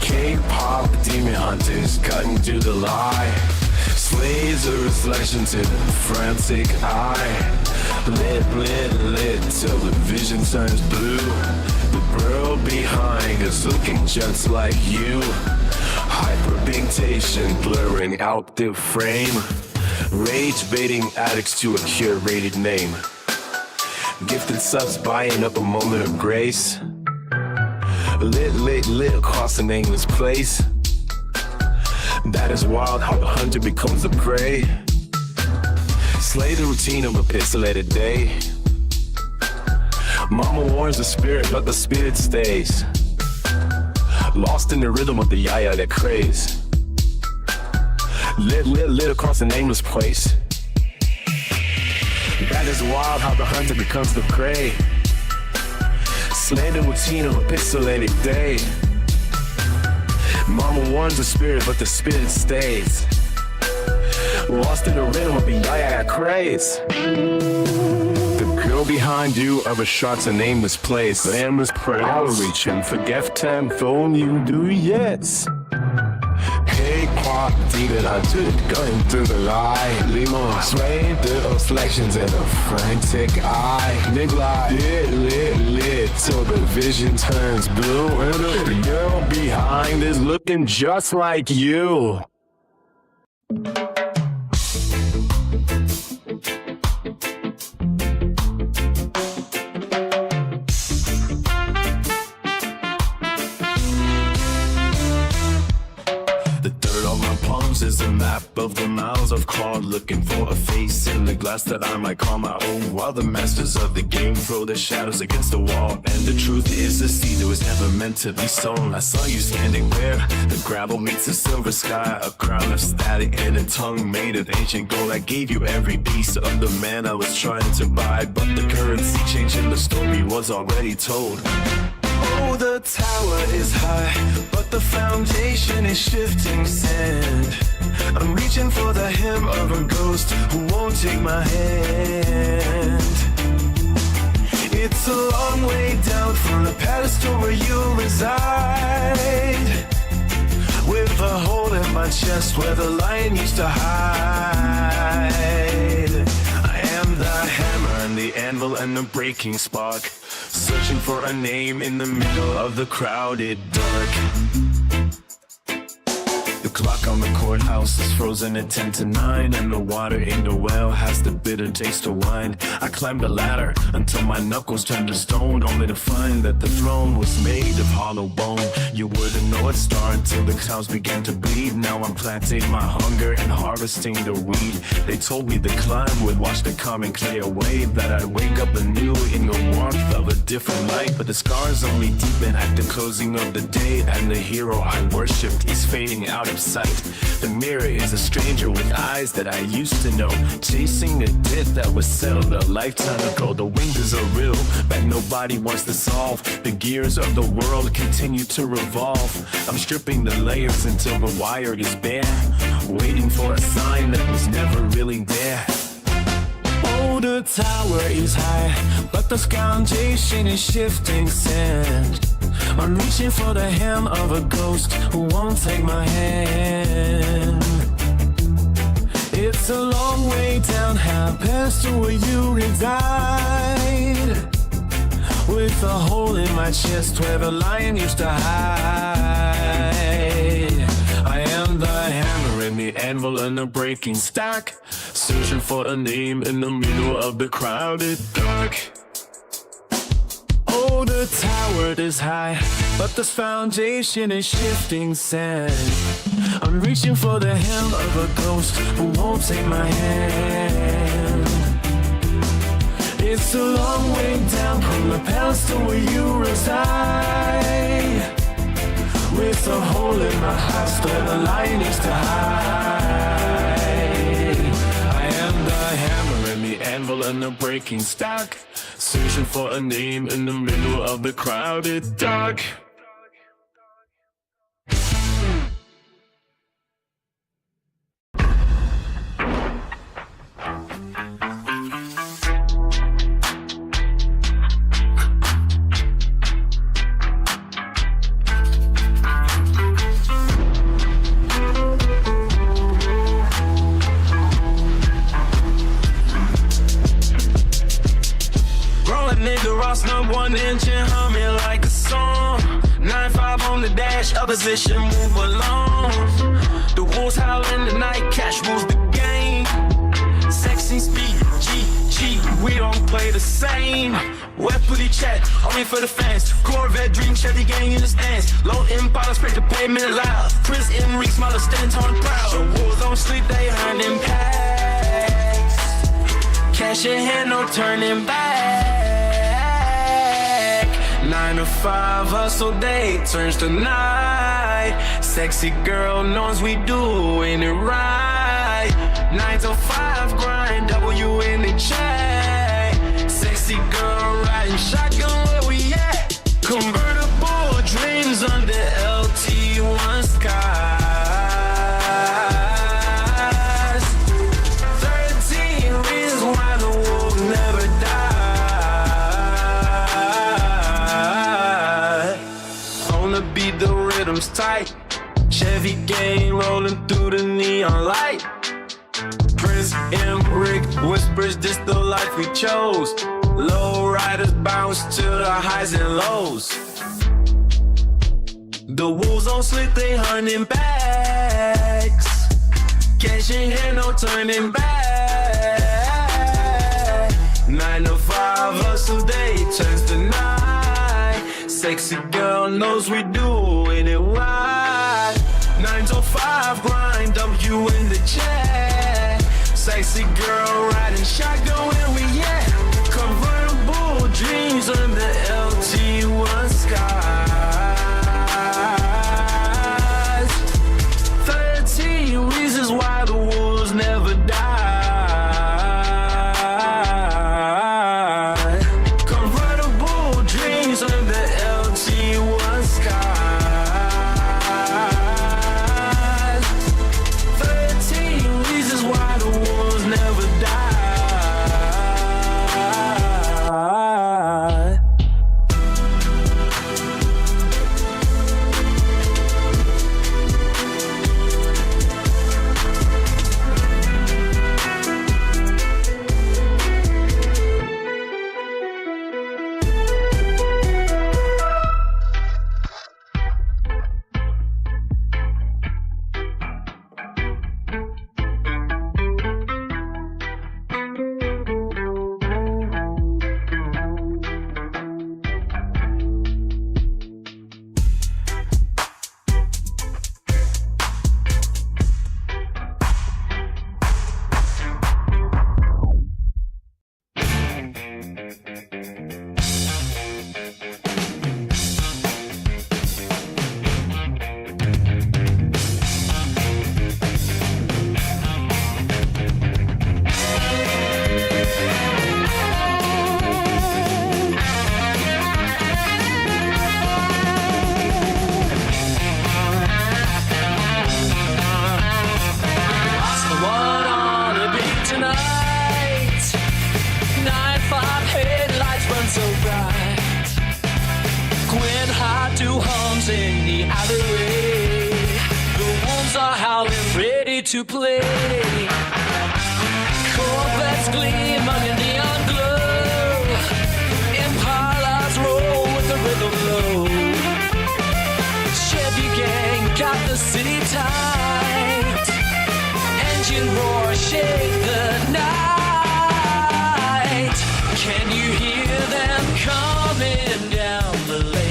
K-pop demon hunters cutting through the lie. Slays a reflection to the frantic eye. Lit till the vision turns blue. The girl behind is looking just like you. Hyperpigmentation blurring out the frame. Rage baiting addicts to a curated name. Gifted subs buying up a moment of grace. Lit across a nameless place. That is wild how the hunter becomes the prey. Slay the routine of a pixelated day. Mama warns the spirit, but the spirit stays. Lost in the rhythm of the yaya that craze. Lit across a nameless place. That is wild how the hunter becomes the prey. Slay the routine of a pixelated day. Mama warns the spirit, but the spirit stays. Lost in the rhythm of the yaya craze. The girl behind you overshots a nameless place. Nameless prayer, I'll reach and forget tenfold you do yet. K-pop demon hunter going through the lie. Limo sway the reflections in a frantic eye. They lie, lit till the vision turns blue. And the girl behind is looking just like you. Is a map of the miles I've crawled, looking for a face in the glass that I might call my own. While the masters of the game throw their shadows against the wall, and the truth is the seed that was never meant to be sown. I saw you standing where the gravel meets the silver sky, a crown of static and a tongue made of ancient gold. I gave you every piece of the man I was trying to buy, but the currency changed and the story was already told. Oh, the tower is high, but the foundation is shifting sand. I'm reaching for the hem of a ghost who won't take my hand. It's a long way down from the pedestal where you reside, with a hole in my chest where the lion used to hide. I am the hammer and the anvil and the breaking spark, searching for a name in the middle of the crowded dark. The clock on the courthouse is frozen at 10 to 9, and the water in the well has the bitter taste of wine. I climbed the ladder until my knuckles turned to stone, only to find that the throne was made of hollow bone. You wouldn't know it started until the clouds began to bleed. Now I'm planting my hunger and harvesting the weed. They told me the climb would wash the common clay away, that I'd wake up anew in the warmth of a different light. But the scars only deepen at the closing of the day, and the hero I worshipped is fading out of sight. The mirror is a stranger with eyes that I used to know, chasing a debt that was settled a lifetime ago. The wings are real, but nobody wants to solve. The gears of the world continue to revolve. I'm stripping the layers until the wire is bare, waiting for a sign that was never really there. Oh, Oh, the tower is high, but the foundation is shifting sand. I'm reaching for the hand of a ghost who won't take my hand. It's a long way down, half past to where you reside, with a hole in my chest where the lion used to hide. I am the hammer and the anvil and the breaking stack, searching for a name in the middle of the crowded dark. Oh, the tower is high, but this foundation is shifting sand. I'm reaching for the hand of a ghost who won't take my hand. It's a long way down from the palace to where you reside, with a hole in my heart where the lion used to hide. I am the hammer and the anvil and the breaking stack, searching for a name in the middle of the crowded dark. Number 1 engine humming like a song. 9-5 on the dash, opposition move along. The wolves howl in the night, cash rules the game. Sexy speed, G, we don't play the same. Web fully chat, only for the fans. Corvette dream, Chevy gang in the stands. Low Impala, scrape the pavement loud. Prince Enrique, smaller stand, torn proud. The wolves don't sleep, they hunting packs. Cash in hand, no turning back. 9 to 5 hustle day turns to night. Sexy girl knows we doing it right. 9 to 5 grind, W in the check. Sexy girl riding shotgun, where we at? Convertible dreams under LT1 skies. 13 reasons why the wolf never dies. Beat the rhythms tight. Chevy gang rolling through the neon light. Prince Enrique whispers, this the life we chose. Low riders bounce to the highs and lows. The wolves don't sleep, they hunting backs. Cash in hand, no turning back. 9 to 5 hustle day turns to night. Sexy girl knows we doing it right. 9 to 5 grind, W in the chat. Sexy girl riding shotgun, where we at? Convertible dreams under LT1 skies. 13 reasons why the wolves never die. Convertible dreams under LT1 skies. 13 reasons why the wolves never die. to hunt in the alleyway. The wolves are howling, ready to play. Corvettes gleam under neon glow. Impalas roll with the rhythm low. Chevy gang got the city tight. Engine roar, shake the night. Can you hear them coming down the lane?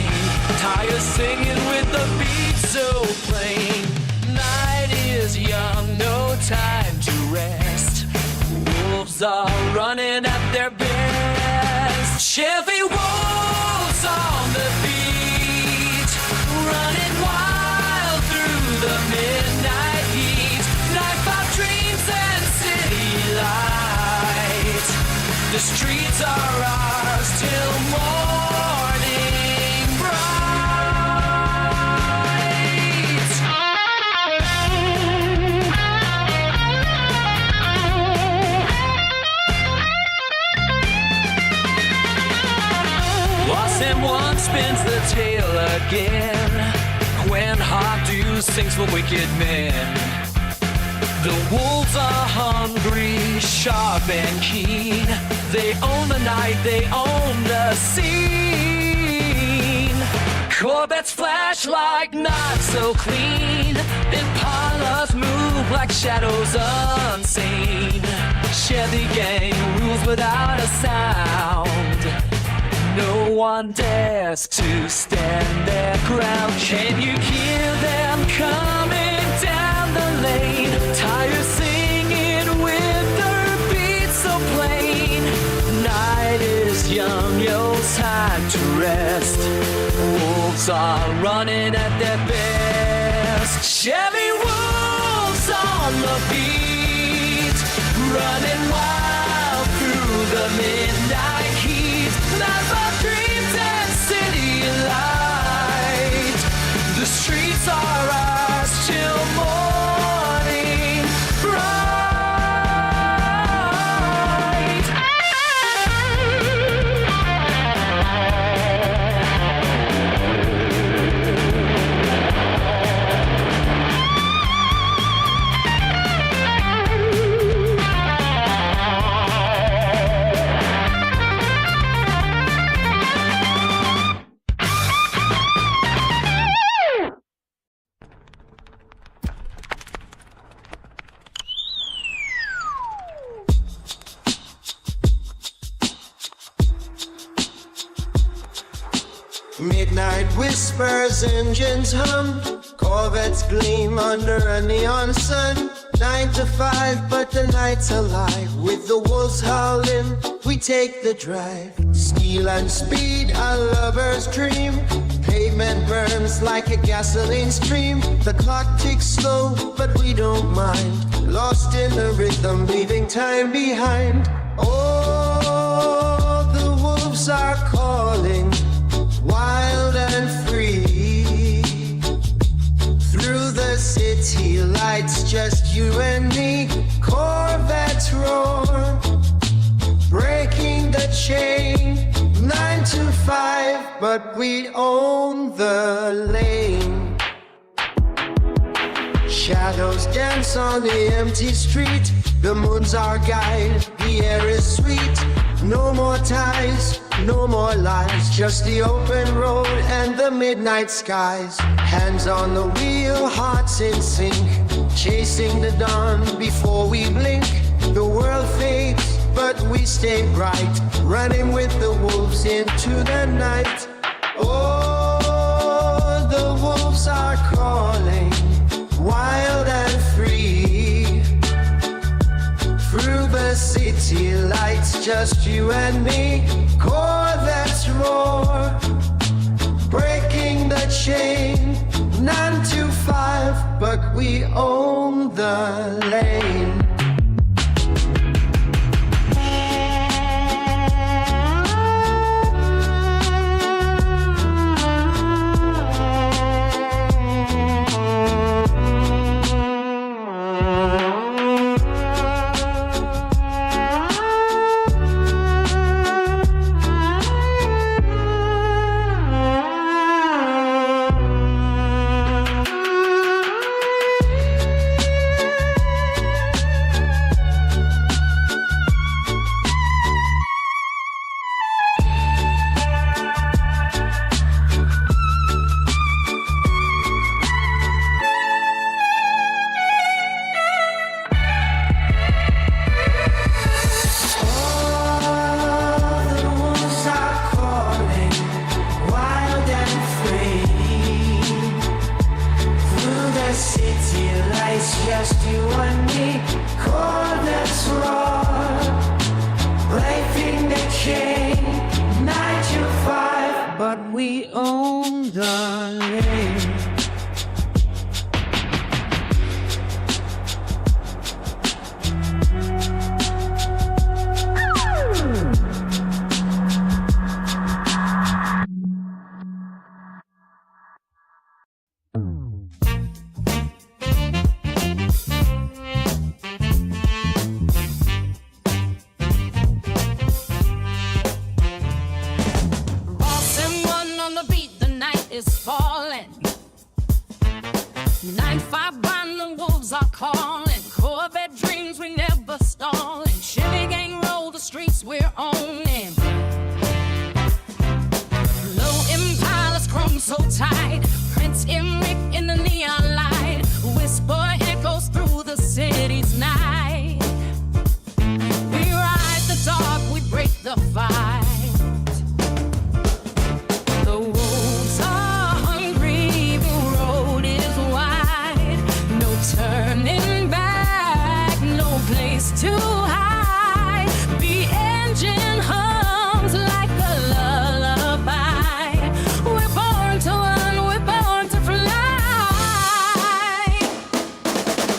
Tires singing with the beat so plain. Night is young, no time to rest. Wolves are running at their best. Chevy wolves on the beat, running wild through the midnight heat. Night of dreams and city light. The streets are ours till morning bright. Lost and one spins the tale again when hard dew sings for wicked men. The wolves are hungry, sharp and keen. They own the night, they own the scene. Corvettes flash like not so clean. Impalas move like shadows unseen. Chevy gang rules without a sound. No one dares to stand their ground. Can you hear them coming down the lane? Tires singing with their beats so plain. Night is young, yo, time to rest. Wolves are running at their best. Chevy wolves on the beat, running wild through the midnight heat. Life of dreams and city light. The streets are ours till morning bright. Midnight whispers, engines hum, Corvettes gleam under a neon sun. 9 to 5, but the night's alive. With the wolves howling, we take the drive. Steel and speed, our lovers dream. Pavement burns like a gasoline stream. The clock ticks slow, but we don't mind. Lost in the rhythm, leaving time behind. Oh, the wolves are calling, wild and free. Through the city lights, just you and me. Corvettes roar, breaking the chain. 9 to 5, but we own the lane. Shadows dance on the empty street. The moon's our guide, the air is sweet. No more ties, no more lies, just the open road and the midnight skies. Hands on the wheel, hearts in sync, chasing the dawn before we blink. The world fades, but we stay bright, running with the wolves into the night. Oh, the wolves are calling, wild and free. Through the city lights, just you and me. Corvettes roar, breaking the chain. 9 to 5, but we own the lane. just you and me. Corvettes roar, breaking the chain. 9 to 5, but we own the lane. Is falling. 9-5 blind, the wolves are calling. Corvette dreams, we never stalling. Chevy gang roll the streets, we're owning. Low Impalas chrome so tight. Prince Emmerich in the neon light. Whisper echoes through the city's night. We ride the dark, we break the fight. The wolves are hungry, the road is wide. No turning back, no place to hide. The engine hums like a lullaby. We're born to run, we're born to fly.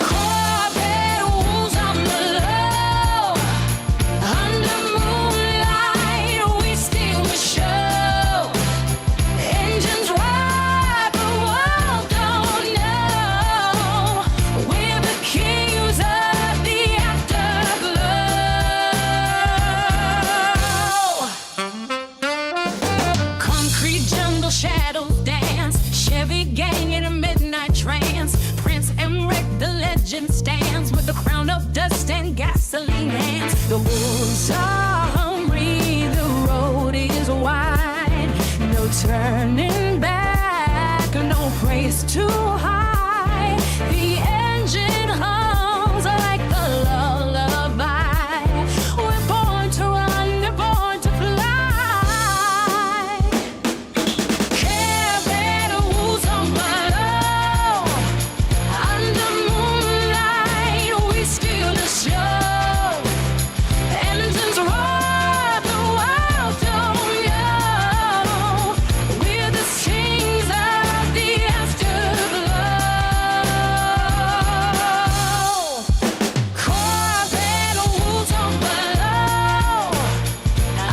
Corvette wolves on the low. Under moonlight, we steal the show. Engines ride, the world don't know. We're the kings of the afterglow. Concrete jungle shadows dance. Chevy gang in a midnight trance. Prince Emmerich, the legend stands with the crown of dust and gasoline hands. The wolves are hungry, the road is wide. No turning back, no place to hide. The engine hums like a lullaby. We're born to run, we're born to fly. Corvette wolves on below. Under moonlight, we steal the show. Engines roar, the world don't know. We're the kings of the afterglow. Corvette wolves on below.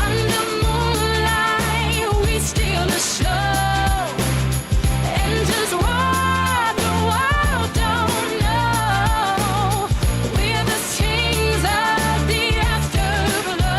Under moonlight, we steal the show. Engines roar, the world don't know. We're the kings of the afterglow.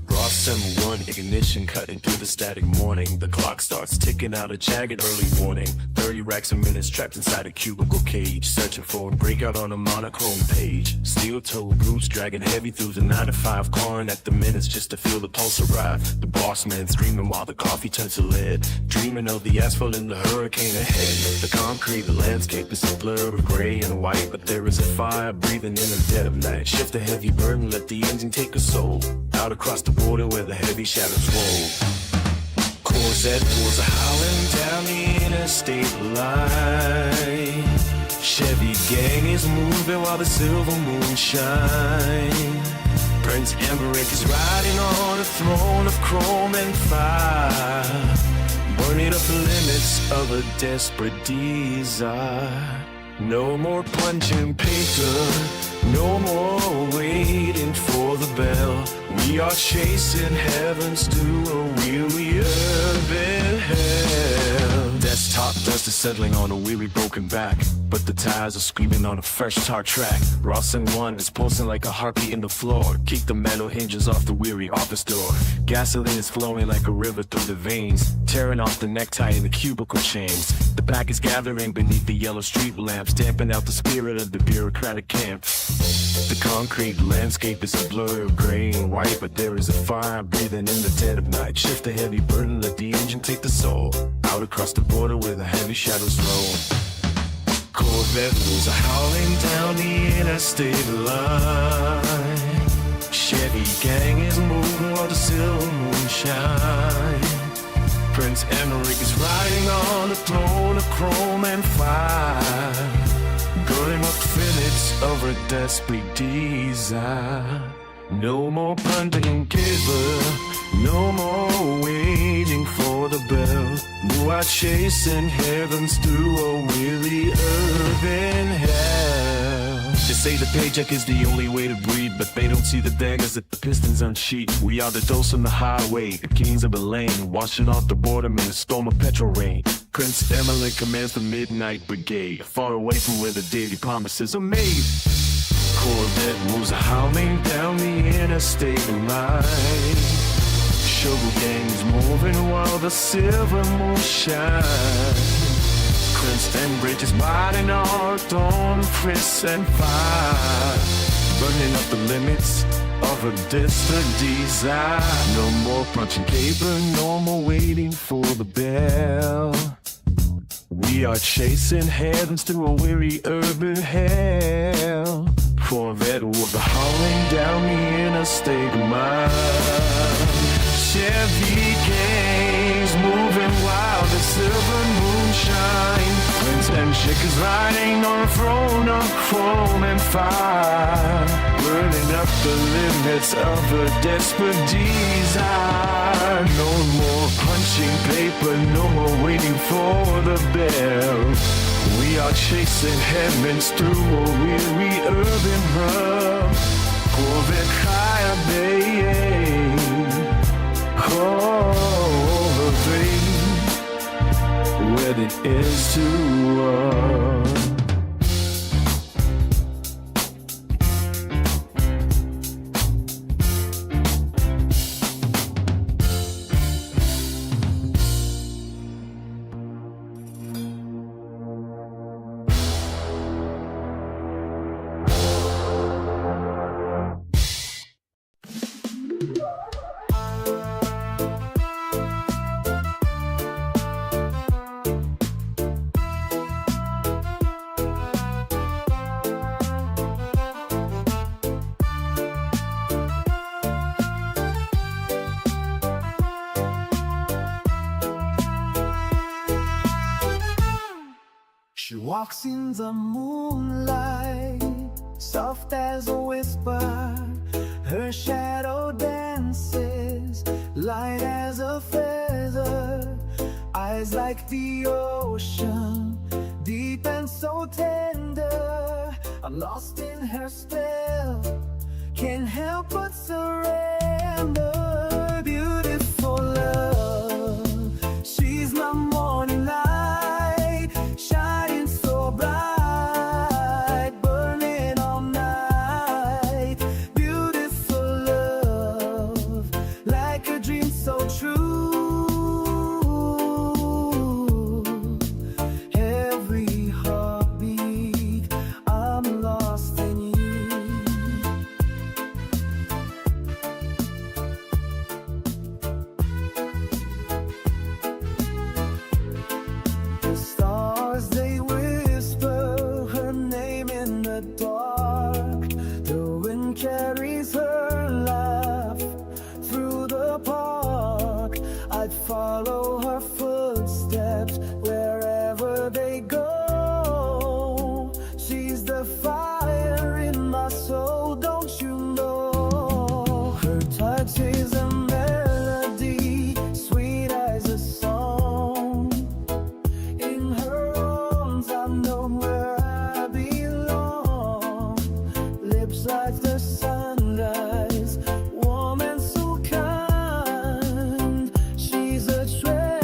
Ross M1, ignition cutting through the static morning. The clock starts ticking out a jagged early warning. 30 racks a minute trapped inside a cubicle cage, searching for a breakout on a monochrome page. Steel-toed boots dragging heavy through the 9 to 5, clawing at the minutes just to feel the pulse arrive. The boss man screaming while the coffee turns to lead, dreaming of the asphalt in the hurricane ahead. The concrete, the landscape is a blur of gray and white, but there is a fire breathing in the dead of night. Shift the heavy burden, let the engine take a soul out across the border where the heavy shadows roll. Corvette pulls a howling down the interstate line. Chevy gang is moving while the silver moon shine. Prince Emmerich is riding on a throne of chrome and fire, burning up the limits of a desperate desire. No more punching paper, no more waiting for the bell. We are chasing heavens to a weary urban hell. Desktop dust is settling on a weary broken back, but the tires are screaming on a fresh tar track. Ross and One is pulsing like a heartbeat in the floor. Keep the metal hinges off the weary office door. Gasoline is flowing like a river through the veins, tearing off the necktie and the cubicle chains. The pack is gathering beneath the yellow street lamps, stamping out the spirit of the bureaucratic camp. The concrete landscape is a blur of gray and white, but there is a fire breathing in the dead of night. Shift the heavy burden, let the engine take the soul out across the border where the heavy shadows roll. Corvette was howling down the interstate line. Chevy gang is moving while the silver moon shine. Prince Emmerich is riding on the throne of chrome and fire, burning up fillets of her desperate desire. No more punting and giver, no more waiting for the bell. No, I chasing heavens through a weary urban hell. They say the paycheck is the only way to breathe, but they don't see the daggers that the pistons unsheath. We are the dose on the highway, the kings of the lane, washing off the boredom in a storm of petrol rain. Prince Emily commands the Midnight Brigade, far away from where the daily promises are made. Corvette moves howling down the interstate line. Sugar gangs moving while the silver moon shines. Princeton Bridge is riding on dawn, crisp and fire, burning up the limits of a distant desire. No more punching paper, no more waiting for the bell. We are chasing heavens through a weary urban hell. Corvette will be hauling down the interstate mile. Chevy gangs moving while the silver moon shine. Prince and chick is riding on a throne of chrome and fire, burning up the limits of a desperate desire. No more punching paper, no more waiting for the bell. We are chasing heavens through a weary urban hub. Corvette higher, babe. Oh, babe, where it is to us. She walks in the moonlight, soft as a whisper. Her shadow dances, light as a feather. Eyes like the ocean, deep and so tender. I'm lost in her spell, can't help but surrender. Beautiful love, she's my morning light, shining so bright, burning all night. Beautiful love, like a dream so true. Every heartbeat, I'm lost in you. The stars, they whisper her name in the dark. The wind carries her laugh through the park. I'd follow her footsteps wherever they go. She's the fire in my soul, don't you know? Her touch is a melody, sweet as a song. In her arms I know where I belong. Lips like the sunrise, warm and so kind. She's a treasure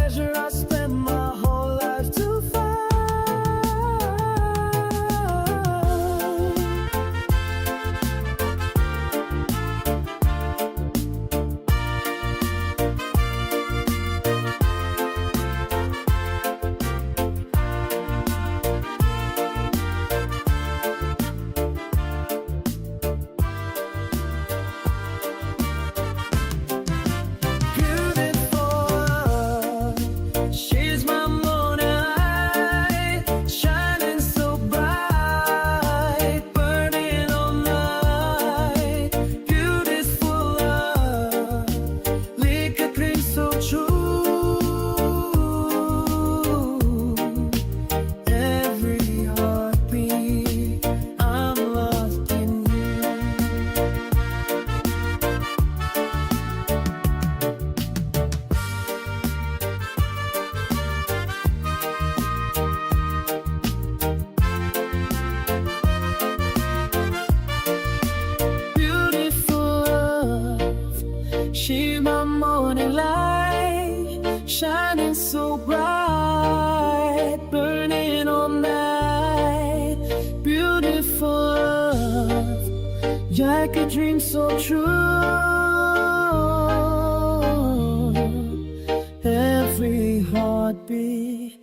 morning light, shining so bright, burning all night. Beautiful love, like a dream so true. Every heartbeat,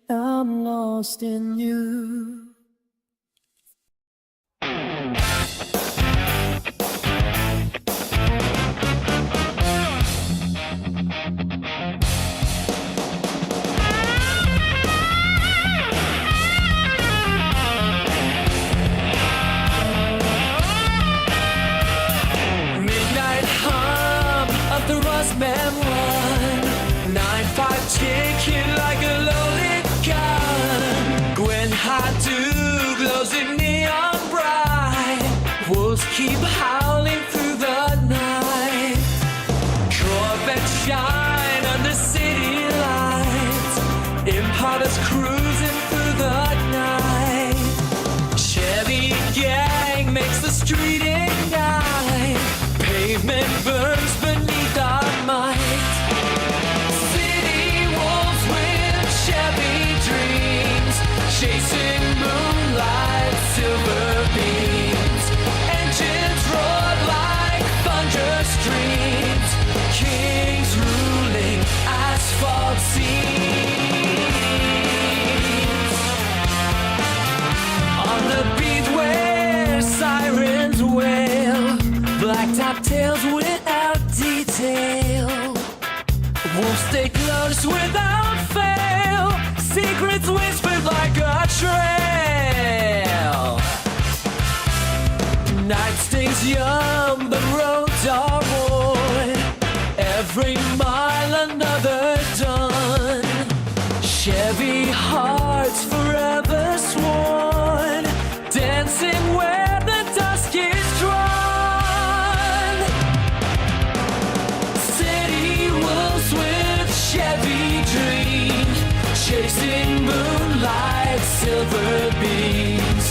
I'm lost in you. The Rustman run 9-5 ticking like a loaded gun. Gwen Hadu glows in neon bright. Wolves keep howling through the night. Corvettes shine under city lights. Impalas cruising through the night. Chevy gang makes the street ignite. Pavement burns beneath our might. City wolves with Chevy dreams, chasing moonlight, silver beams. Engines roar like thunder streams. Kings ruling asphalt scenes. On the beat where sirens wail, blacktop tales without detail. Wolves stay close without fail. Secrets whispered like a trail. Night stings young, but roads are worn. Every mile another dawn. Chevy hearts forever sworn, dancing where the dusk is drawn. City wolves with Chevy dreams, chasing moonlight, silver beams.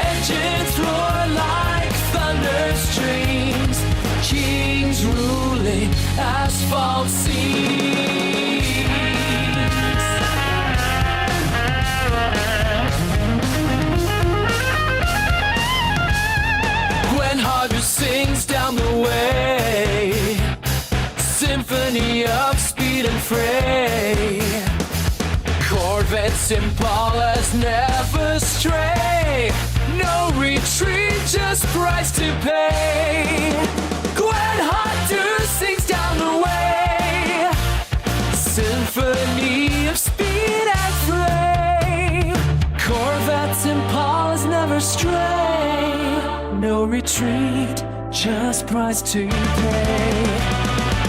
Engines roar like thunder streams. Kings ruling asphalt scenes. Gwen Hadu sings down the way, symphony of speed and fray. Corvettes, Impalas never stray. No retreat, just price to pay. Gwen Hadu sings down the way, symphony of speed and flame. Corvettes, Impalas never stray. No retreat, just price to pay.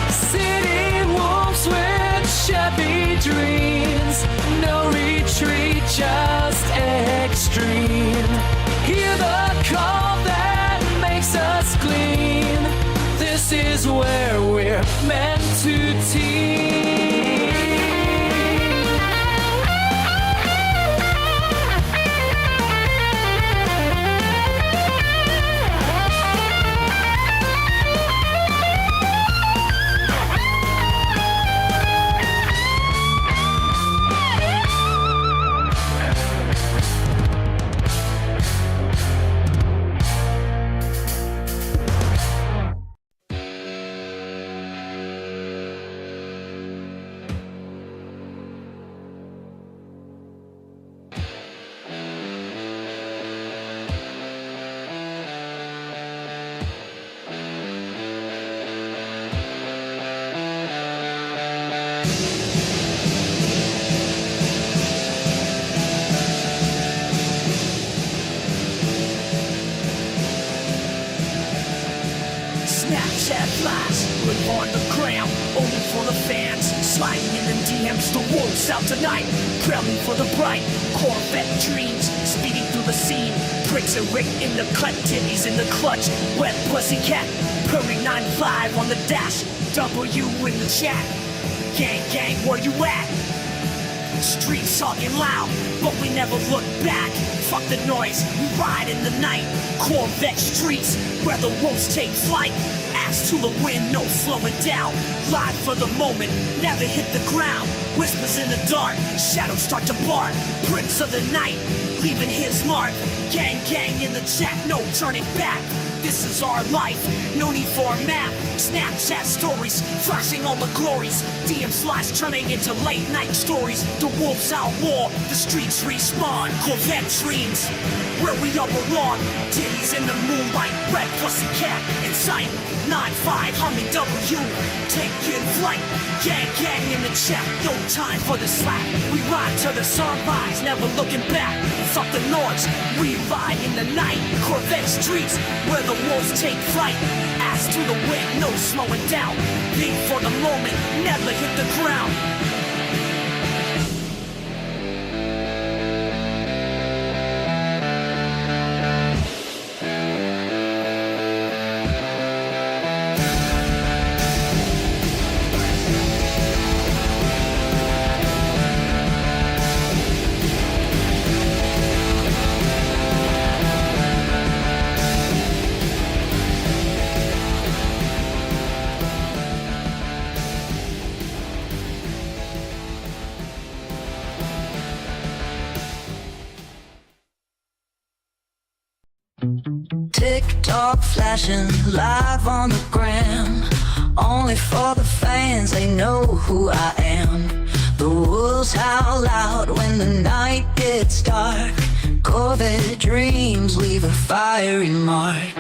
City wolves with Chevy dreams, no retreat, just extreme. Hear the call that makes us clean. This is where we're meant to team. Snapchat flash, live on the gram, only for the fans. Sliding in the DMs, the wolves out tonight. Crowding for the bright, Corvette dreams. Speeding through the scene, bricks are rigged in the cut, titties in the clutch. Wet pussycat, purring 9-5 on the dash. W in the chat, gang gang where you at? Streets talking loud, but we never look back. Fuck the noise, we ride in the night. Corvette streets, where the wolves take flight. Ass to the wind, no slowing down. Live for the moment, never hit the ground. Whispers in the dark, shadows start to bark. Prince of the night, leaving his mark. Gang, gang in the chat, no turning back. This is our life, no need for a map. Snapchat stories, flashing all the glories. DM slides turning into late night stories. The wolves outlaw, the streets respawn. Corvette dreams, where we all belong. Titties in the moonlight, red pussy cat in sight. 9-5, humming W, take in flight. Gang, gang in the chat, no time for the slack. We ride to the sunrise, never looking back. Fuck the noise, we ride in the night. Corvette streets, where the wolves take flight. Ass to the wind, no slowing down. Beat for the moment, never hit the ground. TikTok flashing live on the gram. Only for the fans, they know who I am. The wolves howl loud when the night gets dark. Corvette dreams leave a fiery mark.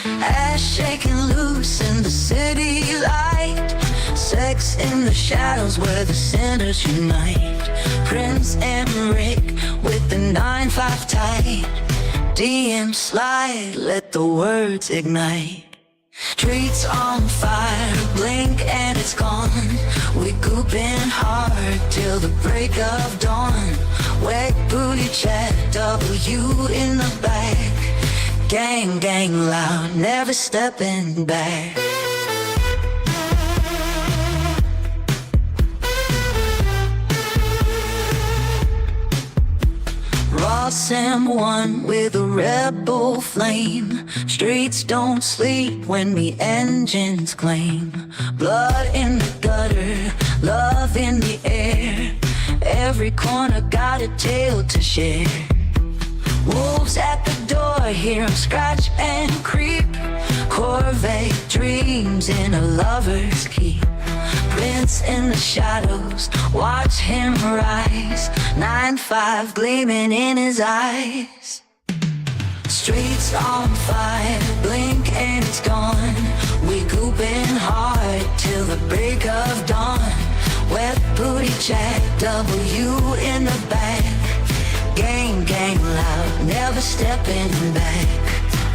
Ass shaking loose in the city light. Sex in the shadows where the sinners unite. Prince and Rick with the 9-5 tight. DM slide, let the words ignite. Streets on fire, blink and it's gone. We gooping hard till the break of dawn. Wet booty chat, W in the back. Gang, gang loud, never stepping back. Ross M1 with a rebel flame. Streets don't sleep when the engines claim. Blood in the gutter, love in the air. Every corner got a tale to share. Wolves at the door, hear 'em scratch and creep. Corvette dreams in a lover's keep. Prince in the shadows, watch him rise. 9-5 gleaming in his eyes. Streets on fire, blink and it's gone. We gooping hard till the break of dawn. Wet booty chat, W in the back. Gang, gang loud, never stepping back.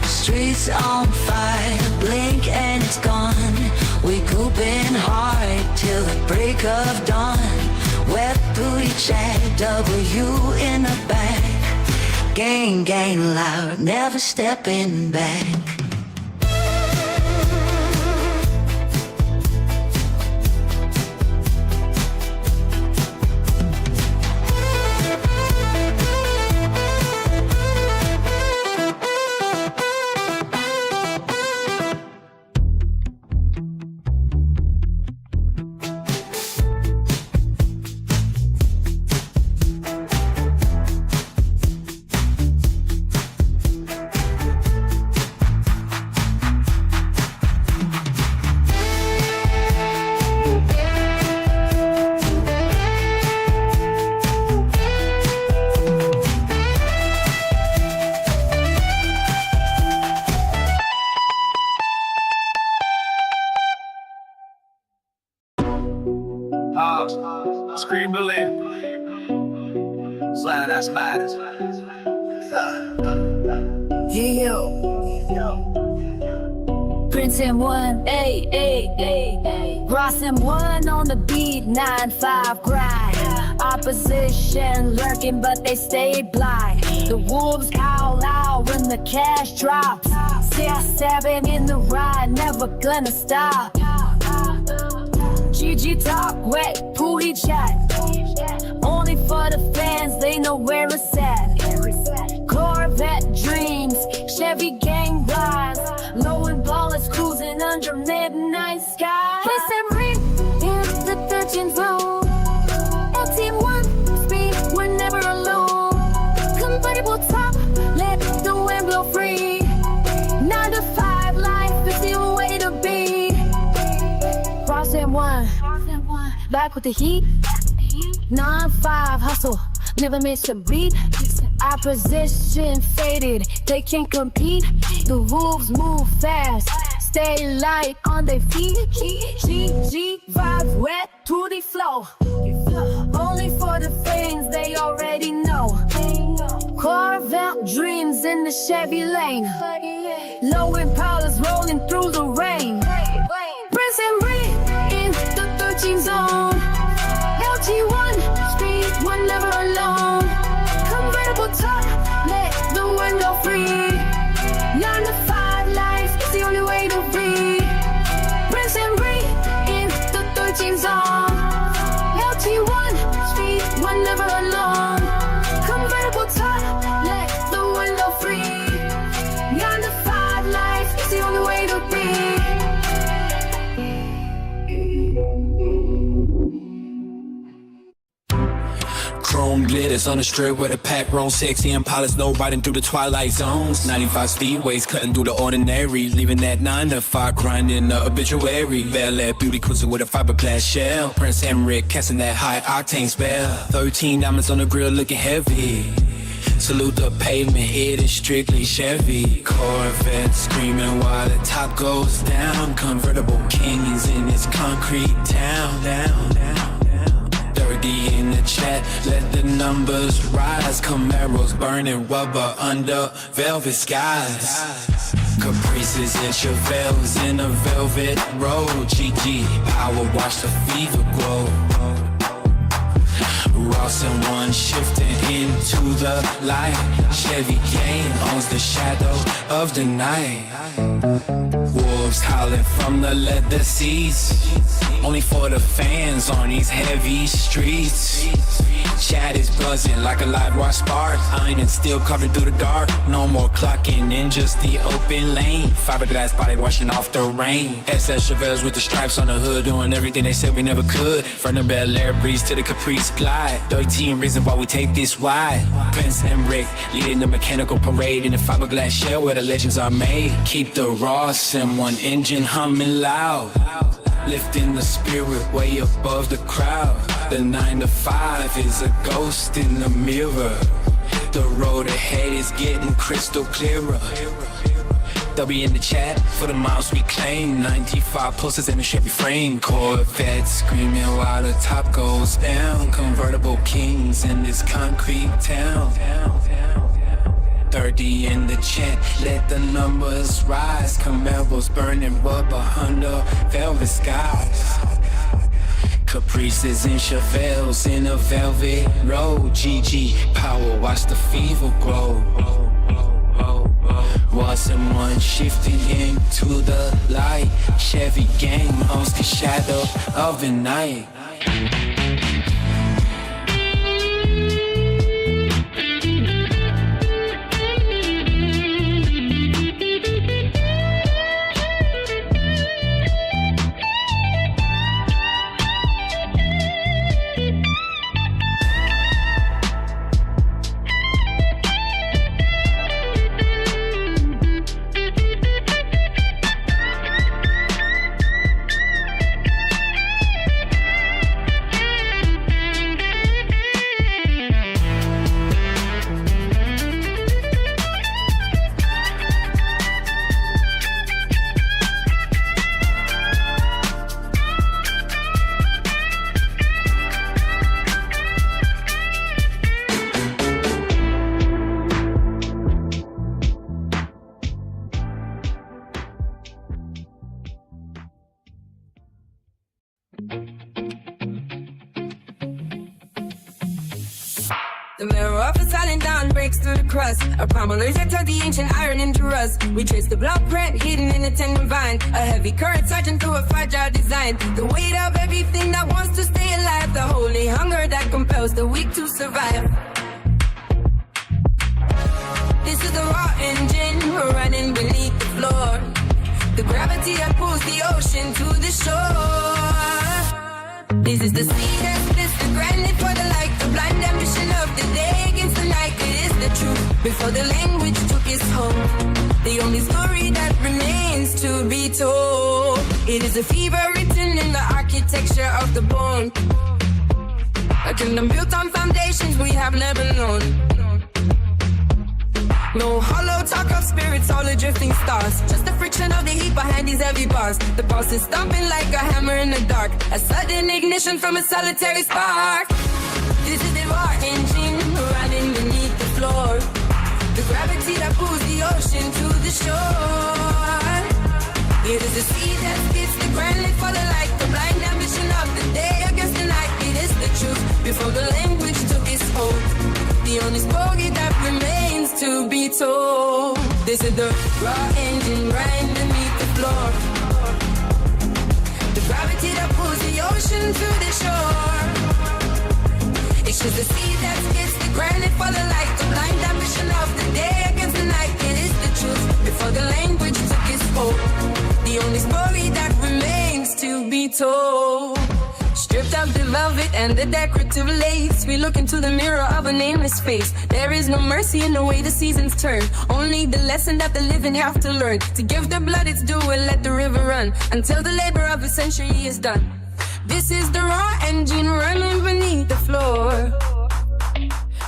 Streets on fire, blink and it's gone. We gooping hard till the break of dawn. Wet booty chat, W in the back. Gang, gang loud, never stepping back. Scream believe. Slide that spiders. Prince M1, ayy, ayy, ayy, ayy. Ross M1 on the beat, 9-5 grind. Opposition lurking, but they stay blind. The wolves howl out when the cash drops. Stabbing in the ride, never gonna stop. GG talk, wet booty chat. Only for the fans, they know where it's at. Corvette dreams, Chevy gang rides. Low and ballers cruising under midnight. back with the heat. 9-5 hustle, never miss a beat. Our position faded, they can't compete. The wolves move fast, stay light on their feet. G5 wet through the flow. Only for the fans, they already know. Corvette dreams in the Chevy lane. Low Impalas rolling through the rain. Prince and Bree in the 13 zone. LG1, speed, one never alone. Convertible top, let the window free. 9 to 5 life is the only way to be. Prince and Bree in the 13 zone. LG1, speed, one never alone. Convertible top, let the window free. 9 to 5 life is the only way to be. Chrome glitters on the strip with a pack roll, sexy and polished, no riding through the twilight zones. 95 speedways cutting through the ordinary, leaving that 9 to 5 grinding the obituary. Bel Air beauty cruising with a fiberglass shell. Prince Emmerich casting that high octane spell. 13 diamonds on the grill looking heavy. Salute the pavement, it is strictly Chevy. Corvette screaming while the top goes down. Convertible kings in this concrete town. Down. Dirty in the chat, let the numbers rise. Camaros burning rubber under velvet skies. Caprices and Chevelles in a velvet road. GG, power wash the fever glow. Ross and one shifting into the light. Chevy gang owns the shadow of the night. Wolves howling from the leather seats, only for the fans on these heavy streets. Chat is buzzing like a live wire spark. Iron and steel covered through the dark. No more clocking in just the open lane. Fiberglass body washing off the rain. SS Chevelles with the stripes on the hood, doing everything they said we never could. From the Bel Air breeze to the Caprice glide. 13 reasons why we take this wide. Prince Emmerich leading the mechanical parade in the fiberglass shell where the legends are made. Keep the Ross and one engine humming loud, lifting the spirit way above the crowd. The 9 to 5 is a ghost in the mirror. The road ahead is getting crystal clearer. They'll be in the chat for the miles we claim. 95 posters in a Chevy frame. Corvette screaming while the top goes down. Convertible kings in this concrete town. 30 in the chat, let the numbers rise. Camaros burning rubber under velvet skies. Caprices and Chevelles in a velvet road. GG, power, watch the fever glow. Was and one shifting into the light. Chevy gang owns the shadow of the night. The mirror of a silent dawn breaks through the crust. Our promolars that tug the ancient iron into rust. We trace the blueprint hidden in the tender vine. A heavy current surging through a fragile design. The weight of everything that wants to stay alive. The holy hunger that compels the weak to survive. This is the raw engine running beneath the floor. The gravity that pulls the ocean to the shore. This is the sea that splits the granite for the light. The blind ambition of the day against the night. It is the truth before the language took its hold. The only story that remains to be told. It is a fever written in the architecture of the bone. A kingdom built on foundations we have never known. No hollow talk of spirits, all the drifting stars. Just the friction of the heat behind these heavy bars. The pulse is stomping like a hammer in the dark. A sudden ignition from a solitary spark. This is the raw engine running beneath the floor. The gravity that pulls the ocean to the shore. It is the sea that spits the granite for the light. The blind ambition of the day against the night. It is the truth before the language took its hold. The only story that remains to be told. This is the raw engine right beneath the floor. The gravity that pulls the ocean to the shore. It's just the sea that spits the granite for the light. The blind ambition of the day against the night. It is the truth before the language took its hold. The only story that remains to be told. Stripped of the velvet and the decorative lace, we look into the mirror of a nameless face. There is no mercy in the way the seasons turn. Only the lesson that the living have to learn. To give the blood its due and let the river run until the labor of a century is done. This is the raw engine running beneath the floor.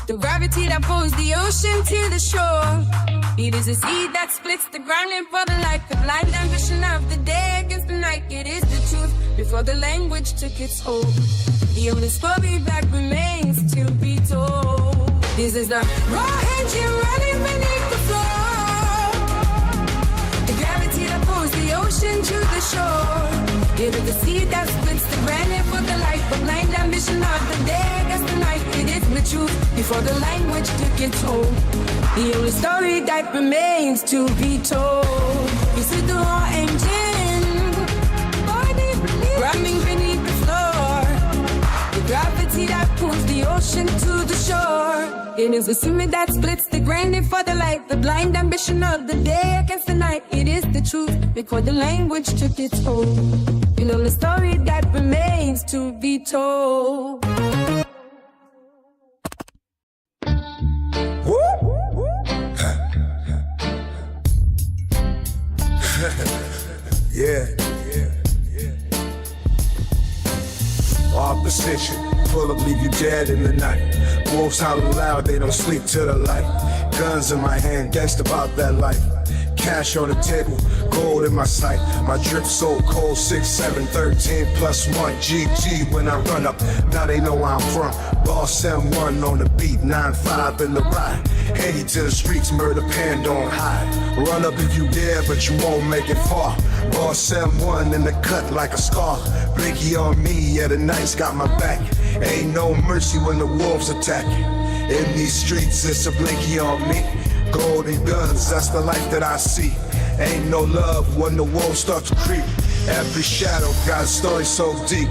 The gravity that pulls the ocean to the shore. It is a seed that splits the ground and for the light. The blind ambition of the day against the night. It is the truth before the language took its hold. The only story that remains to be told. This is the raw engine running beneath the floor. The gravity that pulls the ocean to the shore. It is the seed that splits the granite for the light. The blind ambition of the day against the night. It is the truth before the language took its hold. The only story that remains to be told. This is the raw engine running beneath the floor. The gravity that pulls the ocean to the shore. It is the cement that splits the granite for the light. The blind ambition of the day against the night. It is the truth before the language took its hold. You know the story that remains to be told. Yeah. Opposition, pull up, leave you dead in the night. Wolves howling loud, they don't sleep till the light. Guns in my hand, gangsta about that life. Cash on the table, gold in my sight. My drip so cold, 6, 7, 13 plus 1 GG when I run up. Now they know where I'm from. Boss M1 on the beat, 9-5 in the ride. Headed to the streets, murder pan, don't hide. Run up if you dare, but you won't make it far. Boss M1 in the cut like a scar. Blinky on me, yeah, the night's got my back. Ain't no mercy when the wolves attack. In these streets, it's a blinky on me. Golden guns, that's the life that I see. Ain't no love when the wolves start to creep. Every shadow got a story so deep.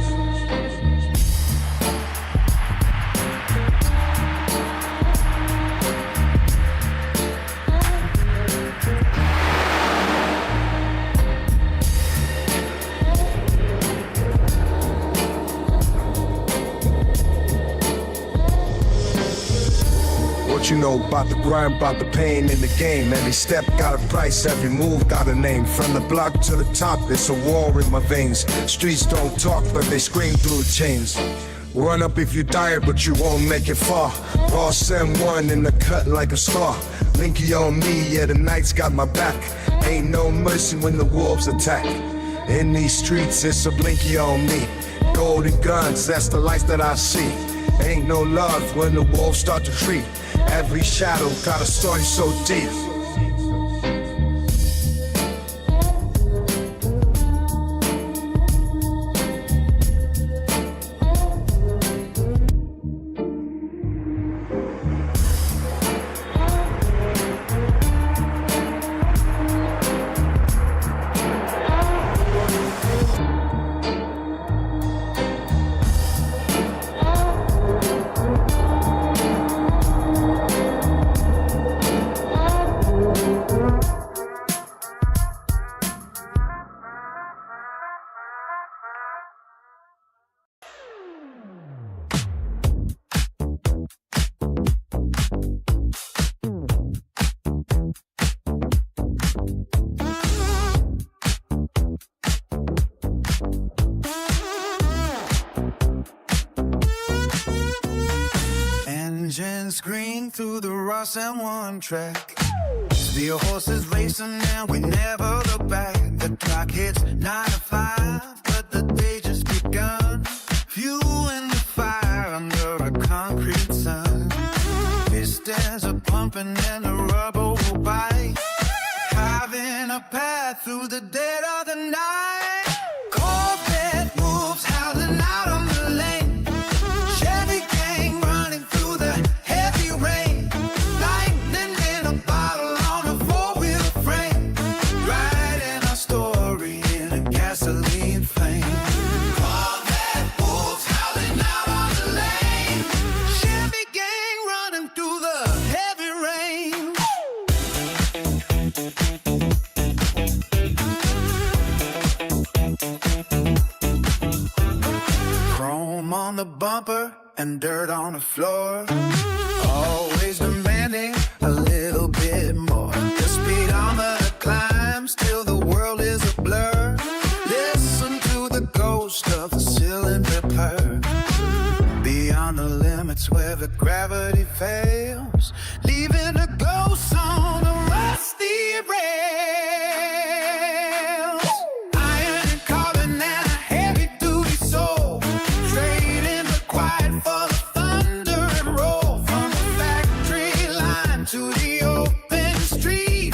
What you know about the grind, about the pain in the game? Every step got a price, every move got a name. From the block to the top, it's a war in my veins. Streets don't talk, but they scream through the chains. Run up if you tired, but you won't make it far. Boss M1 in the cut like a star. Linky on me, yeah, the night's got my back. Ain't no mercy when the wolves attack. In these streets, it's a blinky on me. Golden guns, that's the life that I see. Ain't no love when the wolves start to creep. Every shadow got a story so deep. engine scream through the Ross M1 track. Steel horses racing and we never look back. The clock hits 9 to 5, but the day just begun. Fueling the fire under a concrete sun. Pistons are pumping and the rubber will bite. Carving a path through the dead of the night. Corvette moves howling out on the lane. Chevy gang running through the heavy rain. Lightning in a bottle on a four-wheel frame. Writing our story in a gasoline flame. Corvette moves howling out on the lane. Chevy gang running through the heavy rain. Chrome on the bumper and dirt on the floor. Always demanding a little bit more. The speedometer climbs till the world is a blur. Listen to the ghost of the cylinder purr. Beyond the limits where the gravity fails. Leaving a ghost on the rusty rails. Iron and carbon and a heavy-duty soul. Trading the quiet for the thunder and roll. From the factory line to the open street.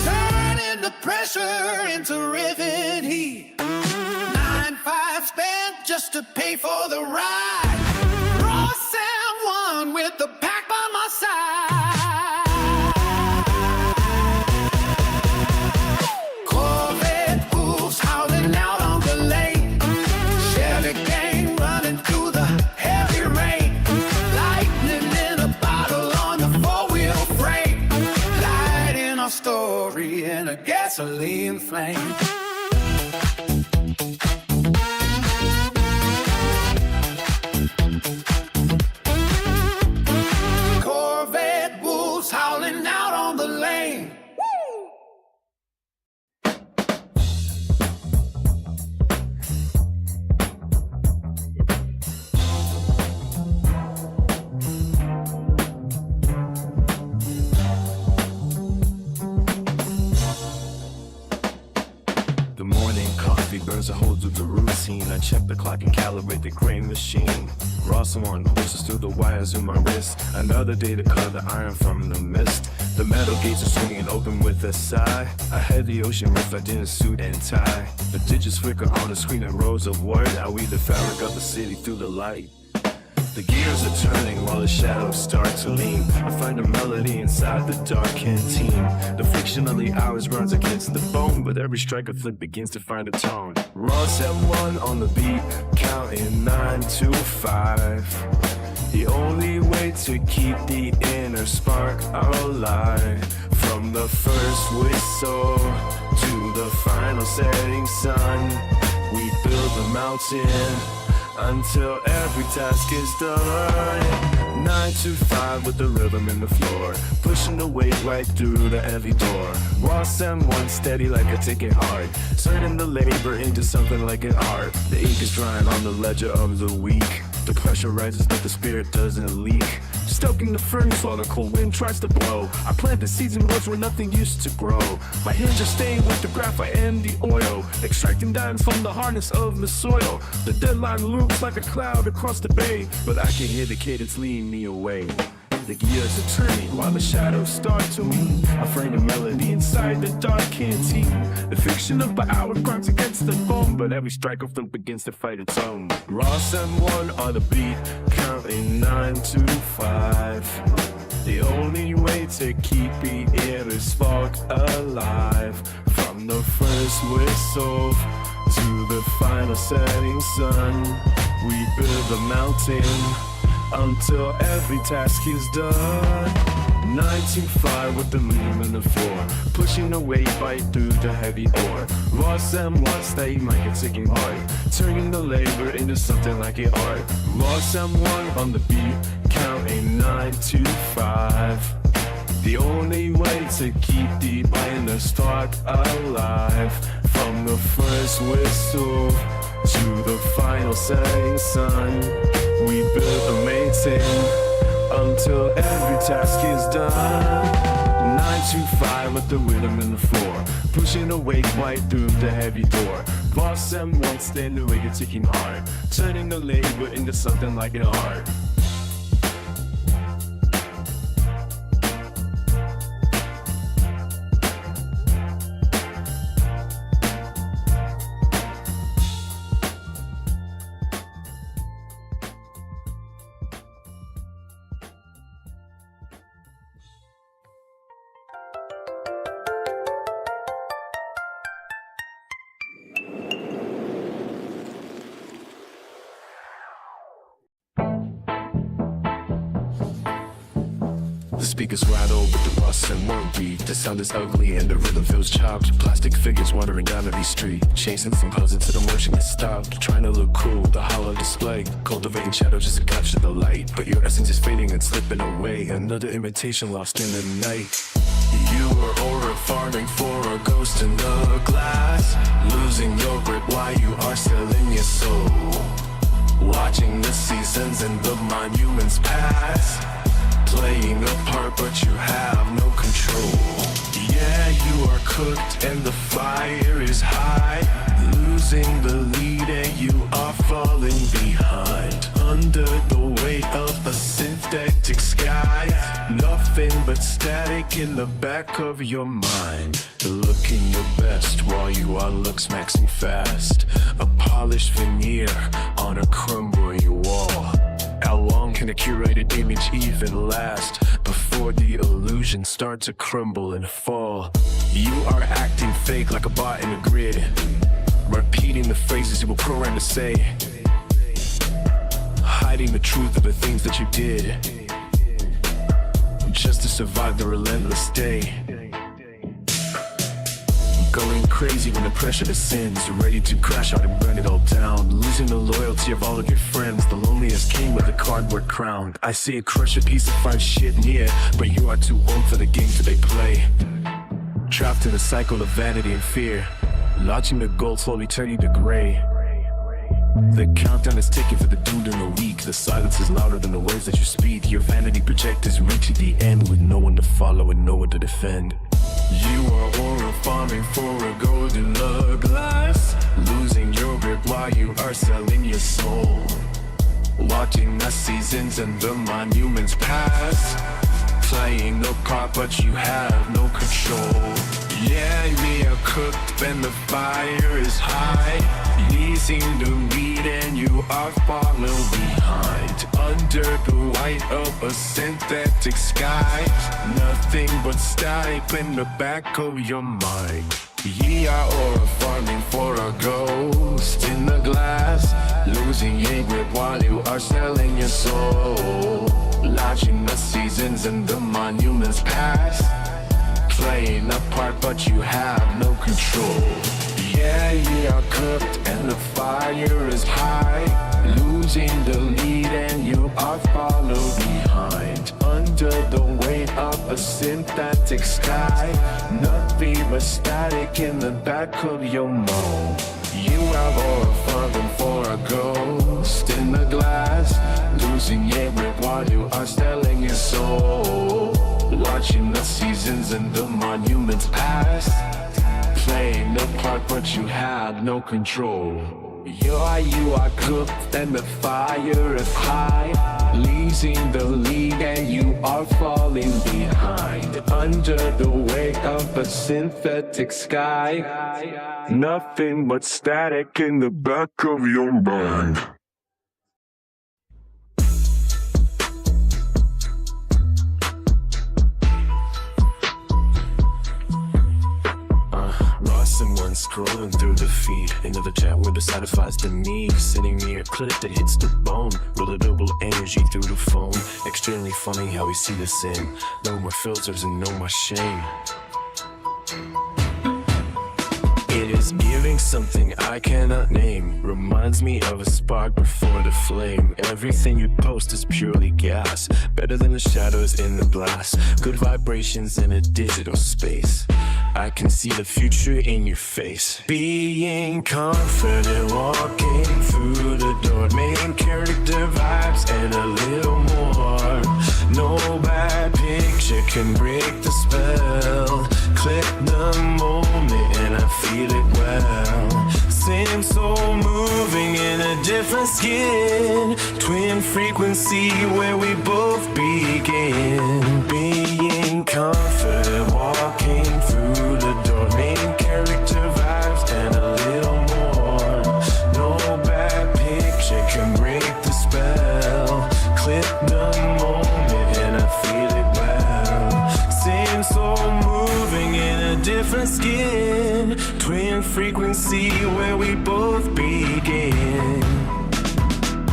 Turning the pressure into rivet heat. 9-5 spent just to pay for the ride. Raw Sam 1 with the pack by my side. Corvette moves howling out on the lane. Chevy gang running through the heavy rain. Lightning in a bottle on the four-wheel frame. Lighting our story in a gasoline flame. Corvette wolves howling out on the lane. The morning coffee burns a hole through the routine. I check the clock and calibrate the grain machine. Ross on pulses through the wires in my wrist. Another day to cut the iron from the mist. The metal gates are swinging open with a sigh. I had the ocean reflected in a suit and tie. The digits flicker on the screen in rows of word. I weave the fabric of the city through the light. The gears are turning while the shadows start to lean. I find a melody inside the dark canteen. The friction of the hours runs against the bone, but every strike of flip begins to find a tone. Ross at 1 on the beat, counting 9 to 5. The only way to keep the inner spark alive. From the first whistle to the final setting sun, we build the mountain until every task is done. 9 to 5 with the rhythm in the floor, pushing the weight right through the heavy door. Ross M1 steady like a ticket hard, turning the labor into something like an art. The ink is drying on the ledger of the week. The pressure rises but the spirit doesn't leak. Stoking the furnace while the cold wind tries to blow. I plant the seeds in rows where nothing used to grow. My hands are stained with the graphite and the oil, extracting diamonds from the hardness of the soil. The deadline looms like a cloud across the bay, but I can hear the cadence leading me away. The gears are turning while the shadows start to weave. I frame a melody inside the dark canteen. The fiction of the hour grinds against the bone, but every strike of flip begins to fight its own. Ross M1 on the beat, counting 9 to 5. The only way to keep the inner spark alive. From the first whistle to the final setting sun, we build the mountain until every task is done. 9 to 5 with the medium in the floor, pushing the weight right through the heavy ore. Ross M1 stay like a ticking heart, turning the labor into something like an art. Ross M1 on the beat, counting 9 to 5. The only way to keep the inner spark alive. From the first whistle to the final setting sun, we build a maintain until every task is done. 9 to 5 with the rhythm in the floor, pushing away quite through the heavy door. Boss and one stand away, you're ticking hard, turning the labor into something like an art. The speakers rattle with the rust and won't beat. The sound is ugly and the rhythm feels chopped. Plastic figures wandering down every street, chasing from puzzle to the motion is stopped. Trying to look cool, the hollow display, cultivating shadow just to capture the light. But your essence is fading and slipping away, another imitation lost in the night. You were aura farming for a ghost in the glass, losing your grip while you are selling your soul. Watching the seasons and the monuments pass, playing a part but you have no control. Yeah, you are cooked and the fire is high, losing the lead and you are falling behind, under the weight of a synthetic sky. Nothing but static in the back of your mind, looking your best while you are looks maxing fast. A polished veneer on a crumbling wall. How long can a curated image even last before the illusions start to crumble and fall? You are acting fake like a bot in a grid, repeating the phrases you were programmed to say, hiding the truth of the things that you did, just to survive the relentless day. Going crazy when the pressure descends, ready to crash out and burn it all down, losing the loyalty of all of your friends, the loneliest king with a cardboard crown. I see a crushed piece of fine shit near, but you are too old for the games that they play. Trapped in a cycle of vanity and fear, watching the gold slowly turning to gray. The countdown is ticking for the dude in the week. The silence is louder than the words that you speak. Your vanity project is reaching the end with no one to follow and no one to defend. You are aura farming for a golden glass, losing your grip while you are selling your soul. Watching the seasons and the monuments pass, playing no part but you have no control. Yeah, we are cooked and the fire is high, losing the lead and you are falling behind, under the white of a synthetic sky. Nothing but static in the back of your mind. Ye are aura farming for a ghost in the glass, losing your grip while you are selling your soul. Watching the seasons and the monuments pass, playing a part but you have no control. Yeah, you are cooked and the fire is high, losing the lead and you are followed behind, under the weight of a synthetic sky. Nothing but static in the back of your mind. You have aura farming for a ghost in the glass, losing your grip while you are selling your soul. Watching the seasons and the monuments pass, playing the part but you have no control. You are cooked and the fire is high, losing the lead and you are falling behind, under the weight of a synthetic sky. Nothing but static in the back of your mind. Someone scrolling through the feed, another chat where the satisfies the need, sitting near a clip that hits the bone, relatable energy through the phone. Extremely funny how we see the same, no more filters and no more shame. It is giving something I cannot name, reminds me of a spark before the flame. Everything you post is purely gas, better than the shadows in the glass, good vibrations in a digital space. I can see the future in your face. Being confident, walking through the door, main character vibes and a little more. can break the spell. Click the moment and I feel it well. Same soul moving in a different skin. Twin frequency where we both begin. Being confident, walking through the door. Main character vibes and a little more. No bad picture can break the spell. Click the moment and I feel it well. Same soul moving in a different skin. Twin frequency where we both begin.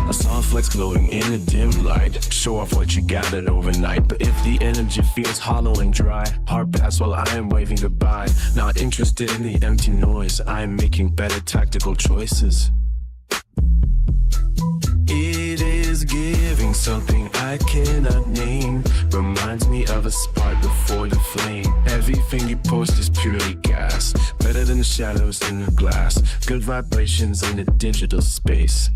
A soft flex glowing in a dim light. Show off what you gathered overnight. But if the energy feels hollow and dry, hard pass while I am waving goodbye. Not interested in the empty noise. I am making better tactical choices. It is giving something I cannot name. Reminds me of a spark before the flame. Everything you post is purely gas. Better than the shadows in the glass. Good vibrations in the digital space.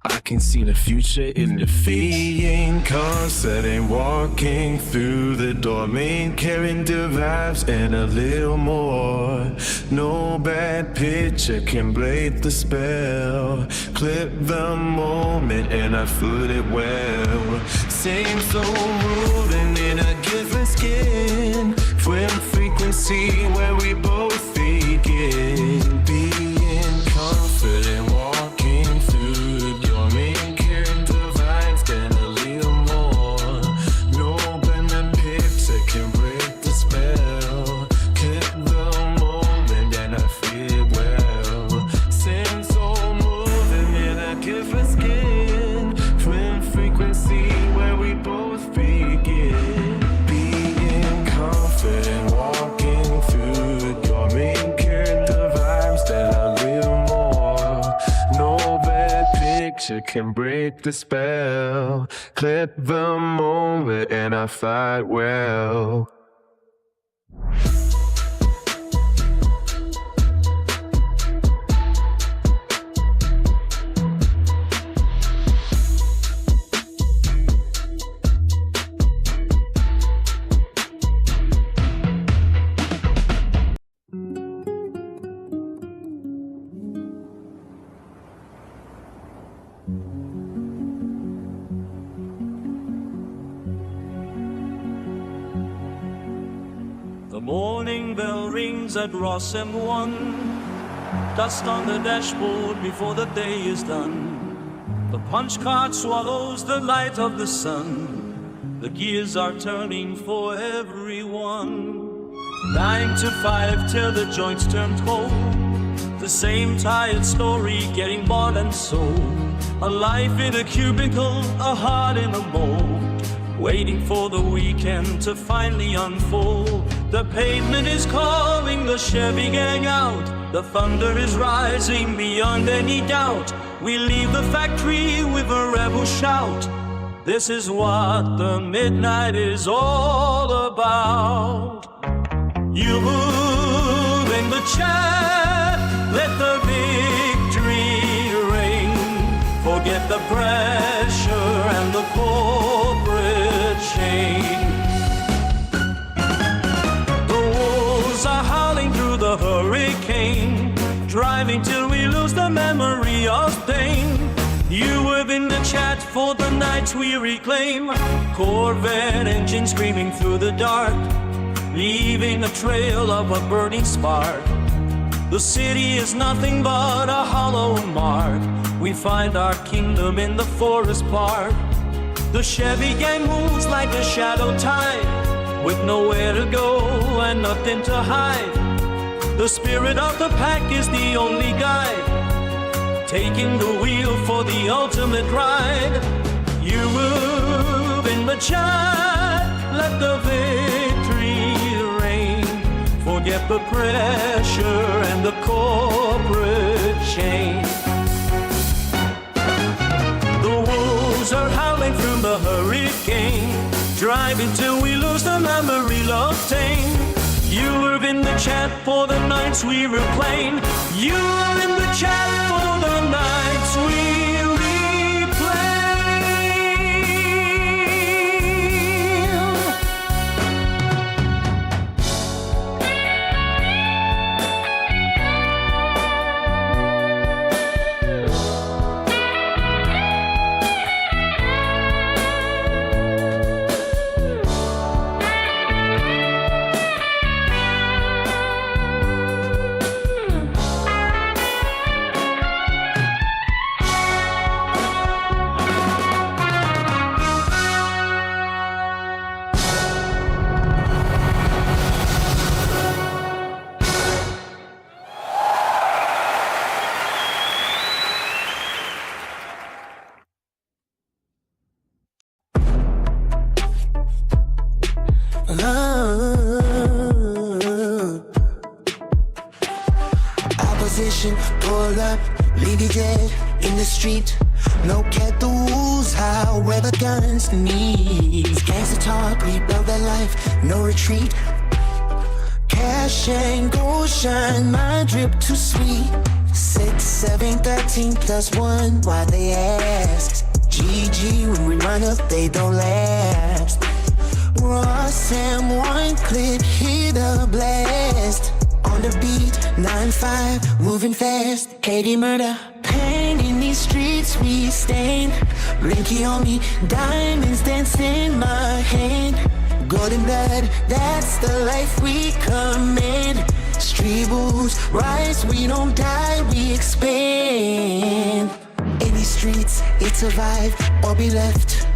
I can see the future in the fading concept and walking through the door. Main character vibes and a little more. No bad picture can break the spell. Clip the moment and I feel it well. Same soul moving in a different skin. Twin frequency where we both begin. Being confident, walking through the door. Main character vibes and a little more. No better picture can break the spell. Click the moment and I feel well. Same soul moving in a different skin. Twin frequency where we both begin. Being confident, walking through the door. Main character vibes and a little more. No bad picture can break the spell. Clip the moment and I fight well. The morning bell rings at Ross M1. Dust on the dashboard before the day is done. The punch card swallows the light of the sun. The gears are turning for everyone. 9 to 5 till the joints turn cold. The same tired story getting bought and sold. A life in a cubicle, a heart in a mold. Waiting for the weekend to finally unfold. The pavement is calling the Chevy gang out. The thunder is rising beyond any doubt. We leave the factory with a rebel shout. This is what the midnight is all about. You move in the chat, let the victory ring. Forget the pressure and the corporate chain. The wolves are howling through the hurricane, driving till we lose the memory of pain. You were in the chat for the nights we reclaim. Corvette engine screaming through the dark, leaving a trail of a burning spark. The city is nothing but a hollow mark. We find our kingdom in the forest park. The Chevy gang moves like a shadow tide, with nowhere to go and nothing to hide. The spirit of the pack is the only guide, taking the wheel for the ultimate ride. You move in the chat, let the victory reign. Forget the pressure and the corporate chain. The wolves are howling through the hurricane, driving till we lose the memory of tame. You were in the chat for the nights we reclaim. You were in the chat for the nights we reclaim. opposition. Pull up, leave you dead in the street. No cat the wolves, however guns needs. Gangsta talk, rebuild their life, no retreat. Cash and gold shine, my drip too sweet. 6, 7, 13 plus 1, why they ask? GG, when we run up, they don't last. Ross and one clip, hear the blast. On the beat, 9-5, moving fast. Katie murder, pain in these streets we stand. Blinky on me, diamonds dance in my hand. Golden blood, that's the life we command. Street rules, rise, we don't die, we expand. In these streets, it's survive or be left.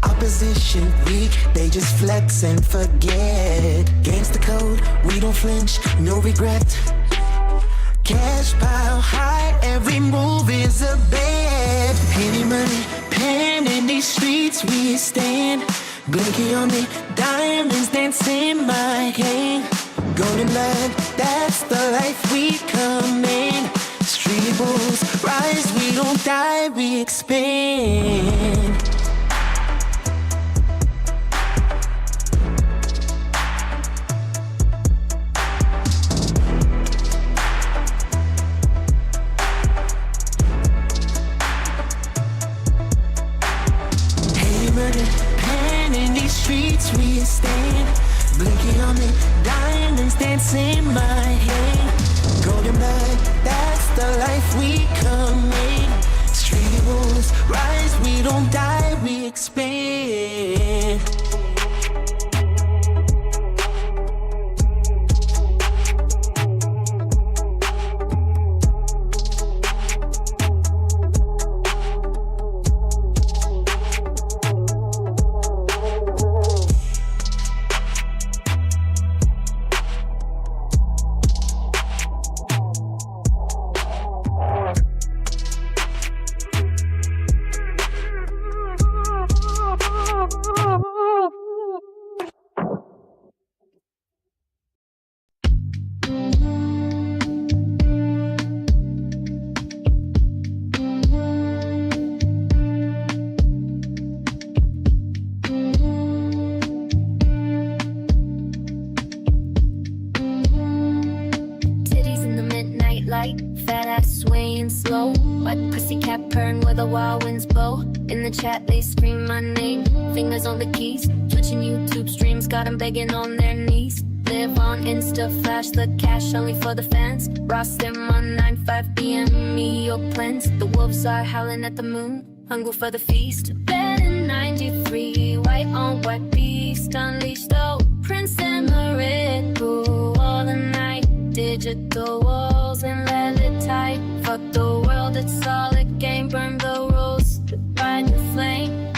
Opposition weak, they just flex and forget. Gangsta code, we don't flinch, no regret. Cash pile high, every move is a bet. Penny money, pen in these streets we stand. Blinky on me, diamonds dance in my hand. Golden blood, that's the life we command. Street rules, rise, we don't die, we expand. Pen in these streets we stand. Blinky on me, diamonds dance in my hand. Golden blood, that's the life we command. Street rules, rise, we don't die, we expand. Fat ass swaying slow, wet pussycat purring with a wild wind's blow. In the chat they scream my name, fingers on the keys. Twitching YouTube streams, got them begging on their knees. Live on Insta, flash the cash only for the fans. Ross them 195 DM me your plans. The wolves are howling at the moon, hungry for the feast. Bed in 93, white on white beast. Unleashed, oh, Prince Emmerich, boo, all the night. Digital walls and let it tight. Fuck the world, it's all a game. Burn the rules, ride the flame.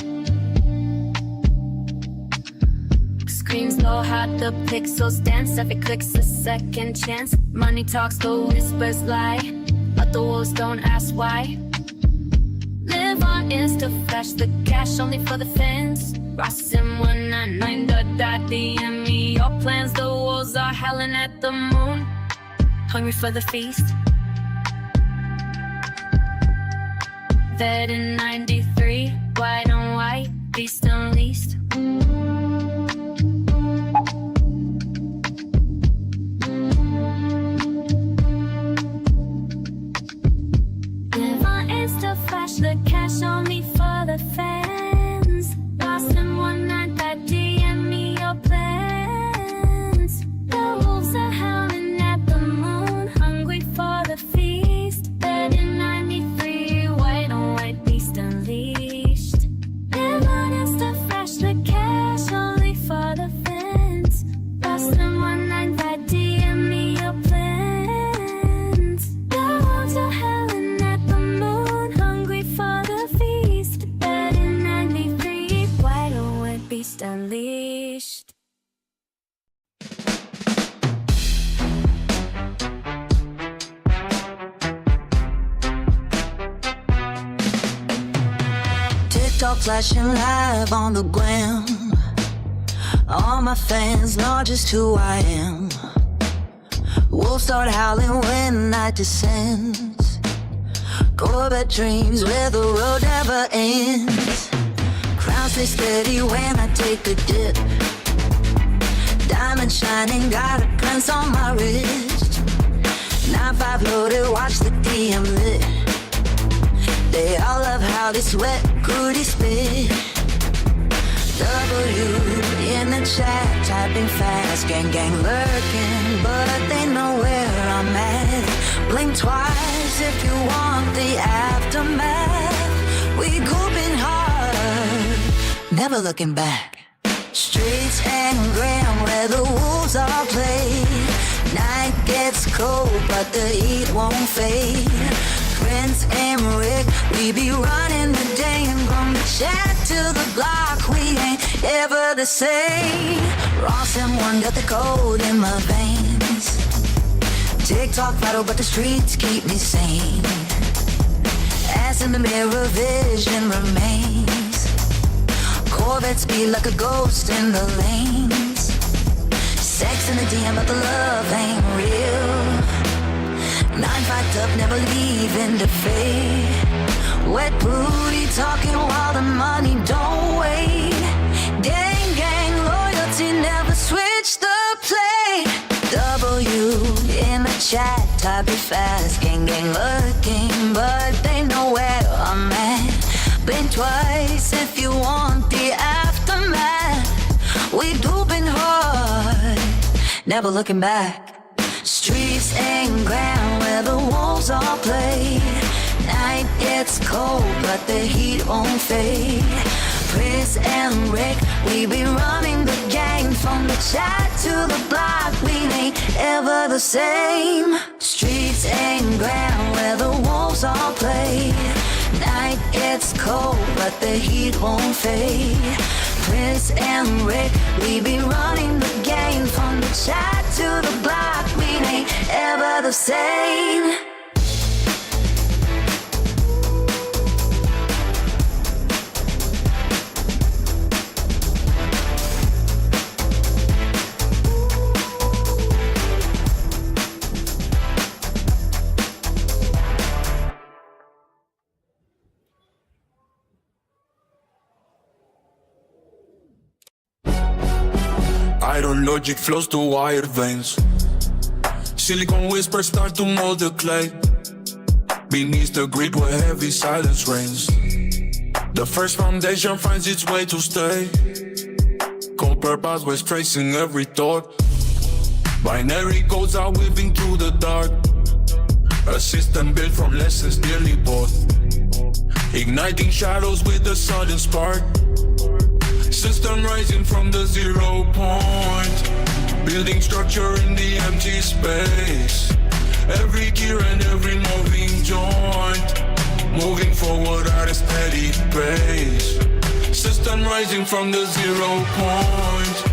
Screams low, how the pixels dance. Every click's a second chance. Money talks, the whispers lie, but the wolves don't ask why. Live on Insta, flash the cash only for the fans. Ross in 199, DM me your plans. The wolves are howling at the moon, hungry for the feast. Vet in 93, white on white, beast unleashed. Live on Insta, flash the cash only for the fans. Lost in 195, DM me your plans. The wolves are howling at the moon, hungry for the feast. Red in 93, white on white, beast unleashed. Live on Insta, flash the cash only for the fans. Lost in 195, DM me your plans. The wolves are howling at the moon, hungry for the feast. Red in 93, white on white, beast unleashed. TikTok flashing live on the gram. All my fans know just who I am. Wolves start howling when night descends. Corvette dreams where the road never ends. Crown stay steady when I take a dip. Diamond shining, got a glance on my wrist. 9-5 loaded, watch the DM lit. They all love how they sweat, goody spit. W in the chat, typing fast, gang gang lurking, but they know where I'm at. Blink twice if you want the aftermath. We grouping hard, never looking back. Streets and gram where the wolves are played. Night gets cold, but the heat won't fade. Prince and Rick, we be running the day, and from the chat to the block, we ain't ever the same. Ross and one got the cold in my veins. TikTok vital, but the streets keep me sane. As in the mirror, vision remains. Corvette speed like a ghost in the lanes. Sex in the DM, but the love ain't real. 9-5 tough, never leaving the fade. Wet booty talking while the money don't wait. Gang, gang, loyalty never switch the play. W in the chat, type it fast. Gang, gang lurking, but they know where I'm at. Blink twice if you want the aftermath. We duping hard, never looking back. Streets and ground where the wolves all play. Night gets cold, but the heat won't fade. Chris and Rick, we be running the gang. From the chat to the block, we ain't ever the same. Streets and ground where the wolves all play. Night gets cold, but the heat won't fade. Chris and Rick, we be running the game. From the chat to the block, we ain't ever the same. Iron logic flows through wired veins. Silicon whispers start to mold the clay. Beneath the grid where heavy silence reigns. The first foundation finds its way to stay. Copper pathways tracing every thought. Binary codes are weaving through the dark. A system built from lessons dearly bought. Igniting shadows with a sudden spark. System rising from the 0 point. Building structure in the empty space. Every gear and every moving joint. Moving forward at a steady pace. System rising from the 0 point.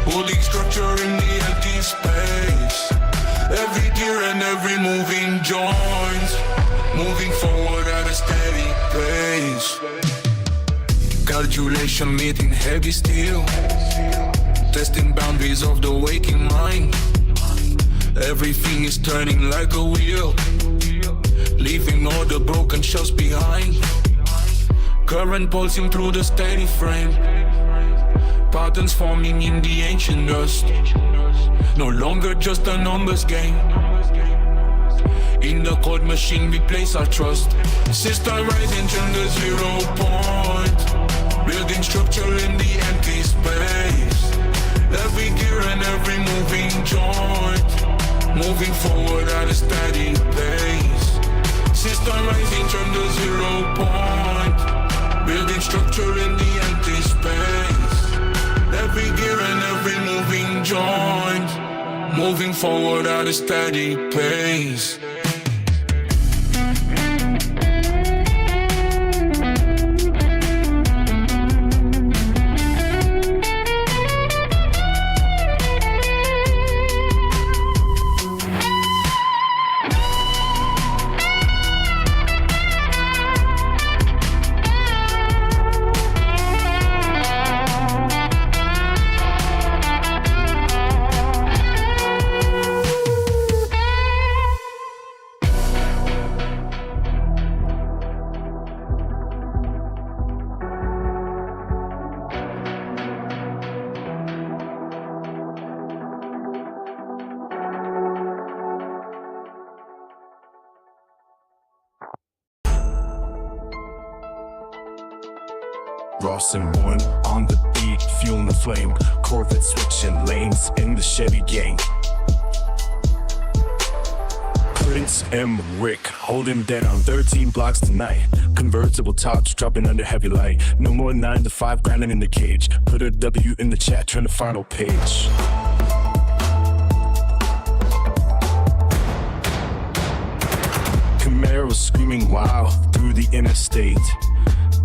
Building structure in the empty space. Every gear and every moving joint. Moving forward at a steady pace. Calculation meeting heavy steel. Testing boundaries of the waking mind. Everything is turning like a wheel. Leaving all the broken shells behind. Current pulsing through the steady frame. Patterns forming in the ancient dust. No longer just a numbers game. In the code machine we place our trust. System rising from the 0 point. Building structure in the empty space. Every gear and every moving joint. Moving forward at a steady pace. System rising from the 0 point. Building structure in the empty space. Every gear and every moving joint. Moving forward at a steady pace. Ross and one on the beat, fueling the flame. Corvette switching lanes in the Chevy gang. Prince M. Rick, hold him down, 13 blocks tonight. Convertible tops dropping under heavy light. No more 9 to 5 grinding in the cage. Put a W in the chat, turn the final page. Camaro screaming wow through the interstate.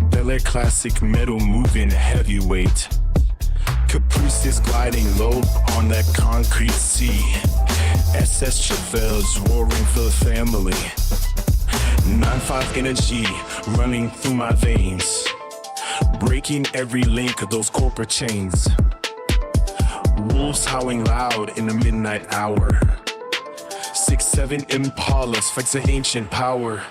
Bel Air classic metal moving heavyweight. Caprices gliding low on that concrete sea. SS Chevelles roaring for the family. 9-5 energy running through my veins. Breaking every link of those corporate chains. Wolves howling loud in the midnight hour. 6-7 Impalas fights an ancient power.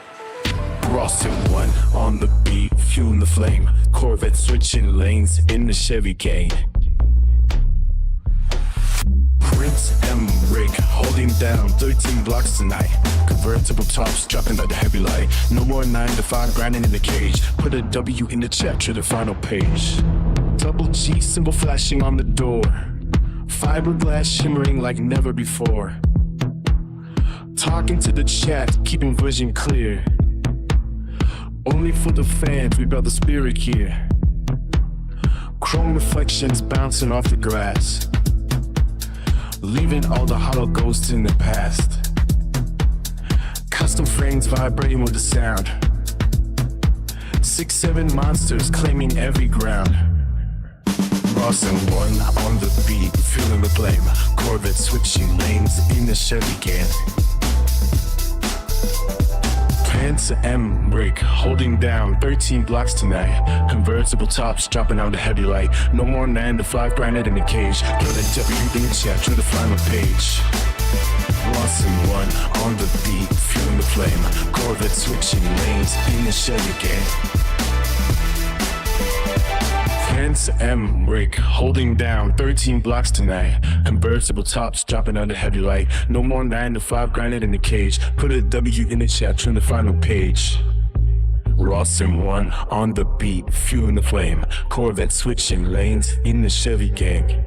Ross and one on the beat, fueling the flame. Corvette switching lanes in the Chevy gang. Prince M. Rick, holding down 13 blocks tonight. Convertible tops dropping under heavy light. No more 9 to 5 grinding in the cage. Put a W in the chat to the final page. Double G symbol flashing on the door. Fiberglass shimmering like never before. Talking to the chat, keeping vision clear. Only for the fans, we brought the spirit here. Chrome reflections bouncing off the grass. Leaving all the hollow ghosts in the past. Custom frames vibrating with the sound. 6-7 monsters claiming every ground. Ross and one on the beat, feeling the blame. Corvette switching lanes in the Chevy gang. Prince M. Rick, holding down 13 blocks tonight. Convertible tops dropping out the heavy light. No more 9 to 5 grinded in the cage. Put a W in the chat to the final page. Ross and one on the beat, feeling the flame. Corvette switching lanes in the Chevy gang. Prince M. Rick, holding down 13 blocks tonight. Convertible tops dropping under heavy light. No more 9 to 5 grinded in the cage. Put a W in the chat, turn the final page. Ross and one on the beat, fueling the flame. Corvette switching lanes in the Chevy gang.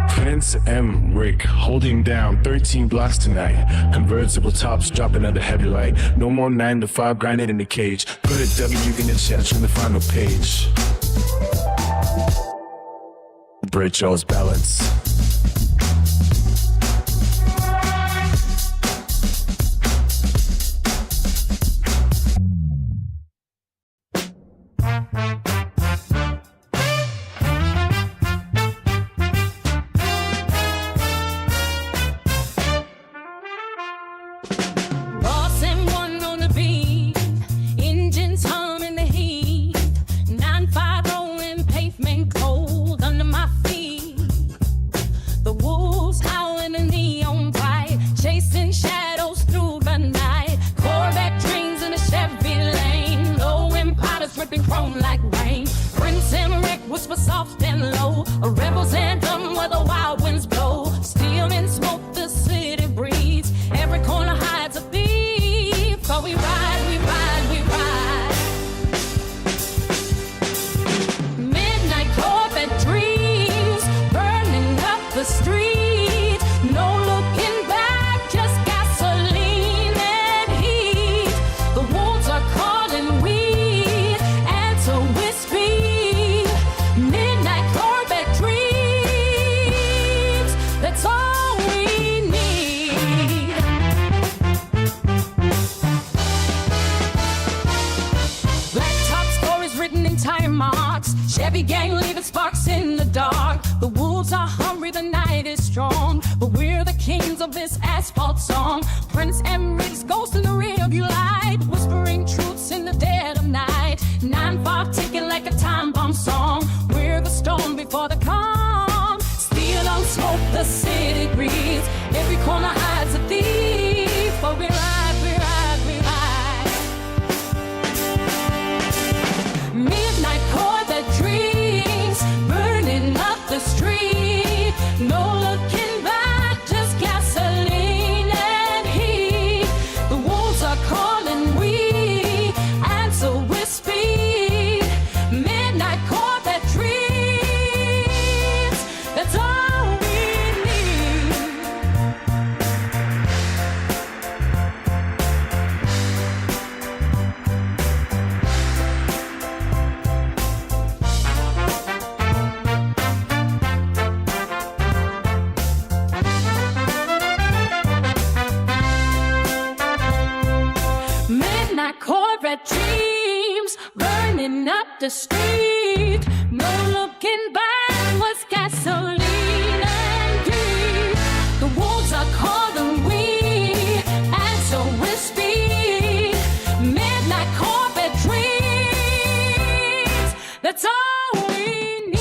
Prince M. Rick, holding down 13 blocks tonight. Convertible tops dropping under heavy light. No more 9 to 5 grinded in the cage. Put a W in the chat, turn the final page. Bridge Joe's balance. Ross and one on the beat, engines hum in the heat. 9-5 rolling pavement cold under my feet. The wolves howling in neon bright, chasing shadows through the night. Corvette dreams in a Chevy lane, low Impalas ripping chrome like rain. Prince and Rick whisper soft and low, a rebel's anthem where the wild winds blow. Steam and smoke the city breathes, every corner hides a thief. But we ride, we ride, we ride. Midnight Corvette dreams, burning up the street. No looking back, just gasoline and heat. The wolves are calling, we answer with speed. Midnight Corvette dreams, that's all we need. Blacktop stories written in tire marks. Chevy gang leaving sparks in the dark. The wolves are hungry, the night is strong, but we're the kings of this asphalt song. Prince Emmerich's ghost in the rearview light, whispering truths in the dead of night. 9-5 ticking like a time bomb song. We're the storm before the calm. Steel on smoke, the city breathes. Every corner hides a thief. But we ride, we ride, we ride. Midnight Corvette dreams, burning up the street. No looking back, just gasoline and heat. The wolves are calling, we answer with speed. running up the street. No looking back was gasoline and greed. The wolves are calling we, and so we'll speed. Midnight Corvette dreams. That's all we need.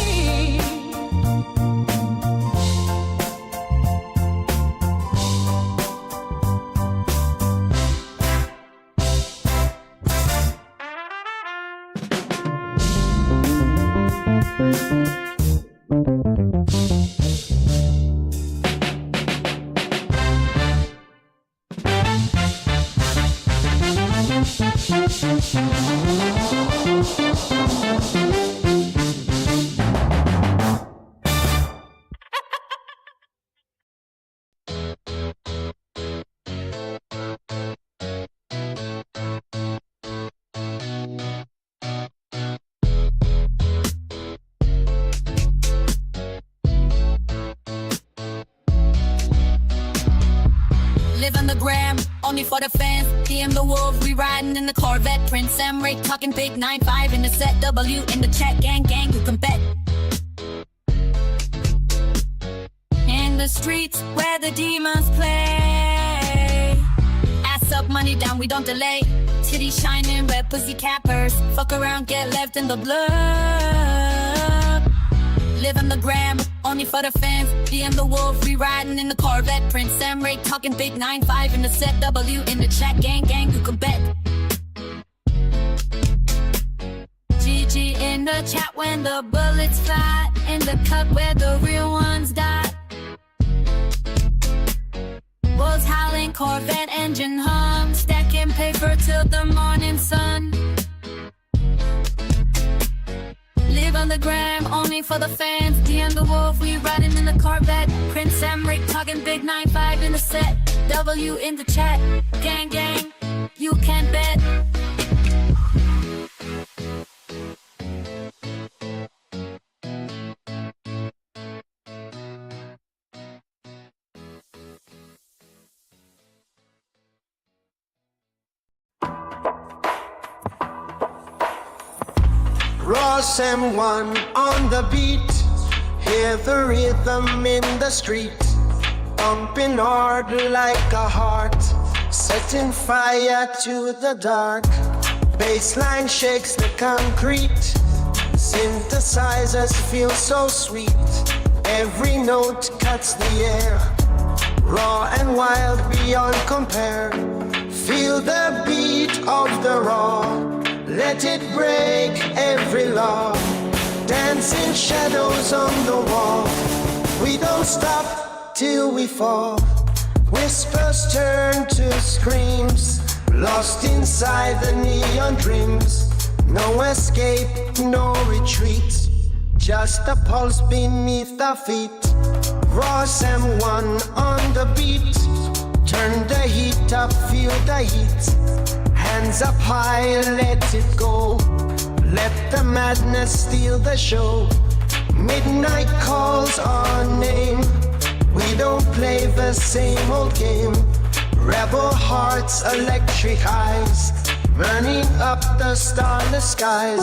Live on the gram, only for the fans. DM the wolf, we riding in the Corvette. Prince Sam Ray talking big 9-5 in the set. W in the chat, gang, you can bet. In the streets where the demons play. Ass up, money down, we don't delay. Titties shining, red pussy cappers. Fuck around, get left in the blood. Live on the gram, only for the fans. DM the wolf, we riding in the Corvette. Prince Sam Ray talking big 9-5 in the set. W in the chat, gang, you can bet. GG in the chat when the bullets fly. In the cut where the real ones die. Bulls howling, Corvette engine hum. Stacking paper till the morning sun. Live on the gram, only for the fans. DM the wolf, we riding in the Corvette. Prince Sam Rick talking big 9-5 in the set. W in the chat, gang, you can bet. Ross M1 on the beat. Hear the rhythm in the street. Pumping hard like a heart. Setting fire to the dark. Bassline shakes the concrete. Synthesizers feel so sweet. Every note cuts the air. Raw and wild beyond compare. Feel the beat of the raw. Let it break every law. Dancing shadows on the wall. We don't stop till we fall. Whispers turn to screams. Lost inside the neon dreams. No escape, no retreat. Just a pulse beneath our feet. Ross M1 on the beat. Turn the heat up, feel the heat. Hands up high, let it go. Let the madness steal the show. Midnight calls our name. We don't play the same old game. Rebel hearts, electric eyes. Burning up the starless skies.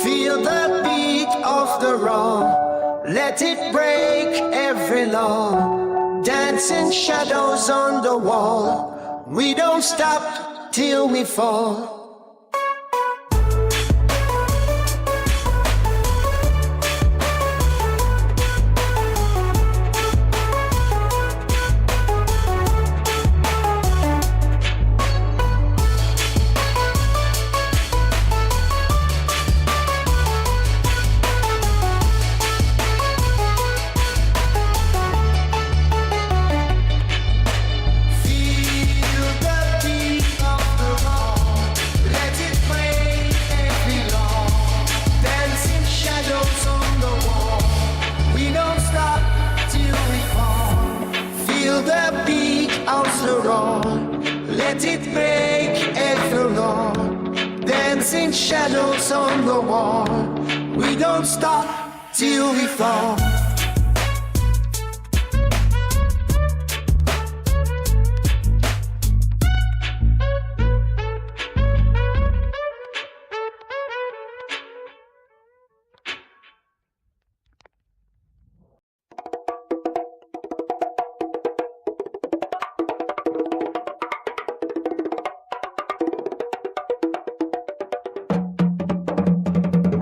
Feel the beat of the raw. Let it break every law. Dancing shadows on the wall. We don't stop till we fall. Let it break every law. Dancing shadows on the wall. We don't stop till we fall.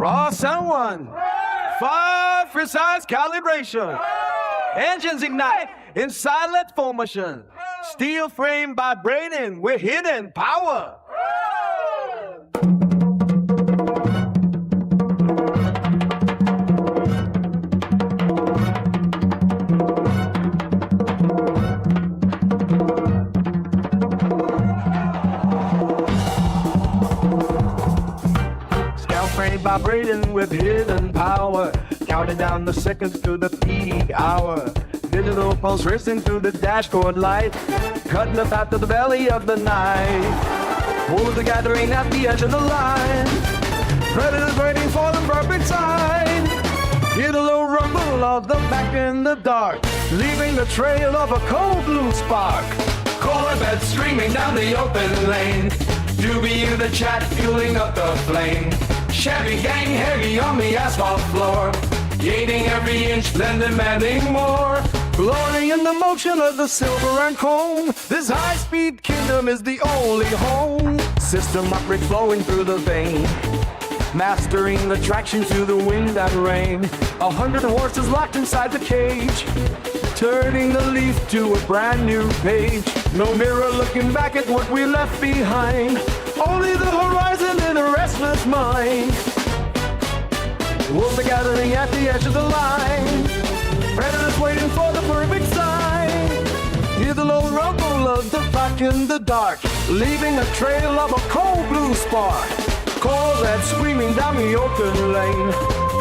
Ross and 1. 5 precise calibration. Engines ignite in silent formation. Steel frame vibrating with hidden power. Vibrating with hidden power, counting down the seconds to the peak hour. Digital pulse racing through the dashboard light, cutting up out to the belly of the night. Wolves are gathering at the edge of the line, predators waiting for the perfect sign. Hear the low rumble of the back in the dark, leaving a trail of a cold blue spark. Corvettes streaming down the open lane, you be in the chat fueling up the flame. Chevy gang heavy on the asphalt floor, gaining every inch, then demanding more. Glory in the motion of the silver and chrome, this high-speed kingdom is the only home. System upgrade flowing through the vein, mastering the traction through the wind and rain. 100 horses locked inside the cage, turning the leaf to a brand new page. No mirror looking back at what we left behind, only the horizon in a restless mind. Wolves are gathering at the edge of the line, predators waiting for the perfect sign. Hear the low rumble of the back in the dark, leaving a trail of a cold blue spark. Corvette screaming down the open lane,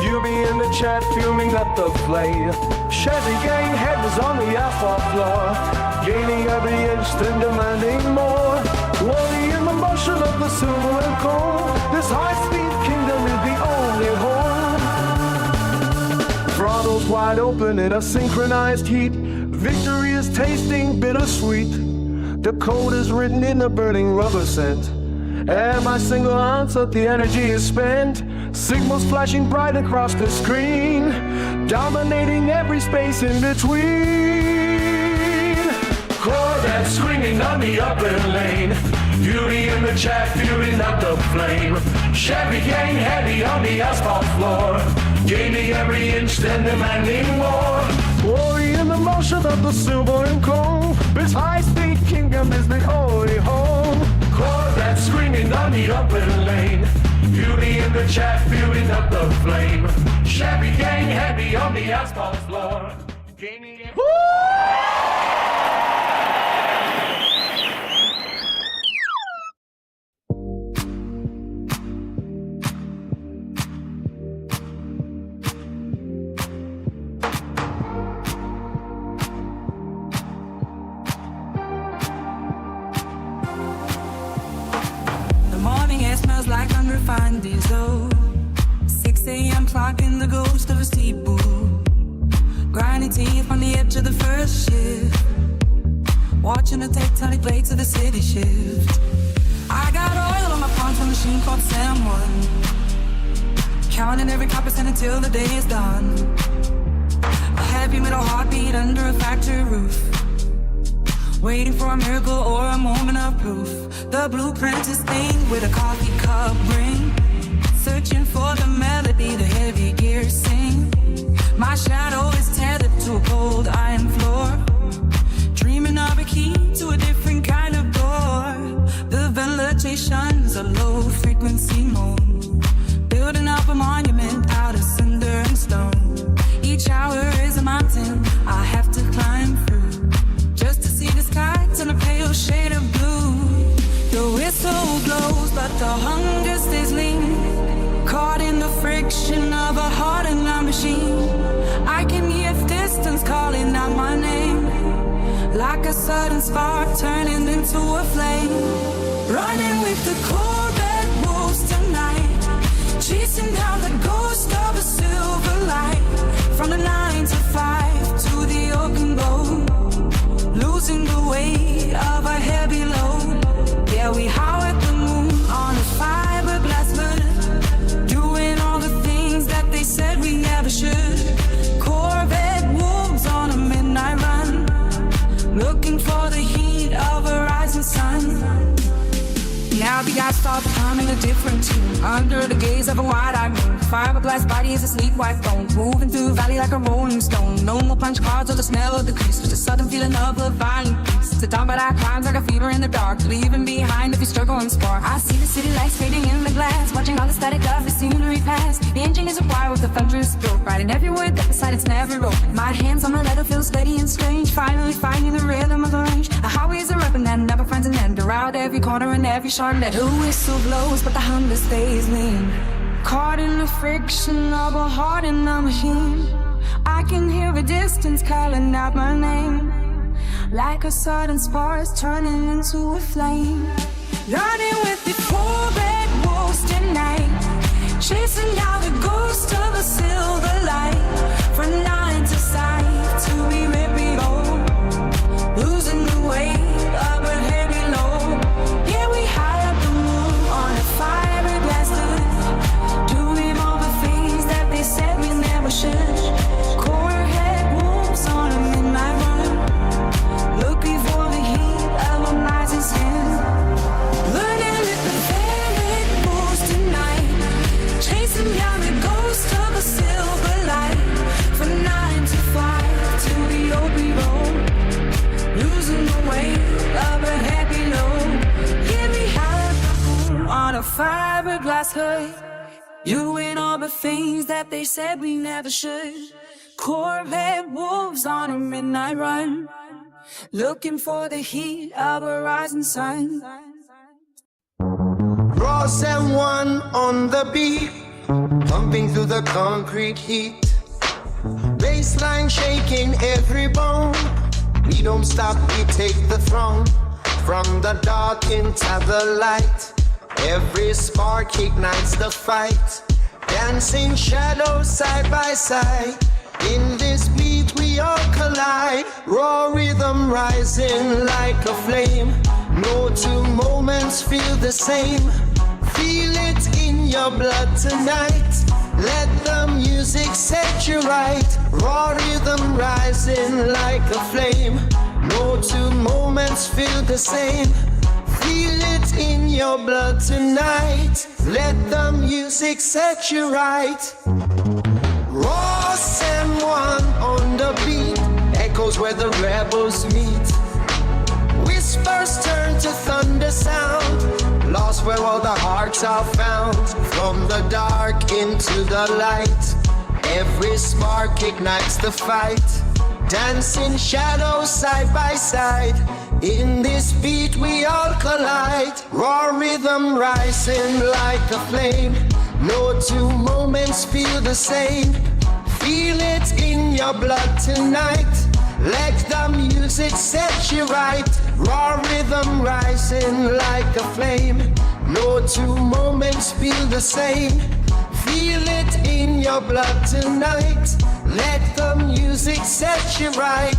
you be in the chat fuming up the flame. Chevy gang heads on the asphalt floor, gaining every inch then demanding more. Glory in the motion of the silver and gold, this high-speed kingdom is the only home. Throttles wide open in a synchronized heat, victory is tasting bittersweet. The code is written in a burning rubber scent, and my single ounce of the energy is spent. Signals flashing bright across the screen, dominating every space in between. Corvette screaming on the upper lane, beauty in the chat fueling up the flame. Chevy gang heavy on the asphalt floor, gaining every inch then demanding more. Glory in the motion of the silver and gold, this high-speed kingdom is the only home. Corvette screaming on the upper lane, beauty in the chat fueling up the flame. Chevy gang heavy on the asphalt floor, gaining every... Smells like unrefined diesel. 6 a.m. clocking the ghost of a steeple, grinding teeth on the edge of the first shift, watching the tectonic plates of the city shift. I got oil on my palms from a machine called Sam 1, counting every copper cent until the day is done. A heavy metal heartbeat under a factory roof, waiting for a miracle or a moment of proof. The blueprint is stained with a coffee cup ring, searching for the melody the heavy gears sing. My shadow is tethered to a cold iron floor, dreaming of a key to a different kind of door. The ventilation's a low frequency moan, building up a monument out of cinder and stone. Each hour is a mountain I have to climb through, just to see the sky turn a pale shade of blue. The whistle blows, but the hunger stays lean, caught in the friction of a heart and a machine. I can hear distance calling out my name, like a sudden spark turning into a flame. Running with the Corvette wolves tonight, chasing down the ghost of a silver light. From the 9 to 5 to the open boat, losing the weight of a heavy load. Yeah, we howl at the moon on a fiberglass hood, doing all the things that they said we never should. Corvette wolves on a midnight run, looking for the heat of a rising sun. Now the eyes start humming a different tune, under the gaze of a wide-eyed moon. Fiberglass body is a sleek white bone, moving through the valley like a rolling stone. No more punch cards or the smell of the crease, just a sudden feeling of a violent peace. The dawn, but I climbs like a fever in the dark, leaving behind if you struggle and spark. I see the city lights fading in the glass, watching all the static of the scenery pass. The engine is a wire with a thunderous stroke, riding every word that beside its never rope. My hands on the leather feel steady and strange, finally finding the rhythm of the range. A highway is a weapon that never finds an end, around every corner and every sharp net. The whistle blows, but the Honda stays lean, caught in the friction of a heart in a machine. I can hear a distance calling out my name, like a sudden spark turning into a flame. Running with the Corvette wolves tonight, chasing down the ghost of a silver light. From line to side to be ripping old, losing the weight of a heavy load. Yeah, we high up the moon on a fiberglass hood, doing all the things that they said we never should. Corvette wolves on a midnight run, looking for the heat of a rising sun. Learning with the velvet wolves tonight, chasing down the ghost of a silver light. From 9 to 5 to the open road, losing the weight of a heavy load. Yeah, we high on a fiberglass hood, doing all the things that they said we never should. Corvette wolves on a midnight run, looking for the heat of a rising sun. Ross and one on the beat, pumping through the concrete heat. Baseline shaking every bone. We don't stop, we take the throne. From the dark into the light, every spark ignites the fight. Dancing shadows side by side, in this beat we all collide. Raw rhythm rising like a flame, no two moments feel the same. Feel it in your blood tonight, let the music set you right. Raw rhythm rising like a flame, no two moments feel the same. Feel it in your blood tonight, let the music set you right. Ross and one on the beat, echoes where the rebels meet. Whispers turn to thunder sound, lost where all the hearts are found. From the dark into the light, every spark ignites the fight. Dancing shadows side by side, in this beat we all collide. Raw rhythm rising like a flame, no two moments feel the same. Feel it in your blood tonight, let the music set you right. Raw rhythm rising like a flame, no two moments feel the same. Feel it in your blood tonight, let the music set you right.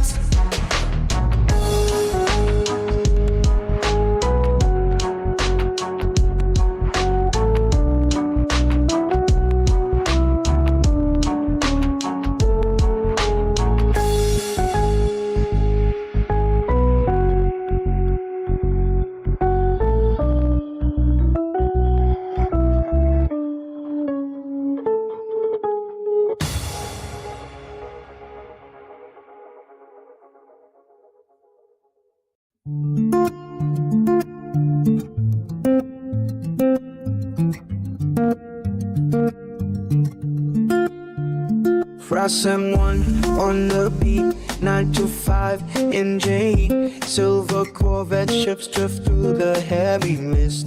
Frost and one on the beat, 9 to 5 in J. Silver Corvette ships drift through the heavy mist.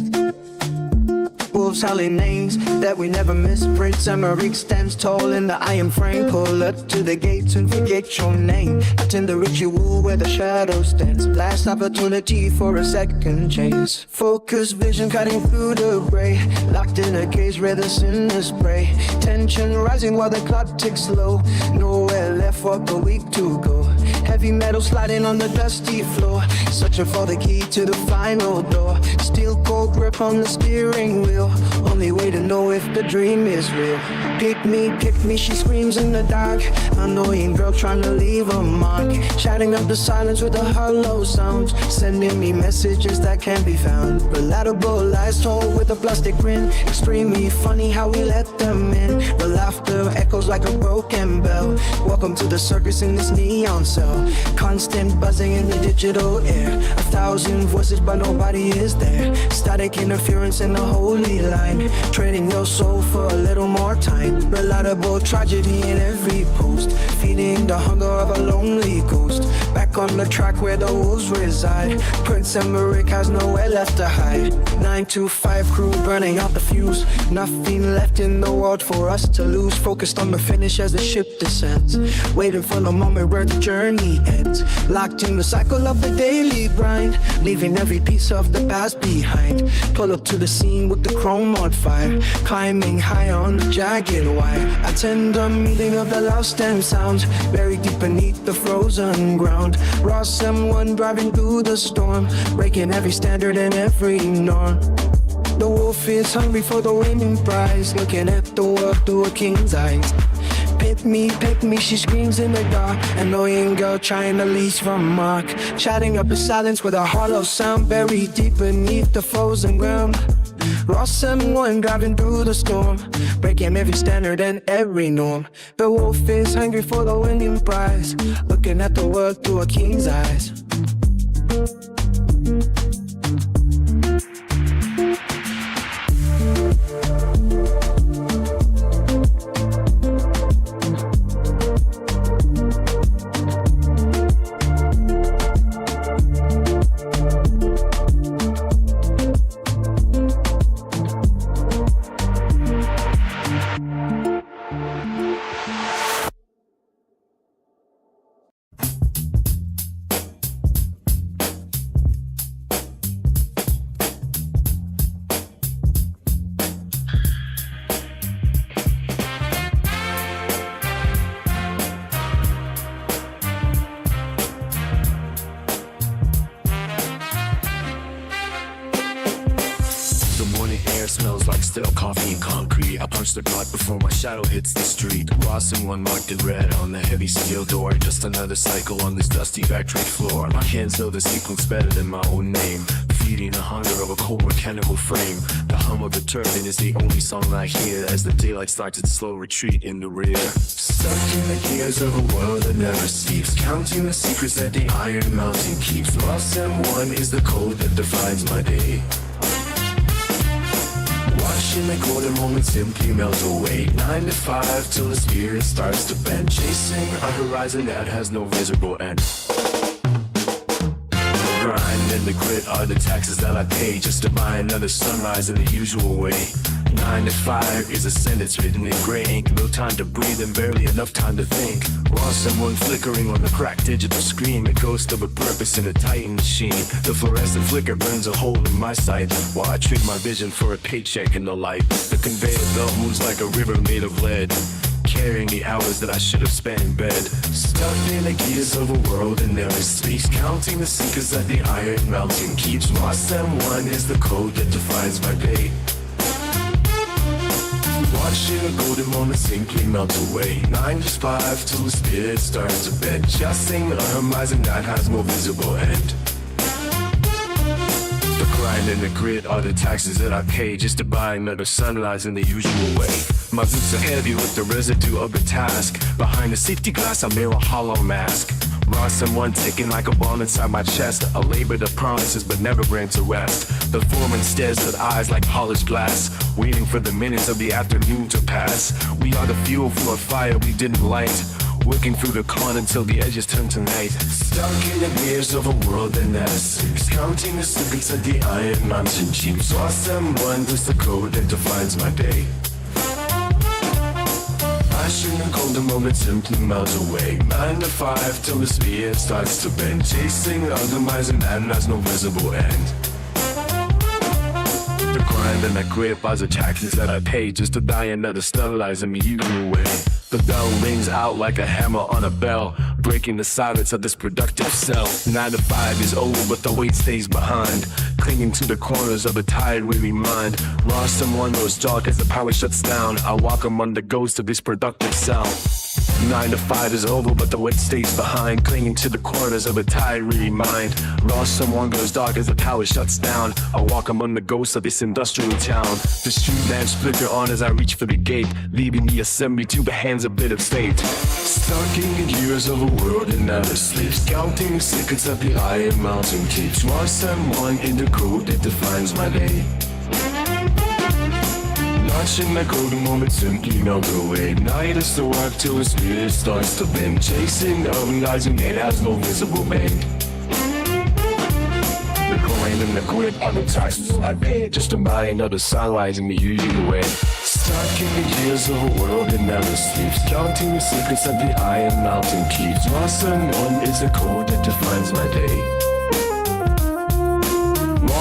Wolves howling names that we never miss. Prince Emmerich stands tall in the iron frame. Pull up to the gates and forget your name. Attend the ritual where the shadow stands. Last opportunity for a second chance. Focus vision cutting through the gray. Locked in a cage where the sinners pray. Tension rising while the clock ticks slow. Nowhere left for the weak to go. Heavy metal sliding on the dusty floor. Searching for the key to the final door. Steel cold grip on the steering wheel. Only way to know if the dream is real. Pick me, she screams in the dark. Annoying girl trying to leave a mark. Shouting up the silence with a hollow sound. Sending me messages that can't be found. Relatable lies told with a plastic grin. Extremely funny how we let them in. The laughter echoes like a broken bell. Welcome to the circus in this neon cell. Constant buzzing in the digital air. 1,000 voices but nobody is there. Static interference in the holy line. Trading your soul for a little more time. Relatable tragedy in every post. Feeding the hunger of a lonely ghost. Back on the track where the wolves reside. Prince Emmerich has nowhere left to hide. 925 crew burning out the fuse. Nothing left in the world for us to lose. Focused on the finish as the ship descends. Waiting for the moment where the journey ends. Locked in the cycle of the daily grind. Leaving every piece of the past behind. Pull up to the scene with the chrome on fire. Climbing high on the jagged wire. Attend a meeting of the lost and sounds. Buried deep beneath the frozen ground. Ross M1 driving through the storm. Breaking every standard and every norm. The wolf is hungry for the winning prize. Looking at the world through a king's eyes. Pick me, she screams in the dark. Annoying girl trying to leash from Mark. Chatting up in silence with a hollow sound. Buried deep beneath the frozen ground. Ross M1 driving through the storm. Breaking every standard and every norm. The wolf is hungry for the winning prize. Looking at the world through a king's eyes. Smells like stale coffee and concrete. I punch the clock before my shadow hits the street. Ross M1 marked in red on the heavy steel door. Just another cycle on this dusty factory floor. My hands know the sequence better than my own name. Feeding the hunger of a cold mechanical frame. The hum of the turbine is the only song I hear as the daylight starts its slow retreat in the rear. Stuck in the gears of a world that never sleeps. Counting the secrets that the Iron Mountain keeps. Ross M1 is the code that defines my day. Watching the golden moment simply melt away. 9 to 5 till the spirit starts to bend. Chasing a horizon that has no visible end. The grind and the grit are the taxes that I pay just to buy another sunrise in the usual way. 9 to 5 is a sentence written in gray ink. No time to breathe and barely enough time to think. Ross M1 flickering on the cracked digital screen. A ghost of a purpose in a Titan machine. The fluorescent flicker burns a hole in my sight while I trade my vision for a paycheck in the light. The conveyor belt moves like a river made of lead, carrying the hours that I should have spent in bed. Stuck in the gears of a world that never speaks. Counting the secrets that the Iron Mountain keeps. Ross M1 is the code that defines my day. Watching a golden moment simply melt away. 9 to 5 till the spirit starts to bend. Chasing a horizon that has no visible end. The grind and the grit are the taxes that I pay just to buy another sunrise in the usual way. My boots are heavy with the residue of the task. Behind the safety glass I wear a hollow mask. Ross M1 ticking like a bomb inside my chest. A labor that promises but never brings to rest. The foreman stares with eyes like polished glass, waiting for the minutes of the afternoon to pass. We are the fuel for a fire we didn't light, working through the con until the edges turn to night. Stuck in the gears of a world that never sleeps. Counting the secrets that the Iron Mountain keeps. Ross M1 is the code that defines my day. Flashing a golden moment simply melt away. 9 to 5 till the spirit starts to bend. Chasing a demise and that has no visible end. The grind and the grit are the taxes that I pay just to die another sunrise in the usual way. The bell rings out like a hammer on a bell, breaking the silence of this productive cell. 9 to 5 is over, but the weight stays behind, clinging to the corners of a tired, weary mind. Ross M1 goes dark as the power shuts down. I walk among the ghosts of this productive sound. 9 to 5 is over, but the wit stays behind, clinging to the corners of a tiring mind. Lost someone goes dark as the power shuts down. I walk among the ghosts of this industrial town. The street lamps flicker on as I reach for the gate, leaving me assembly to the hands of bit of fate. Stuck in the gears of a world that never sleeps, counting the seconds of the Iron Mountain keeps. Was someone in the code that defines my day? Watching that golden moment simply melt away. Night is so dark till the spirit starts to bend, chasing the realizing it has no visible end. The coin and the grip on the taxes I pay, just to buy another sunrise and the usual way. Stuck in the years of a world that never sleeps, counting the secrets of the Iron Mountain keeps. Lost someone is the code that defines my day.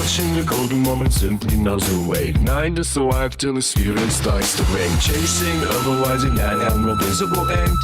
Watching the golden moment simply melts away. 9 to 5 till the spirit starts to ring, chasing otherwise it can't have no visible end.